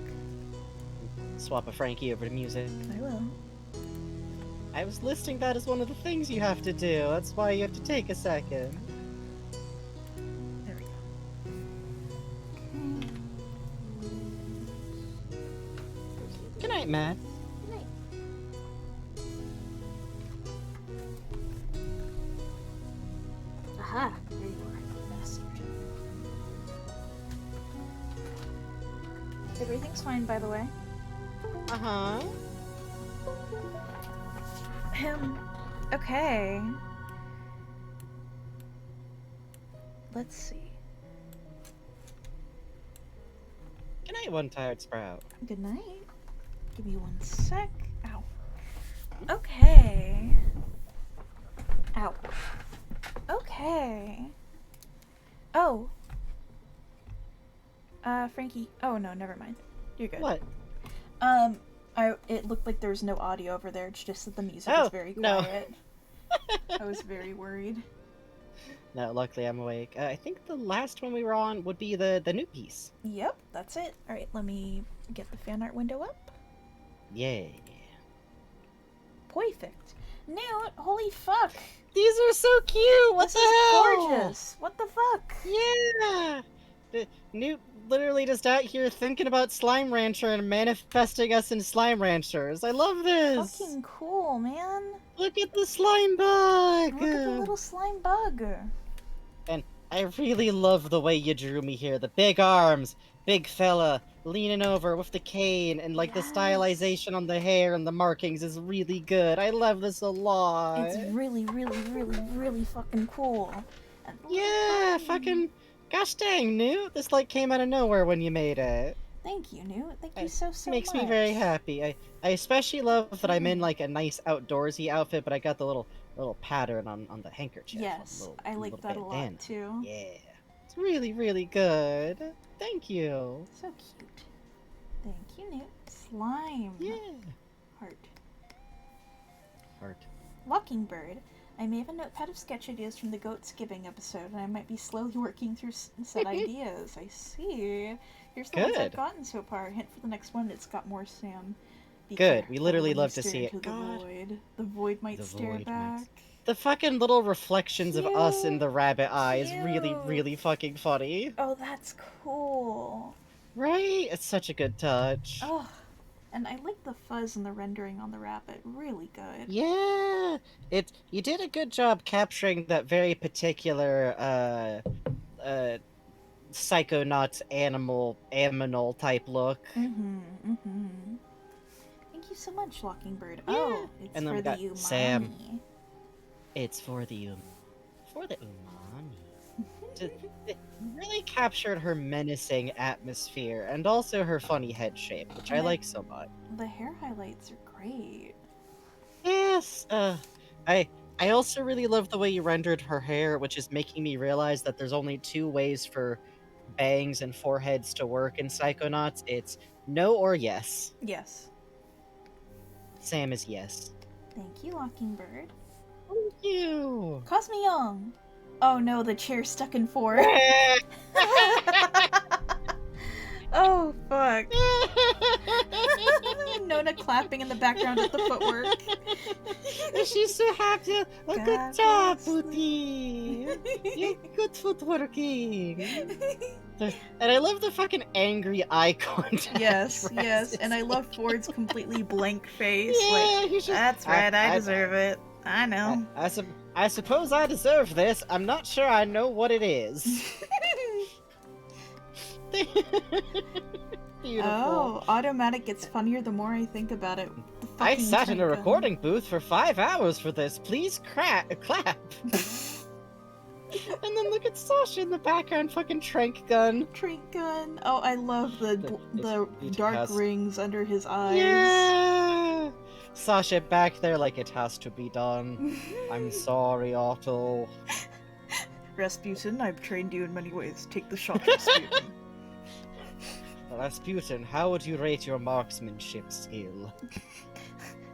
Swap a Frankie over to music. I will. I was listing that as one of the things you have to do. That's why you have to take a second. There we go. Good night, Matt. Good night. Aha, there you are. Message. Everything's fine, by the way. Uh-huh. Okay. Let's see. Good night, one tired sprout. Good night. Give me one sec. Ow. Okay. Ow. Okay. Oh. Frankie. Oh no, never mind. You're good. What? It looked like there was no audio over there. It's just that the music is very no. quiet. I was very worried. No, luckily I'm awake. I think the last one we were on would be the new piece. Yep, that's it. Alright, let me get the fan art window up. Yeah. Perfect. Newt, holy fuck. These are so cute! What this the is hell? gorgeous. What the fuck? Yeah! Newt literally just out here thinking about Slime Rancher and manifesting us in Slime Ranchers. I love this! Fucking cool, man. Look at the slime bug! Look at the little slime bug. And I really love the way you drew me here. The big arms, big fella, leaning over with the cane, and like the stylization on the hair and the markings is really good. I love this a lot. It's really, really, really, really fucking cool. And yeah, fucking... Gosh dang, Newt. This like came out of nowhere when you made it. Thank you, Newt. Thank you so much. Makes me very happy. I especially love that I'm in like a nice outdoorsy outfit, but I got the little pattern on the handkerchief. Yes, I like that a lot too. Yeah, it's really, really good. Thank you. So cute. Thank you, Newt. Slime. Yeah. Heart. Mockingbird. I may have a notepad of sketch ideas from the goat skipping episode, and I might be slowly working through said ideas. I see. Here's the ones I've gotten so far. Hint for the next one, it's got more Sam. Good. We literally love to see it. The void might stare back. The fucking little reflections of us in the rabbit eye is really, really fucking funny. Oh, that's cool. Right? It's such a good touch. Oh. And I like the fuzz and the rendering on the rabbit. Really good. Yeah! You did a good job capturing that very particular, Psychonauts aminal type look. Thank you so much, Mockingbird. Yeah. Oh, it's and then for we the got umami. Sam. It's for the umami. Really captured her menacing atmosphere and also her funny head shape, which I like so much. The hair highlights are great. Yes. I also really love the way you rendered her hair, which is making me realize that there's only two ways for bangs and foreheads to work in Psychonauts. It's no or yes. Yes. Sam is yes. Thank you, Mockingbird. Thank you. Cosme Young. Oh no, the chair's stuck in 4. Oh, fuck. Nona clapping in the background at the footwork. She's so happy. Good job, Booty. You're good footworking. And I love the fucking angry eye contact. Yes, yes. And I love Ford's completely blank face. Yeah, like, that's right, I deserve it. I know. I suppose I deserve this. I'm not sure I know what it is. Beautiful. Oh, automatic gets funnier the more I think about it. I sat in a recording booth for 5 hours for this. Please clap. And then look at Sasha in the background, fucking trank gun. Trank gun. Oh, I love the dark rings under his eyes. Yeah. Sasha back there like it has to be done. I'm sorry, Otto. Rasputin, I've trained you in many ways. Take the shot, Rasputin. Rasputin, how would you rate your marksmanship skill?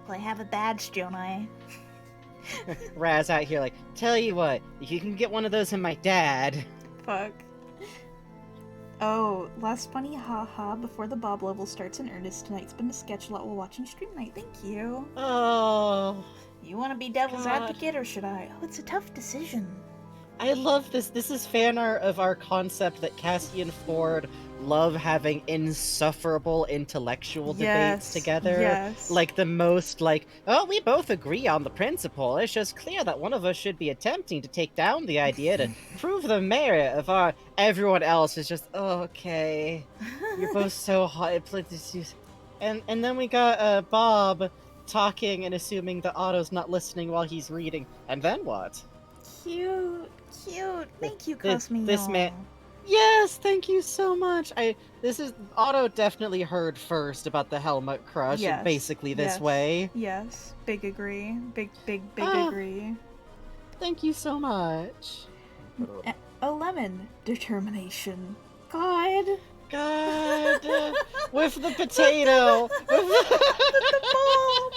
Well, I have a badge, don't I? Raz out here like, tell you what, you can get one of those in my dad. Fuck. Oh, last funny haha before the Bob level starts in earnest. Tonight's been a sketch a lot while watching Stream Night. Thank you. Oh. You want to be devil's advocate or should I? Oh, it's a tough decision. I love this. This is fan art of our concept that Cassie and Ford love having insufferable intellectual debates together. Yes. Like the most like, oh, we both agree on the principle. It's just clear that one of us should be attempting to take down the idea to prove the merit of our... Everyone else is just, oh, okay. You're both so hot. And then we got Bob talking and assuming that Otto's not listening while he's reading. And then what? Cute. Thank you, Cosme. Yes, thank you so much. Otto definitely heard first about the helmet crush, Yes. and basically this yes. way. Yes. Big agree. Big Ah. agree. Thank you so much. A lemon. Determination. God. With the potato. With the bulb.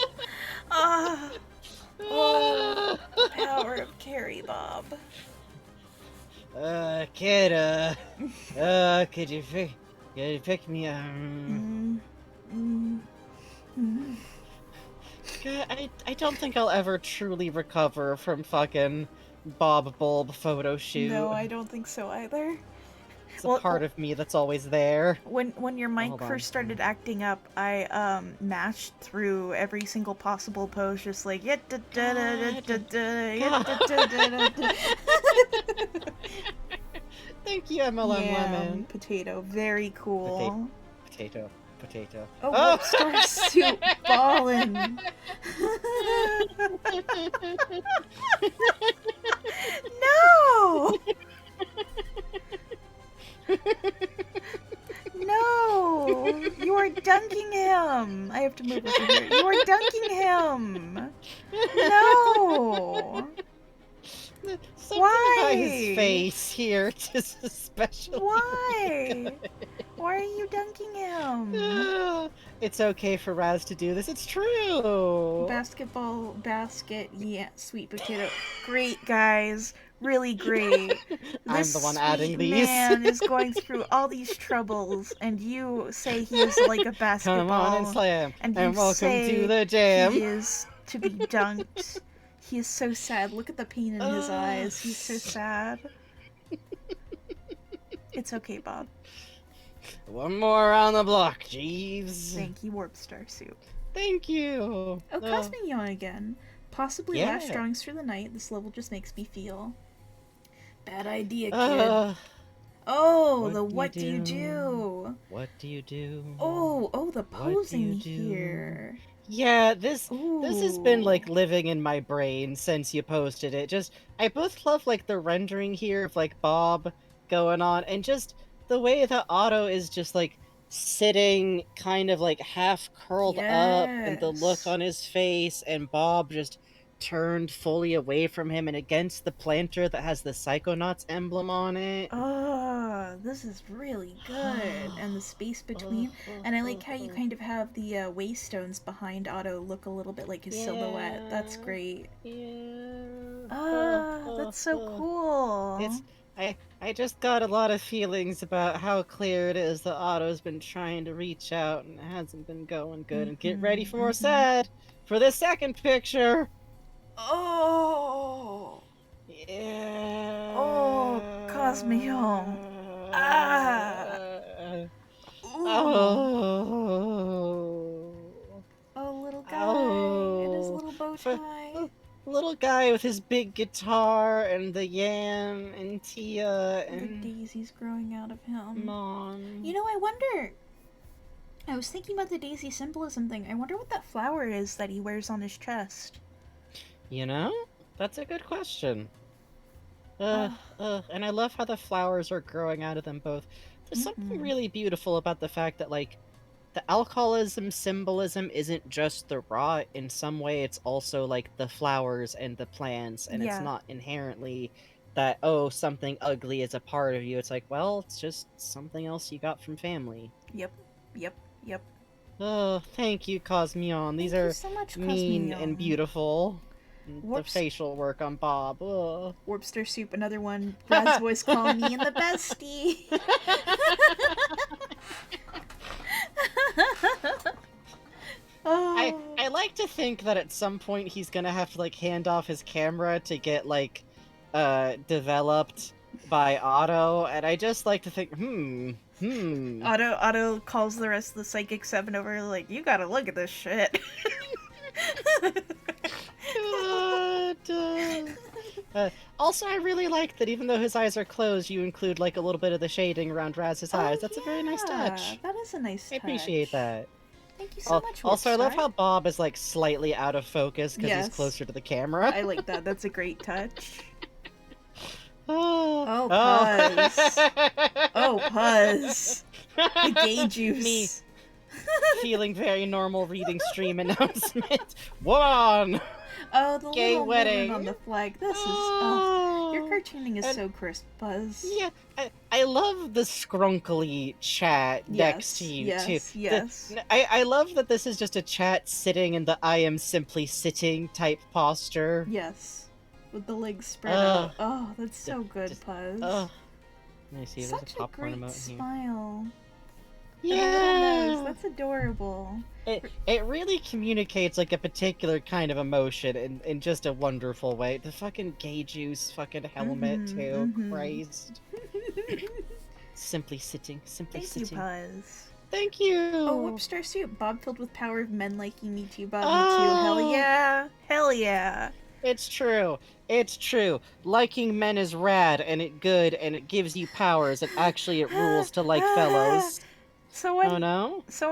Oh, the power of Carrie Bob. Kid, could you pick me up? I don't think I'll ever truly recover from fucking Bob Bulb photo shoot. No, I don't think so either. It's a part of me that's always there. When your mic first started acting up, I mashed through every single possible pose, just like Thank you, MLM Lemon. Potato, very cool. Potato. Oh, Whipstar Soup ballin'. No! No! You are dunking him! I have to move over here. You are dunking him! No! Something Why? about his face here just especially. Why? Why are you dunking him? It's okay for Raz to do this. It's true. Basketball basket, yeah, sweet potato. Great, guys. Really great. I'm This the one adding sweet these. man is going through all these troubles, and you say he is like a basketball. Come on and slam, and and you welcome say to the jam. He is to be dunked. He is so sad. Look at the pain in his eyes. He's so sad. It's okay, Bob. One more around the block, Jeeves. Thank you, Warp Star Soup. Thank you. Oh, Cosmignon again. Possibly Yeah. last drawings for the night. This level just makes me feel. Bad idea, kid. Oh, what do you do? What do you do? Oh, the What do posing you do? here. Yeah, this has been like living in my brain since you posted it. I both love like the rendering here of like Bob going on, and just the way that Otto is just like sitting kind of like half curled up, and the look on his face, and Bob just turned fully away from him and against the planter that has the Psychonauts emblem on it. Oh, this is really good. And the space between. And I like how you kind of have the waystones behind Otto look a little bit like his silhouette. That's great. That's so cool. I just got a lot of feelings about how clear it is that Otto's been trying to reach out and it hasn't been going good. And get ready for more sad for this second picture. Oh. Yeah. Oh, Cosmignon. Oh, little guy in his little bow tie. Little guy with his big guitar and the yam and Tia and the daisies growing out of him. Mom. You know, I wonder. I was thinking about the daisy symbolism thing. I wonder what that flower is that he wears on his chest. You know, that's a good question. And I love how the flowers are growing out of them both. There's something really beautiful about the fact that, like, the alcoholism symbolism isn't just the raw. In some way, it's also, like, the flowers and the plants, and it's not inherently that, oh, something ugly is a part of you. It's like, well, it's just something else you got from family. Yep. Oh, thank you, Cosmion. These are so much, mean Cosmion. and beautiful. The facial work on Bob. Ugh. Warpster Soup, another one. Brad's voice calling me and the bestie. I like to think that at some point he's gonna have to like hand off his camera to get like developed by Otto, and I just like to think, Otto calls the rest of the Psychic 7 over, like, you gotta look at this shit. Also, I really like that even though his eyes are closed, you include like a little bit of the shading around Raz's eyes. That's a very nice touch. That is a nice touch. I appreciate that. Thank you so much, Also, I love Warpstar. how Bob is like slightly out of focus because he's closer to the camera. I like that. That's a great touch. Oh, Puzz. Oh, Puzz. The gay juice. Me feeling very normal reading stream announcement. One! Oh, the gay little wedding woman on the flag. This is... Oh, your cartooning is so crisp, Puzz. Yeah, I love the scrunkly chat next to you, too. Yes. I love that this is just a chat sitting in the I am simply sitting type posture. Yes. With the legs spread out. Oh, that's so good, Puzz. Let me see, there's Such a popcorn great emote here. smile. Yeah! That's adorable. It really communicates like a particular kind of emotion in just a wonderful way. The fucking gay juice fucking helmet too. Christ. Simply sitting. Thank you, Puzz. Thank you. Oh, Whipstar Soup. Bob filled with power of men like you. Me too, Bob. Me too. Hell yeah. Hell yeah. It's true. It's true. Liking men is rad and it good and it gives you powers and actually it rules to like fellows. Someone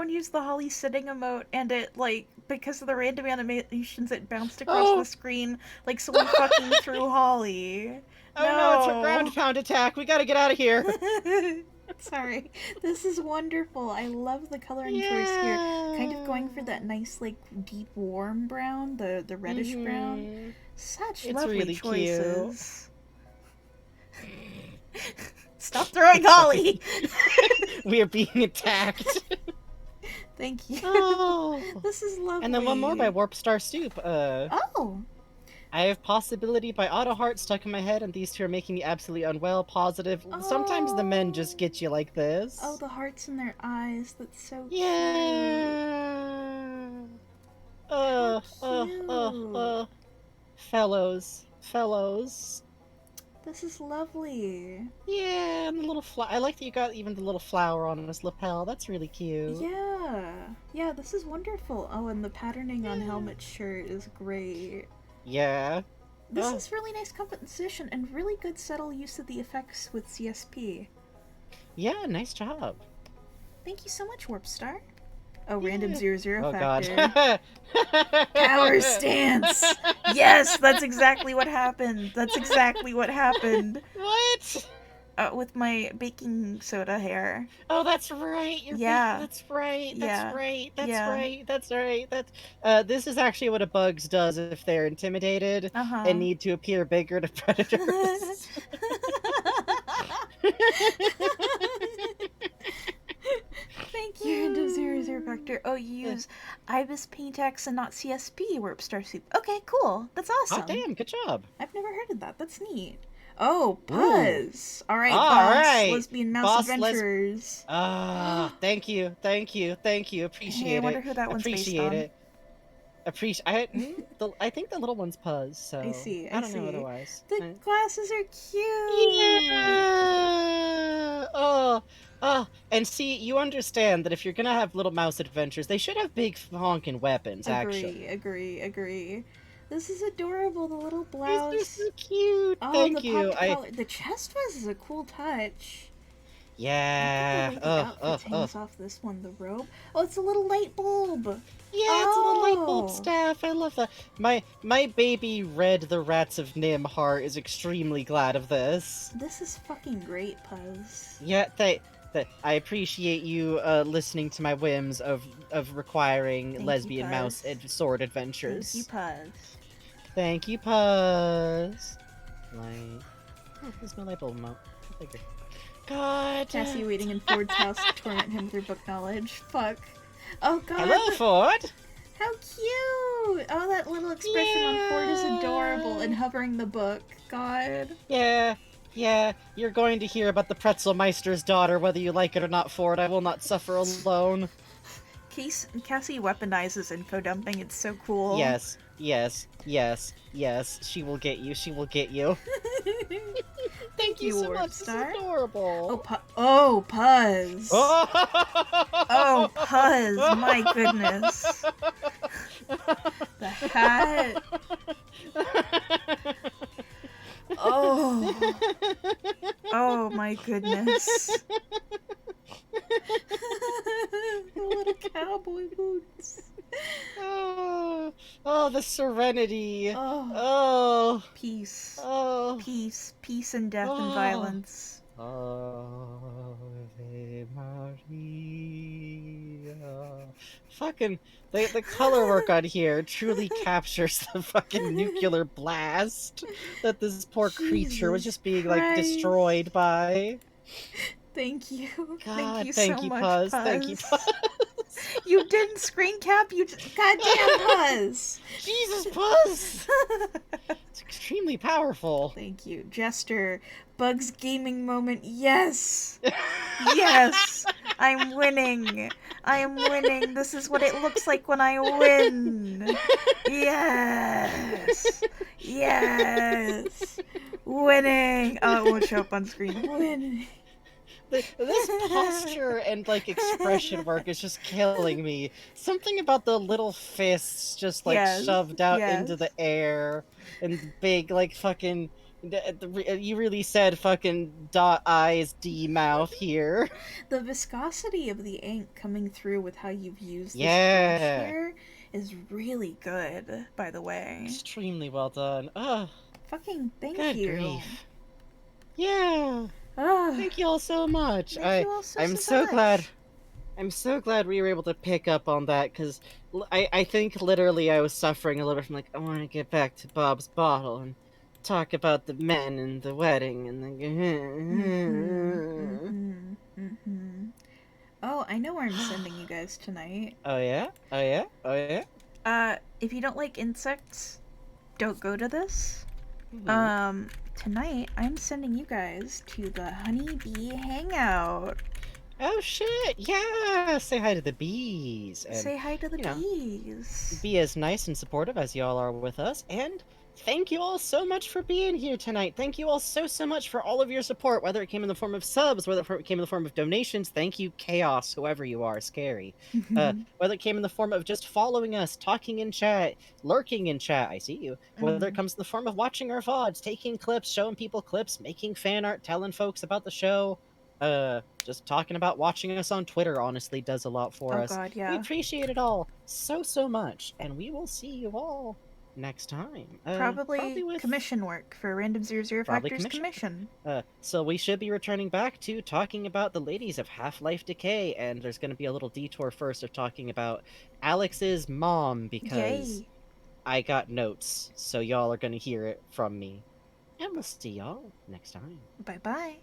used the Holly sitting emote and it, like, because of the random animations, it bounced across the screen like someone fucking threw Holly. Oh no, it's a ground pound attack. We gotta get out of here. Sorry. This is wonderful. I love the coloring choice here. Kind of going for that nice, like, deep warm brown, the reddish brown. Such lovely really choices. Stop throwing Holly! We are being attacked. Thank you. Oh. This is lovely. And then one more by Warpstar Soup. Oh. I have Possibility by Autoheart stuck in my head, and these two are making me absolutely unwell. Positive. Sometimes the men just get you like this. Oh, the hearts in their eyes. That's so cute. Fellows. This is lovely. Yeah, and the little I like that you got even the little flower on his lapel. That's really cute. Yeah, this is wonderful. Oh, and the patterning on Helmet's shirt is great. Yeah. This is really nice composition and really good subtle use of the effects with CSP. Yeah, nice job. Thank you so much, Warpstar. Oh, random 00 factor. God. Power stance! Yes, that's exactly what happened. What? With my baking soda hair. Oh, that's right. That's right. This is actually what a bugs does if they're intimidated and need to appear bigger to predators. Thank you, Random 00 Vector. Oh, you use Ibis Paintex and not CSP, Warpstar Soup. Okay, cool. That's awesome. Oh, damn, good job. I've never heard of that. That's neat. Oh, Puzz. All right, boss. Lesbian Mouse Adventures. Thank you. Appreciate it. I wonder who that one's based on. I think the little one's Puzz, so I see. I don't know otherwise. The glasses are cute. Yeah. And see, you understand that if you're gonna have little mouse adventures, they should have big honking weapons. Agree. This is adorable. The little blouse. These are so cute. Oh, Thank you. The chest fuzz is a cool touch. Yeah. I think the way the outfit hangs off this one, the robe. Oh, it's a little light bulb. Yeah, it's a little light bulb staff. I love that. My baby Red the Rats of Nim heart is extremely glad of this. This is fucking great, Puzz. Yeah, I appreciate you listening to my whims of requiring lesbian mouse sword adventures. Thank you, Puzz. Thank you, Puzz. There's no light bulb mount. God. Cassie waiting in Ford's house to torment him with her book knowledge. Fuck. Oh god. Hello, Ford. How cute. Oh, that little expression on Ford is adorable. And hovering the book. God. Yeah, you're going to hear about the Pretzelmeister's daughter, whether you like it or not, Ford. I will not suffer alone. Cassie weaponizes info dumping. It's so cool. Yes. She will get you. Thank you so much. This is adorable. Oh, Puzz. Oh, Puzz. My goodness. The hat. Oh my goodness. What a cowboy boots. Oh, the serenity. Oh. Peace. Oh. peace. Peace and death and violence. Ave Maria. Fucking the color work on here truly captures the fucking nuclear blast that this poor creature was just being like destroyed by. Thank you. God, thank you so much, Puz. Puz. Thank you, Puz. You didn't screen cap, you just... Goddamn, Puz! Jesus, Puz! It's extremely powerful. Thank you. Jester, Bug's gaming moment, yes! Yes! I'm winning! I am winning! This is what it looks like when I win! Yes! Yes! Winning! Oh, it won't show up on screen. Winning! This posture and like expression work is just killing me. Something about the little fists just like shoved out into the air and big like fucking. You really said fucking dot eyes D mouth here. The viscosity of the ink coming through with how you've used this Yeah. brush here is really good, by the way. Extremely well done. Ugh. Fucking thank Good you. grief. Yeah. Oh, thank you all so much. I'm so so glad. much. I'm so glad we were able to pick up on that because I think literally I was suffering a little from like I want to get back to Bob's bottle and talk about the men and the wedding and the. Oh, I know where I'm sending you guys tonight. Oh yeah? Oh yeah? Oh yeah? If you don't like insects, don't go to this. Tonight I'm sending you guys to the honeybee hangout. Oh shit! Yeah! Say hi to the bees. And, say hi to the bees. Be as nice and supportive as y'all are with us, and thank you all so much for being here tonight. Thank you all so much for all of your support, whether it came in the form of subs, whether it came in the form of donations. Thank you, Chaos, whoever you are, Scary. Whether it came in the form of just following us, talking in chat, lurking in chat, I see you. Whether it comes in the form of watching our VODs, taking clips, showing people clips, making fan art, telling folks about the show. Just talking about watching us on Twitter honestly does a lot for us. God, yeah. We appreciate it all so much, and we will see you all next time. Probably with commission work for Random 00 Factors commission. So we should be returning back to talking about the ladies of Half-Life Decay, and there's going to be a little detour first of talking about Alex's mom, because I got notes, so y'all are going to hear it from me. And we'll see y'all next time. Bye-bye.